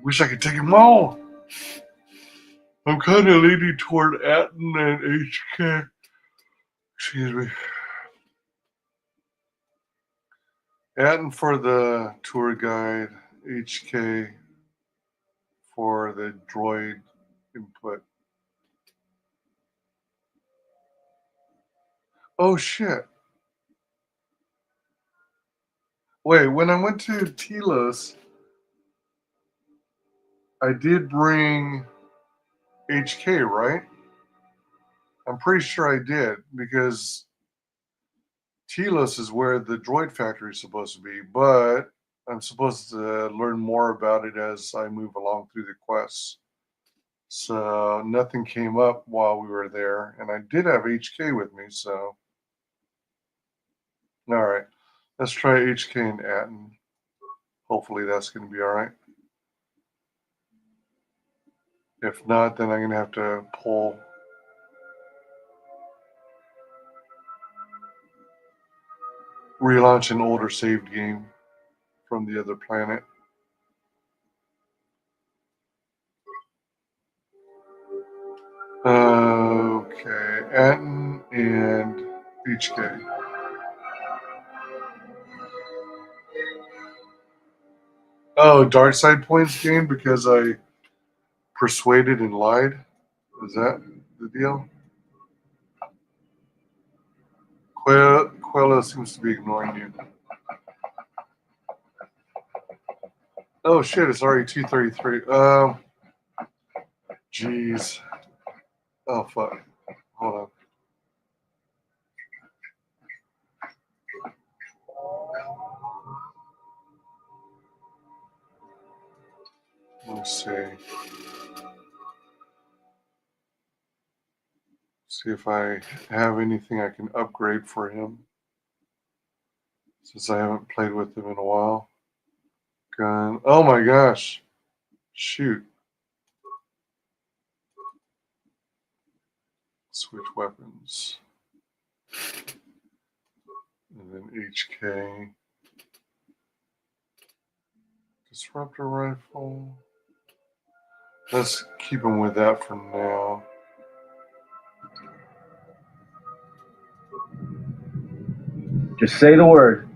Wish I could take them all. I'm kind of leaning toward Atten and HK. Excuse me. Atten for the tour guide, HK for the droid input. Oh shit. Wait, when I went to Telos, I did bring HK, right? I'm pretty sure I did, because Telos is where the droid factory is supposed to be, but I'm supposed to learn more about it as I move along through the quests. So nothing came up while we were there, and I did have HK with me, so. All right, let's try HK and Atten. Hopefully that's going to be all right. If not, then I'm going to have to pull. Relaunch an older saved game from the other planet. Okay, Atten and HK. Oh, dark side points gained because I persuaded and lied? Is that the deal? Quello seems to be ignoring you. Oh shit, it's already 2:33. Jeez. Oh fuck. Hold on. Let's see. See if I have anything I can upgrade for him, since I haven't played with him in a while. Gun. Oh my gosh. Shoot. Switch weapons. And then HK. Disruptor rifle. Let's keep him with that for now. Just say the word.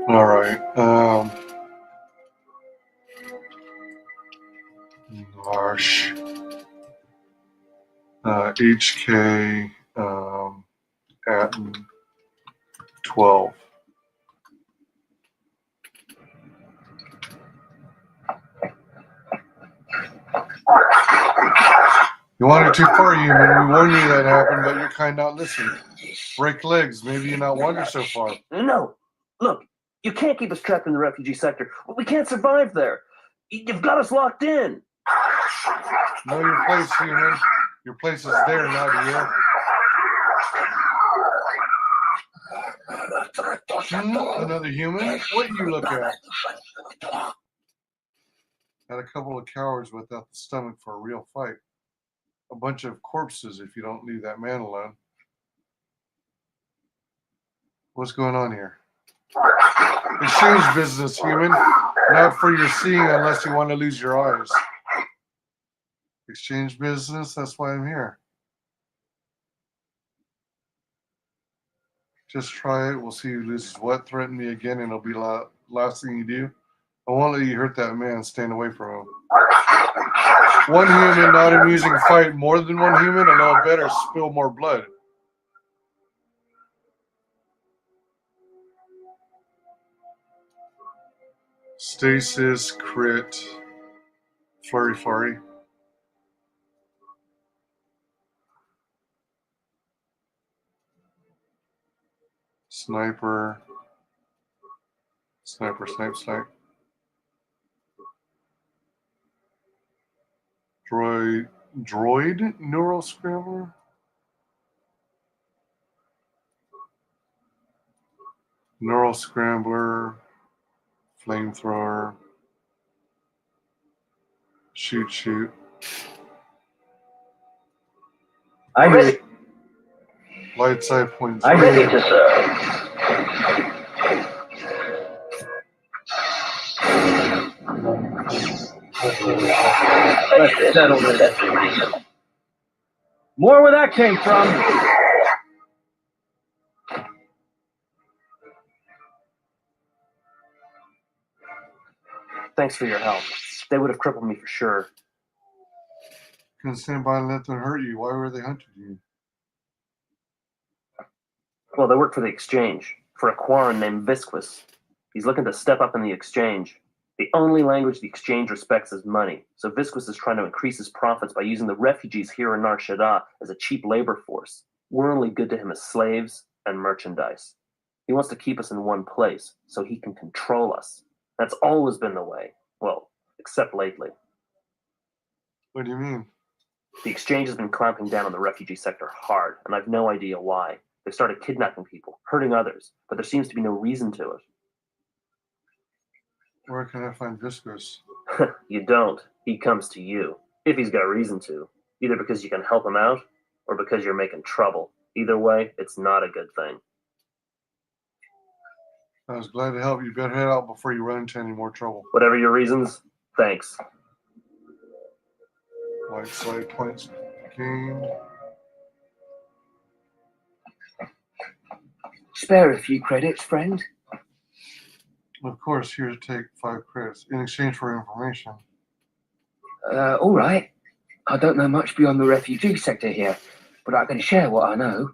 All right. Marsh. HK. Atten. 12. You wandered too far, human. We warned you that happened, but you're kind not listening. Break legs. Maybe you not wander so far. No. Look, you can't keep us trapped in the refugee sector. We can't survive there. You've got us locked in. Know your place, human. Your place is there, not here. Another human? What you look at? Had a couple of cowards without the stomach for a real fight. A bunch of corpses if you don't leave that man alone. What's going on here? Exchange business, human. Not for your seeing unless you want to lose your eyes. Exchange business, that's why I'm here. Just try it. We'll see who loses what. Threaten me again and it'll be the last thing you do. I won't let you hurt that man. Stand away from him. One human, not amusing fight. More than one human, a little better. Spill more blood. Stasis, crit, flurry, flurry. Sniper, sniper, snipe, snipe. Droid, neural scrambler. Neural scrambler, flamethrower, shoot. I hear you. Light side points. I hear you. To serve. Let's settle this. More where that came from. Thanks for your help. They would have crippled me for sure. Couldn't stand by and let them hurt you. Why were they hunting you? Well, they work for the exchange, for a Quarren named Visquis. He's looking to step up in the exchange. The only language the exchange respects is money, so Visquis is trying to increase his profits by using the refugees here in Nar Shaddaa as a cheap labor force. We're only good to him as slaves and merchandise. He wants to keep us in one place so he can control us. That's always been the way. Well, except lately. What do you mean? The exchange has been clamping down on the refugee sector hard, and I've no idea why. They've started kidnapping people, hurting others, but there seems to be no reason to it. Where can I find Visquis? You don't. He comes to you, if he's got reason to. Either because you can help him out, or because you're making trouble. Either way, it's not a good thing. I was glad to help. You better head out before you run into any more trouble. Whatever your reasons, thanks. Light side points gained. Spare a few credits, friend. Of course, here to take 5 credits in exchange for information. All right. I don't know much beyond the refugee sector here, but I can share what I know.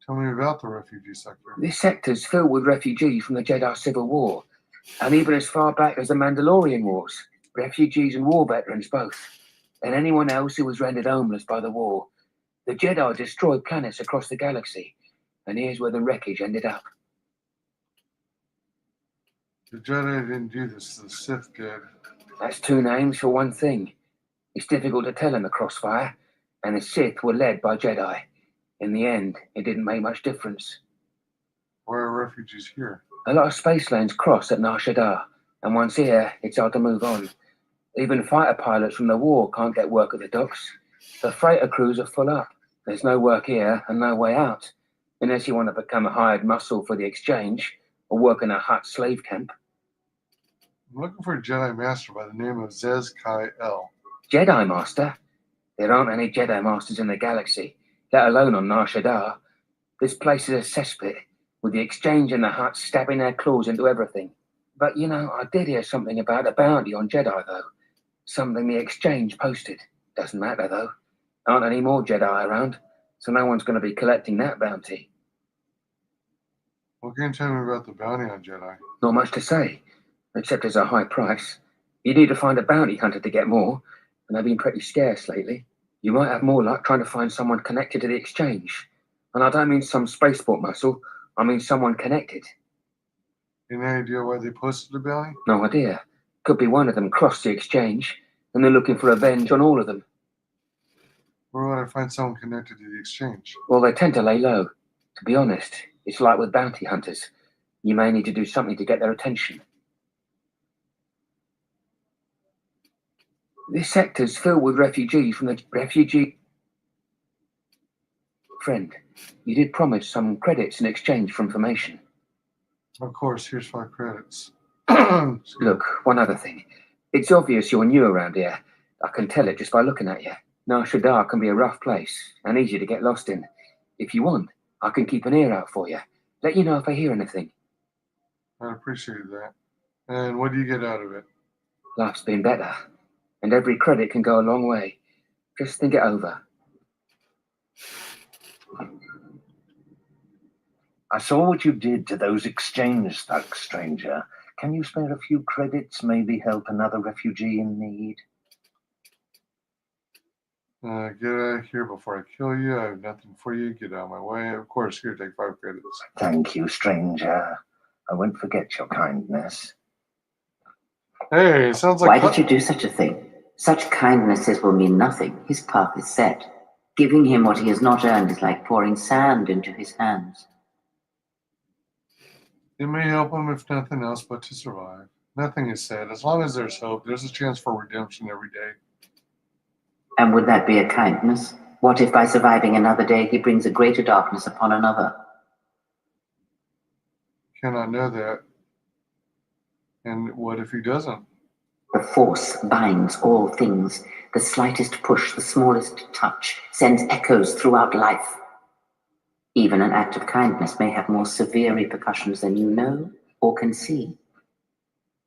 Tell me about the refugee sector. This sector's filled with refugees from the Jedi Civil War, and even as far back as the Mandalorian Wars, refugees and war veterans both, and anyone else who was rendered homeless by the war. The Jedi destroyed planets across the galaxy, and here's where the wreckage ended up. The Jedi didn't do this, the Sith did. That's 2 names for one thing. It's difficult to tell in the crossfire, and the Sith were led by Jedi. In the end, it didn't make much difference. Why are refugees here? A lot of space lanes cross at Nar Shaddaa, and once here, it's hard to move on. Even fighter pilots from the war can't get work at the docks. The freighter crews are full up. There's no work here and no way out, unless you want to become a hired muscle for the exchange or work in a Hutt slave camp. I'm looking for a Jedi Master by the name of Zez Kai El. Jedi Master? There aren't any Jedi Masters in the galaxy, let alone on Nar Shaddaa. This place is a cesspit, with the exchange and the Hutt stabbing their claws into everything. But, you know, I did hear something about a bounty on Jedi, though. Something the exchange posted. Doesn't matter, though. Aren't any more Jedi around, so no one's going to be collecting that bounty. What can you tell me about the bounty on Jedi? Not much to say, except it's a high price. You need to find a bounty hunter to get more, and they've been pretty scarce lately. You might have more luck trying to find someone connected to the exchange. And I don't mean some spaceport muscle, I mean someone connected. Any idea why they posted the bounty? No idea. Could be one of them crossed the exchange, and they're looking for revenge on all of them. Where would I find someone connected to the exchange? Well, they tend to lay low. To be honest, it's like with bounty hunters. You may need to do something to get their attention. This sector's filled with refugees from the refugee... Friend, you did promise some credits in exchange for information. Of course, here's 5 credits. Look, one other thing. It's obvious you're new around here. I can tell it just by looking at you. Nar Shaddaa can be a rough place and easy to get lost in. If you want, I can keep an ear out for you. Let you know if I hear anything. I appreciate that. And what do you get out of it? Life's been better, and every credit can go a long way. Just think it over. I saw what you did to those exchange thugs, stranger. Can you spare a few credits, maybe help another refugee in need? Get out of here before I kill you. I have nothing for you. Get out of my way. Of course, here, take 5 credits. Thank you, stranger. I won't forget your kindness. Hey, it sounds like... Why did you do such a thing? Such kindnesses will mean nothing. His path is set. Giving him what he has not earned is like pouring sand into his hands. It may help him, if nothing else, but to survive. Nothing is said. As long as there's hope, there's a chance for redemption every day. And would that be a kindness? What if by surviving another day he brings a greater darkness upon another? Cannot know that. And what if he doesn't? The force binds all things. The slightest push, the smallest touch, sends echoes throughout life. Even an act of kindness may have more severe repercussions than you know or can see.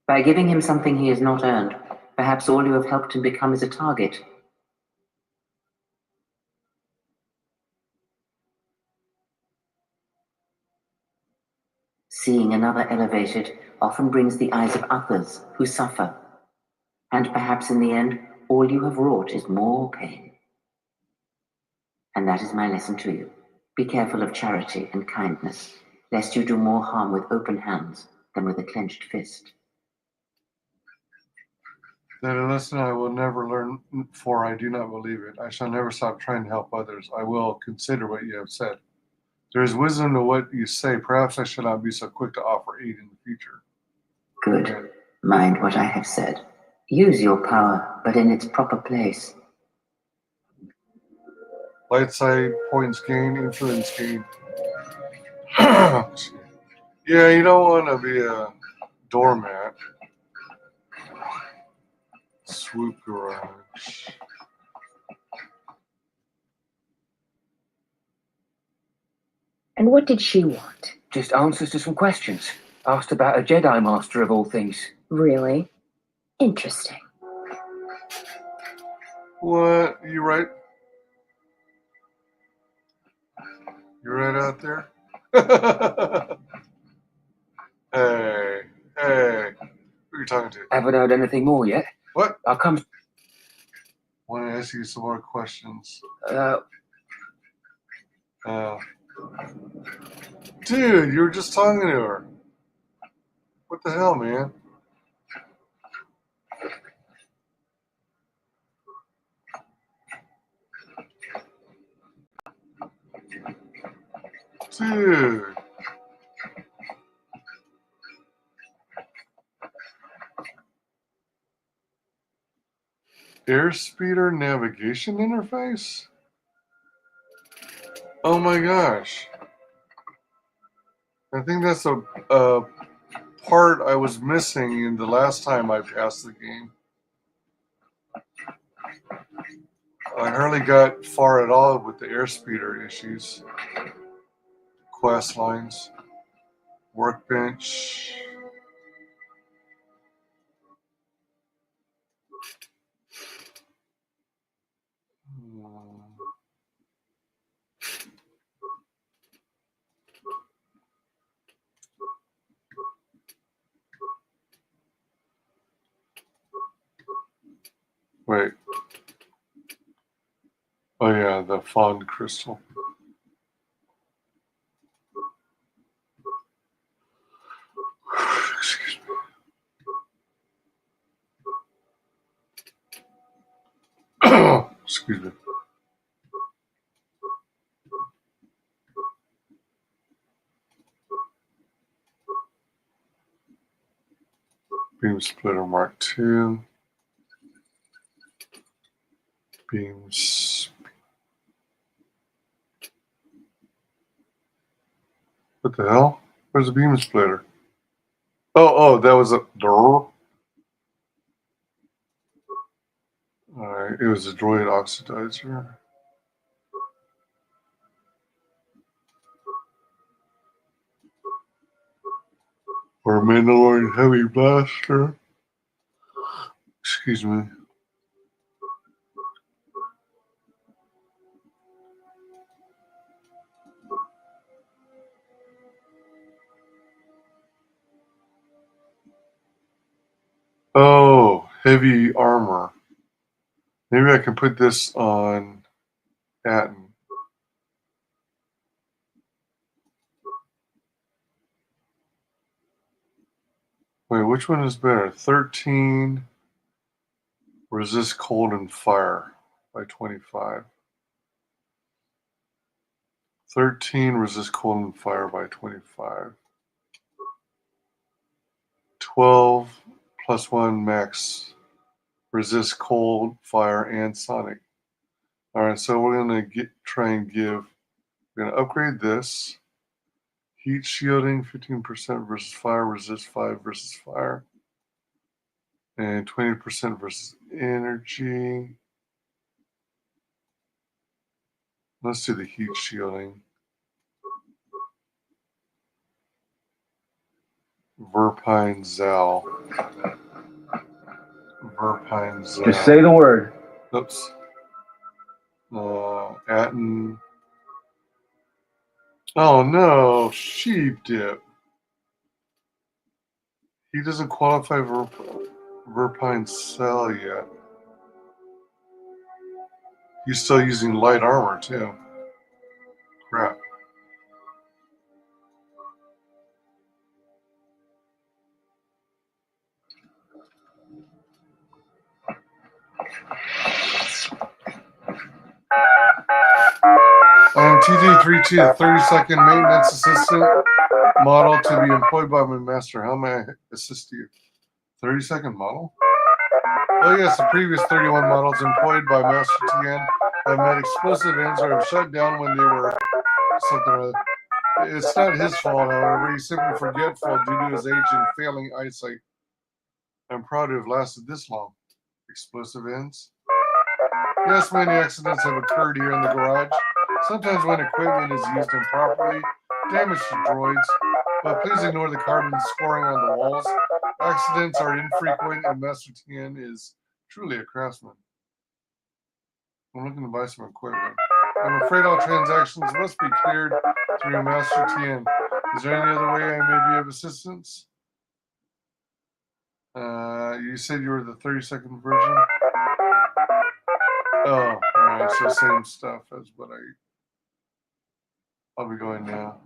By giving him something he has not earned, perhaps all you have helped him become is a target. Seeing another elevated often brings the eyes of others who suffer. And perhaps in the end, all you have wrought is more pain. And that is my lesson to you. Be careful of charity and kindness, lest you do more harm with open hands than with a clenched fist. That a lesson I will never learn, for I do not believe it. I shall never stop trying to help others. I will consider what you have said. There is wisdom to what you say. Perhaps I shall not be so quick to offer aid in the future. Good. Mind what I have said. Use your power, but in its proper place. Light side, points gain, influence gain. Yeah, you don't want to be a doormat. Swoop garage. And what did she want? Just answers to some questions. Asked about a Jedi Master of all things. Really? Interesting. What? You right? You right out there? Hey. Who are you talking to? Haven't heard anything more yet. What? I'll come. Want to ask you some more questions. Dude, you were just talking to her. What the hell, man? Dude. Airspeeder navigation interface? Oh my gosh. I think that's a part I was missing in the last time I passed the game. I hardly got far at all with the airspeeder issues. Quest lines. Workbench. Wait. the fond crystal. Excuse me. Excuse me. Beam splitter Mark II. Beams. What the hell? Where's the beam splitter? Oh, that was a door. Alright, it was a droid oxidizer. Or Mandalorian heavy blaster. Excuse me. Oh, heavy armor. Maybe I can put this on Atten. Wait, which one is better? 13 resist cold and fire by 25. 13 resist cold and fire by 25. 12 plus 1 max resist cold, fire, and sonic. All right, so we're gonna we're gonna upgrade this. Heat shielding 15% versus fire, resist 5 versus fire, and 20% versus energy. Let's do the heat shielding. Verpine Zal. Verpine Zal. Just say the word. Oops. Atten. Oh no, sheep dip. He doesn't qualify for Verpine Cell yet. He's still using light armor too. Crap. I am TD32, 30-second maintenance assistant model to be employed by my master. How may I assist you? 30-second model? Oh yes, the previous 31 models employed by Master TN have met explosive ends or have shut down when they were something or other. It's not his fault, however. He's simply forgetful due to his age and failing eyesight. I'm proud to have lasted this long. Explosive ends? Yes, many accidents have occurred here in the garage. Sometimes when equipment is used improperly, damage to droids, but please ignore the carbon scoring on the walls. Accidents are infrequent and Master TN is truly a craftsman. I'm looking to buy some equipment. I'm afraid all transactions must be cleared through Master TN. Is there any other way I may be of assistance? You said you were the 30-second version? Oh, alright, so same stuff as what I'll be going now.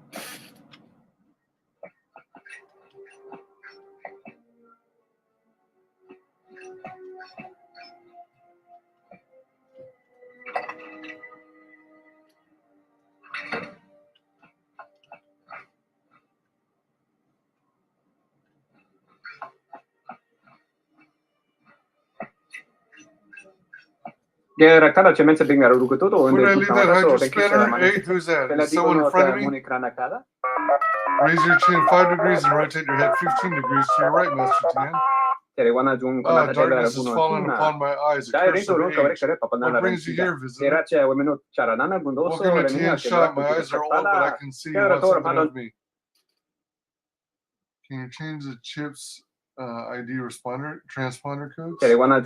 Where did I leave that hydro spinner? Hey, who's that? Is someone in front of me? Raise your chin 5 degrees and rotate your head 15 degrees to your right, Master TN. Darkness has fallen upon my eyes. A curse of age. What brings you here, visitor? Welcome to TN shop. My eyes are old, but I can see you want something of me. Can you change the chip's ID transponder codes? Hey, will I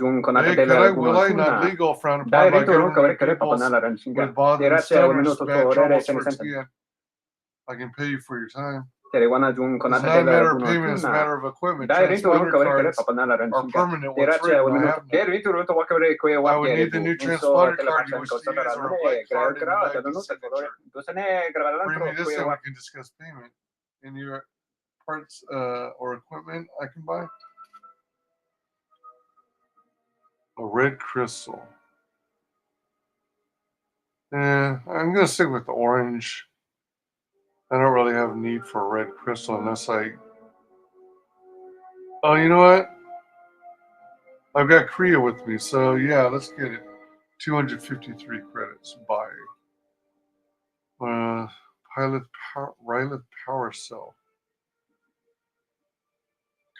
not legal frown upon by government peoples with bond and stubborn bad troubles for TN? I can pay you for your time. It's not a matter of payment, it's a matter of equipment. Transponder cards are permanent once written. I have none. I would need the new transponder card you wish to use or a blank card and a signature. Bring me this and we can discuss payment. Any parts or equipment I can buy? A red crystal. I'm going to stick with the orange. I don't really have a need for a red crystal unless I... Oh, you know what? I've got Korea with me, so yeah, let's get it. 253 credits. Buy. Rylith power cell.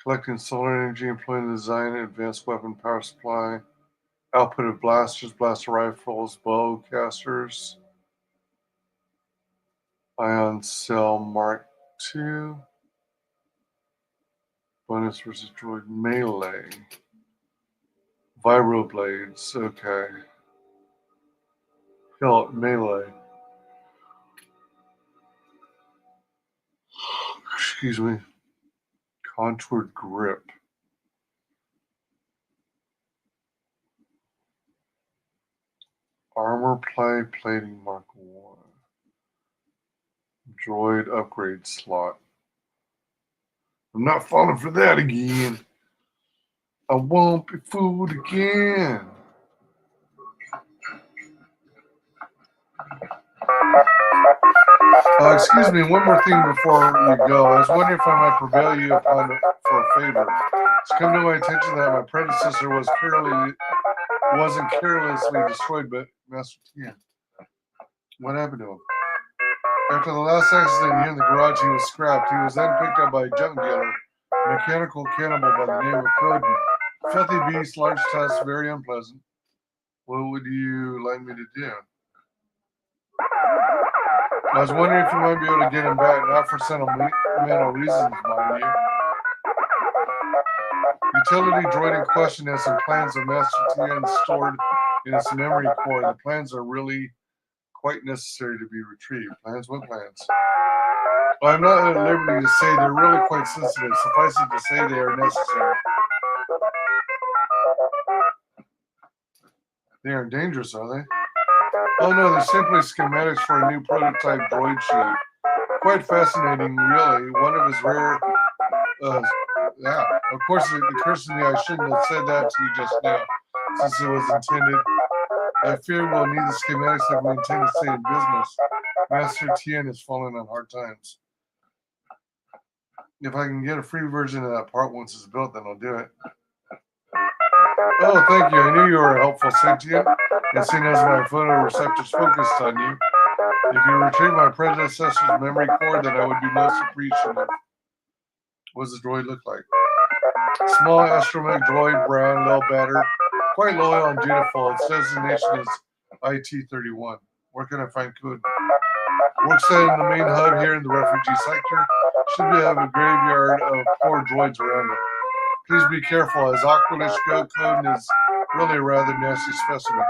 Collecting solar energy, employing the design and advanced weapon power supply. Output of blasters, blaster rifles, bow casters. Ion cell Mark II. Bonus versus droid melee. Vibroblades, okay. Hilt melee. Excuse me. Contoured grip. Armor plating Mark 1. Droid upgrade slot. I'm not falling for that again. I won't be fooled again. Excuse me, one more thing before you go. I was wondering if I might prevail you upon for a favor. It's come to my attention that my predecessor wasn't carelessly destroyed, but Master Tien. What happened to him? After the last accident here in the garage, he was scrapped. He was then picked up by a junk dealer, a mechanical cannibal by the name of Koden. Filthy beast, large tusk, very unpleasant. What would you like me to do? I was wondering if you might be able to get him back, not for sentimental reasons, mind you. Utility droid in question has some plans of Master Tien stored in its memory core. The plans are really quite necessary to be retrieved. Plans? What plans? Well, I'm not at liberty to say they're really quite sensitive. Suffice it to say they are necessary. They aren't dangerous, are they? Oh no, they're simply schematics for a new prototype droid shield. Quite fascinating, really. One of his rare... yeah, of course it occurs to me I shouldn't have said that to you just now, since it was intended. I fear we'll need the schematics like we intend to stay in business. Master Tien has fallen on hard times. If I can get a free version of that part once it's built, then I'll do it. Oh, thank you. I knew you were a helpful sentient, and seeing as my photoreceptors focused on you, if you retrieve my predecessor's memory core, then I would be most appreciative. What does the droid look like? Small astromech droid, brown, low battered, quite loyal and dutiful. Its designation is IT-31. Where can I find Koden? Worksite in the main hub here in the refugee sector. Should have a graveyard of poor droids around it. Please be careful, as Aqualish Koden is really a rather nasty specimen.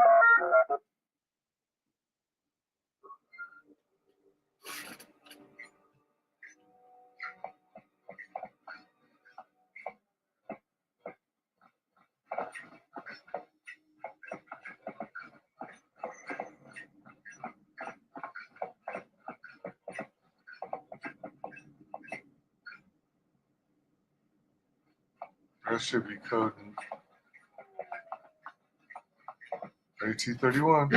That should be Koden. AT-31.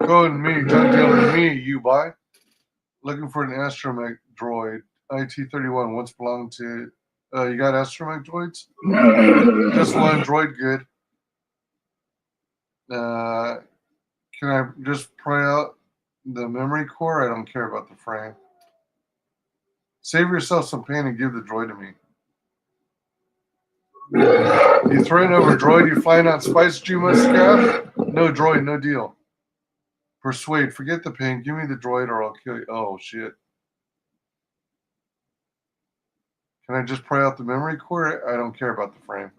Koden, me, junk dealer, me, you buy? Looking for an astromech droid. IT-31 once belonged to... you got astromech droids? Just one droid, good. Can I just pry out the memory core? I don't care about the frame. Save yourself some pain and give the droid to me. You threaten over droid, you find out spice you must scaff? No droid, no deal. Persuade, forget the pain, give me the droid or I'll kill you. Oh, shit. Can I just pry out the memory core? I don't care about the frame.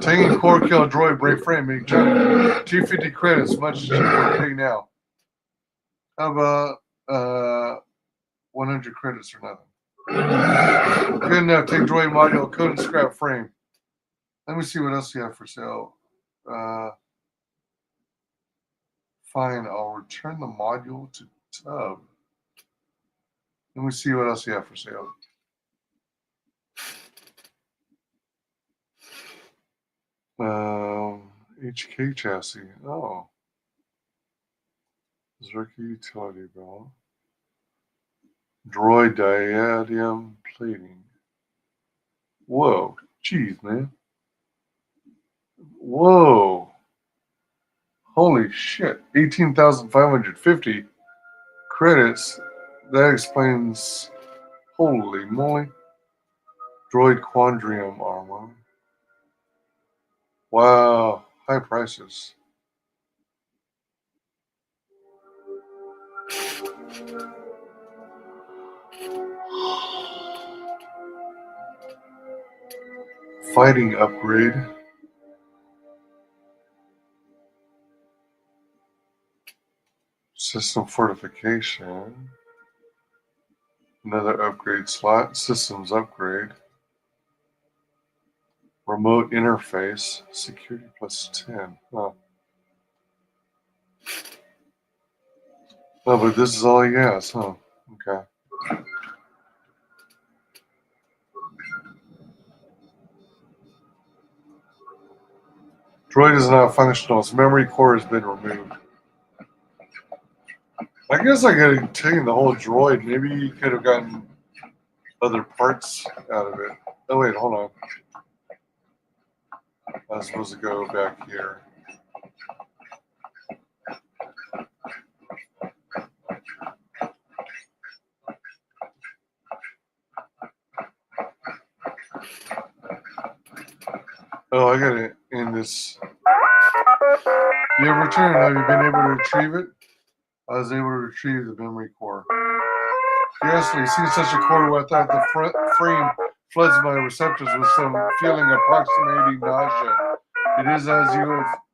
Taking core, kill droid, break frame, make jump. 250 credits, much cheaper. Okay, now. How about, 100 credits or nothing. Good enough. Take droid module, code and scrap frame. Let me see what else you have for sale. Fine, I'll return the module to Tub. Let me see what else you have for sale. HK chassis. Oh. Zerka utility belt. Droid diadium plating. Whoa. Jeez, man. Whoa. Holy shit. 18,550 credits. That explains. Holy moly. Droid Quandrium armor. Wow. High prices. Fighting upgrade. System fortification. Another upgrade slot. Systems upgrade. Remote interface. Security plus 10. Oh. Oh, but this is all he has, huh? Okay. Droid is not functional. Its memory core has been removed. I guess I could have taken the whole droid. Maybe you could have gotten other parts out of it. Oh, wait, hold on. I was supposed to go back here. Oh, I got it in this. You have returned. Have you been able to retrieve it? I was able to retrieve the memory core. Curiously, seeing such a core without the frame floods my receptors with some feeling approximating nausea. It is as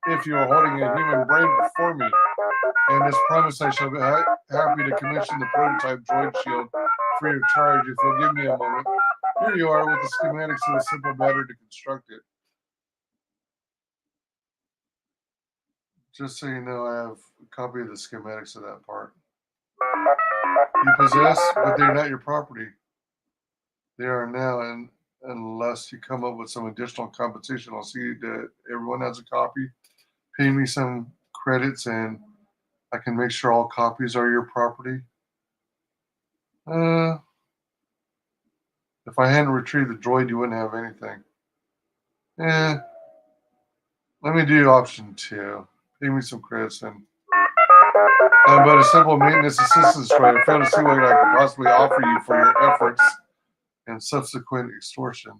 if you were holding a human brain before me. And as promised, I shall be happy to commission the prototype droid shield free of charge if you'll give me a moment. Here you are with the schematics of a simple matter to construct it. Just so you know, I have a copy of the schematics of that part. You possess, but they're not your property. They are now, and unless you come up with some additional compensation, I'll see that everyone has a copy. Pay me some credits, and I can make sure all copies are your property. If I hadn't retrieved the droid, you wouldn't have anything. Let me do option 2. Pay me some credits, and I'm but a simple maintenance assistance droid. I fail to see what I can possibly offer you for your efforts and subsequent extortion.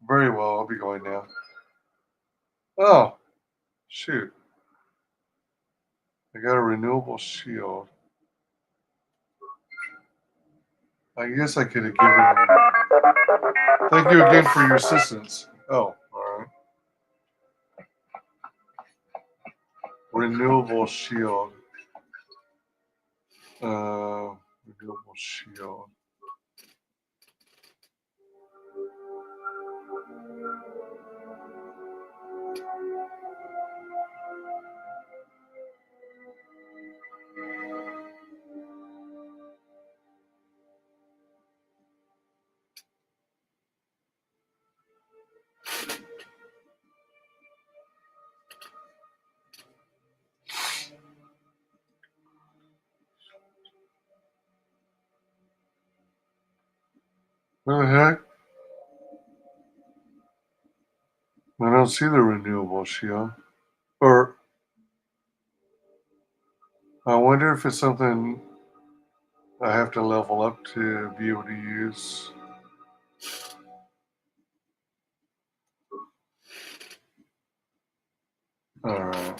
Very well, I'll be going now. Oh, shoot. I got a renewable shield. I guess I could have given. Thank you again for your assistance. Oh, alright. Renewable shield. Renewable shield. What the heck? I don't see the renewable shield. Or I wonder if it's something I have to level up to be able to use. Alright.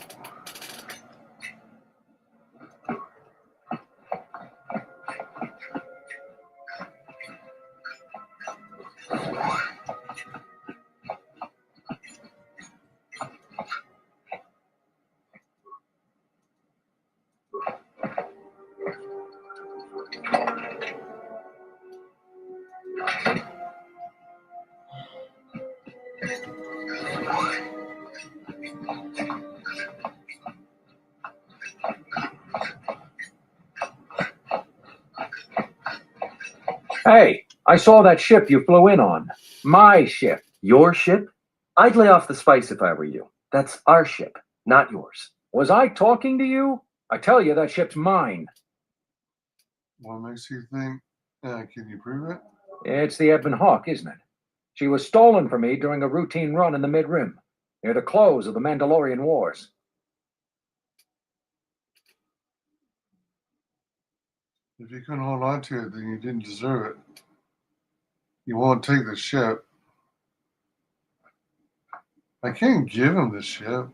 Hey, I saw that ship you flew in on. My ship. Your ship? I'd lay off the spice if I were you. That's our ship, not yours. Was I talking to you? I tell you, that ship's mine. What makes you think? Can you prove it? It's the Ebon Hawk, isn't it? She was stolen from me during a routine run in the Mid-Rim, near the close of the Mandalorian Wars. If you couldn't hold on to it, then you didn't deserve it. You won't take the ship. I can't give him the ship.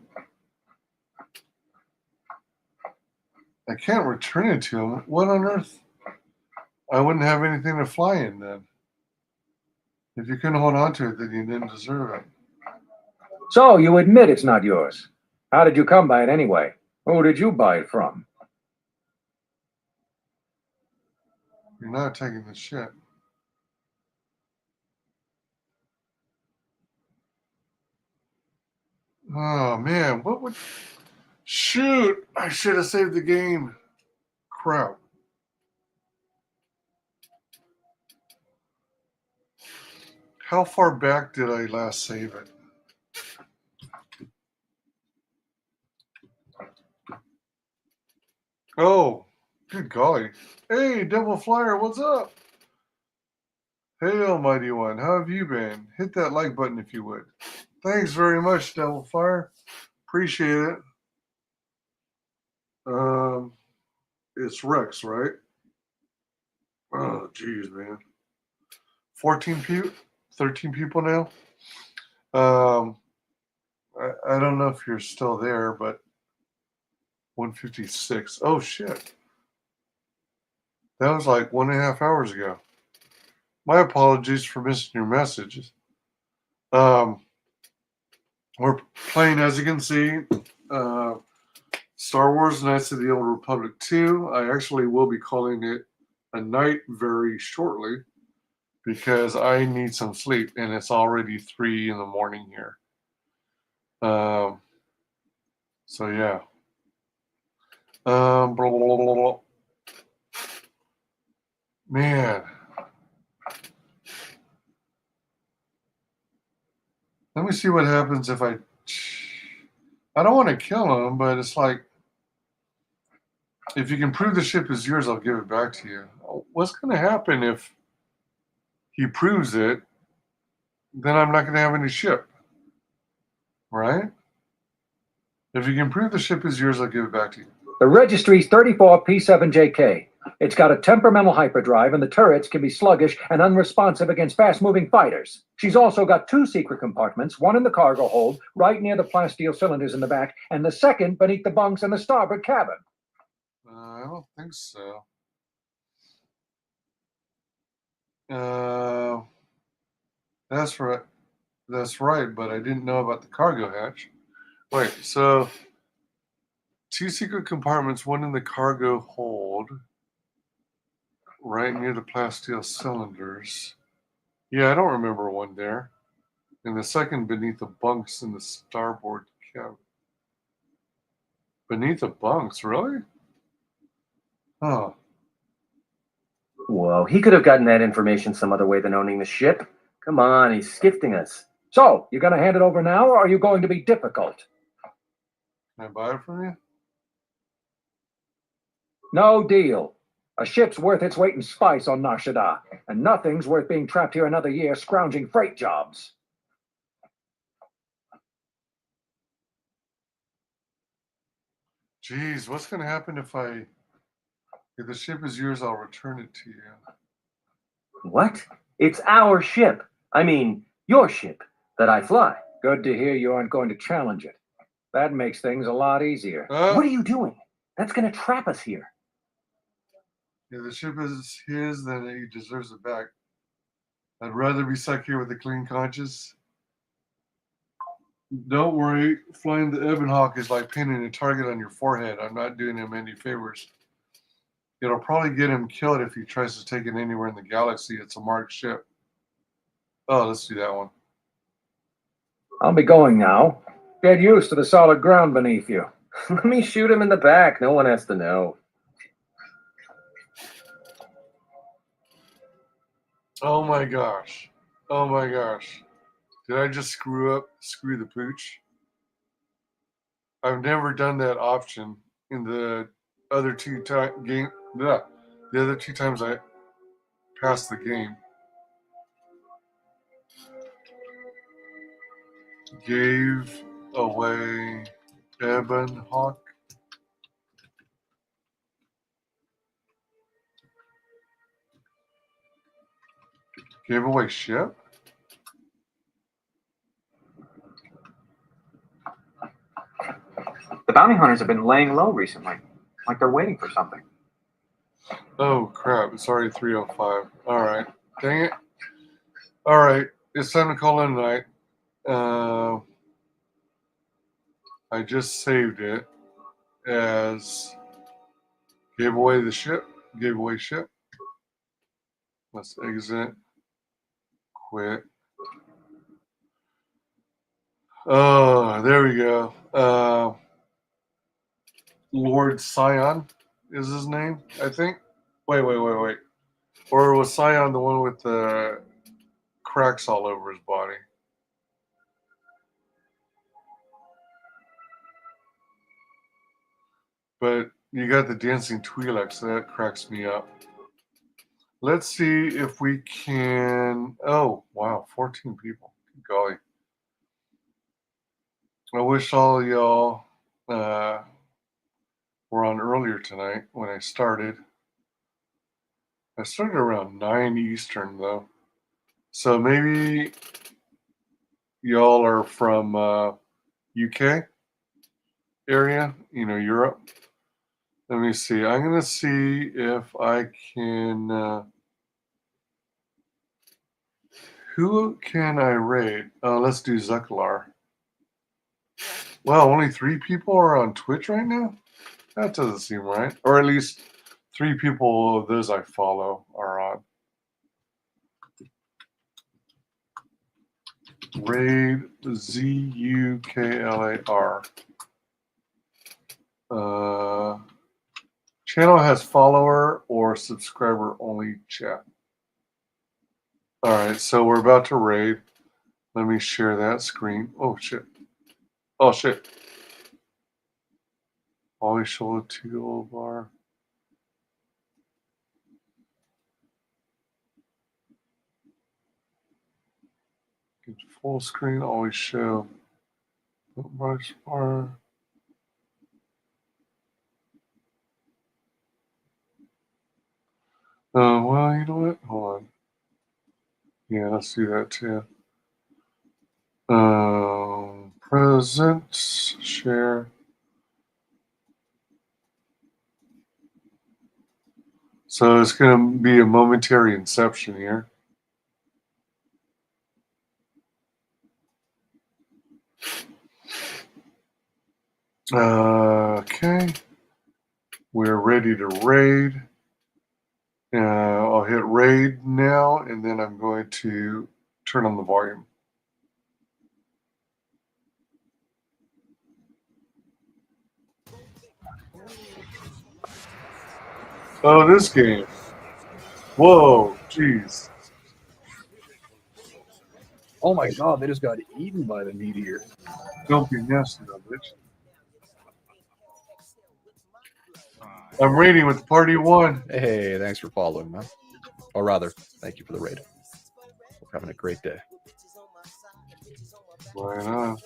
I can't return it to him. What on earth? I wouldn't have anything to fly in then. If you couldn't hold on to it, then you didn't deserve it. So, you admit it's not yours. How did you come by it anyway? Who did you buy it from? You're not taking the ship. Oh, man. What would... Shoot! I should have saved the game. Crap. How far back did I last save it? Oh, good golly. Hey, Devil Flyer, what's up? Hey, Almighty One, how have you been? Hit that like button if you would. Thanks very much, Devil Flyer. Appreciate it. It's Rex, right? Oh, geez, man. 14 people? 13 people now? I don't know if you're still there, but 156. Oh, shit. That was like 1.5 hours ago. My apologies for missing your messages. We're playing, as you can see, Star Wars Knights of the Old Republic 2. I actually will be calling it a night very shortly because I need some sleep, and it's already 3 in the morning here. So, yeah. Blah, blah, blah, blah, blah. Man. Let me see what happens if I don't want to kill him, but it's like, if you can prove the ship is yours, I'll give it back to you. What's going to happen if he proves it? Then I'm not going to have any ship. Right? If you can prove the ship is yours, I'll give it back to you. The registry's 34P7JK. It's got a temperamental hyperdrive, and the turrets can be sluggish and unresponsive against fast-moving fighters. She's also got 2 secret compartments, one in the cargo hold, right near the plasteel cylinders in the back, and the second beneath the bunks in the starboard cabin. I don't think so. That's right. That's right, but I didn't know about the cargo hatch. Wait, so 2 secret compartments, one in the cargo hold, right near the plasteel cylinders. Yeah, I don't remember one there. And the second beneath the bunks in the starboard cabin. Beneath the bunks, really? Huh. Whoa, he could have gotten that information some other way than owning the ship. Come on, he's gifting us. So, you gonna hand it over now, or are you going to be difficult? Can I buy it from you? No deal. A ship's worth its weight in spice on Nar Shaddaa, and nothing's worth being trapped here another year scrounging freight jobs. Geez, what's going to happen if the ship is yours, I'll return it to you. What? It's our ship. I mean, your ship that I fly. Good to hear you aren't going to challenge it. That makes things a lot easier. What are you doing? That's going to trap us here. If the ship is his, then he deserves it back. I'd rather be stuck here with a clean conscience. Don't worry, flying the Ebon Hawk is like pinning a target on your forehead. I'm not doing him any favors. It'll probably get him killed if he tries to take it anywhere in the galaxy. It's a marked ship. Oh, let's do that one. I'll be going now. Get used to the solid ground beneath you. Let me shoot him in the back. No one has to know. Oh my gosh. Oh my gosh. Did I just screw the pooch? I've never done that option in the other two times I passed the game. Gave away Ebon Hawk. Gave away ship? The bounty hunters have been laying low recently, like they're waiting for something. Oh crap, it's already 3:05. Alright. Dang it. Alright, it's time to call in tonight. I just saved it as gave away the ship. Gave away ship. Let's exit. Quit. Oh, there we go. Lord Scion is his name, I think. Wait. Or was Scion the one with the cracks all over his body? But you got the dancing Twi'lek, so that cracks me up. Let's see if we can... Oh, wow, 14 people. Good golly. I wish all of y'all were on earlier tonight when I started. I started around 9 Eastern, though. So maybe y'all are from UK area, Europe. Let me see. I'm going to see if I can... who can I raid? Let's do Zucklar. Wow, only 3 people are on Twitch right now? That doesn't seem right. Or at least 3 people of those I follow are on. Raid Zuklar. Channel has follower or subscriber only chat. Alright, so we're about to raid. Let me share that screen. Oh shit. Oh shit. Always show a toolbar. Full screen, always show. Bookmarks bar. Well, you know what? Hold on. Yeah, let's do that too. Present, share. So it's going to be a momentary inception here. Okay. We're ready to raid. I'll hit raid now, and then I'm going to turn on the volume. Oh, this game. Whoa, jeez. Oh my god, they just got eaten by the meteor. Don't be nasty, though, bitch. I'm raiding with party 1. Hey, thanks for following, man. Or rather, thank you for the raid. We're having a great day. Why not?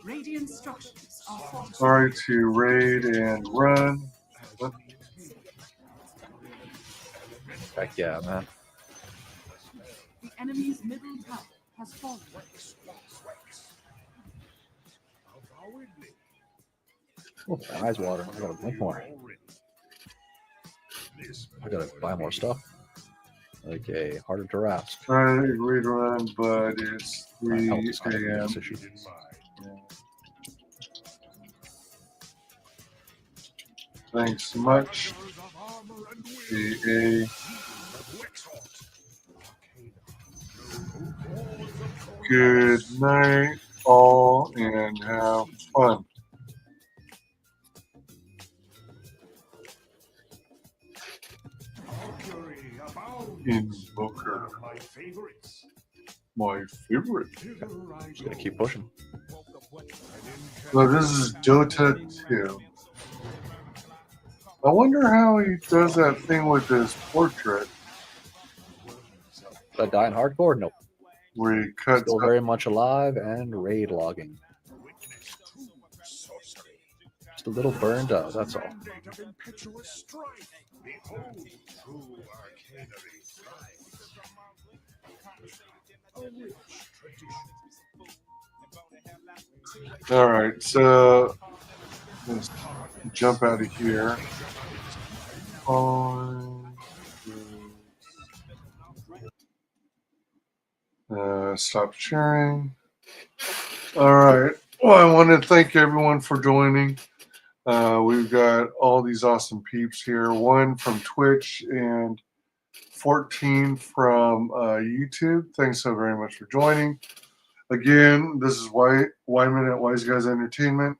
Radiant structures are fortified. Sorry to raid and run. Heck yeah, man. The enemy's middle tower has fallen. Oh, my eyes water. I gotta blink more. I gotta buy more stuff. Okay, harder to ask. Trying to rerun, but it's 3 a.m. Thanks so much. AA. Good night, all, and have fun. About Invoker. My favorite. Just gonna keep pushing. So this is Dota 2. I wonder how he does that thing with his portrait. Did I die in hardcore? Nope. Where he cuts Still up. very much alive and raid logging. Just a little burned out, that's all. All right, so let's jump out of here. Stop sharing. All right. Well, I want to thank everyone for joining. We've got all these awesome peeps here. 1 from Twitch and 14 from YouTube. Thanks so very much for joining. Again, this is Wyman at Wise Guys Entertainment.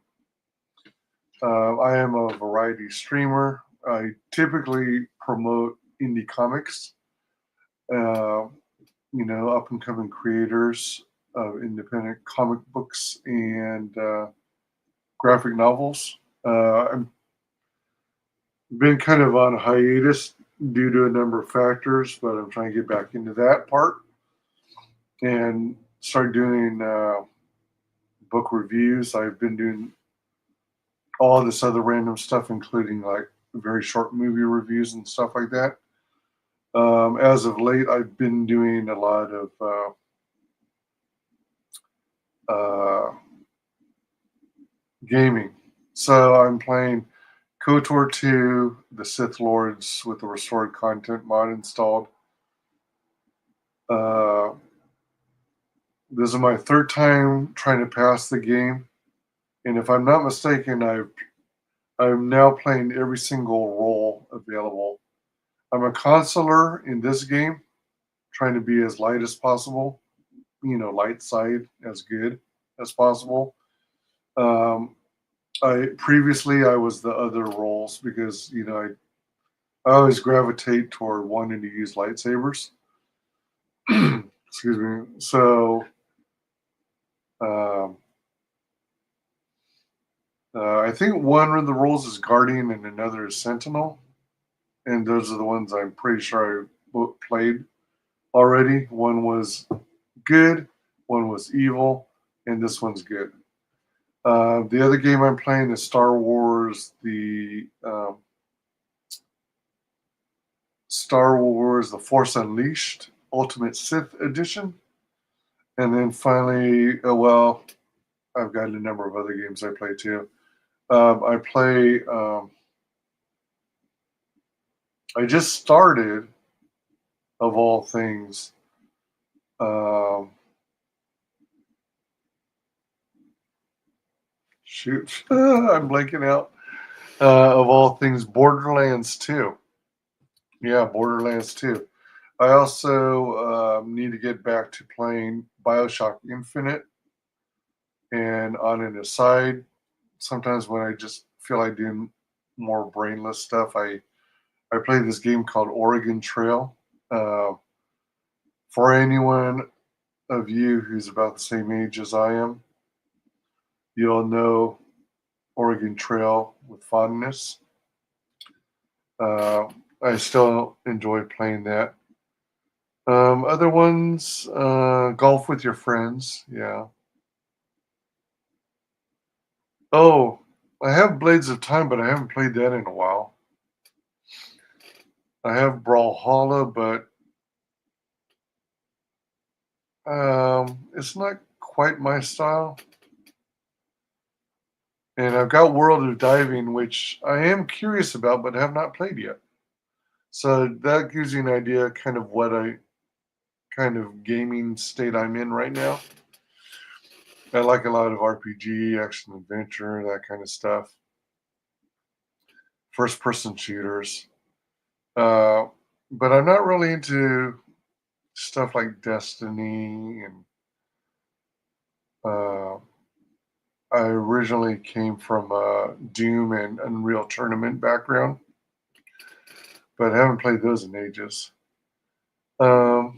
I am a variety streamer. I typically promote indie comics, up and coming creators of independent comic books and graphic novels. I've been kind of on hiatus due to a number of factors, but I'm trying to get back into that part and start doing book reviews. I've been doing all this other random stuff, including like very short movie reviews and stuff like that. As of late, I've been doing a lot of gaming. So I'm playing KOTOR 2, the Sith Lords with the restored content mod installed. This is my 3rd time trying to pass the game. And if I'm not mistaken, I'm now playing every single role available. I'm a consular in this game, trying to be as light as possible, light side as good as possible. Previously I was the other roles because I always gravitate toward wanting to use lightsabers. Excuse me. So I think one of the roles is Guardian and another is Sentinel. And those are the ones I'm pretty sure I played already. One was good, one was evil, and this one's good. The other game I'm playing is Star Wars, The Force Unleashed Ultimate Sith Edition. And then finally, I've got a number of other games I play too. I just started, of all things, shoot, I'm blanking out. Of all things, Borderlands 2. Yeah, Borderlands 2. I also need to get back to playing BioShock Infinite. And on an aside, sometimes when I just feel like doing more brainless stuff, I play this game called Oregon Trail. For anyone of you who's about the same age as I am, you'll know Oregon Trail with fondness. I still enjoy playing that. Other ones, golf with your friends. Yeah. Oh, I have Blades of Time, but I haven't played that in a while. I have Brawlhalla, but it's not quite my style. And I've got World of Diving, which I am curious about, but have not played yet. So that gives you an idea kind of what kind of gaming state I'm in right now. I like a lot of RPG, action adventure, that kind of stuff. First person shooters. But I'm not really into stuff like Destiny and I originally came from a Doom and Unreal Tournament background, but I haven't played those in ages. So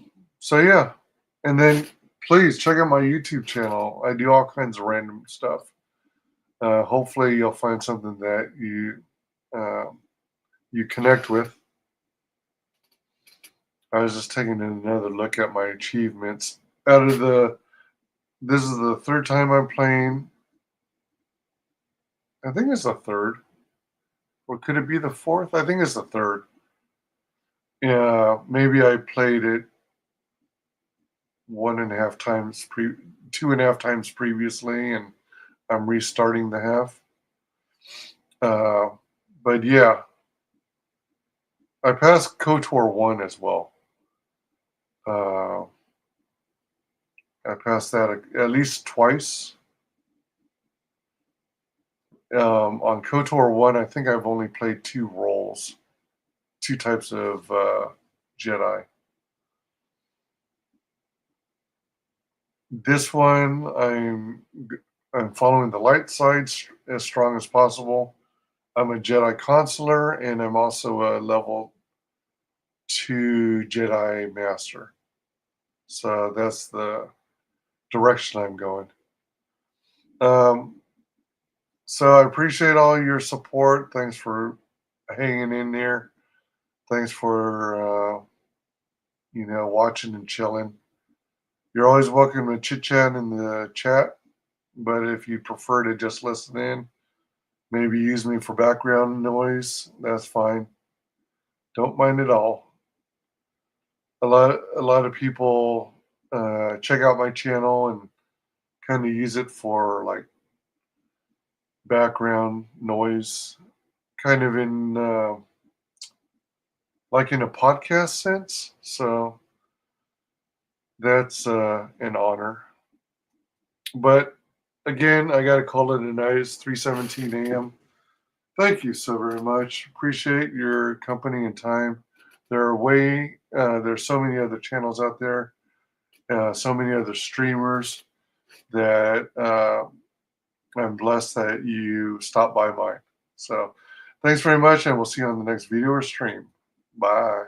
yeah, and then please check out my YouTube channel. I do all kinds of random stuff. Hopefully, you'll find something that you connect with. I was just taking another look at my achievements. This is the third time I'm playing. I think it's the third. Or could it be the fourth? I think it's the third. Yeah, maybe I played it 2.5 times previously, and I'm restarting the half. But yeah, I passed KOTOR 1 as well. I passed that at least twice. On KOTOR 1, I think I've only played 2 roles, 2 types of Jedi. This one, I'm following the light side as strong as possible. I'm a Jedi Consular, and I'm also a level 2 Jedi Master. So that's the direction I'm going. So I appreciate all your support. Thanks for hanging in there. Thanks for watching and chilling. You're always welcome to chit chat in the chat, but if you prefer to just listen in, maybe use me for background noise, that's fine. Don't mind at all. A lot of people check out my channel and kind of use it for like background noise, kind of in like in a podcast sense. So that's an honor. But again, I got to call it a night. It's 3:17 a.m. Thank you so very much. Appreciate your company and time. There's so many other channels out there, so many other streamers that I'm blessed that you stopped by mine. So thanks very much, and we'll see you on the next video or stream. Bye.